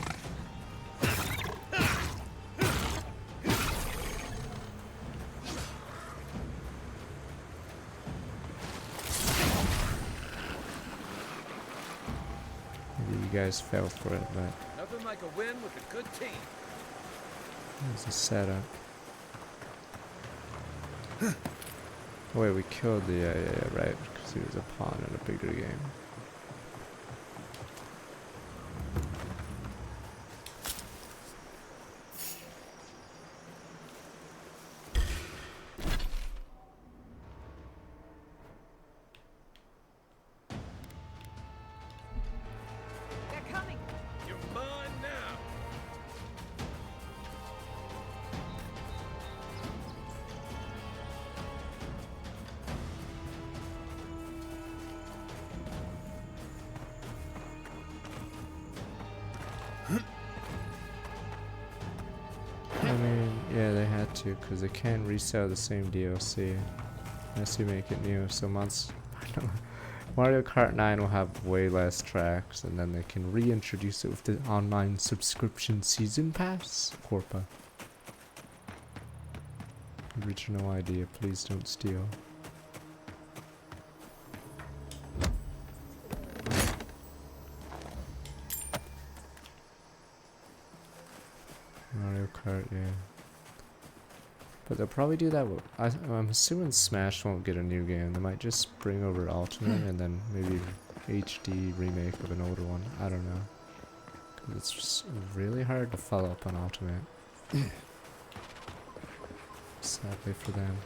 You guys fell for it, but Nothing like a win with a good team. it's a setup. Oh, wait, we killed the yeah, right, because he was a pawn in a bigger game. They're coming. You're mine now. I mean, yeah, they had to, because they can't resell the same DLC unless you make it new. So months, Mario Kart 9 will have way less tracks, and then they can reintroduce it with the online subscription season pass. Corpa. Original idea, please don't steal. Mario Kart, yeah. But they'll probably do that. I'm assuming Smash won't get a new game. They might just bring over Ultimate and then maybe HD remake of an older one. I don't know. 'Cause it's just really hard to follow up on Ultimate. Sadly for them.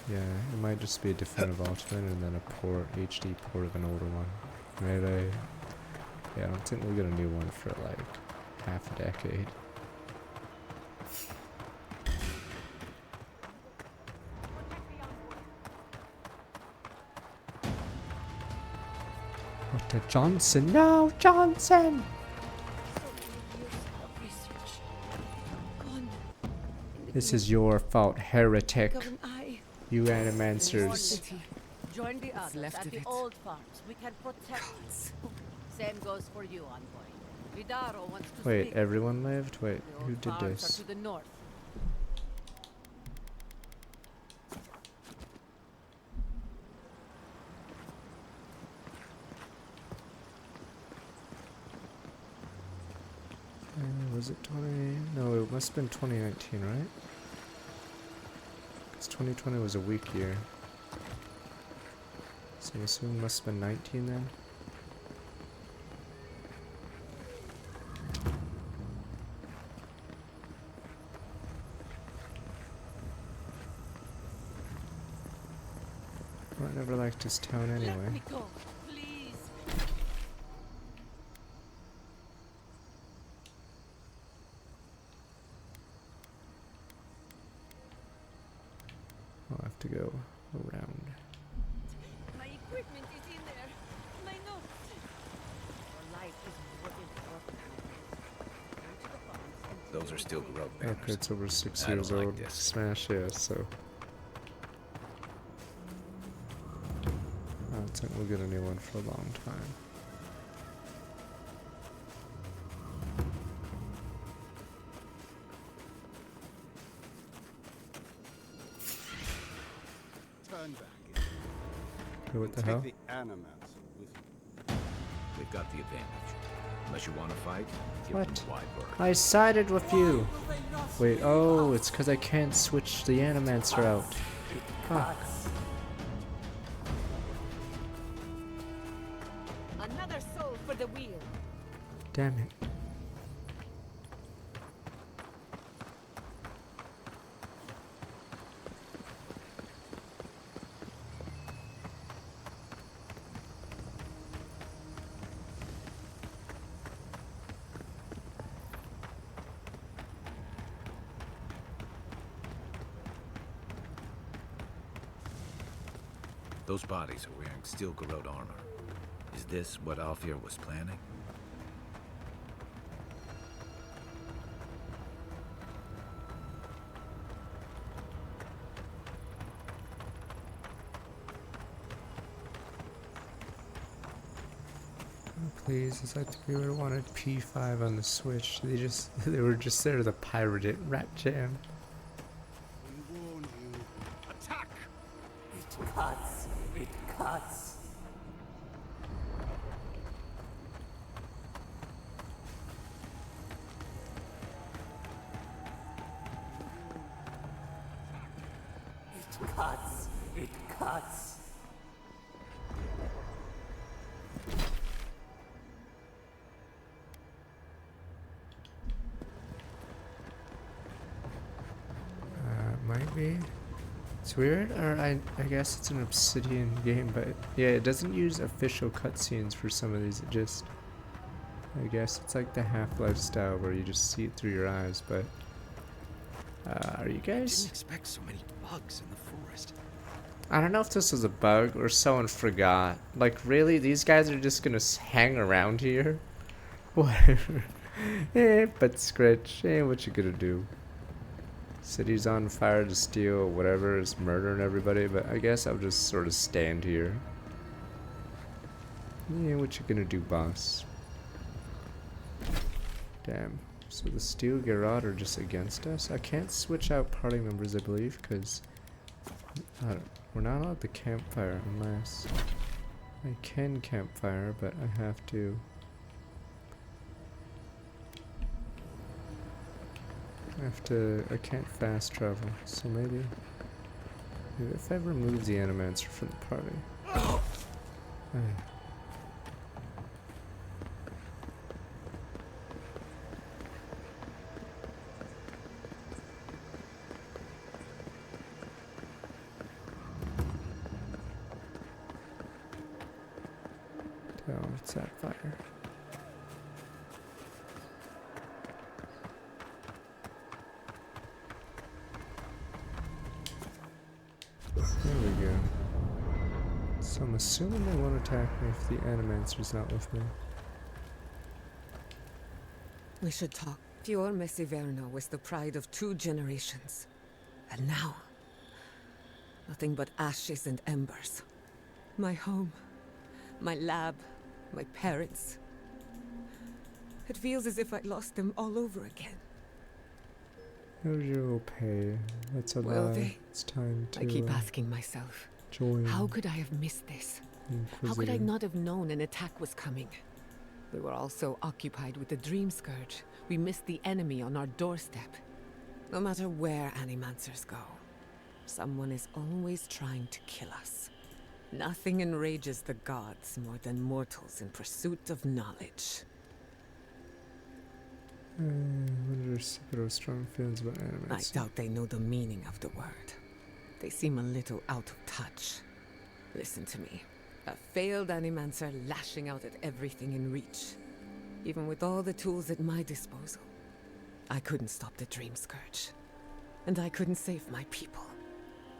Yeah, it might just be a definitive Ultimate and then a HD port of an older one. Maybe. Yeah, I don't think we'll get a new one for like half a decade. Dr. Johnson, no, Johnson! This is your fault, heretic. You animancers. Join the others left at of the it. old farms. We can protect it. Same goes for you, envoy. Vidaro wants to Wait, speak. everyone lived? Wait, The who old did farms this? are to the north. Was it 20? No, it must have been 2019, right? Because 2020 was a weak year. So I'm assuming it must have been 19 then? I never liked his town anyway. Let me go, please. I'll have to go around. My equipment is in there. My notes. Your life is more important. Go to the farms and Those are still growth banners. Okay, it's over 6 I don't years like old. this. Smash, yeah, so. I don't think we'll get a new one for a long time. Turn back. Hey, what the Take hell? the animals with you. We've got the advantage. Unless you want to fight, give What? them a wide berth. I sided with you! Wait, oh, it's because I can't switch the Animancer out. Fuck. Another soul for the wheel. Damn it. Those bodies are wearing steel corrode armor. Is this what Alfir was planning? Oh, please, it's like we would have wanted P5 on the Switch. They were just there to pirate it. Rat Jam. We warn you. Attack! It cuts. It cuts. cuts. It cuts. Might be. It's weird, or I guess it's an Obsidian game, but yeah, it doesn't use official cutscenes for some of these. It just, I guess it's like the Half-Life style where you just see it through your eyes. But are you guys? Didn't expect so many bugs in the forest. I don't know if this was a bug or someone forgot. Like, really, these guys are just gonna hang around here? Whatever. But scratch. What you gonna do? City's on fire to steal whatever is murdering everybody, but I guess I'll just sort of stand here. What you gonna do, boss? Damn. So the Steel Garrod are just against us? I can't switch out party members, I believe, because we're not allowed to campfire unless I can campfire, but I have to. I can't fast travel, so maybe if I remove the Animancer from the party. Oh, it's that fire. There we go. So I'm assuming they won't attack me if the Animancer's not with me. We should talk. Fior Messiverno was the pride of 2 generations. And now, nothing but ashes and embers. My home, my lab, my parents. It feels as if I lost them all over again. You'll pay. That's a Will lie. they? It's time to I keep asking myself, join. how could I have missed this? How could I not have known an attack was coming? We were all so occupied with the Dream Scourge, we missed the enemy on our doorstep. No matter where Animancers go, someone is always trying to kill us. Nothing enrages the gods more than mortals in pursuit of knowledge. Wonder if strong feelings about Animancer. I doubt they know the meaning of the word. They seem a little out of touch. Listen to me. A failed Animancer lashing out at everything in reach. Even with all the tools at my disposal. I couldn't stop the Dream Scourge. And I couldn't save my people.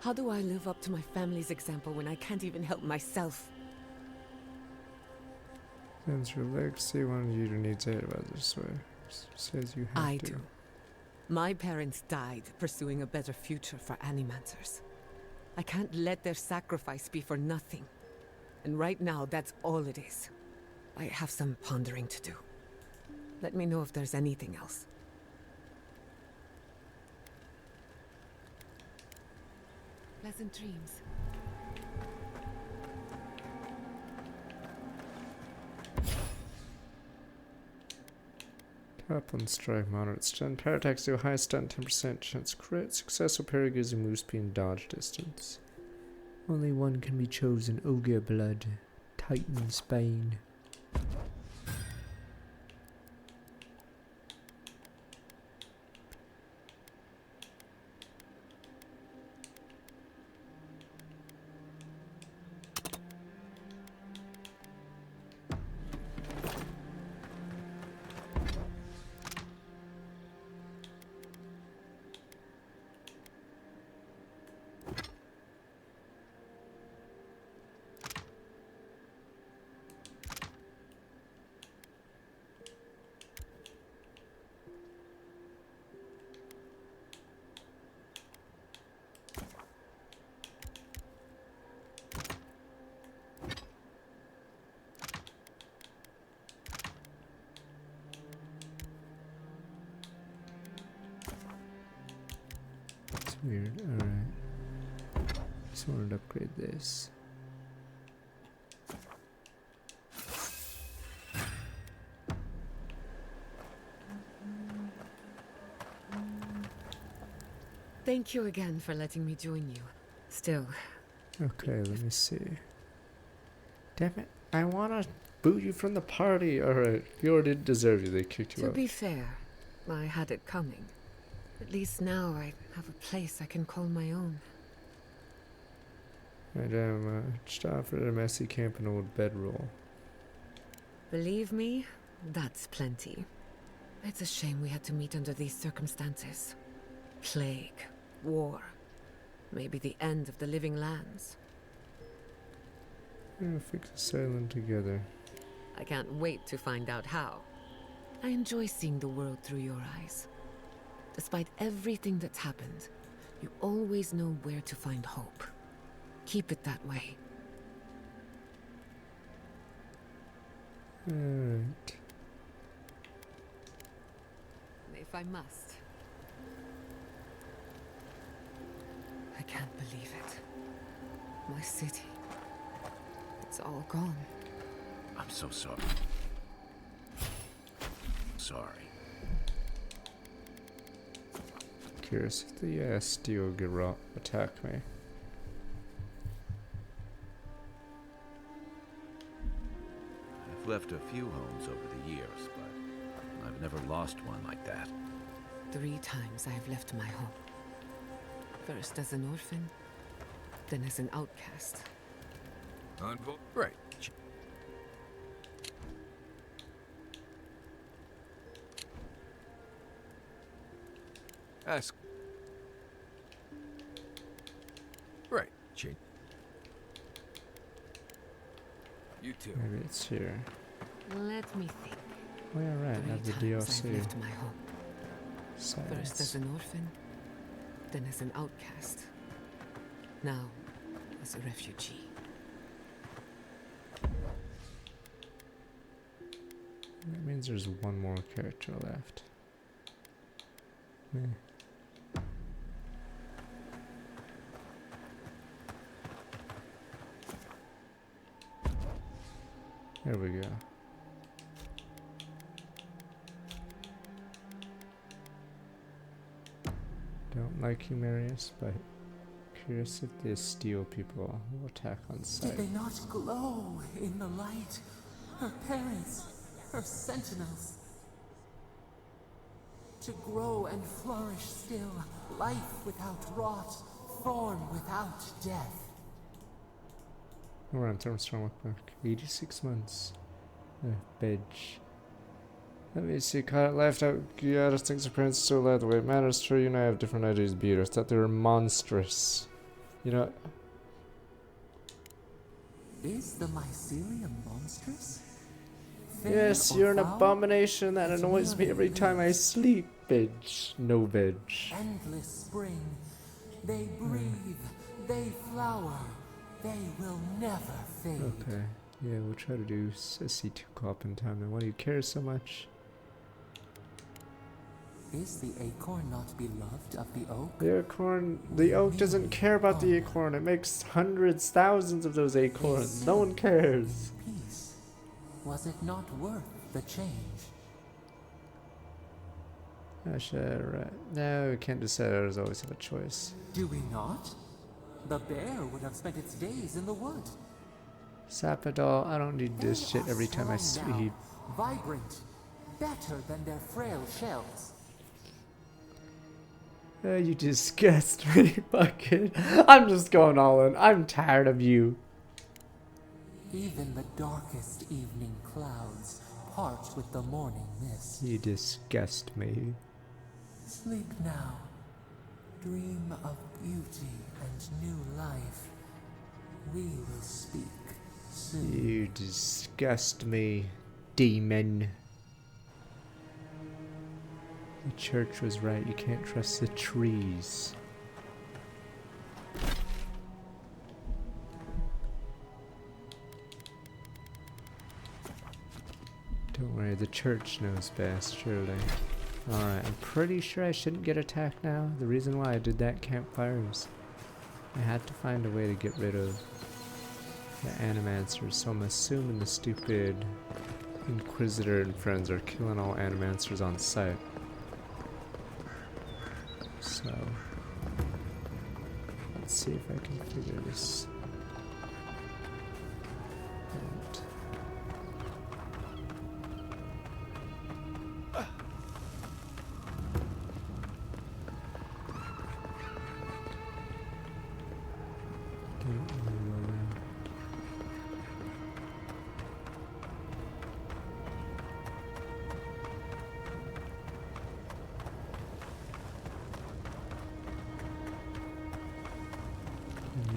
How do I live up to my family's example when I can't even help myself? Since your legacy wanted you to need to about this way. Says you have I to. do. My parents died pursuing a better future for Animancers. I can't let their sacrifice be for nothing. And right now, that's all it is. I have some pondering to do. Let me know if there's anything else. Pleasant dreams. Tap on strike, moderate stun. Power attacks do a high stun, 10% chance crit. Successful parry gives you move speed and dodge distance. Only one can be chosen. Ogre Blood. Titan's Bane. Weird, alright. Just wanted to upgrade this. Thank you again for letting me join you. Still. Okay, let me see. Damn it. I want to boot you from the party. Alright, Fjord didn't deserve you. They kicked you To out. be fair, I had it coming. At least now I have a place I can call my own. Madame, just offered a messy camp and old bedroll. Believe me, that's plenty. It's a shame we had to meet under these circumstances. Plague, war, maybe the end of the living lands. We'll fix the island together. I can't wait to find out how. I enjoy seeing the world through your eyes. Despite everything that's happened, you always know where to find hope. Keep it that way. Alright. If I must. I can't believe it. My city. It's all gone. I'm so sorry. Sorry. Curious if the steel garrote attack me. I've left a few homes over the years, but I've never lost one like that. 3 times I have left my home. First as an orphan, then as an outcast. Right. Ask. Right, Chief. You too. Maybe it's here. Let me think. Oh yeah, right. I have the 3 times DLC. I've left my home. Science. First as an orphan, then as an outcast. Now, as a refugee. That means there's one more character left. Yeah. There we go. Don't like you, Marius, but curious if the steel people will attack on sight. Did they not glow in the light? Her parents, her sentinels. To grow and flourish still, life without rot, form without death. We're on terms strong look back. 86 months. Bedge. Let me see, caught it left out. Yeah, I just think the parents still alive the way it matters. Sure, you and I have different ideas, Beater. I thought they were monstrous. You know. Is the mycelium monstrous? Yes, you're an abomination that annoys me every time I sleep, Bedge. No Bedge. Endless spring. They breathe. They flower. They will never fade. Okay. Yeah, we'll try to do a C2 co-op in time. And why do you care so much? Is the acorn not beloved of the oak? The oak doesn't care about the acorn. It makes hundreds, thousands of those acorns. No one cares. Peace. Was it not worth the change? No, we can't decide. Others always have a choice. Do we not? The bear would have spent its days in the wood. Sapadol, I don't need this shit every time I sleep. Vibrant. Better than their frail shells. You disgust me, fucking. I'm just going all in. I'm tired of you. Even the darkest evening clouds part with the morning mist. You disgust me. Sleep now. Dream of beauty and new life. We will speak soon. You disgust me, demon. The church was right. You can't trust the trees. Don't worry, the church knows best, surely. Alright, I'm pretty sure I shouldn't get attacked now. The reason why I did that campfire was I had to find a way to get rid of the animancers, so I'm assuming the stupid Inquisitor and friends are killing all animancers on sight. So Let's see if I can figure this out.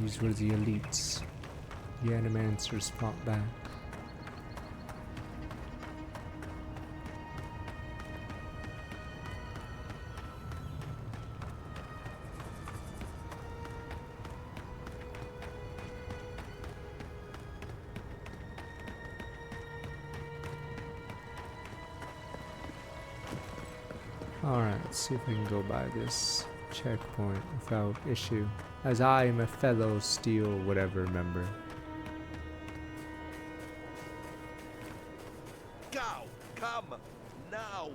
These were the elites. The Animancers fought back. Alright, let's see if I can go by this checkpoint without issue, as I am a fellow steel whatever member. Go! Come! Now!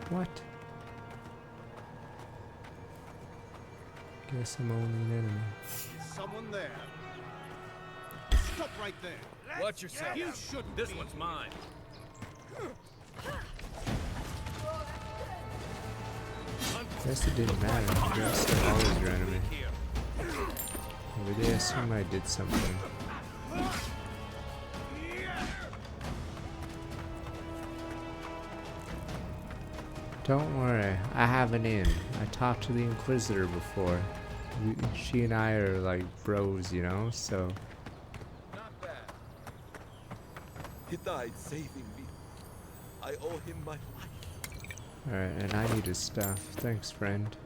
What? Guess I'm only an enemy. Someone there. Stop right there. Watch yourself. You shouldn't. This one's mine. Guess it didn't matter. Guess they're always your enemy. Maybe they assume I did something. Don't worry, I have an in. I talked to the Inquisitor before. She and I are like bros, you know, so... He died saving me. I owe him my life. Alright, and I need his stuff. Thanks, friend.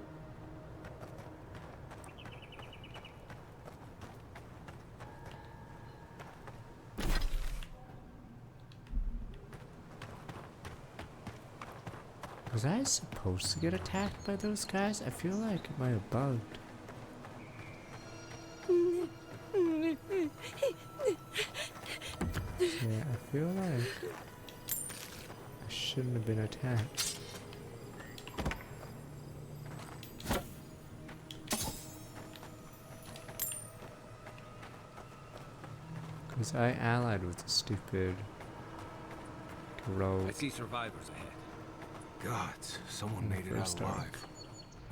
Was I supposed to get attacked by those guys? I feel like it might have bugged. Yeah, I feel like I shouldn't have been attacked. Because I allied with the stupid rogue. I see survivors ahead. Gods, someone made it out alive.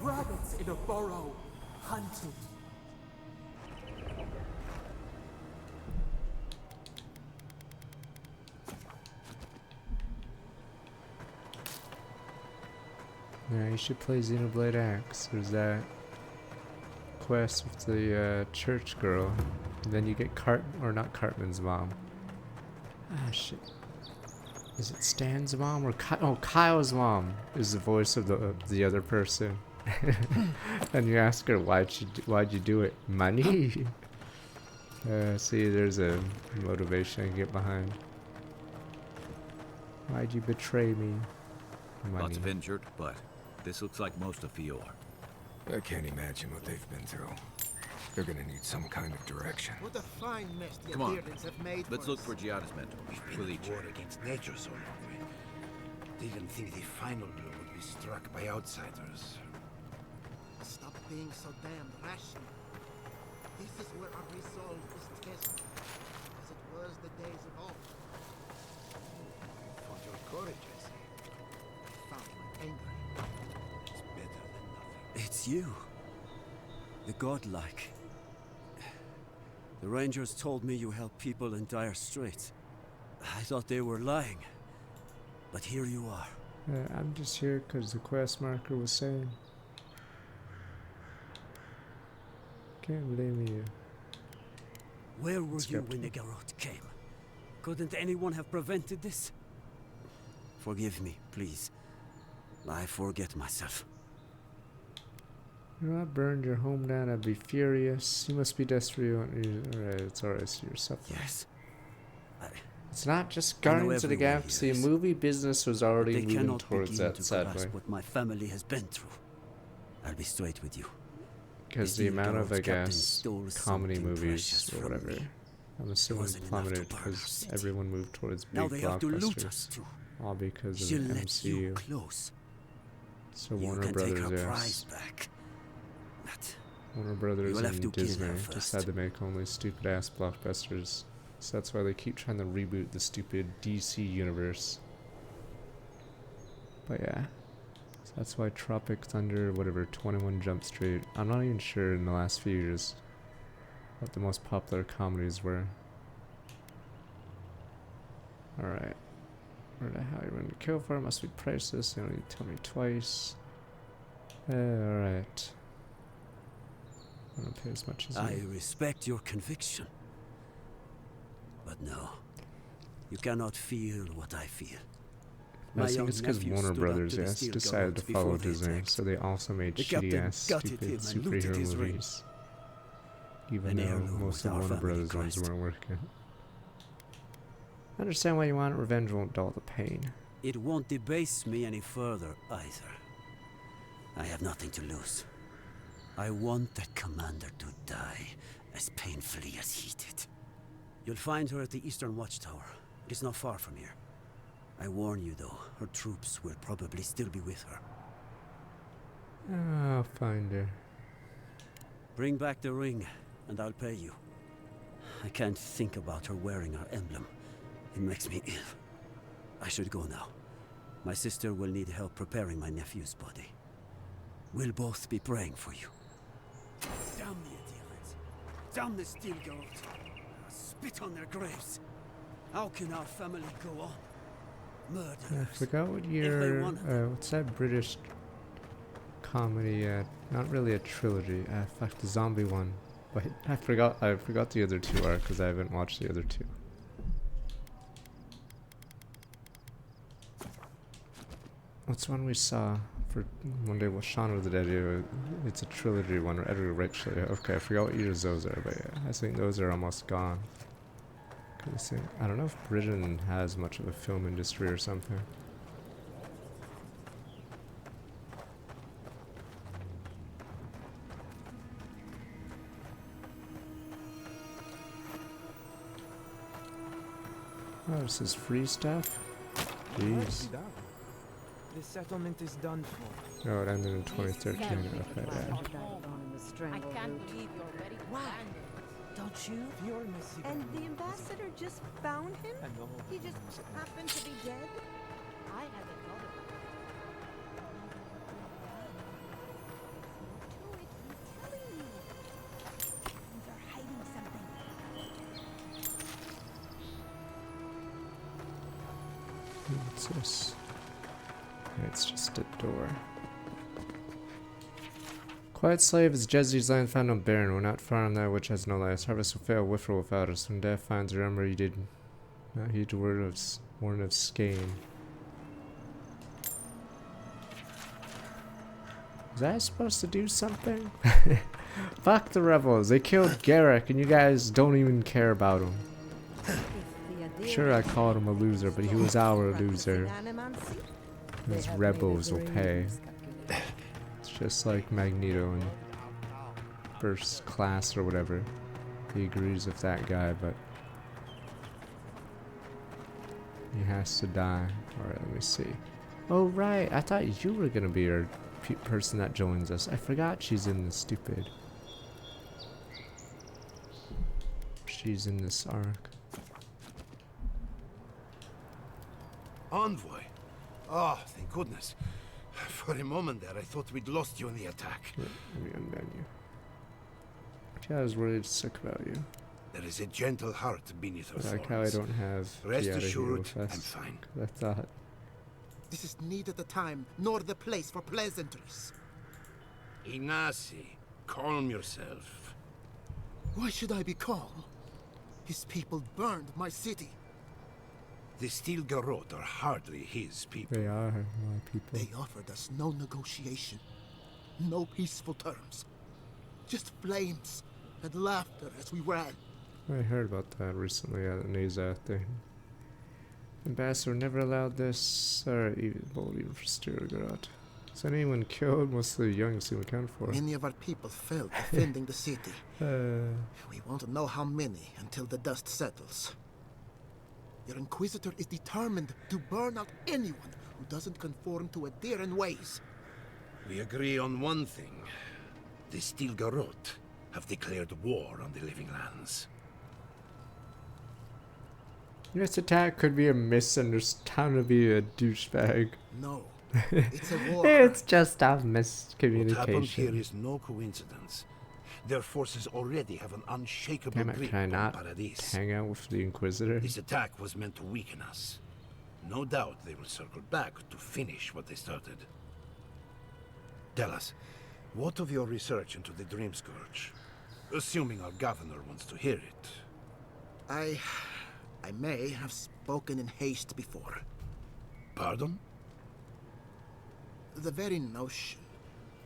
Rabbits in a burrow, hunted. Yeah, you should play Xenoblade X. There's that quest with the church girl. And then you get or not Cartman's mom. Ah, shit. Is it Stan's mom or oh, Kyle's mom is the voice of the other person. And you ask her why'd you do it? Money. See, there's a motivation I can get behind. Why'd you betray me? Money. Lots of injured, but this looks like most of Fior. I can't imagine what they've been through. They're gonna need some kind of direction. What a fine mess the Come on, Adherents have made. let's look for Giada's mentor. We'll each. War against nature so long. Didn't think the final blow would be struck by outsiders. Stop being so damn rational. This is where our resolve is tested, as it was the days of old. For your courage, I say. I found my anger. It's better than nothing. It's you. The godlike. The Rangers told me you help people in dire straits. I thought they were lying. But here you are. I'm just here because the quest marker was saying. Can't blame you. Where were you when the Garrote came? Couldn't anyone have prevented this? Forgive me, please. I forget myself. You know, I burned your home down. I'd be furious. You must be desperate. Alright, it's alright. So you're suffering. Yes. It's not just Guardians of the Galaxy. Movie business was already moving towards that, sadly. What my family has been through. I'll be straight with you. Because the amount of, I guess, comedy movies or whatever, I'm assuming plummeted because everyone moved towards big blockbusters. All because of She'll the let MCU. you close. So You Warner can Brothers, take her yes. prize back. But Warner you Brothers will have and to kill Disney her decide first. to make only stupid ass blockbusters. So that's why they keep trying to reboot the stupid DC universe. But yeah. So that's why Tropic Thunder, whatever, 21 Jump Street. I'm not even sure in the last few years what the most popular comedies were. Alright. Where the hell are you going to kill for? Must be priceless. You only tell me twice. Alright. I don't pay as much as I you. respect your conviction. But no, you cannot feel what I feel. I My think young it's because nephew Warner stood up Brothers to the yes, steel decided to guards follow before they Disney, attacked. so they also made The shitty captain ass gutted stupid him and looted superhero his ring. movies. Even An though heirloom most with of our Warner family Brothers ones crest. weren't working. I understand why you want it. Revenge won't dull the pain. It won't debase me any further either. I have nothing to lose. I want that commander to die as painfully as he did. You'll find her at the Eastern Watchtower. It's not far from here. I warn you though, her troops will probably still be with her. I'll find her. Bring back the ring, and I'll pay you. I can't think about her wearing our emblem. It makes me ill. I should go now. My sister will need help preparing my nephew's body. We'll both be praying for you. Damn the idiots! Damn the steel guards! Spit on their graves! How can our family go on? Murder. I forgot what year. What's that British comedy? Not really a trilogy. Fuck, the zombie one. But I forgot the other two are because I haven't watched the other two. What's one we saw for one day? Well, Shaun of the Dead. It's a trilogy one. Or Edgar Wright. Okay, I forgot what years those are, but yeah, I think those are almost gone. I don't know if Britain has much of a film industry or something. Oh, this is free stuff? Jeez. The settlement is done for. Oh, it ended in 2013. Okay, yeah. I can't believe you're very quiet. Don't you? And the ambassador just found him? He just happened to be dead? I hadn't thought of it. They're hiding something. What's this? It's just a door. Quiet slave is Jezzy's land found on Baron. We're not far on that which has no last. Harvest will fail, whiffer without us. When death finds, remember you did not heed the word of warn of Skane. Was I supposed to do something? Fuck the rebels. They killed Garrick and you guys don't even care about him. Sure, I called him a loser, but he was our loser. Those rebels will pay. It's just like Magneto in First Class or whatever. He agrees with that guy, but he has to die. Alright, let me see. Oh, right. I thought you were gonna be our person that joins us. I forgot she's in this stupid. She's in this arc. Envoy? Oh, thank goodness. For a moment there, I thought we'd lost you in the attack. Let me unban you. I was worried sick about you. There is a gentle heart beneath her I like thorns. how I don't have Rest Giada here assured, with us, I'm fine. 'cause I thought This is neither the time nor the place for pleasantries. Ignacy, calm yourself. Why should I be calm? His people burned my city. The Steel Garrote are hardly his people. they are my people. They offered us no negotiation, no peaceful terms. Just flames and laughter as we ran. I heard about that recently at the Neza thing. Ambassador never allowed this, or even for Sturgarot. Is anyone killed? Most of the young seem accounted for. Many of our people fell defending the city. We won't know how many until the dust settles. Your Inquisitor is determined to burn out anyone who doesn't conform to Adiran ways. We agree on one thing. The Stilgarot have declared war on the Living Lands. This attack could be a misunderstanding, to be a douchebag. No, it's a war. It's just a What happened here miscommunication. is no coincidence. Their forces already have an unshakable Damn it, grip can I on not Paradis. hang out with the Inquisitor? This attack was meant to weaken us. No doubt they will circle back to finish what they started. Tell us, what of your research into the Dream Scourge? Assuming our governor wants to hear it. I may have spoken in haste before. Pardon? The very notion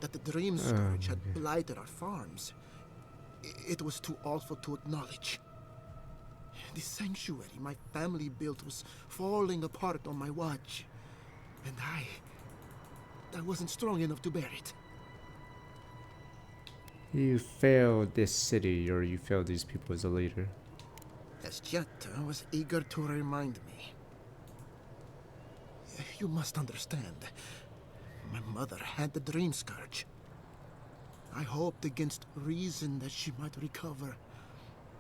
that the Dream Scourge had blighted our farms, it was too awful to acknowledge. The sanctuary my family built was falling apart on my watch, and I wasn't strong enough to bear it. You failed this city, or you failed these people as a leader. As Jetta was eager to remind me. You must understand. My mother had the Dream Scourge. I hoped against reason that she might recover,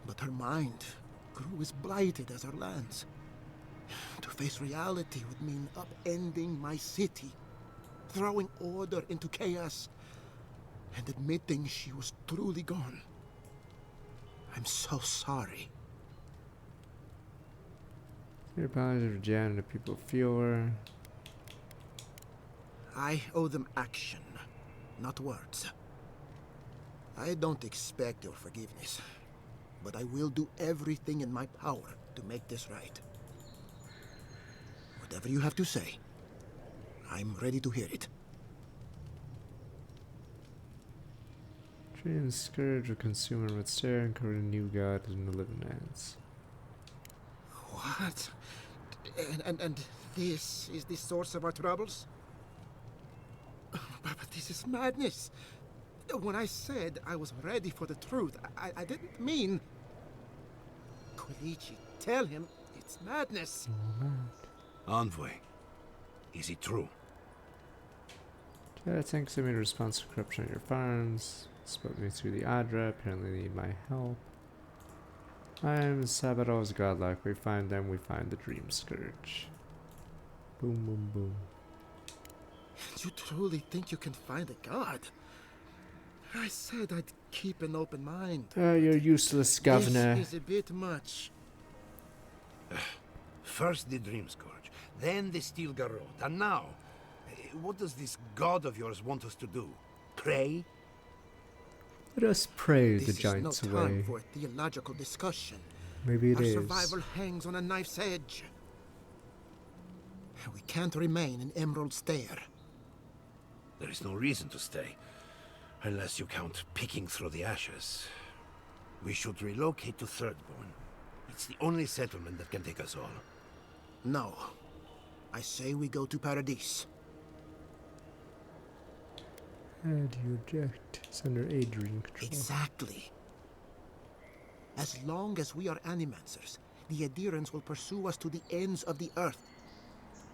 but her mind grew as blighted as her lands. To face reality would mean upending my city, throwing order into chaos, and admitting she was truly gone. I'm so sorry. Your apologies for Jan and the people of Fior. I owe them action, not words. I don't expect your forgiveness, but I will do everything in my power to make this right. Whatever you have to say, I'm ready to hear it. Dream Scourge will consume and stare and cover the new god in the living lands. What? And this is the source of our troubles? But this is madness. When I said I was ready for the truth, I didn't mean... Quilici, tell him it's madness. Envoy, is it true? Jedi thinks I made a response to corruption on your farms. Spoke me through the Adra, apparently need my help. I am Sabados godlike. We find them, we find the Dream Scourge. Boom, boom, boom. You truly think you can find a god? I said I'd keep an open mind. You're useless, governor. This is a bit much. First the Dream Scourge, then the Stilgarot, and now, what does this god of yours want us to do? Pray? Let us pray the This giants is no time away. for a theological discussion. Maybe it Our is. survival hangs on a knife's edge. We can't remain in Emerald Stair. There is no reason to stay, unless you count picking through the ashes. We should relocate to Thirdborn. It's the only settlement that can take us all. No. I say we go to Paradis. How do you object? It's under Adrian control. Exactly. As long as we are Animancers, the Adirans will pursue us to the ends of the earth.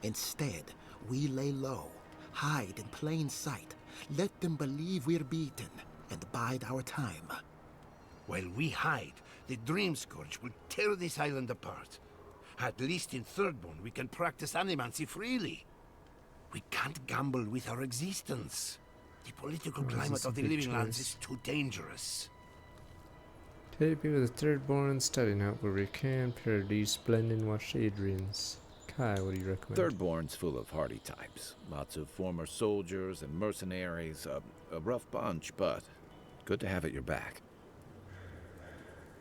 Instead, we lay low, hide in plain sight, let them believe we're beaten, and bide our time. While we hide, the Dream Scourge will tear this island apart. At least in Thirdborn, we can practice animancy freely. We can't gamble with our existence. The political climate of the Living Lands is too dangerous. Take me with the Thirdborn, studying out where we can. Paradis, blend in, watch Adrian's. Kai, what do you recommend? Thirdborn's full of hardy types. Lots of former soldiers and mercenaries. A rough bunch, but good to have at your back.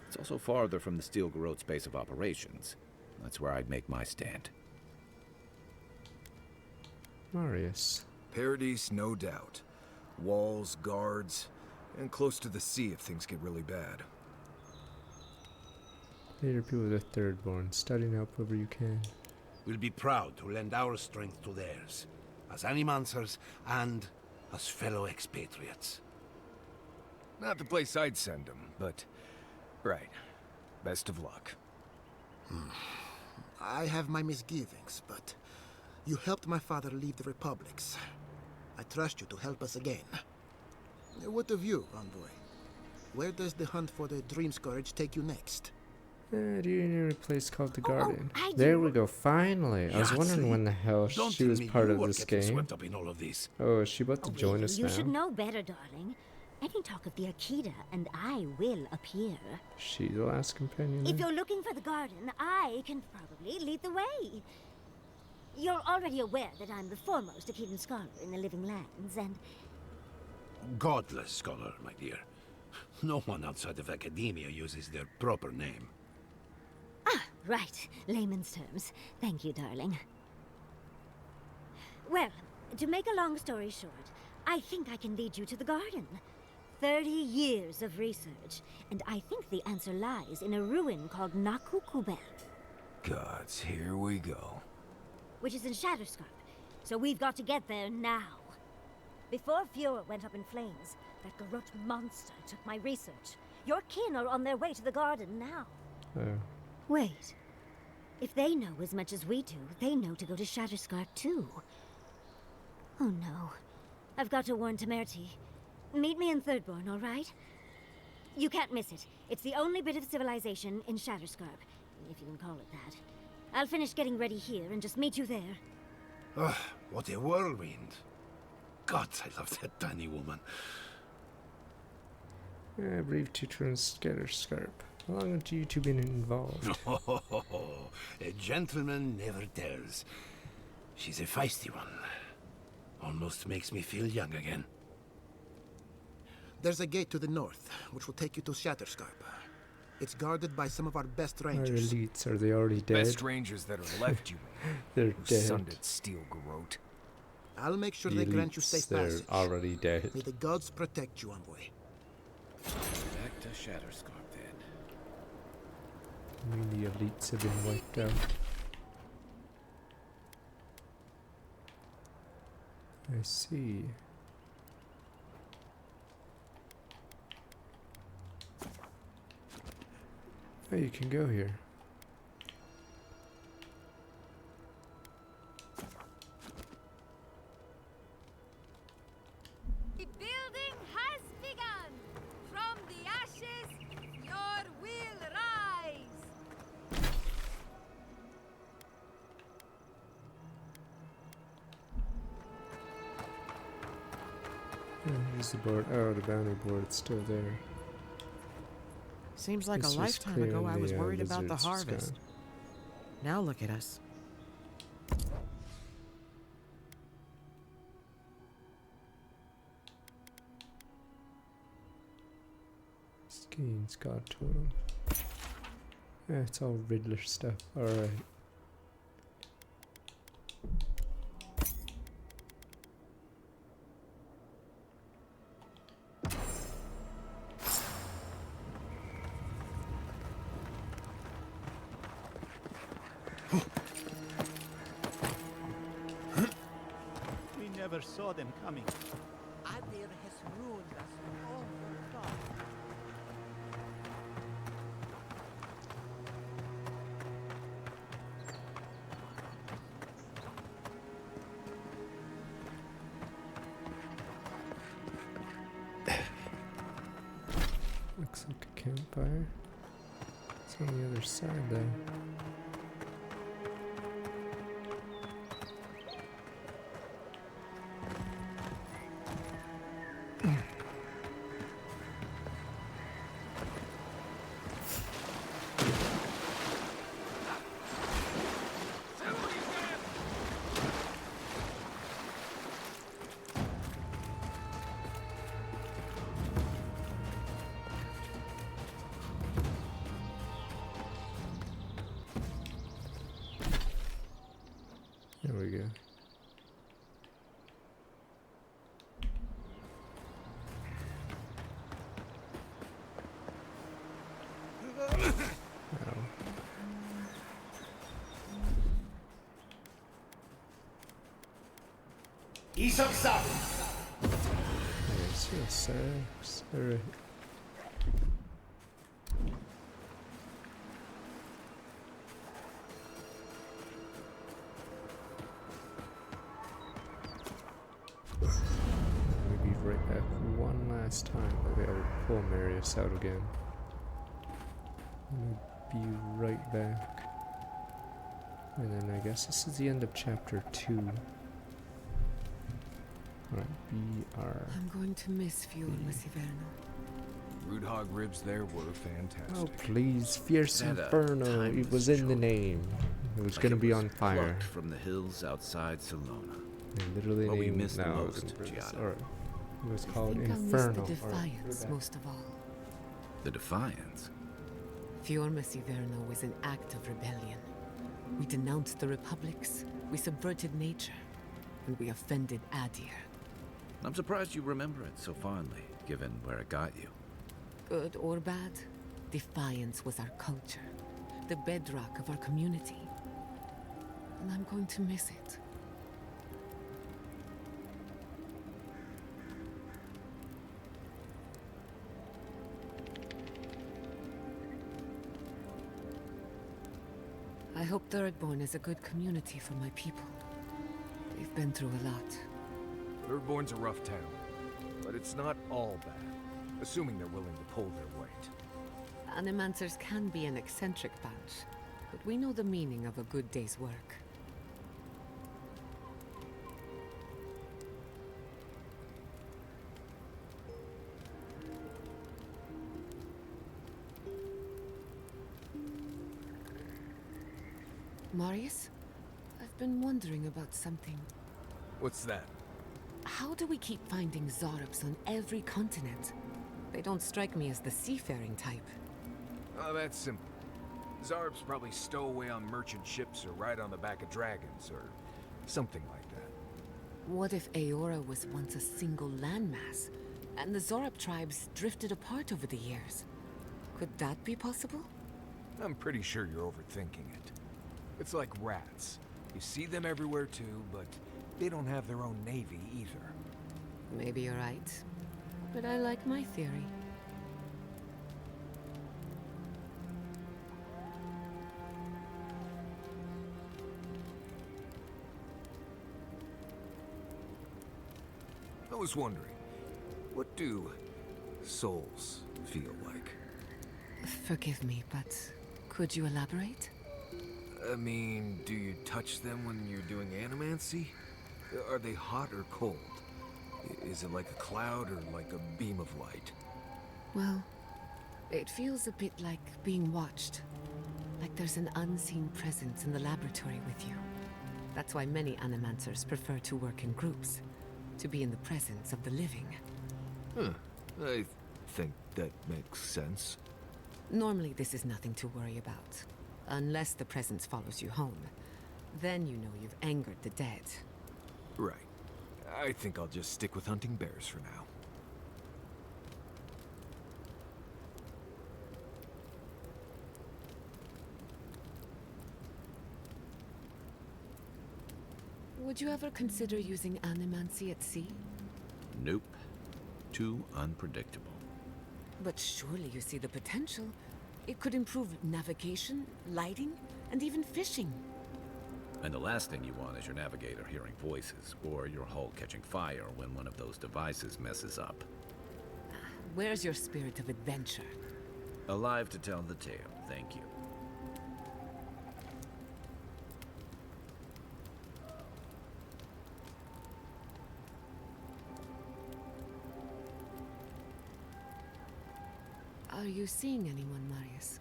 It's also farther from the Stilgarot's base of operations. That's where I'd make my stand. Marius. Paradis, no doubt. Walls, guards, and close to the sea if things get really bad. Later people with the Thirdborn, studying out wherever you can. We'll be proud to lend our strength to theirs, as Animancers and as fellow expatriates. Not the place I'd send them, but... Right. Best of luck. I have my misgivings, but you helped my father leave the Republics. I trust you to help us again. What of you, envoy? Where does the hunt for the Dream Scourge take you next? Do you know a place called the Oh, Garden? I There do. we go, finally. I was wondering when the hell Don't she tell was me part you of are this getting game. swept up in all of this. Oh, is she about to join us You now? should know better, darling. Any talk of the Akita, and I will appear. She the last companion If then? you're looking for the garden, I can probably lead the way. You're already aware that I'm the foremost Akitan scholar in the Living Lands, and Godless scholar, my dear. No one outside of academia uses their proper name. right, layman's terms. Thank you, darling. Well, to make a long story short, I think I can lead you to the garden. 30 years of research, and I think the answer lies in a ruin called Nakukubel, Gods, here we go. which is in Shatterscarp. So we've got to get there now. Before Fiora went up in flames, that Garrote monster took my research. Your kin are on their way to the garden now. Oh. Wait. If they know as much as we do, they know to go to Shatterscarp too. Oh no. I've got to warn Temerity. Meet me in Thirdborn, all right? You can't miss it. It's the only bit of civilization in Shatterscarp, if you can call it that. I'll finish getting ready here and just meet you there. Ugh, what a whirlwind. God, I love that tiny woman. Yeah, brief tutor in Shatterscarp. How long have you two been involved? A gentleman never tells. She's a feisty one. Almost makes me feel young again. There's a gate to the north, which will take you to Shatterscarp. It's guarded by some of our best Our rangers. elites, are they already dead? Best rangers that are left, you mean? They're Who dead. sunned at Steel Garrote? I'll make sure The they grant you elites, safe they're passage. already dead. May the gods protect you, envoy. Back to Shatterscarp then. I mean, the elites have been wiped out. I see. Oh, you can go here. The building has begun! From the ashes, your will rise! Oh, here's the board. Oh, the bounty board's still there. Seems like This a was lifetime ago I clearing was the, worried about the lizards harvest. sky. Now look at us. Skeins God totem. Yeah, it's all Riddler stuff. Alright. We never saw them coming. Adir has ruined us all for time. Looks like a campfire. It's on the other side though. There we go. Ow. Yes, yes, yes. Alright. back one last time. Maybe I'll pull Marius out again. And I'll be right back. And then I guess this is the end of chapter 2. Alright, BR. I'm going to miss Fuel, Miss Iverno. Root hog ribs there were fantastic. Oh please, Fierce That, Inferno, it was in the name. It was Like gonna it be was on fire. plucked from the hills outside Salona. They literally What we named missed the no, most, Giada. or it was I called think I'll miss Inferno. the or- Defiance most of all. The Defiance? Fior Miss Iverno was an act of rebellion. We denounced the republics, we subverted nature, and we offended Adir. I'm surprised you remember it so fondly, given where it got you. Good or bad, defiance was our culture, the bedrock of our community. And I'm going to miss it. I hope Thirdborn is a good community for my people. They've been through a lot. Thirdborn's a rough town, but it's not all bad, assuming they're willing to pull their weight. Animancers can be an eccentric bunch, but we know the meaning of a good day's work. Marius, I've been wondering about something. What's that? How do we keep finding Zorops on every continent? They don't strike me as the seafaring type. Oh, that's simple. Zarbs probably stow away on merchant ships or ride on the back of dragons or something like that. What if Aora was once a single landmass, and the Zorop tribes drifted apart over the years? Could that be possible? I'm pretty sure you're overthinking it. It's like rats. You see them everywhere too, but they don't have their own navy either. Maybe you're right, but I like my theory. I was wondering, what do souls feel like? Forgive me, but could you elaborate? I mean, do you touch them when you're doing animancy? Are they hot or cold? Is it like a cloud or like a beam of light? Well, it feels a bit like being watched. Like there's an unseen presence in the laboratory with you. That's why many animancers prefer to work in groups, to be in the presence of the living. Huh. I think that makes sense. Normally this is nothing to worry about, unless the presence follows you home. Then you know you've angered the dead. Right. I think I'll just stick with hunting bears for now. Would you ever consider using animancy at sea? Nope. Too unpredictable. But surely you see the potential. It could improve navigation, lighting, and even fishing. And the last thing you want is your navigator hearing voices, or your hull catching fire when one of those devices messes up. Where's your spirit of adventure? Alive to tell the tale, thank you. Are you seeing anyone, Marius?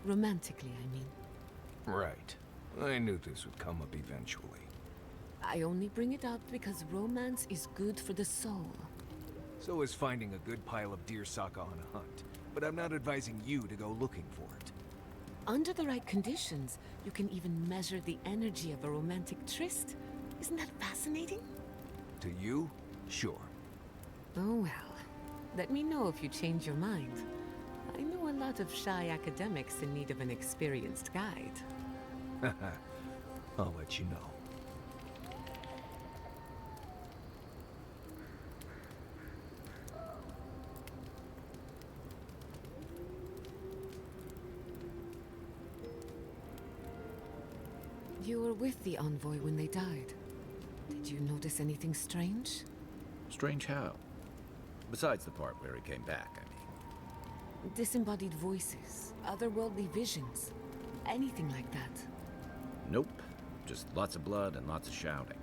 Romantically, I mean. Right. I knew this would come up eventually. I only bring it up because romance is good for the soul. So is finding a good pile of deer saka on a hunt. But I'm not advising you to go looking for it. Under the right conditions, you can even measure the energy of a romantic tryst. Isn't that fascinating? To you, sure. Oh well. Let me know if you change your mind. I know a lot of shy academics in need of an experienced guide. I'll let you know. You were with the envoy when they died. Did you notice anything strange? Strange how? Besides the part where he came back, I mean. Disembodied voices, otherworldly visions, anything like that. Nope. Just lots of blood and lots of shouting.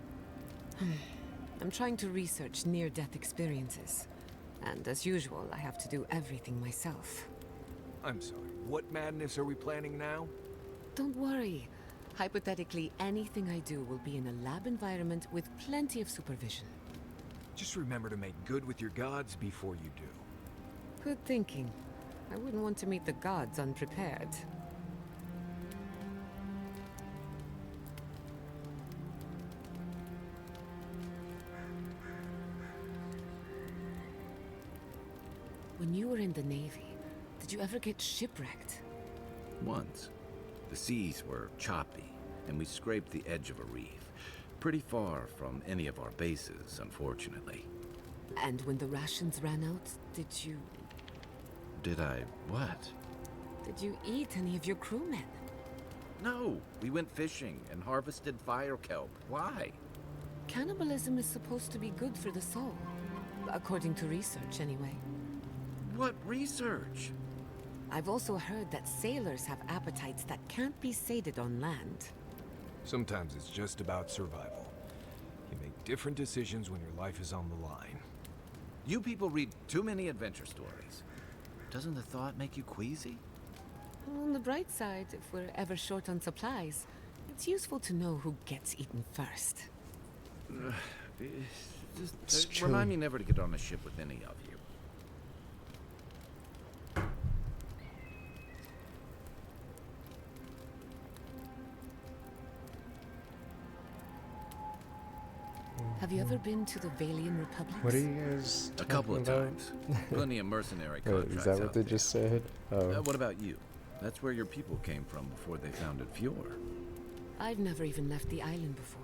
I'm trying to research near-death experiences. And as usual, I have to do everything myself. I'm sorry, what madness are we planning now? Don't worry. Hypothetically, anything I do will be in a lab environment with plenty of supervision. Just remember to make good with your gods before you do. Good thinking. I wouldn't want to meet the gods unprepared. When you were in the Navy, did you ever get shipwrecked? Once. The seas were choppy, and we scraped the edge of a reef. Pretty far from any of our bases, unfortunately. And when the rations ran out, did you... Did I what? Did you eat any of your crewmen? No, we went fishing and harvested fire kelp. Why? Cannibalism is supposed to be good for the soul. According to research, anyway. What research? I've also heard that sailors have appetites that can't be sated on land. Sometimes it's just about survival. You make different decisions when your life is on the line. You people read too many adventure stories. Doesn't the thought make you queasy? On the bright side, if we're ever short on supplies, it's useful to know who gets eaten first. Just remind me never to get on a ship with any of you. Have you ever been to the Valian Republic? What are you guys A couple of about? times. Plenty of mercenary Wait, contracts is that what out they there. just said? Oh. What about you? That's where your people came from before they founded Fjord. I've never even left the island before.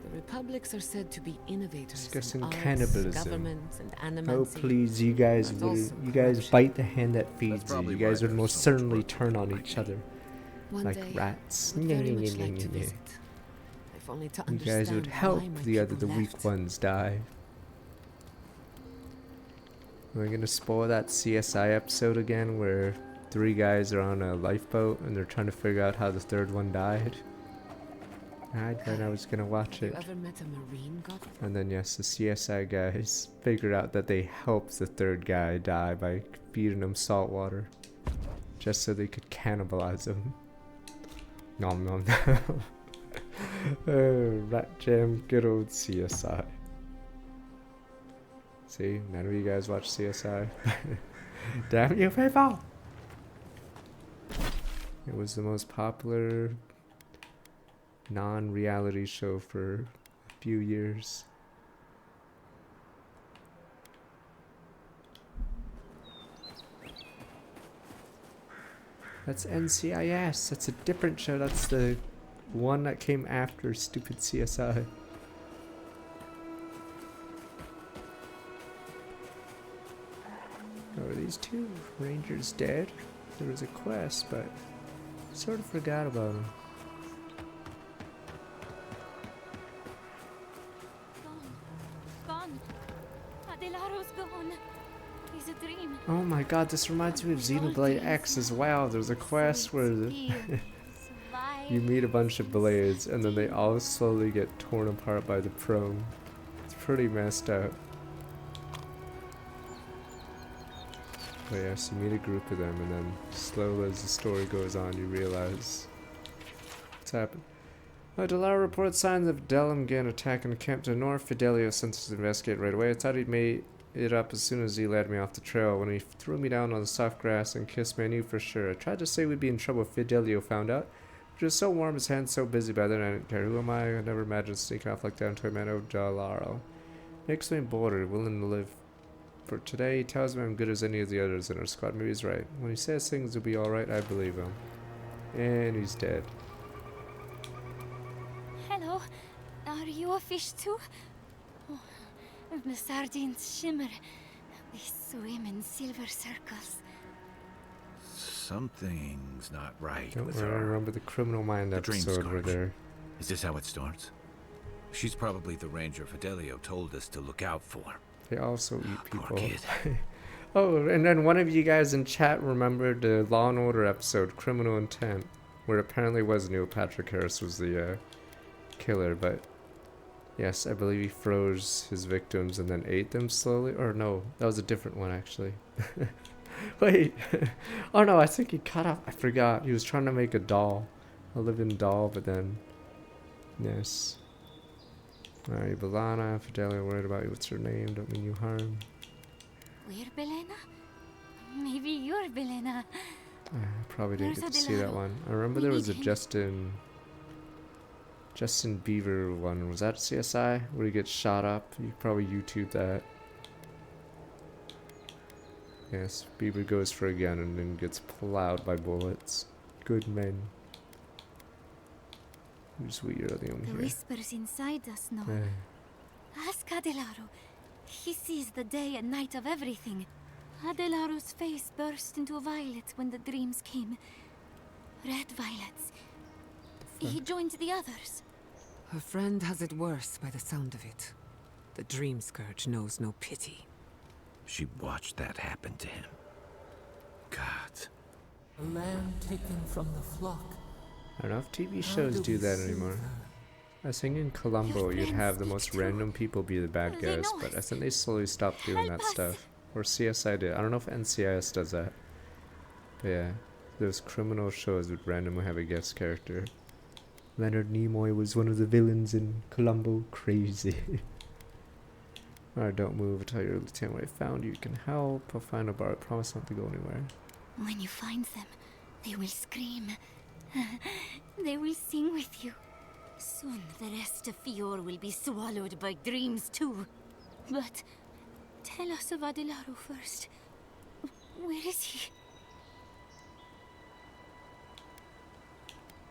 The republics are said to be innovators Discussing in arts, cannibalism. government, and Oh animancy. please, you guys, and will, also you guys bite the hand that feeds you. probably You guys why would there's most so much certainly work turn on each other One like day, rats. I would very Nyeh, much nyeh, like nyeh, to nyeh. visit. If only to You understand guys would why help my the people weak left. ones die. We're gonna spoil that CSI episode again where 3 guys are on a lifeboat and they're trying to figure out how the 3rd one died. I was gonna watch Have it. you ever met a marine god? And then yes, the CSI guys figured out that they helped the 3rd guy die by feeding him salt water. Just so they could cannibalize him. Nom nom nom. Oh, Rat Jam, good old CSI. See, none of you guys watch CSI. Damn you people! It was the most popular non-reality show for a few years. That's NCIS. That's a different show. That's the one that came after stupid CSI. Oh, are these 2 rangers dead? There was a quest, but sort of forgot about them. Gone. Adelaro's gone. He's a dream. Oh my god, this reminds me of Xenoblade X as well. There's a quest where you meet a bunch of blades and then they all slowly get torn apart by the Prone. It's pretty messed up. But yes, you meet a group of them and then slowly as the story goes on you realize what's happened. Delaro reports signs of Delmgen attacking the camp to the north. Fidelio sent us to investigate right away. I thought he'd made it up as soon as he led me off the trail. When he threw me down on the soft grass and kissed me, I knew for sure. I tried to say we'd be in trouble if Fidelio found out. He was so warm, his hands so busy by then I didn't care. Who am I? I never imagined sneaking off like that until I met Delaro. Makes me bored, willing to live for today. He tells me I'm good as any of the others in our squad. Maybe he's right. When he says things will be alright, I believe him. And he's dead. Hello. Are you a fish too? Oh, the sardines shimmer. They swim in silver circles. Something's not right Don't with worry, I her. remember the Criminal Mind The dream episode where scourge. they're... Is this how it starts? She's probably the ranger Fidelio told us to look out for. They also eat people. Oh, and then one of you guys in chat remembered the Law and Order episode, Criminal Intent, where apparently was Neil Patrick Harris was the killer, but yes, I believe he froze his victims and then ate them slowly. Or no, that was a different one actually. Wait. Oh no, I think he cut off. I forgot. He was trying to make a doll. A living doll, but then. Yes. Alright, Balana, Fidelia, worried about you. What's her name? Don't mean you harm. We're Belena? Maybe you're Belena. I probably didn't get to see that one. I remember We there was a need Justin Bieber one. Was that CSI? Where he gets shot up? You probably YouTube that. Yes, Bieber goes for a gun and then gets plowed by bullets. Good men. Who's weird the only The here? whispers inside us know. Ask Adelaro. He sees the day and night of everything. Adelaro's face burst into violet when the dreams came. Red violets. He joined the others. Her friend has it worse by the sound of it. The dream scourge knows no pity. She watched that happen to him. God. A lamb taken from the flock. I don't know if TV shows do that anymore. I think in Columbo you'd have the most random people be the bad guys, but I think they slowly stopped doing that stuff. Or CSI did. I don't know if NCIS does that. But yeah, those criminal shows would randomly have a guest character. Leonard Nimoy was one of the villains in Columbo. Crazy. Alright, don't move. I'll tell your lieutenant where I found you. You can help. I'll find a bar. I promise not to go anywhere. When you find them, they will scream. They will sing with you. Soon the rest of Fior will be swallowed by dreams too. But tell us of Adelaro first. Where is he?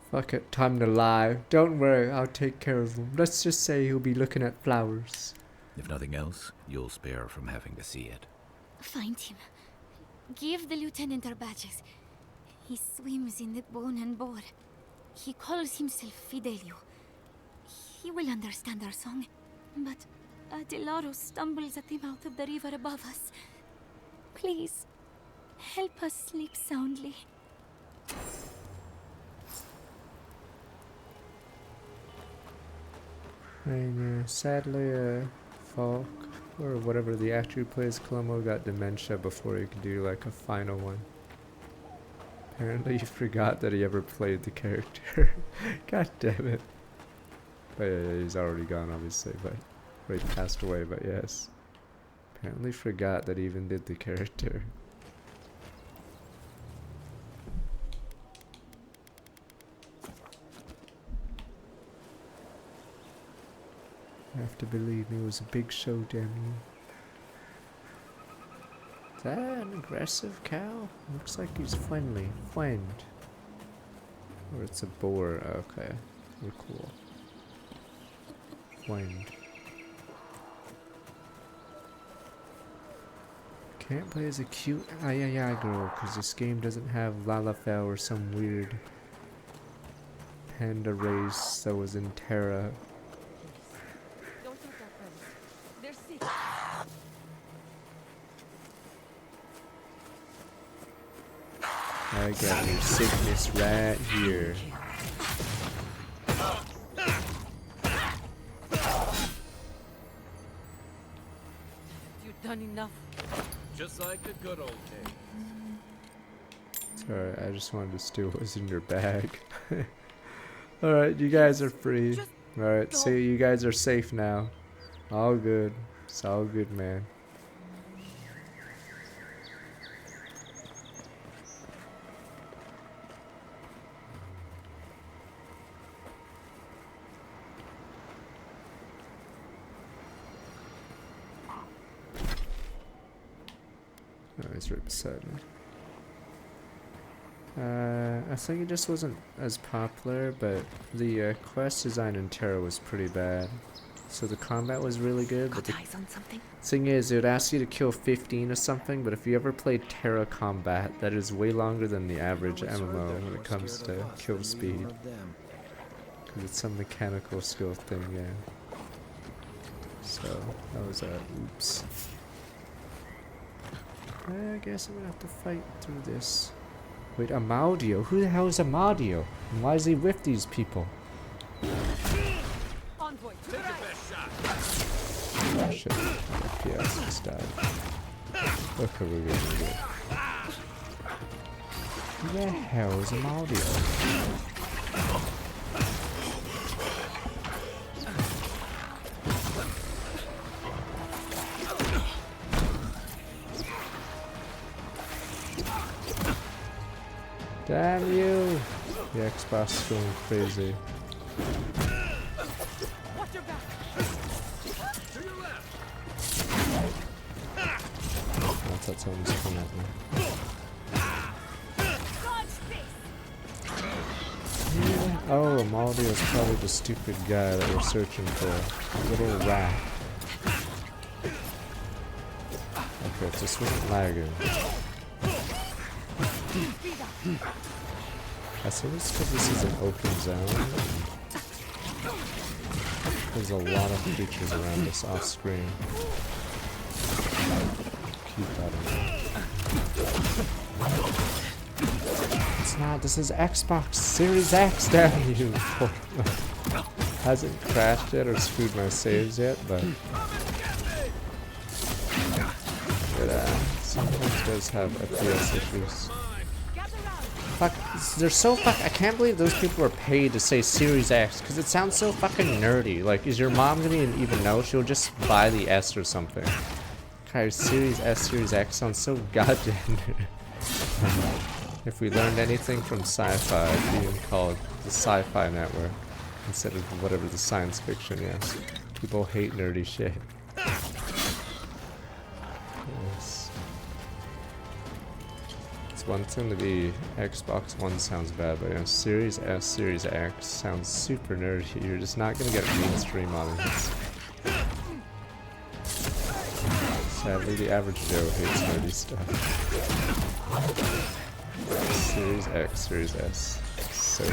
Fuck it, time to lie. Don't worry, I'll take care of him. Let's just say he'll be looking at flowers. If nothing else, you'll spare from having to see it. Find him. Give the lieutenant our badges. He swims in the bone and boar. He calls himself Fidelio. He will understand our song. But Adelaro stumbles at the mouth of the river above us. Please, help us sleep soundly. And sadly, Falk, or whatever the actor who plays Columbo, got dementia before he could do like a final one. Apparently he forgot that he ever played the character. God damn it. But yeah, he's already gone obviously, but or he passed away, but yes. Apparently forgot that he even did the character. You have to believe me, it was a big show, damn you. Is that an aggressive cow? Looks like he's friendly. Friend. Or it's a boar. Okay. We're cool. Friend. Can't play as a cute ay girl because this game doesn't have Lalafell or some weird panda race that was in Terra. I got your sickness right here. You've done enough. Just like the good old days. Sorry, I just wanted to steal what was in your bag. Alright, you guys are free. Alright, see, you guys are safe now. All good. It's all good, man. Oh, he's right beside me. I think it just wasn't as popular, but the quest design in Terra was pretty bad. So the combat was really good, but the thing is, it would ask you to kill 15 or something, but if you ever played Terra combat, that is way longer than the average MMO when it comes to kill speed. Because it's some mechanical skill thing, yeah. So that was a oops. I guess I'm gonna have to fight through this. Wait, Amaudio? Who the hell is Amaudio? And why is he with these people? Envoy, to the right. Oh shit. FPS just died. Okay, we're good, we're good. Who the hell is Amaudio? Damn you! The Xbox is going crazy. Watch your back. To your left. I thought someone was coming at me. Yeah. Oh, Amaldi is probably the stupid guy that we're searching for. Little rat. Okay, it's just wasn't lagging. I think it's because this is an open zone. There's a lot of creatures around us off screen. Keep that in mind. It's not, this is Xbox Series X, damn you! Hasn't crashed yet or screwed my saves yet, but it sometimes does have FPS issues. Fuck, they're so I can't believe those people are paid to say Series X, because it sounds so fucking nerdy. Like, is your mom gonna even know? She'll just buy the S or something. Okay, Series S, Series X sounds so goddamn nerdy. If we learned anything from sci-fi, it'd be called the Sci-Fi Network, instead of whatever the science fiction is. People hate nerdy shit. Yes. It's one thing to be Xbox One sounds bad, but you know, Series S, Series X sounds super nerdy. You're just not gonna get a mainstream audience. Sadly, the average Joe hates nerdy stuff. Series X, Series S. So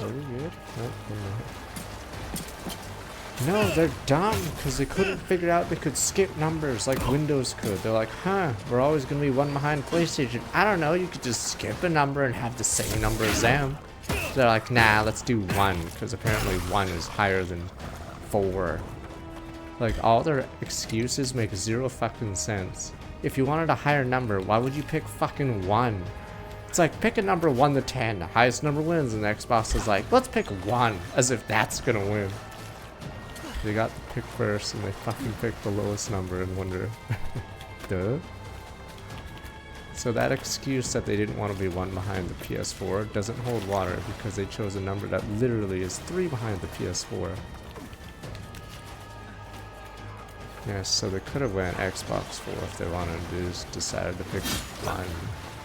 are we good? Nope, we're not. No, they're dumb because they couldn't figure out they could skip numbers like Windows could. They're like, huh, we're always going to be one behind PlayStation. I don't know, you could just skip a number and have the same number as them. They're like, nah, let's do 1 because apparently 1 is higher than 4. Like, all their excuses make zero fucking sense. If you wanted a higher number, why would you pick fucking 1? It's like, pick a number 1 to 10, the highest number wins, and the Xbox is like, let's pick 1, as if that's gonna win. They got to pick first, and they fucking picked the lowest number and wonder, duh? So that excuse that they didn't want to be 1 behind the PS4 doesn't hold water, because they chose a number that literally is 3 behind the PS4. Yes, so they could have went Xbox 4 if they wanted to, just decided to pick 1.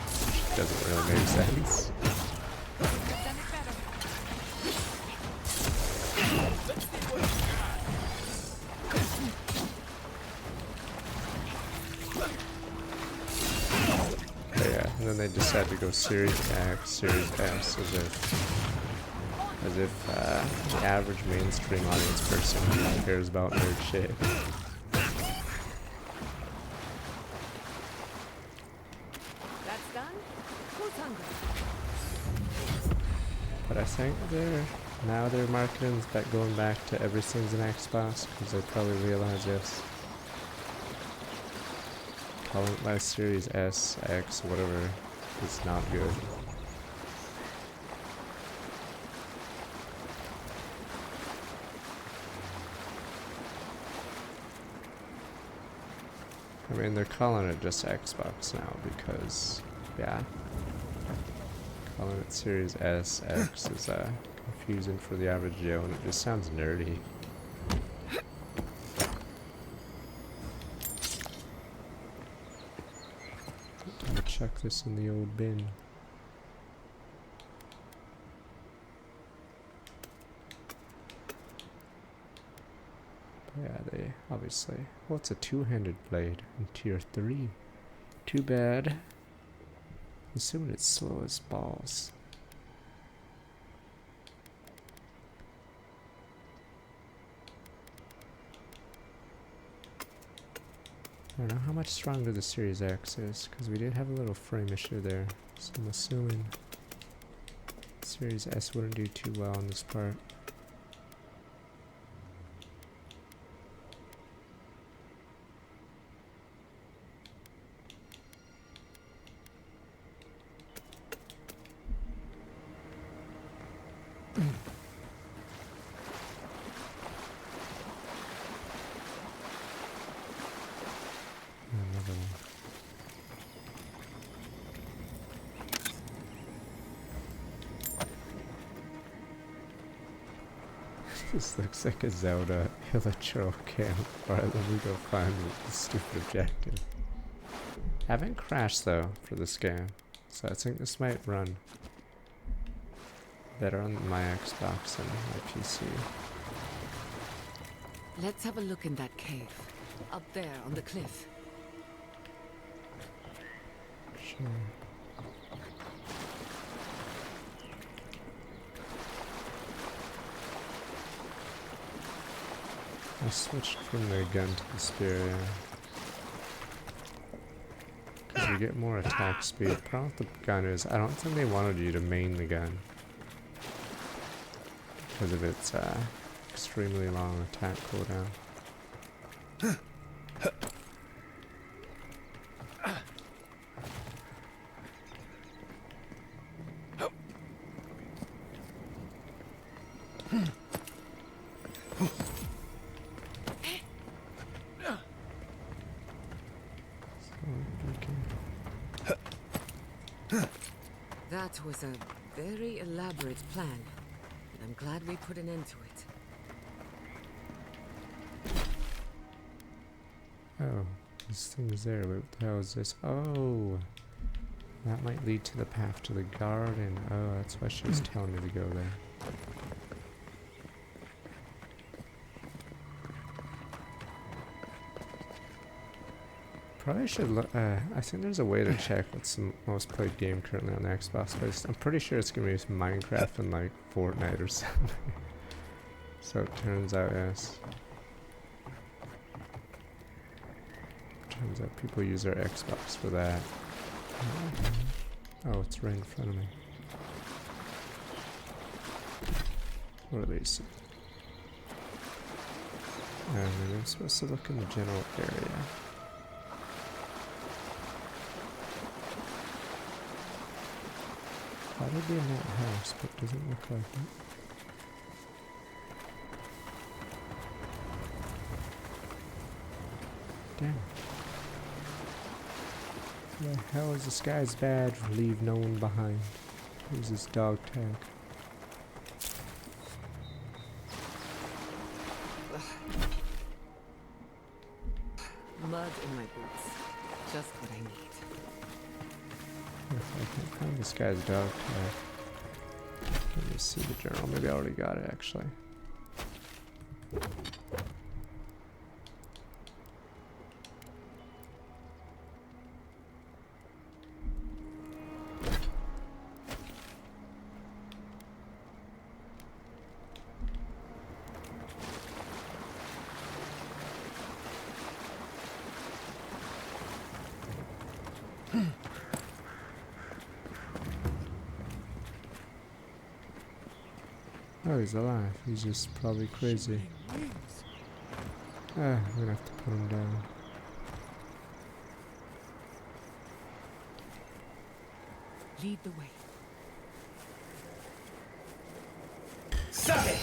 Which doesn't really make sense. But yeah, and then they decided to go Series X, Series S, as if the average mainstream audience person cares about nerd shit. But I think now their marketing's going back to everything's an Xbox, because they probably realize this. Calling it by Series S, X, whatever, is not good. I mean, they're calling it just Xbox now because, yeah. Calling it Series S, X is confusing for the average Joe, and it just sounds nerdy. I'm gonna chuck this in the old bin. But yeah, I'll be obviously. Well, it's a two-handed blade in tier 3. Too bad. I'm assuming it's slow as balls. I don't know how much stronger the Series X is, because we did have a little frame issue there. So I'm assuming Series S wouldn't do too well on this part. Another one. This looks like a Zelda Hilichurl camp. Alright, let me go find the stupid objective. Haven't crashed though for this game, so I think this might run better on my Xbox than my PC. Let's have a look in that cave. Up there on the cliff. Sure. I switched from the gun to the spear, yeah. Because you get more attack speed. The problem with the gun is, I don't think they wanted you to main the gun. Because of its extremely long attack cooldown. That was a very elaborate plan, and I'm glad we put an end to it. Oh, this thing's there. Wait, what the hell is this? Oh, that might lead to the path to the garden. Oh, that's why she was telling me to go there. Probably should look. I think there's a way to check what's the most played game currently on the Xbox, but I'm pretty sure it's gonna be Minecraft and like Fortnite or something. So it turns out, yes. Turns out people use their Xbox for that. Oh, it's right in front of me. What are these? And I'm supposed to look in the general area. Thought it'd be in that house, but it doesn't look like it. Damn. What the hell is this guy's badge? Leave no one behind. Who's this dog tag? Mud in my boots. Just what I need. If I can find this guy's dog tag. Let me see the journal. Maybe I already got it actually. Oh, he's alive. He's just probably crazy. I'm gonna have to put him down. Lead the way. Stop it!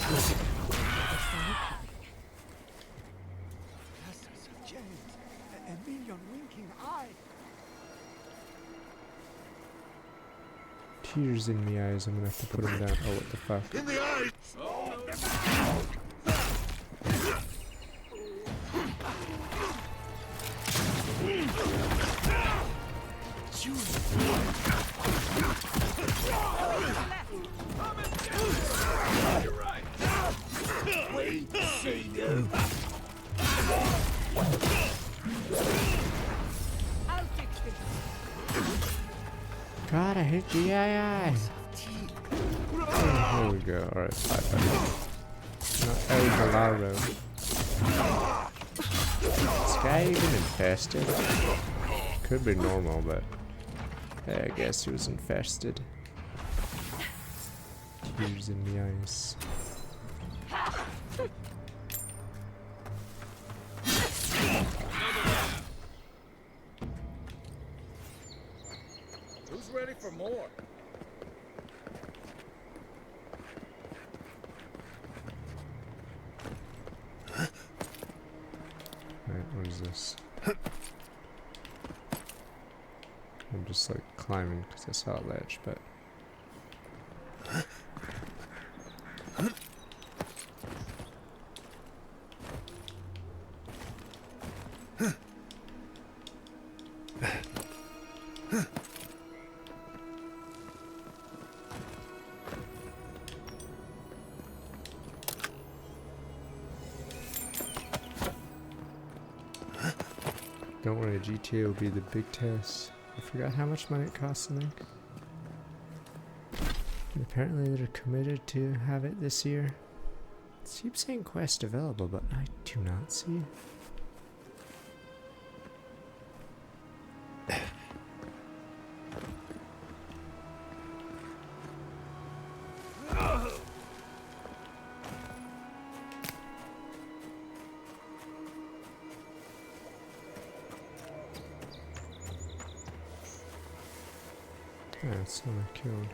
Blessings of James, a million winking eyes. Tears in my eyes. I'm gonna have to put him down. Oh, what the fuck? In the eyes! Wait, say no. God, I hate the AI. There we go. Alright, bye buddy. Not El Galaro. Is this guy even infested? Could be normal, but I guess he was infested. Tears in the eyes. Who's ready for more? Alright, what is this? I'm just like climbing because I saw a ledge, but don't worry, GTA will be the big test. I forgot how much money it costs to make. And apparently they're committed to have it this year. It keeps saying quest available, but I do not see. That's what I killed.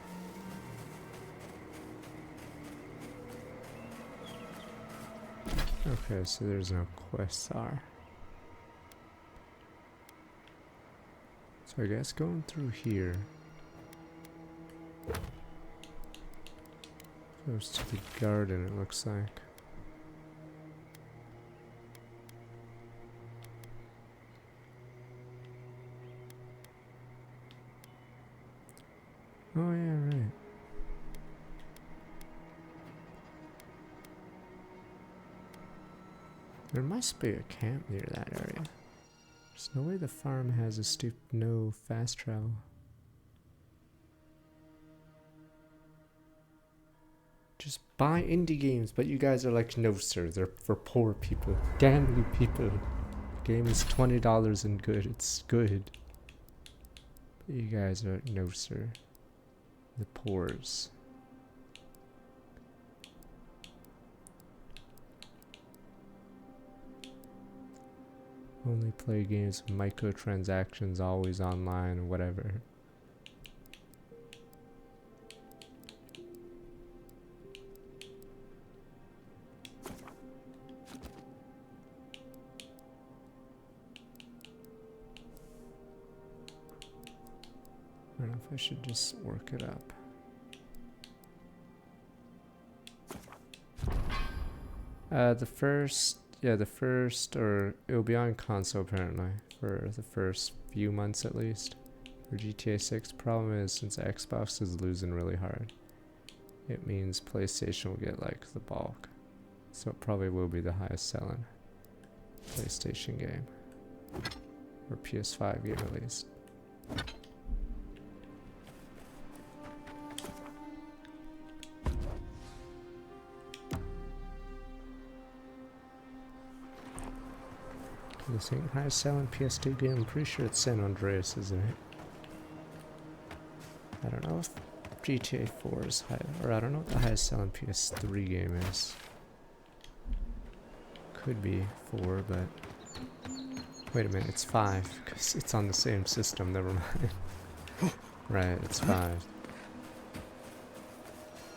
Okay, so there's no quests are. So I guess going through here goes to the garden, it looks like. Oh yeah, right. There must be a camp near that area. There's no way the farm has a no fast travel. Just buy indie games, but you guys are like, no sir, they're for poor people. Damn you people. The game is $20 and good, it's good. But you guys are, no sir. The poors. Only play games with microtransactions, always online, whatever. I don't know if I should just work it up. The first, or it'll be on console apparently, for the first few months at least, for GTA 6. Problem is, since Xbox is losing really hard, it means PlayStation will get like the bulk. So it probably will be the highest selling PlayStation game, or PS5 game at least. This ain't highest selling PS2 game. I'm pretty sure it's San Andreas, isn't it? I don't know if GTA 4 is high, or I don't know what the highest selling PS3 game is. Could be 4, but wait a minute, it's 5 because it's on the same system. Never mind. Right, it's 5.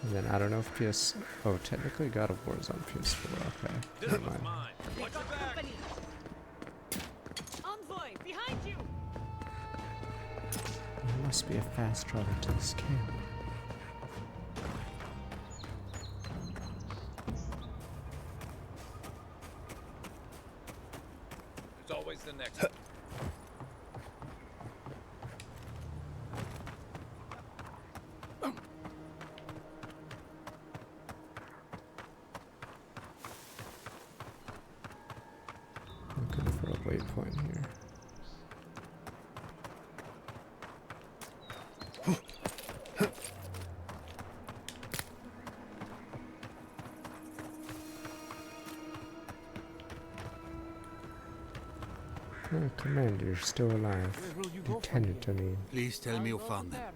And then I don't know if oh, technically God of War is on PS4. Okay, never mind. There must be a fast travel to this camp. There's always the next one. Looking for a waypoint here. Oh, Commander, you're still alive. Lieutenant, I mean. Please tell me you found them.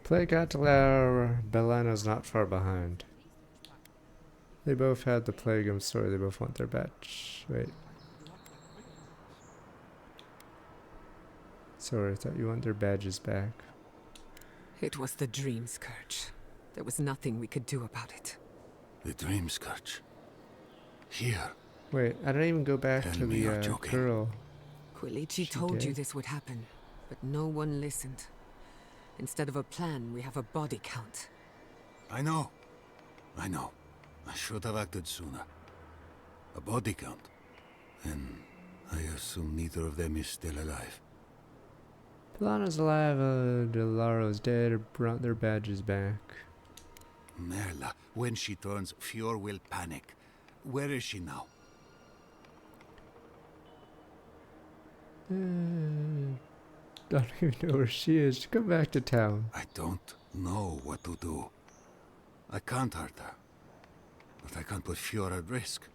Plague Atlar, Bellana's not far behind. They both had the plague, I'm sorry, they both want their batch. Wait. Sorry, I thought you want their badges back. It was the Dream Scourge. There was nothing we could do about it. The Dream Scourge. Here. Wait, I didn't even go back Tell to me the you're joking. girl. Quilici told you this would happen, but no one listened. Instead of a plan, we have a body count. I know. I know. I should have acted sooner. A body count. And I assume neither of them is still alive. Bellana's alive, Delaro's dead, or brought their badges back. Merla, when she turns, Fior will panic. Where is she now? Don't even know where she is. She come back to town. I don't know what to do. I can't hurt her. But I can't put Fior at risk.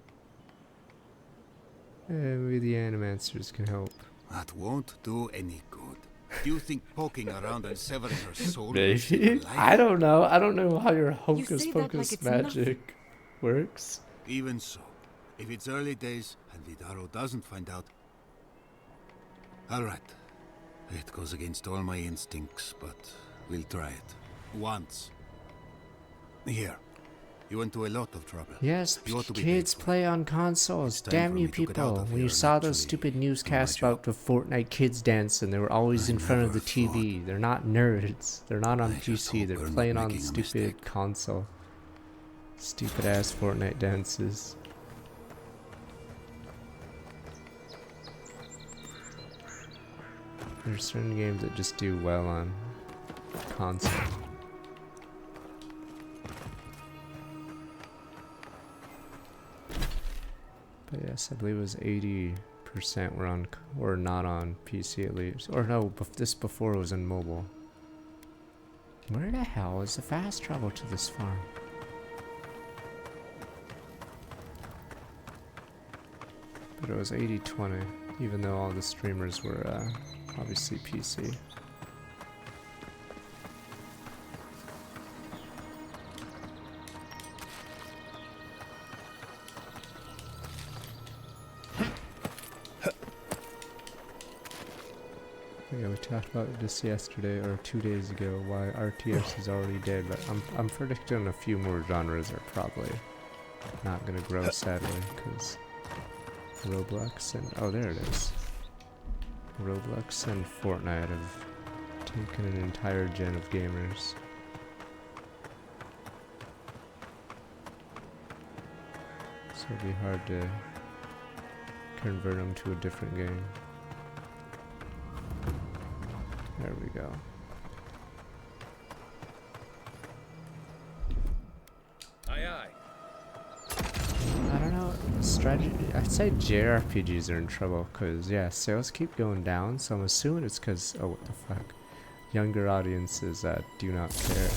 Maybe the animancers can help. That won't do any good. Do you think poking around and severing her soul? Maybe? I don't know. I don't know how your hocus say that pocus like it's magic works. Even so, if it's early days and Vidaro doesn't find out... Alright. It goes against all my instincts, but we'll try it. Once. Here. You went to a lot of trouble. Yes, You ought to be kids play on consoles. time Damn for you me to get out people. of When here you and saw those actually stupid newscasts about the Fortnite kids dancing, they were always in front of the TV. They're not nerds. They're not on PC. They're playing on stupid console. Stupid ass Fortnite dances. There's certain games that just do well on console. But yes, I believe it was 80% were on or not on PC at least. Or no, this before it was in mobile. Where the hell is the fast travel to this farm? But it was 80-20, even though all the streamers were obviously PC. Yeah, we talked about this yesterday or 2 days ago, why RTS is already dead, but I'm predicting a few more genres are probably not gonna grow, sadly, because Roblox and oh, there it is. Roblox and Fortnite have taken an entire gen of gamers. So it'd be hard to convert them to a different game. There we go. Aye, aye. I don't know, strategy, I'd say JRPGs are in trouble, cause yeah, sales keep going down, so I'm assuming it's cause, oh what the fuck, younger audiences do not care.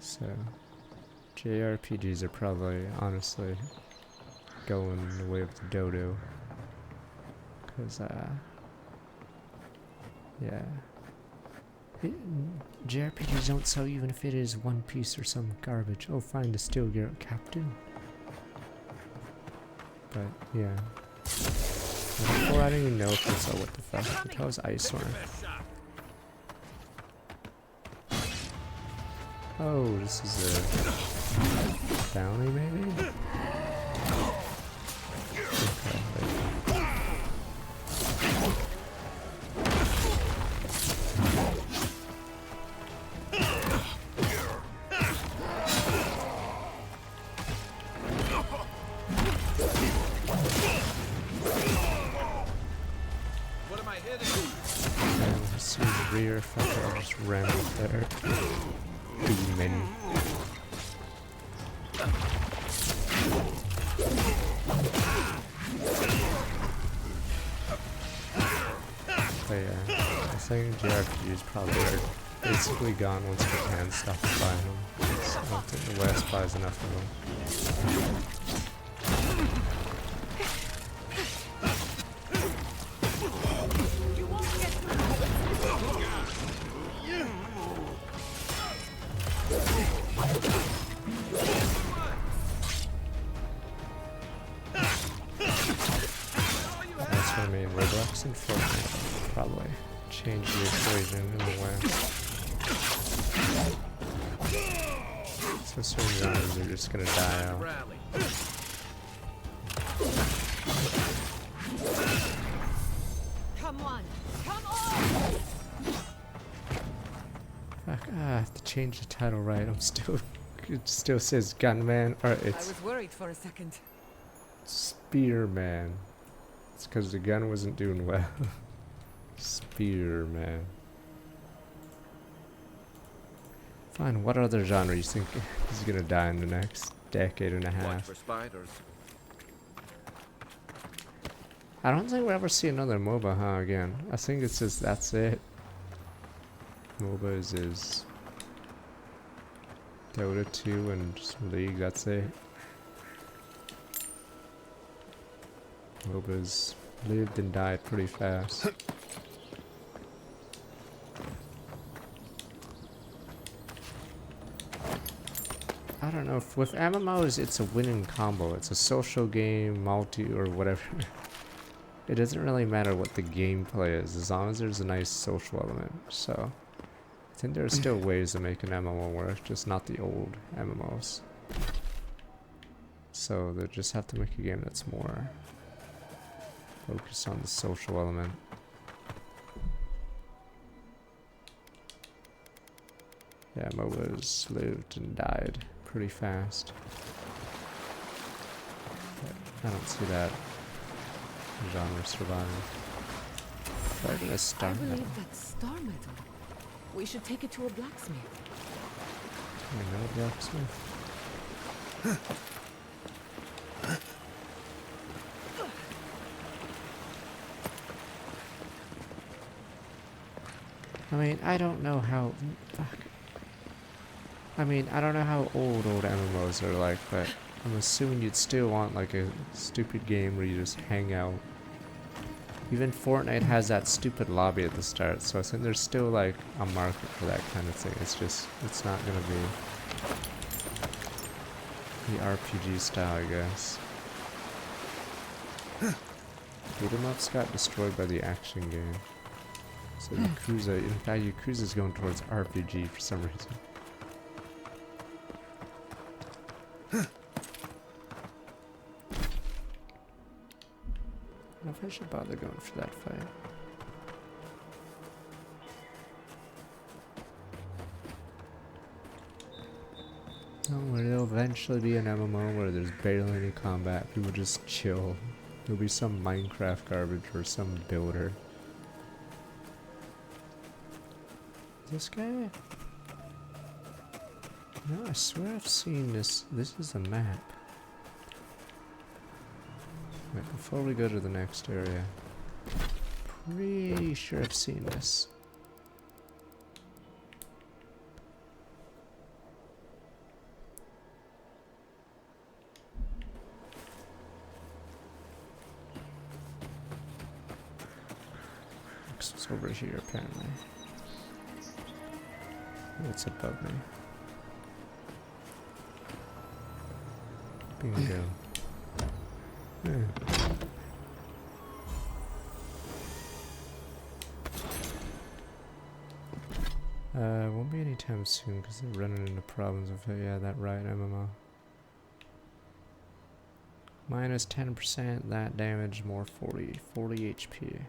So, JRPGs are probably, honestly, going the way of the dodo. Cause, yeah. JRPGs don't sell even if it is One Piece or some garbage. Oh, find a Steel Gear Captain. But, yeah. Before I didn't even know if they sell what the fuck. What the hell is Iceland? Oh, this is a bounty maybe? Okay, wait. What am I hitting? And this is rear fucker just ran up there. Demon. But yeah, I think JRPGs probably are basically gone once Japan stopped buying them. I don't think the West buys enough of them. That's what I mean. Roblox and Fortnite probably change the equation in the West. So certain genres are just gonna die out. Come on! Come on! Fuck, I have to change the title right. It still says Gunman, or I it's was worried for a second. Spearman. It's because the gun wasn't doing well. Spearman. Fine, what other genre you think is gonna die in the next decade and a Watch half? for spiders. I don't think we'll ever see another MOBA, huh, again. I think it's just, that's it. MOBAs is Dota 2 and just League, that's it. MOBAs lived and died pretty fast. I don't know, if with MMOs it's a winning combo. It's a social game, multi, or whatever. It doesn't really matter what the gameplay is, as long as there's a nice social element. So, I think there are still ways to make an MMO work, just not the old MMOs. So, they just have to make a game that's more focused on the social element. Yeah, MOBAs lived and died pretty fast. But I don't see that genre surviving. Why did I start I that? believe that's star metal. We should take it to a blacksmith. I know a blacksmith. I mean, I don't know how. Fuck. I mean, I don't know how old MMOs are like, but I'm assuming you'd still want like a stupid game where you just hang out. Even Fortnite has that stupid lobby at the start, so I think there's still like a market for that kind of thing. It's just, it's not gonna be the RPG style, I guess. Beat 'em ups got destroyed by the action game. So Yakuza, in fact, Yakuza's going towards RPG for some reason. I don't know if I should bother going for that fight. Oh, it'll eventually be an MMO where there's barely any combat. People just chill. There'll be some Minecraft garbage or some builder. This guy? No, I swear I've seen this. This is a map. Wait, before we go to the next area, pretty sure I've seen this. It's over here, apparently. It's above me. Bingo. Won't be anytime soon because they're running into problems with it. Yeah, that right MMO. Minus 10%, that damage, more 40 HP.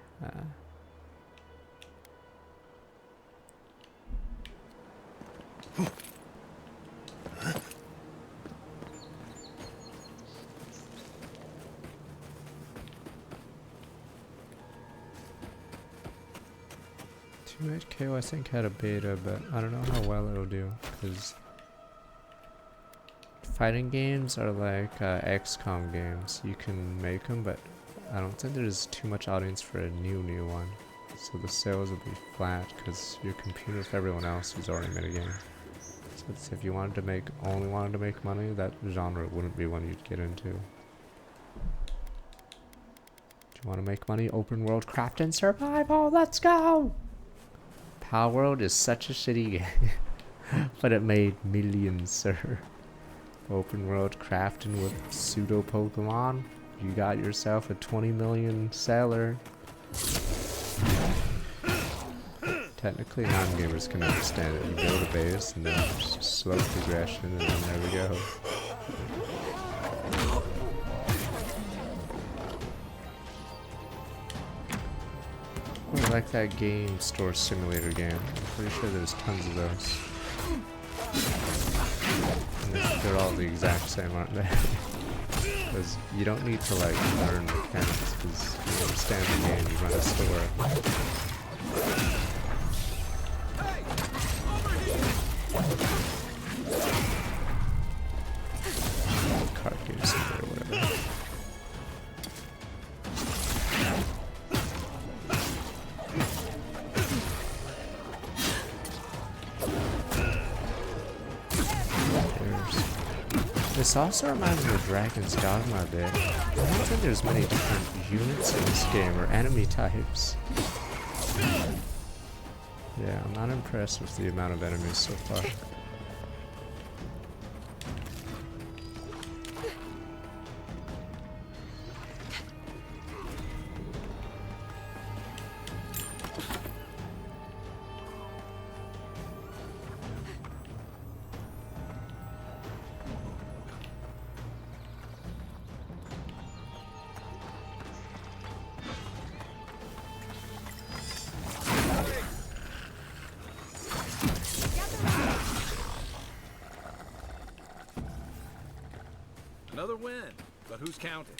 Teammate KO I think had a beta, but I don't know how well it'll do, because fighting games are like XCOM games. You can make them, but I don't think there's too much audience for a new one. So the sales will be flat because you're competing with everyone else who's already made a game. So if you only wanted to make money, that genre wouldn't be one you'd get into. Do you want to make money? Open world craft and survival. Let's go! Power World is such a shitty game, but it made millions, sir. Open world crafting with pseudo Pokemon. You got yourself a 20 million seller. Technically, non-gamers can understand it. You build a base and then just slow progression, and then there we go. I like that game store simulator game. I'm pretty sure there's tons of those. And they're all the exact same, aren't they? Because you don't need to like learn mechanics, because you understand the game, you run a store. Card game simulator or whatever. This also reminds me of Dragon's Dogma a bit. I don't think there's many different units in this game, or enemy types. Yeah, I'm not impressed with the amount of enemies so far. Another win, but who's counting?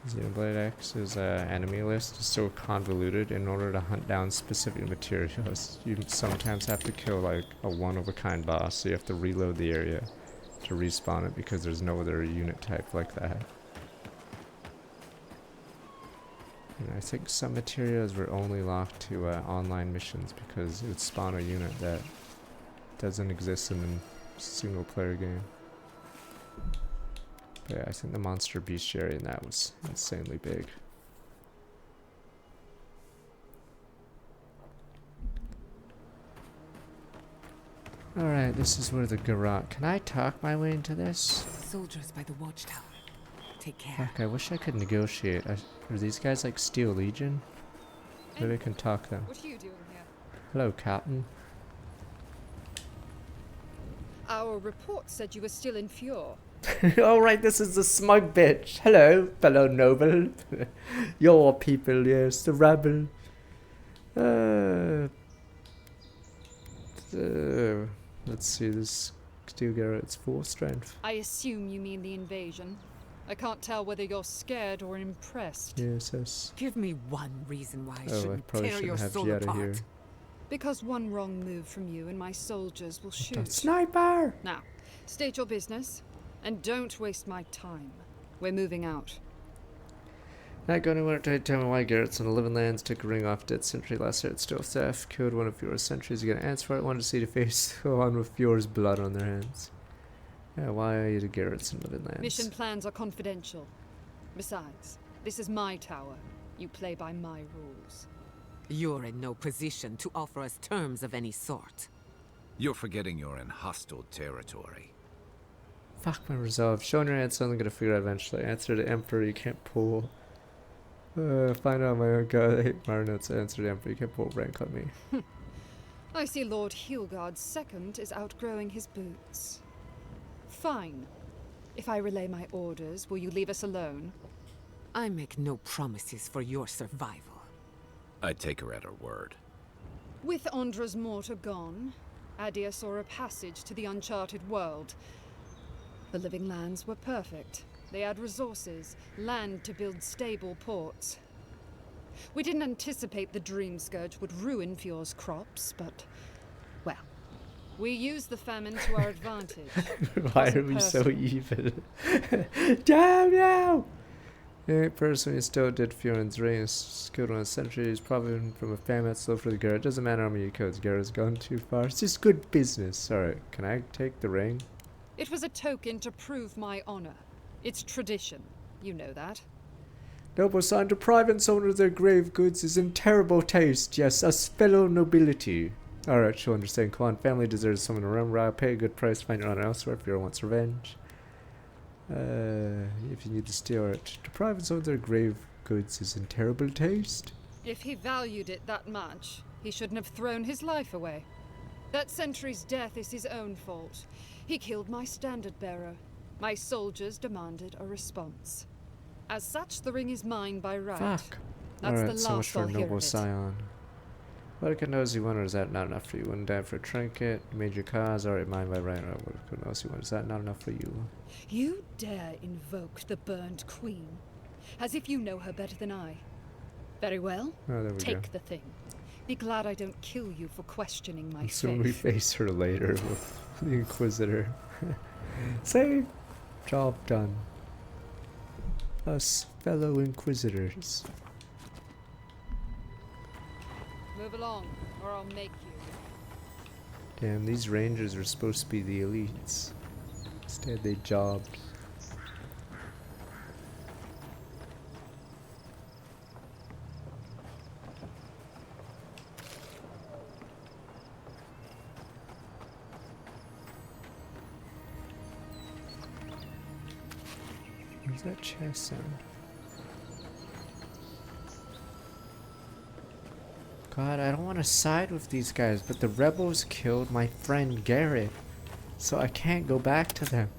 Xenoblade X's enemy list is so convoluted. In order to hunt down specific materials, you sometimes have to kill like a one-of-a-kind boss, so you have to reload the area to respawn it because there's no other unit type like that. And I think some materials were only locked to online missions because it would spawn a unit that doesn't exist in the single player game. But yeah, I think the monster bestiary in that was insanely big. Alright, this is where the garage. Can I talk my way into this? Soldiers by the watchtower. Take care. Fuck, I wish I could negotiate. Are these guys like Steel Legion? Maybe I can talk them. What are you doing here? Hello, Captain. Our report said you were still in Fjord. Alright, this is the smug bitch. Hello, fellow noble. Your people, yes, the rabble. Let's see, this Steel Garrett's 4 strength. I assume you mean the invasion. I can't tell whether you're scared or impressed. Yes, yes. Give me one reason why I I shouldn't probably tear your shouldn't have soul you out of apart. here. Because one wrong move from you and my soldiers will shoot. Sniper! Now, state your business, and don't waste my time. We're moving out. Not going anywhere to tell me why Garrett's on the Living Lands took a ring off dead sentry last year at Still Theft. Killed one of your sentries. You got an answer for it. Wanted to see the face go on with yours blood on their hands. Yeah, why are you the Garrett's in Living Lands? Mission plans are confidential. Besides, this is my tower. You play by my rules. You're in no position to offer us terms of any sort. You're forgetting you're in hostile territory. Fuck my resolve. Showing your answer, I'm gonna figure out eventually. Answer the Emperor, you can't pull. Find out my own god. I hate Marnot's answer the Emperor, you can't pull rank on me. I see Lord Heelguard's second is outgrowing his boots. Fine. If I relay my orders, will you leave us alone? I make no promises for your survival. I'd take her at her word. With Andra's mortar gone, Adia saw a passage to the uncharted world. The Living Lands were perfect. They had resources, land to build stable ports. We didn't anticipate the Dream Scourge would ruin Fjord's crops, but, well, we used the famine to our advantage. Why are we so evil? Damn you! Yeah, personally, still did Fioren's reign. Skilled on a century. He's probably from a family that's slow for the Garrett. Doesn't matter how many codes. Garrett's gone too far. It's just good business. Alright, can I take the ring? It was a token to prove my honor. It's tradition. You know that. Noble son, depriving someone of their grave goods is in terrible taste. Yes, us fellow nobility. Alright, she'll understand. Come on, family deserves someone to run around. Pay a good price. Find your honor elsewhere if you wants revenge. If you need to steal it. Depriving someone of their grave goods is in terrible taste. If he valued it that much, he shouldn't have thrown his life away. That sentry's death is his own fault. He killed my standard bearer. My soldiers demanded a response. As such, the ring is mine by right. Fuck. That's Alright, the so much last for I'll hear noble of it. scion. What knows you want, or is that not enough for you? Wouldn't die for a trinket. Major cause, alright, mine by right. What knows you want? Is that not enough for you? You dare invoke the burned queen, as if you know her better than I. Very well. Oh, there we Take go. the thing. Be glad I don't kill you for questioning my So faith. we face her later with the Inquisitor. Save. Job done. Us fellow Inquisitors. Move along, or I'll make you. Damn, these Rangers are supposed to be the elites. Instead, they jobbed. Where's that chest sound? God, I don't want to side with these guys, but the rebels killed my friend Garrett, so I can't go back to them.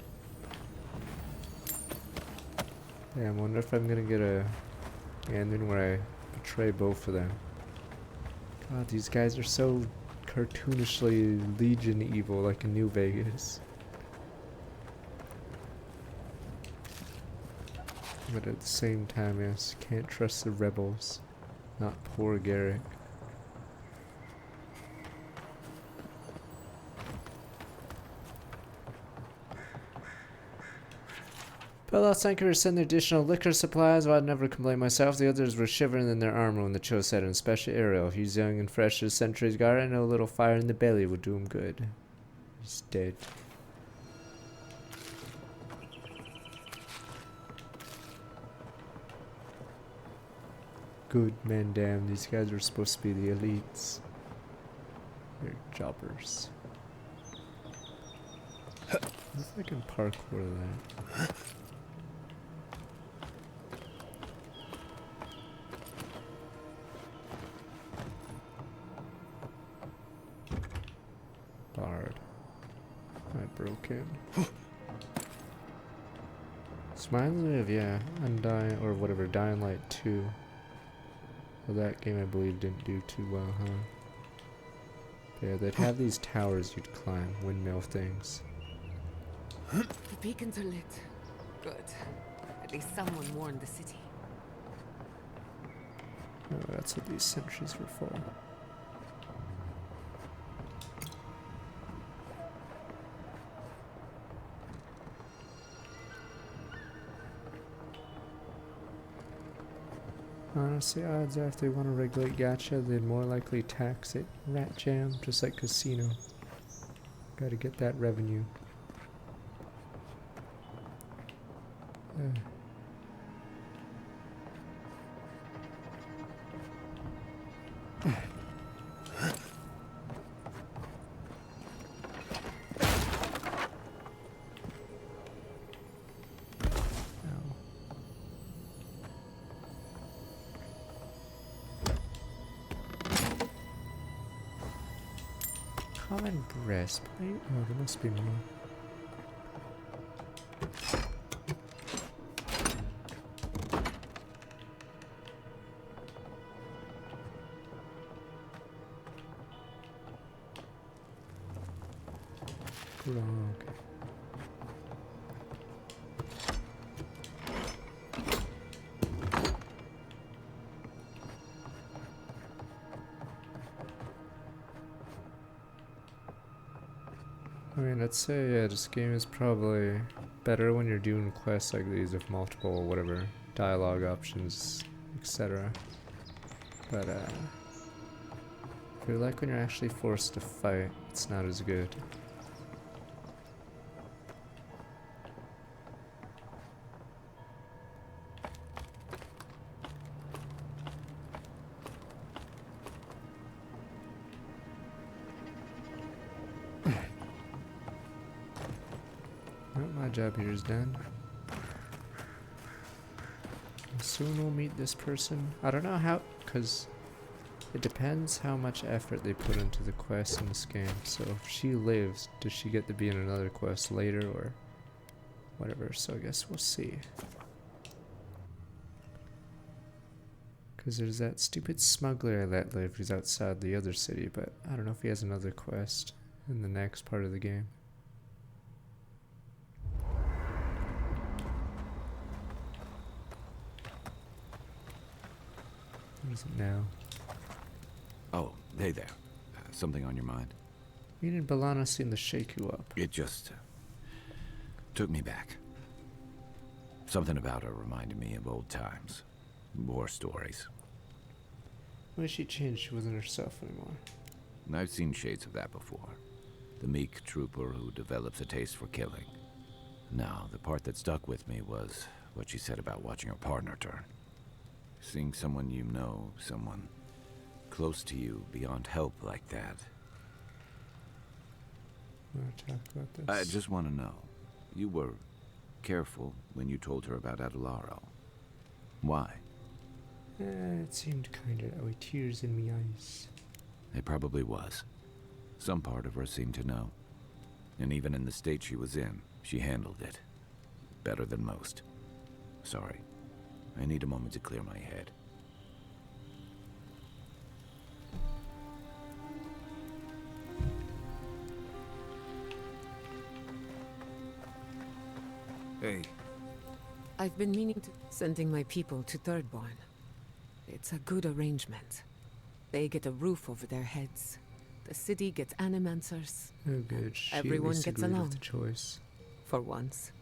Yeah, I wonder if I'm gonna get a ending where I betray both of them. God, these guys are so cartoonishly Legion evil, like in New Vegas. But at the same time, yes, can't trust the rebels. Not poor Garrett. Belos Anchor sent additional liquor supplies. Well, I'd never complain myself. The others were shivering in their armor when the chill set in, especially Ariel. He's young and fresh as centuries guard. I know a little fire in the belly would do him good. He's dead. Good man, damn. These guys are supposed to be the elites. They're jobbers. If I can parkour that. Bard. I broke him. Smiling of, yeah, Undying, or whatever, Dying Light 2. Well, that game I believe didn't do too well, huh? But yeah, they'd have these towers you'd climb, windmill things. The beacons are lit. Good. At least someone warned the city. Oh, that's what these sentries were for. Honestly, odds are if they want to regulate gacha, they'd more likely tax it. Rat jam, just like casino. Gotta get that revenue. Common breastplate? Oh, there must be more. Grog. I mean, I'd say, yeah, this game is probably better when you're doing quests like these with multiple, whatever, dialogue options, etc. But I feel like when you're actually forced to fight, it's not as good. Well, my job here is done. Soon we'll meet this person. I don't know how, because it depends how much effort they put into the quest in this game. So if she lives, does she get to be in another quest later or whatever? So I guess we'll see. Because there's that stupid smuggler that lives outside the other city, but I don't know if he has another quest in the next part of the game. What is it now? Oh, hey there. Something on your mind? Me and Balana seem to shake you up. It just took me back. Something about her reminded me of old times. War stories. Well, she changed. She wasn't herself anymore. I've seen shades of that before. The meek trooper who develops a taste for killing. Now, the part that stuck with me was what she said about watching her partner turn. Seeing someone you know, someone close to you, beyond help like that. Want to talk about this? I just want to know. You were careful when you told her about Adelaro. Why? It seemed kinda with tears in me eyes. It probably was. Some part of her seemed to know. And even in the state she was in, she handled it. Better than most. Sorry. I need a moment to clear my head. Hey. I've been meaning to... Sending my people to Thirdborn. It's a good arrangement. They get a roof over their heads. The city gets animancers. Oh good. She Everyone gets along. with the choice. For once.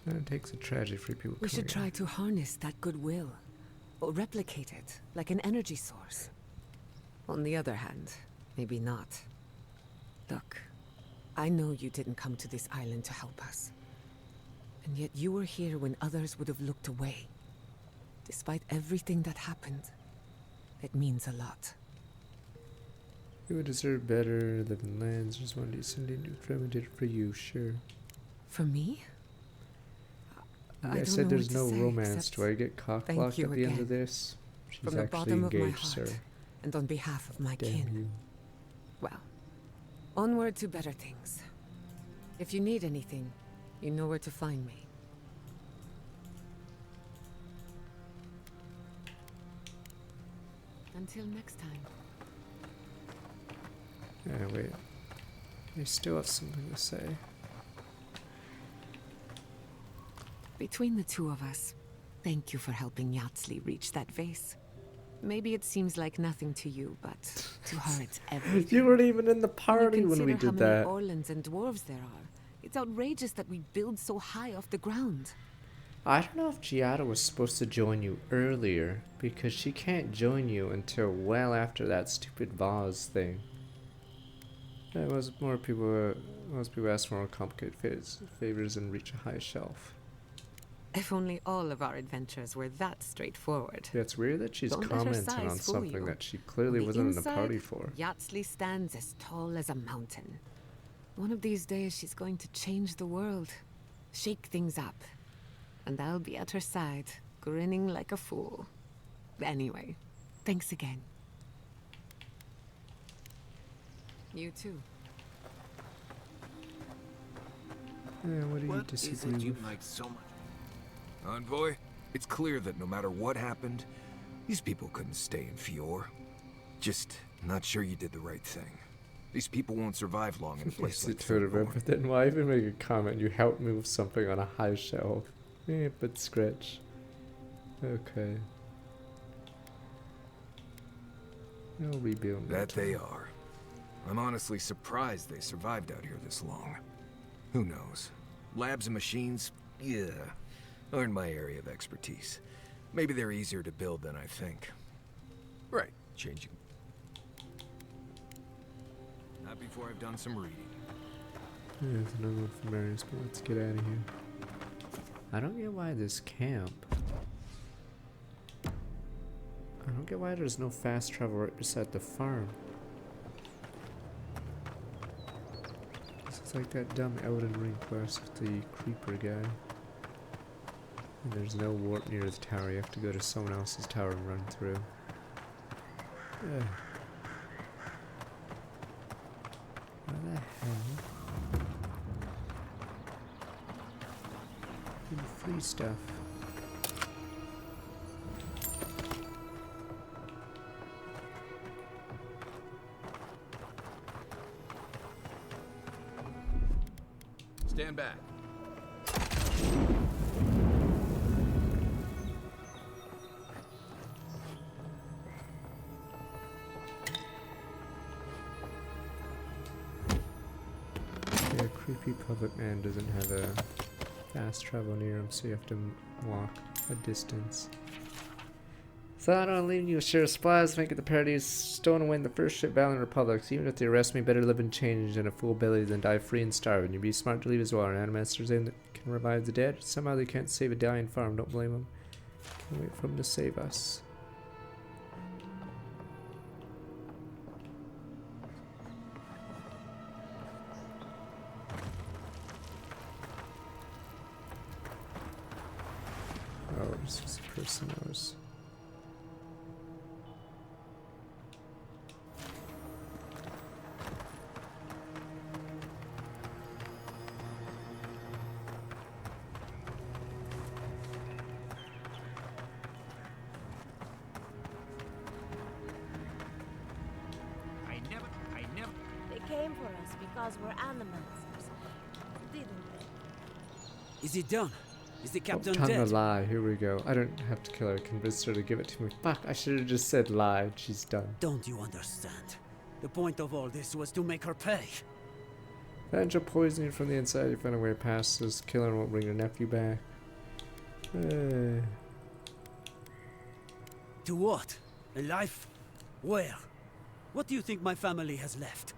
It takes a tragedy for people. We should try to harness that goodwill. Or replicate it, like an energy source. On the other hand, maybe not. Look, I know you didn't come to this island to help us. And yet you were here when others would have looked away. Despite everything that happened, it means a lot. You would deserve better. Living lands. Just one decent new primitive for you, sure. For me? I said there's no romance. Do I get cock-blocked at the end of this? She's From the actually bottom of my engaged, heart, sir. and on behalf of my Damn kin. you. Well, onward to better things. If you need anything, you know where to find me. Until next time. Yeah, wait. You still have something to say. Between the two of us, thank you for helping Yatsli reach that vase. Maybe it seems like nothing to you, but to her it's everything. You weren't even in the party when we did how that. many Orlans and dwarves there are. It's outrageous that we build so high off the ground. I don't know if Giada was supposed to join you earlier, because she can't join you until well after that stupid vase thing. Most people ask for more complicated favors and reach a high shelf. If only all of our adventures were that straightforward. Yeah, it's weird that she's Don't let her commenting size on fool something you. that she clearly On the wasn't in the inside, party for. Yatsli stands as tall as a mountain. One of these days she's going to change the world. Shake things up. And I'll be at her side, grinning like a fool. Anyway, thanks again. You too. Yeah, what do you What disagree is it you with? like so much? Envoy, it's clear that no matter what happened, these people couldn't stay in Fior. Just not sure you did the right thing. These people won't survive long in a place like Thirdborn. But then why even make a comment? You helped move something on a high shelf. But scratch. Okay. No rebuild. That they are. I'm honestly surprised they survived out here this long. Who knows? Labs and machines? Yeah. aren't my area of expertise. Maybe they're easier to build than I think. Right, changing. Not before I've done some reading. There's another one from Marius, but let's get out of here. I don't get why this camp. I don't get why there's no fast travel right beside the farm. This is like that dumb Elden Ring quest with the creeper guy. And there's no warp near the tower, you have to go to someone else's tower and run through. Ugh. What the hell? Free stuff. Stand back. Yeah, creepy public man doesn't have a fast travel near him, so you have to walk a distance. Thought on leaving you a share of supplies, make it the parodies, stolen away in the first ship Valiant Republics. Even if they arrest me, better live in change and a full belly than die free and starving. You'd be smart to leave as well. An animaster's aim that can revive the dead. Somehow they can't save a dying farm, don't blame them. Can't wait for them to save us. Oh, this was a person that was... They came for us because we're animals, didn't they? Is he done? Is the captain time dead? to lie. Here we go. I don't have to kill her. Convince her to give it to me. Fuck, I should have just said lie. She's done. Don't you understand? The point of all this was to make her pay. Angel poisoning from the inside. You find a way past this. Killing won't bring your nephew back. To what? A life? Where? What do you think my family has left?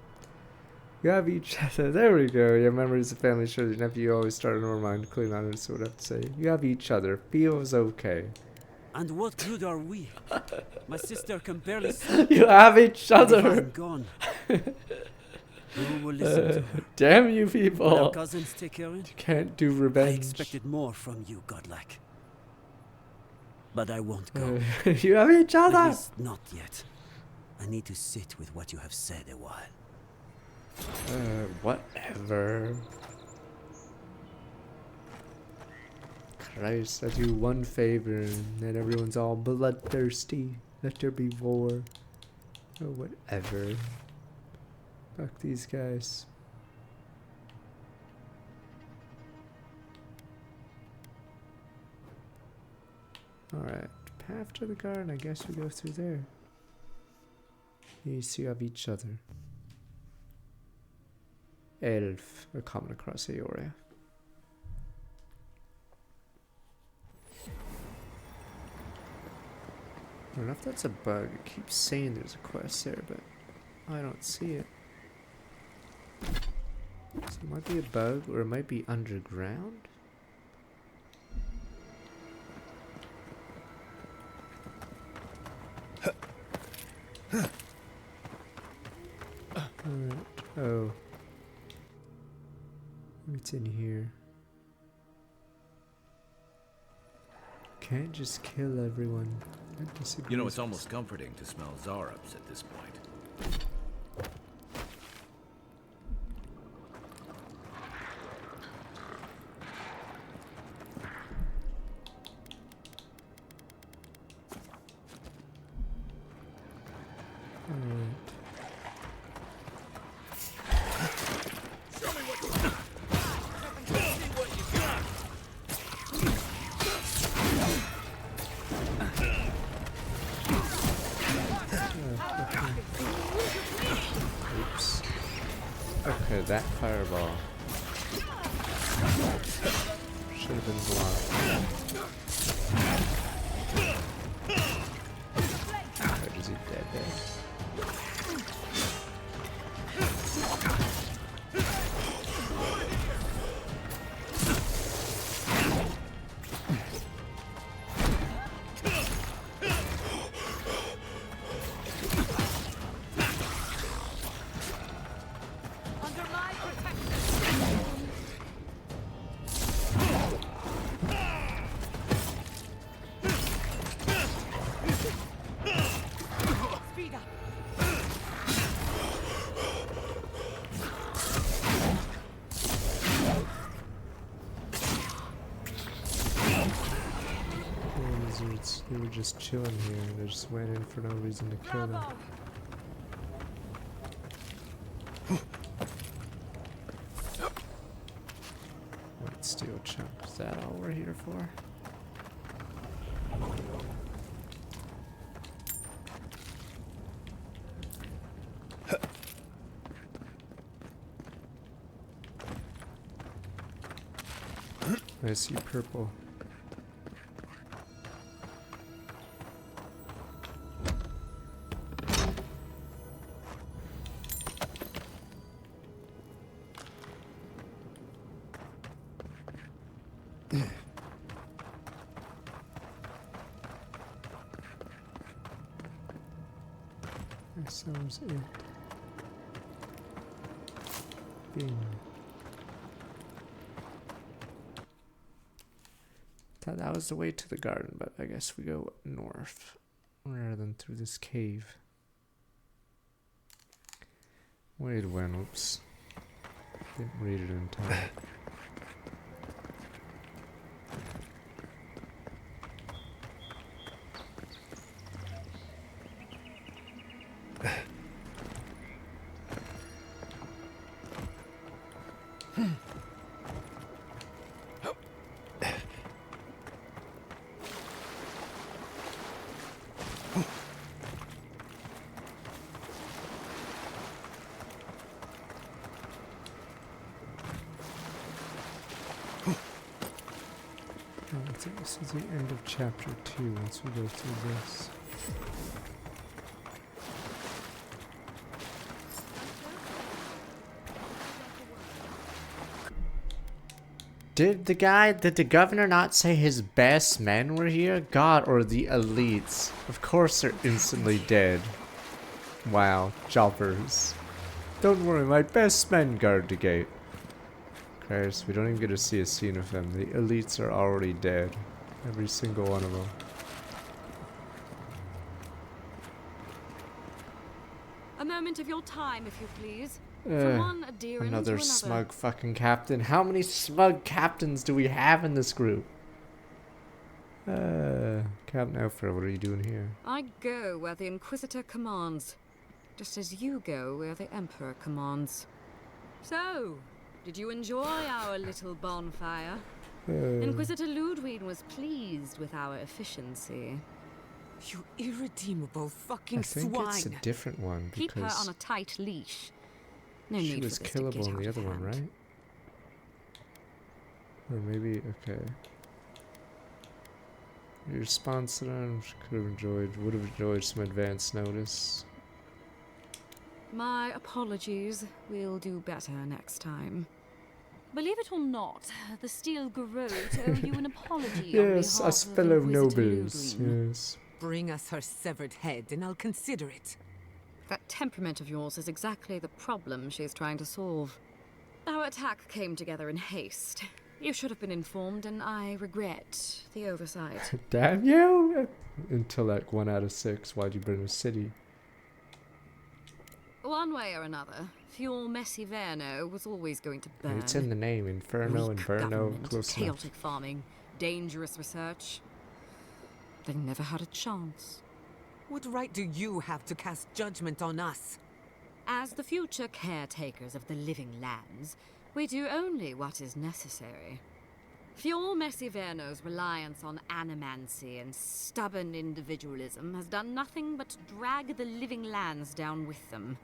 You have each other. There we go. Your memories of family show your nephew always started in our mind. Clean on so what I have to say. You have each other. Feels okay. And what good are we? My sister can barely sleep. You have each other. If I'm gone, who will listen to her? Damn you people. Will our cousins take care of it? You can't do revenge. I expected more from you, godlike. But I won't go. You have each other. At least not yet. I need to sit with what you have said a while. Whatever. Christ, I do one favor and then everyone's all bloodthirsty. Let there be war. Oh, whatever. Fuck these guys. Alright, path to the garden. I guess we go through there. You see, you have each other. Elf are common across the area. I don't know if that's a bug. It keeps saying there's a quest there, but I don't see it. So it might be a bug, or it might be underground. Alright. Oh. What's in here? Can't just kill everyone. I disagree. You know, it's almost comforting to smell Zarups at this point. Oops. Okay, that fireball should have been blocked. They were just chilling here and they just went in for no reason to kill them. White steel chunk. Is that all we're here for? I see purple. That sounds it. Bing. Thought that was the way to the garden, but I guess we go north rather than through this cave. Wait, when? Oops. Didn't read it in time. I think this is the end of chapter 2 once we go through this. Did the governor not say his best men were here? God, or the elites. Of course they're instantly dead. Wow, jobbers. Don't worry, my best men guard the gate. Christ, we don't even get to see a scene of them. The elites are already dead. Every single one of them. A moment of your time, if you please. From one adherent Another to another. smug fucking captain. How many smug captains do we have in this group? Captain Alfred, what are you doing here? I go where the Inquisitor commands, just as you go where the Emperor commands. So, did you enjoy our little bonfire? Inquisitor Ludwig was pleased with our efficiency. You irredeemable fucking swine! I think it's a different one because keep her on a tight leash. No she need was for this to get killable in out the of other one, hand. right? Or maybe, okay. Your response to them would have enjoyed some advance notice. My apologies. We'll do better next time. Believe it or not, the Steel Garrote owe you an apology Yes, on behalf us of fellow Inquisitor nobles, Ludwig. yes. Bring us her severed head and I'll consider it. That temperament of yours is exactly the problem she's trying to solve. Our attack came together in haste. You should have been informed, and I regret the oversight. Damn you! Intellect 1 out of 6. Why'd you burn a city? One way or another, Fuel Messi Verno was always going to burn. It's in the name. Inferno, Weak Inferno, government, close enough. chaotic farming, dangerous research. They never had a chance. What right do you have to cast judgment on us? As the future caretakers of the living lands, we do only what is necessary. Fuel Messi Verno's reliance on animancy and stubborn individualism has done nothing but drag the living lands down with them.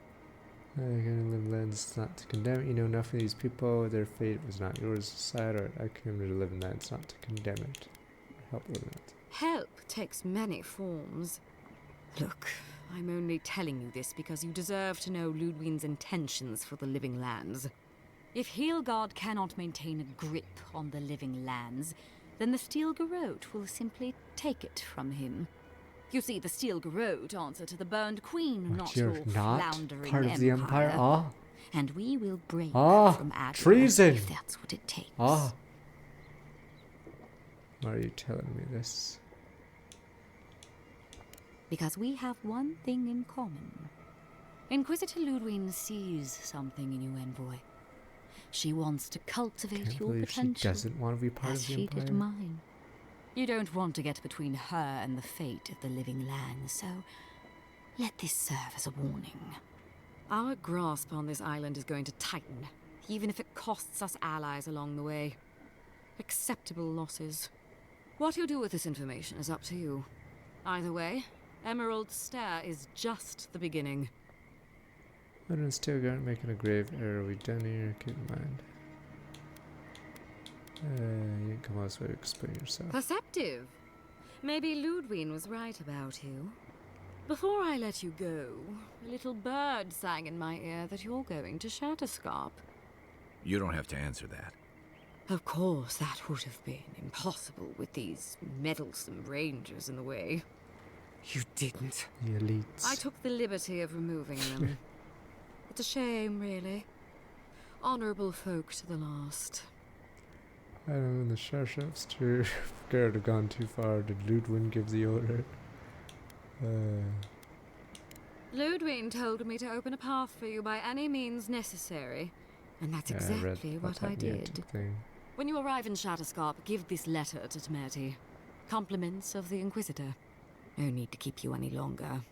Living lands not to condemn it. You know enough of these people. Their fate was not yours to decide. Or I came to the living lands not to condemn it. Help live in it. Help takes many forms. Look, I'm only telling you this because you deserve to know Ludwig's intentions for the living lands. If Heelgard cannot maintain a grip on the living lands, then the Steel Garrote will simply take it from him. You see, the Steel Garrote answer to the Burned Queen, not You're your not floundering part of the Empire? Ah. And we will break Ah, from Admiral treason! if that's what it takes. Ah. Why are you telling me this? Because we have one thing in common. Inquisitor Ludwig sees something in you, Envoy. She wants to cultivate Can't your believe she potential, doesn't want to be part as of the she Empire. did mine. You don't want to get between her and the fate of the living lands, so let this serve as a warning. Our grasp on this island is going to tighten, even if it costs us allies along the way. Acceptable losses. What you do with this information is up to you. Either way, Emerald Stair is just the beginning. I'm still going making a grave error. We done here? Keep in mind. You can come on, so explain yourself. Perceptive. Maybe Ludwig was right about you. Before I let you go, a little bird sang in my ear that you're going to Shatterscarp. You don't have to answer that. Of course, that would have been impossible with these meddlesome rangers in the way. You didn't. The elites. I took the liberty of removing them. It's a shame, really. Honorable folk to the last. I don't know, the sheriff's too scared have gone too far. Did Ludwig give the order? Ludwig told me to open a path for you by any means necessary. And that's exactly what I did. When you arrive in Shatterscarp, give this letter to Temerity. Compliments of the Inquisitor. No need to keep you any longer.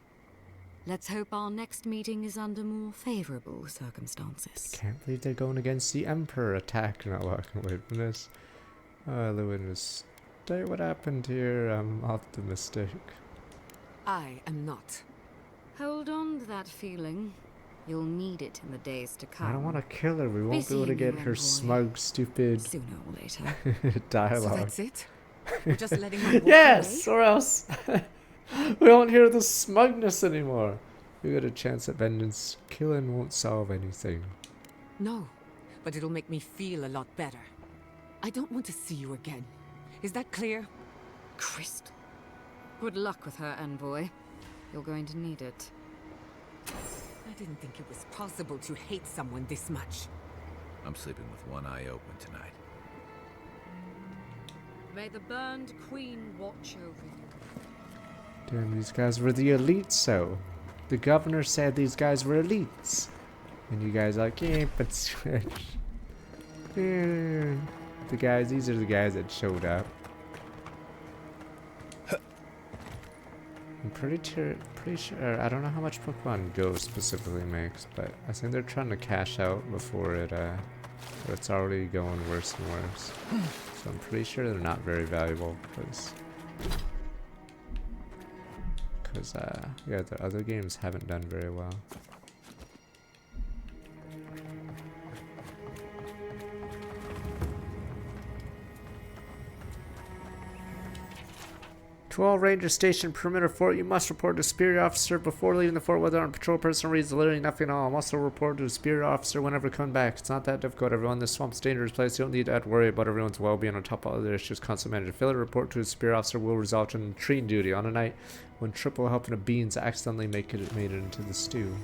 Let's hope our next meeting is under more favorable circumstances. Can't believe they're going against the Emperor attack, not walking away from this. Lewin was state what happened here. I'm optimistic. I am not. Hold on to that feeling. You'll need it in the days to come. I don't want to kill her. We won't be able to get her smug, stupid sooner or later. dialogue. So that's it? We're just letting her walk yes, away? or else we won't hear the smugness anymore. We got a chance at vengeance. Killing won't solve anything. No, but it'll make me feel a lot better. I don't want to see you again. Is that clear? Christ. Good luck with her, envoy. You're going to need it. I didn't think it was possible to hate someone this much. I'm sleeping with one eye open tonight. May the burned queen watch over you. Damn, these guys were the elites, so. The governor said these guys were elites. And you guys are like, yeah, but switch. Yeah. These are the guys that showed up. I'm pretty sure, I don't know how much Pokemon Go specifically makes, but I think they're trying to cash out before it's already going worse and worse. So I'm pretty sure they're not very valuable, because yeah, the other games haven't done very well. To all Ranger Station Perimeter Fort, you must report to Superior Officer before leaving the fort, whether on patrol. Personal reasons, literally nothing at all. Also report to the Superior Officer whenever coming back. It's not that difficult, everyone. This swamp's a dangerous place. You don't need to worry about everyone's well-being on top of other issues. Constant manager. Failure to report to the Superior Officer will result in treating duty on a night when triple helping of beans accidentally made it into the stew.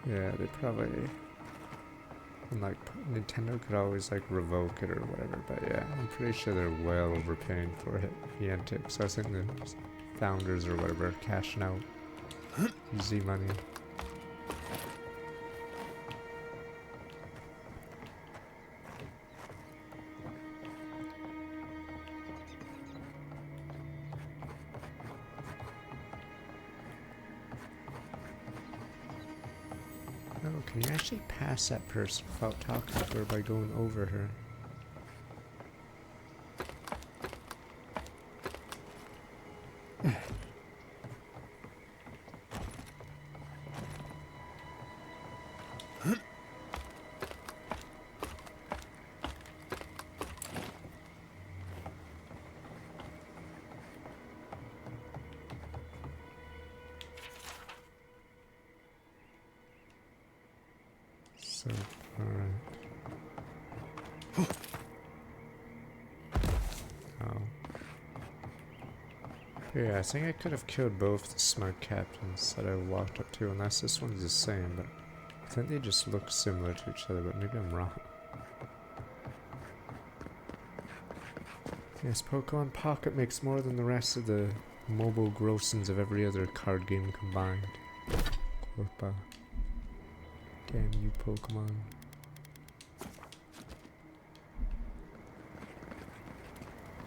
Yeah, they probably, and like Nintendo could always like revoke it or whatever, but yeah, I'm pretty sure they're well overpaying for it. Niantic, so I think the founders or whatever are cashing out easy money. Oh, can you actually pass that person without talking to her by going over her? So, alright. Oh. Yeah, I think I could have killed both the smug captains that I walked up to, unless this one's the same, but I think they just look similar to each other, but maybe I'm wrong. Yes, Pokemon Pocket makes more than the rest of the mobile grossings of every other card game combined. Corpa. Damn you, Pokemon.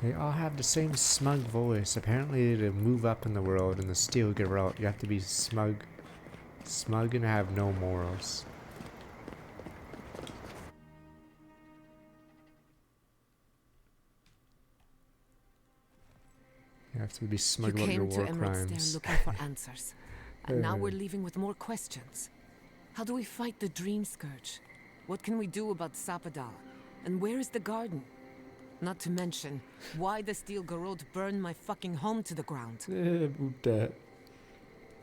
They all have the same smug voice. Apparently to move up in the world in the Steel Geralt, you have to be smug. Smug and have no morals. You have to be smug about your war crimes. Looking for answers, and now we're leaving with more questions. How do we fight the Dream Scourge? What can we do about Sapadal? And where is the garden? Not to mention, why the Steel Garrod burned my fucking home to the ground. About that.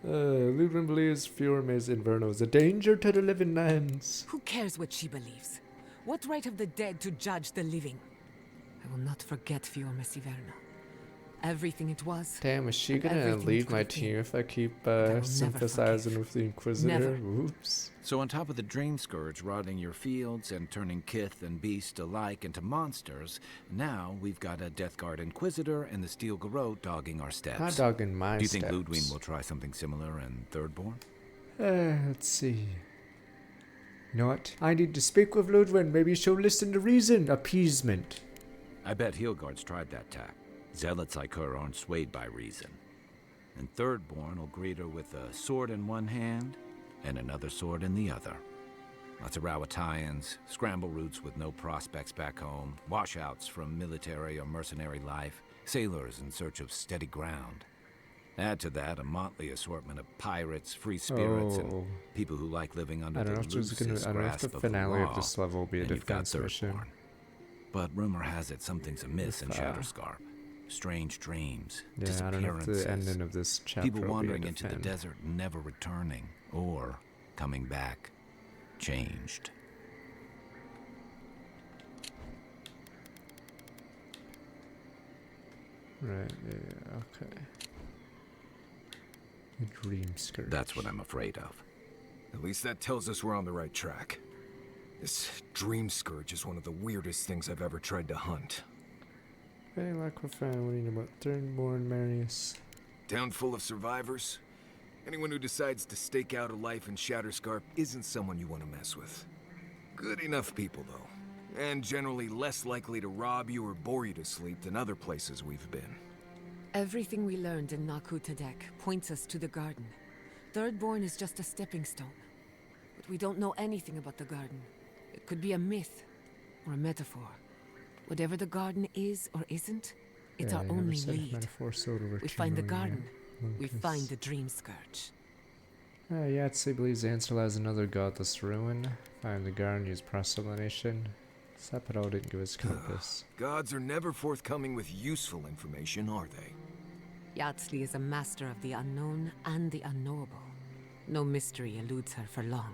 Ludwig believes Fiorme's Inferno is a danger to the living lands. Who cares what she believes? What right have the dead to judge the living? I will not forget Fiorme's Inferno. Everything it was. Damn, is she gonna leave my team if I keep sympathizing with the Inquisitor? Never. Oops. So on top of the Dream Scourge rotting your fields and turning kith and beast alike into monsters, now we've got a Death Guard Inquisitor and the Steel Garrot dogging our steps. Not dogging my steps. Do you think Ludwig will try something similar in Thirdborn? Let's see. You know what? I need to speak with Ludwig. Maybe she'll listen to reason. Appeasement. I bet Heelguard's tried that tack. Zealots like her aren't swayed by reason. And Thirdborn will greet her with a sword in one hand and another sword in the other. Lots of Rawatayans, scramble routes with no prospects back home, washouts from military or mercenary life, sailors in search of steady ground. Add to that a motley assortment of pirates, free spirits, and people who like living under the loosest grasp of the law. I don't know if the finale of this level will be a defense mission. But rumor has it something's amiss in Shatterscarp. Strange dreams, I don't know if the ending of this chapter people will wandering be a into the desert, never returning, or coming back, changed. Right, yeah, okay. The Dream Scourge. That's what I'm afraid of. At least that tells us we're on the right track. This Dream Scourge is one of the weirdest things I've ever tried to hunt. Any luck with finding about Thirdborn, Marius? Town full of survivors? Anyone who decides to stake out a life in Shatterscarp isn't someone you want to mess with. Good enough people, though. And generally less likely to rob you or bore you to sleep than other places we've been. Everything we learned in Naku Tadek points us to the garden. Thirdborn is just a stepping stone. But we don't know anything about the garden. It could be a myth or a metaphor. Whatever the garden is or isn't, it's our only lead. We find the garden, we find the Dream Scourge. Yahtzee believes Ansel has another godless ruin. Find the garden, use proselytization. Sapadal didn't give his compass. Gods are never forthcoming with useful information, are they? Yahtzee is a master of the unknown and the unknowable. No mystery eludes her for long.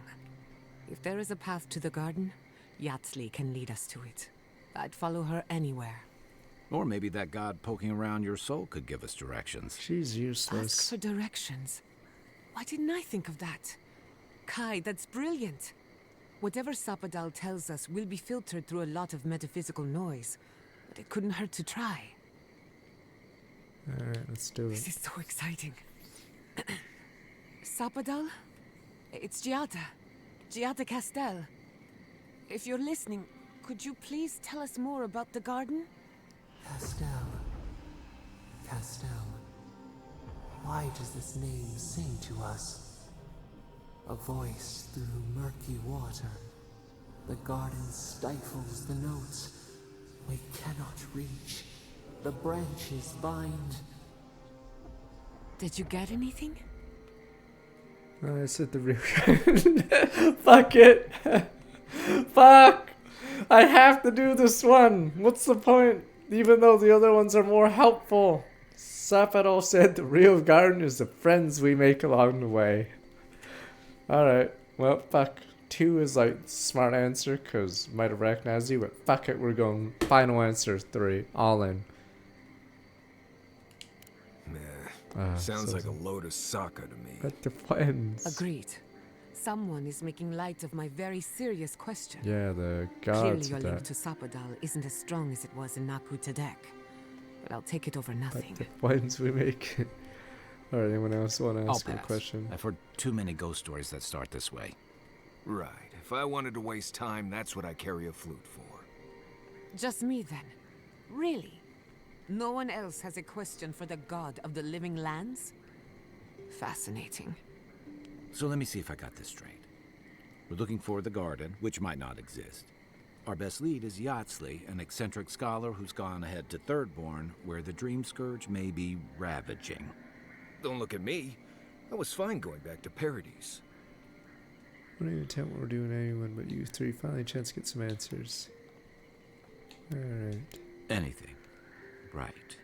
If there is a path to the garden, Yahtzee can lead us to it. I'd follow her anywhere. Or maybe that god poking around your soul could give us directions. She's useless. Ask for directions. Why didn't I think of that? Kai, that's brilliant. Whatever Sapadal tells us will be filtered through a lot of metaphysical noise, but it couldn't hurt to try. Alright, let's do it. This is so exciting. Sapadal? It's Giada Castell. If you're listening, could you please tell us more about the garden? Castell. Why does this name sing to us? A voice through murky water. The garden stifles the notes. We cannot reach. The branches bind. Did you get anything? I said the real Fuck it. Fuck. I have to do this one. What's the point? Even though the other ones are more helpful. Sapadal said the real garden is the friends we make along the way. Alright. Well, fuck. 2 is like smart answer because might have recognized you, but fuck it, we're going final answer 3. All in. Sounds like a load of Sokka to me. But the friends. Agreed. Someone is making light of my very serious question. Yeah, the gods. Clearly your link to Sapadal isn't as strong as it was in Naku Tadek. but I'll take it over nothing. But the ones we make. Or anyone else want to ask I'll a pass. question? I've heard too many ghost stories that start this way. Right. If I wanted to waste time, that's what I carry a flute for. Just me then? Really? No one else has a question for the god of the living lands? Fascinating. So let me see if I got this straight. We're looking for the garden, which might not exist. Our best lead is Yatsley, an eccentric scholar who's gone ahead to Thirdborn, where the Dream Scourge may be ravaging. Don't look at me. I was fine going back to Paradise. I don't even tell what we're doing to anyone but you three. Finally a chance to get some answers. Alright. Anything. Right.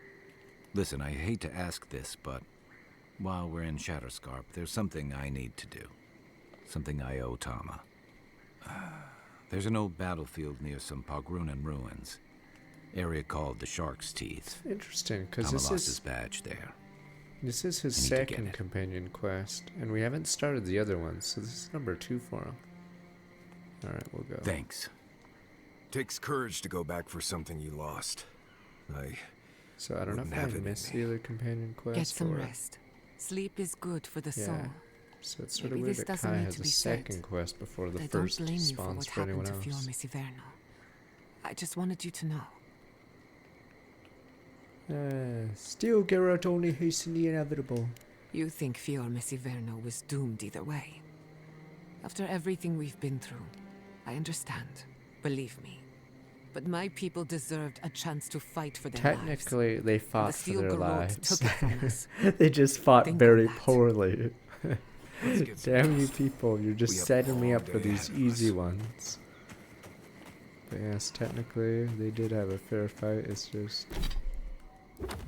Listen, I hate to ask this, but while we're in Shatterscarp, there's something I need to do. Something I owe Tama. There's an old battlefield near some Pogrunan ruins. Area called the Shark's Teeth. Interesting, because Tama this lost is his badge there. This is his I need to get second it. companion quest, and we haven't started the other ones, so this is number 2 for him. Alright, we'll go. Thanks. Takes courage to go back for something you lost. So I don't know wouldn't if I have it in missed me. the other companion quest. Get some or... rest. Sleep is good for the Yeah. soul. So it's sort Maybe of weird this it doesn't kind of need has to a be said. second quest before the I first don't blame you for spawns what for anyone happened to else. Fior Messiverno. I just wanted you to know. Still, Geralt only hasten the inevitable. You think Fior Messiverno was doomed either way. After everything we've been through, I understand. Believe me. But my people deserved a chance to fight for their lives. Technically, they fought for Steel their Garrote lives. took it from us. They just fought Think very on that. poorly. Let's get some Damn you rest. people, you're We just have a setting me long up for day these ahead of easy us. ones. But yes, technically, they did have a fair fight, it's just...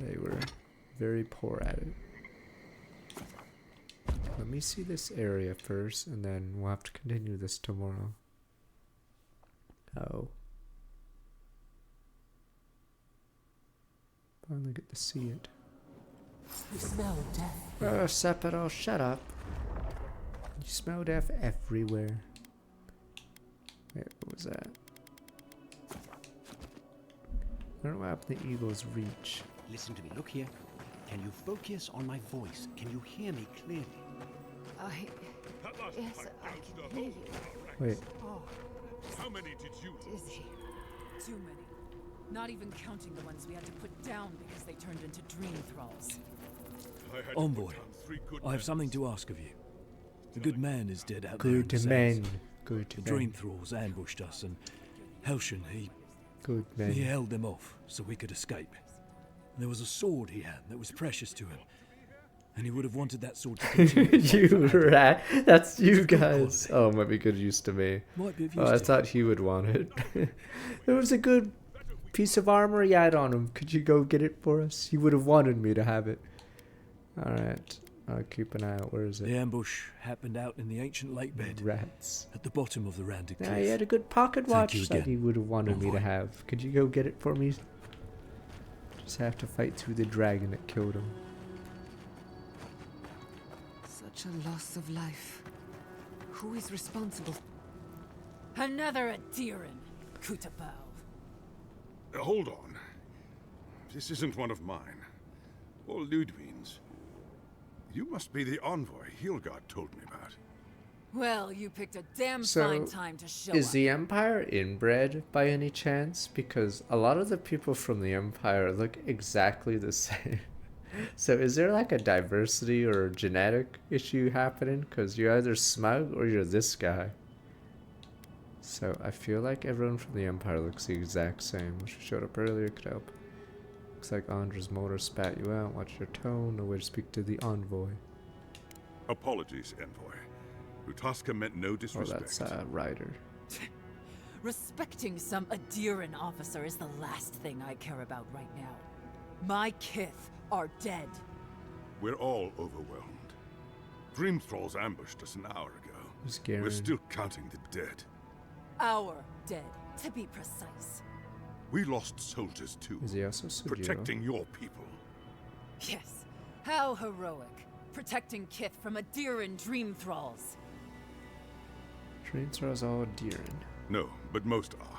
they were very poor at it. Let me see this area first, and then we'll have to continue this tomorrow. Oh. Finally get to see it. You smell death. Oh, Sephiroth, shut up. You smell death everywhere. Wait, what was that? I don't know what happened to Eagle's reach. Listen to me. Look here. Can you focus on my voice? Can you hear me clearly? Yes, I can hear you. Wait. Oh, How many did you lose? dizzy. Too many. Not even counting the ones we had to put down because they turned into dream thralls. Envoy, I have something to ask of you. The good man is dead out Good there in the man. sands. Good The man. dream thralls ambushed us, and Helshin, Good man. he held them off so we could escape. There was a sword he had that was precious to him, and he would have wanted that sword to continue. to fight You for Adric. rat. That's you guys. Oh, it might be good use to me. Might be of Oh, use I to thought he would want it. There was a good piece of armor he had on him. Could you go get it for us? He would have wanted me to have it. Alright. I'll keep an eye out. Where is it? The ambush happened out in the ancient lake bed. Rats. At the bottom of the rounded cliff. Yeah, he had a good pocket Thank watch you that again, he would have wanted me to Envoy. have. Could you go get it for me? Just have to fight through the dragon that killed him. Such a loss of life. Who is responsible? Another Adiran, Kutabao. Hold on. This isn't one of mine. Or Ludwig's. You must be the envoy Hilgard told me about. Well, you picked a damn So, fine time to show is up. the Empire inbred by any chance? Because a lot of the people from the Empire look exactly the same. So is there like a diversity or genetic issue happening? Because you're either Smug or you're this guy. So I feel like everyone from the Empire looks the exact same, which showed up earlier, could help. Looks like Andra's motor spat you out. Watch your tone. No way to speak to the envoy. Apologies, envoy. Utaska meant no Oh, disrespect. that's Ryder. Respecting some Adiran officer is the last thing I care about right now. My kith are dead. We're all overwhelmed. Dream Thralls ambushed us an hour ago. Who's We're Garen? still counting the dead. Our dead, to be precise. We lost soldiers too. Is he also Sujiro? Protecting your people. Yes, how heroic. Protecting kith from Adiran dream thralls. Trains are all Deeren. No, but most are.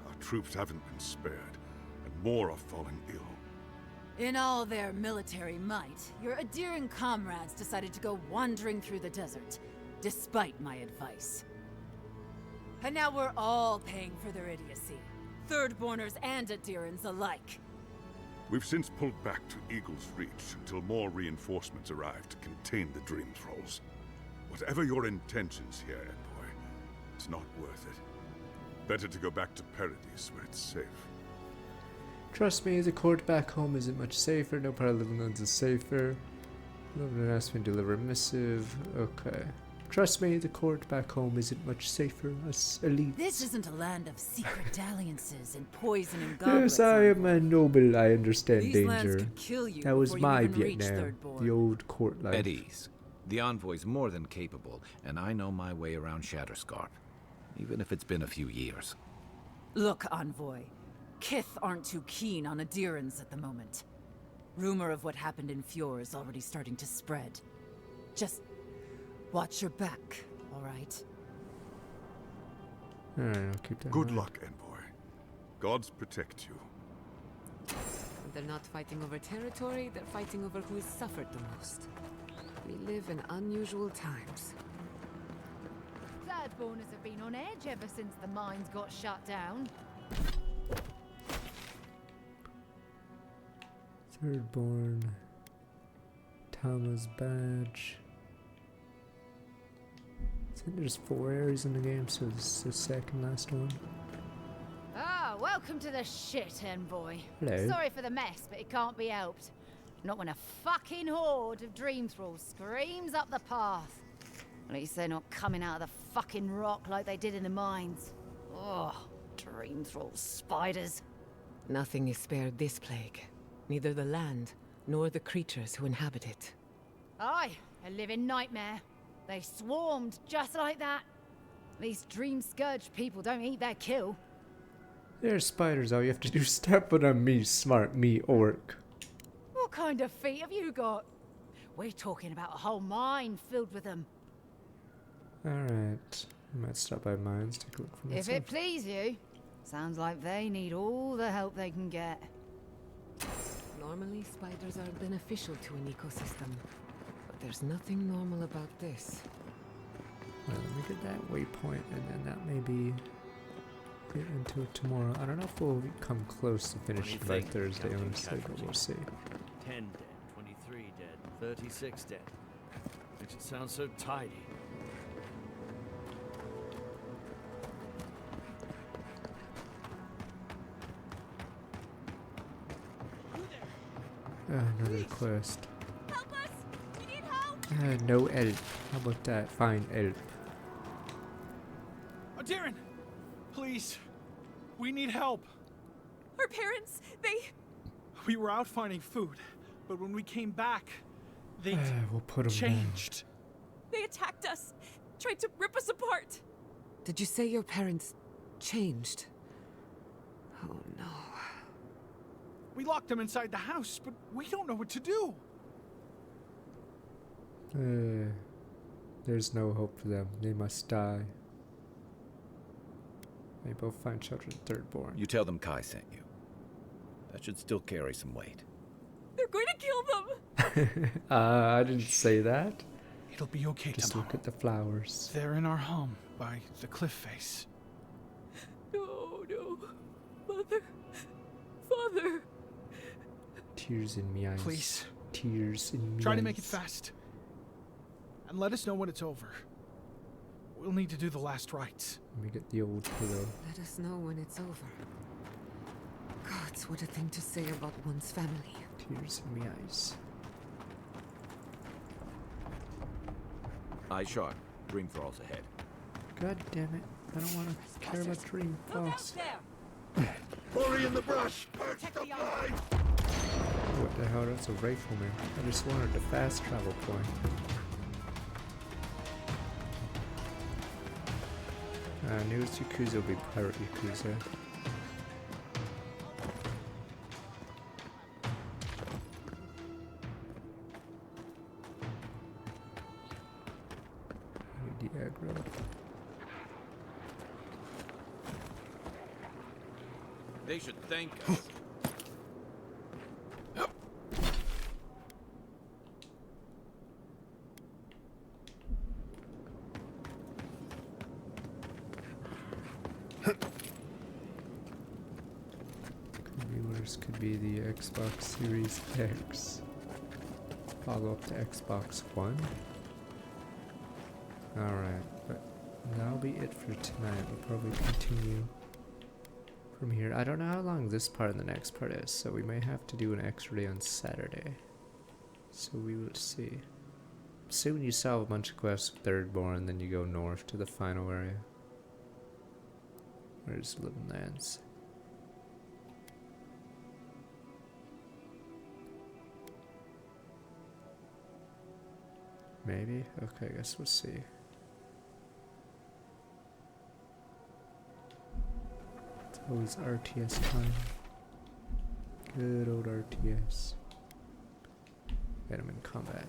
Our troops haven't been spared, and more are falling ill. In all their military might, your Adiran comrades decided to go wandering through the desert, despite my advice. And now we're all paying for their idiocy. Thirdborners and Adirans alike. We've since pulled back to Eagle's Reach until more reinforcements arrive to contain the Dream Thralls. Whatever your intentions here, Envoy, it's not worth it. Better to go back to Paradise where it's safe. Trust me, the court back home isn't much safer. No part of Living Lands is safer. Living asked me to deliver a missive. Okay. Trust me, the court back home isn't much safer. Us elite. This isn't a land of secret dalliances and poison and goblets. Yes, I am a noble. I understand These lands danger. could kill you That was before you my even reach Vietnam. Thirdborn. The old court life. At ease. The Envoy's more than capable, and I know my way around Shatterscarp, even if it's been a few years. Look, Envoy. Kith aren't too keen on Adirans at the moment. Rumor of what happened in Fjord is already starting to spread. Just watch your back, all right? Alright, I'll keep that in Good mind. luck, Envoy. Gods protect you. They're not fighting over territory, they're fighting over who has suffered the most. We live in unusual times. Thirdborners have been on edge ever since the mines got shut down. Thirdborn. Tama's badge. I think there's 4 areas in the game, so this is the second last one. Ah, welcome to the shit, Envoy. Hello. Sorry for the mess, but it can't be helped. Not when a fucking horde of Dream Thralls screams up the path. At least they're not coming out of the fucking rock like they did in the mines. Oh, Dream Thrall spiders. Nothing is spared this plague. Neither the land, nor the creatures who inhabit it. Aye, a living nightmare. They swarmed just like that. These Dream Scourge people don't eat their kill. There's spiders. All you have to do is step on me, smart me, orc. What kind of feet have you got? We're talking about a whole mine filled with them. Alright. I might stop by mines, take a look for If myself. it please you, sounds like they need all the help they can get. Normally, spiders are beneficial to an ecosystem. But there's nothing normal about this. Well, let me get that waypoint, and then that maybe get into it tomorrow. I don't know if we'll come close to finishing by Thursday, honestly, but we'll see. 10 dead, 23 dead, 36 dead. Makes it sound so tidy. Another quest. Help us! We need help! No help. How about that? Fine help. Darren! Please! We need help! Our parents, We were out finding food, but when we came back, they We'll put 'em changed. they attacked us, tried to rip us apart. Did you say your parents changed? Oh no. We locked them inside the house, but we don't know what to do. There's no hope for them. They must die. They both find shelter in Thirdborn. You tell them Kai sent you. That should still carry some weight. They're going to kill them. I didn't say that. It'll be okay Just tomorrow. look at the flowers. They're in our home by the cliff face. No, no. Mother. Father. Tears in me eyes. Please. Tears in me Try eyes. to make it fast. And let us know when it's over. We'll need to do the last rites. Let me get the old pillow. Let us know when it's over. Gods, what a thing to say about one's family. Tears in me eyes. Eye shot. Dream Thralls ahead. God damn it. I don't want to care about Dream Falls. Hurry in the brush! Perch the line! What the hell? That's a rifleman. I just wanted the fast travel point. Newest Yakuza will be Pirate Yakuza. Need the aggro. They should thank us. This could be the Xbox Series X. Follow up to Xbox One. Alright, but that'll be it for tonight. We'll probably continue from here. I don't know how long this part and the next part is, so we may have to do an extra day on Saturday. So we will see. Soon you solve a bunch of quests with Thirdborn, then you go north to the final area. Where's Living Lands? Maybe? Okay, I guess we'll see. It's always RTS time. Good old RTS. Get him in combat.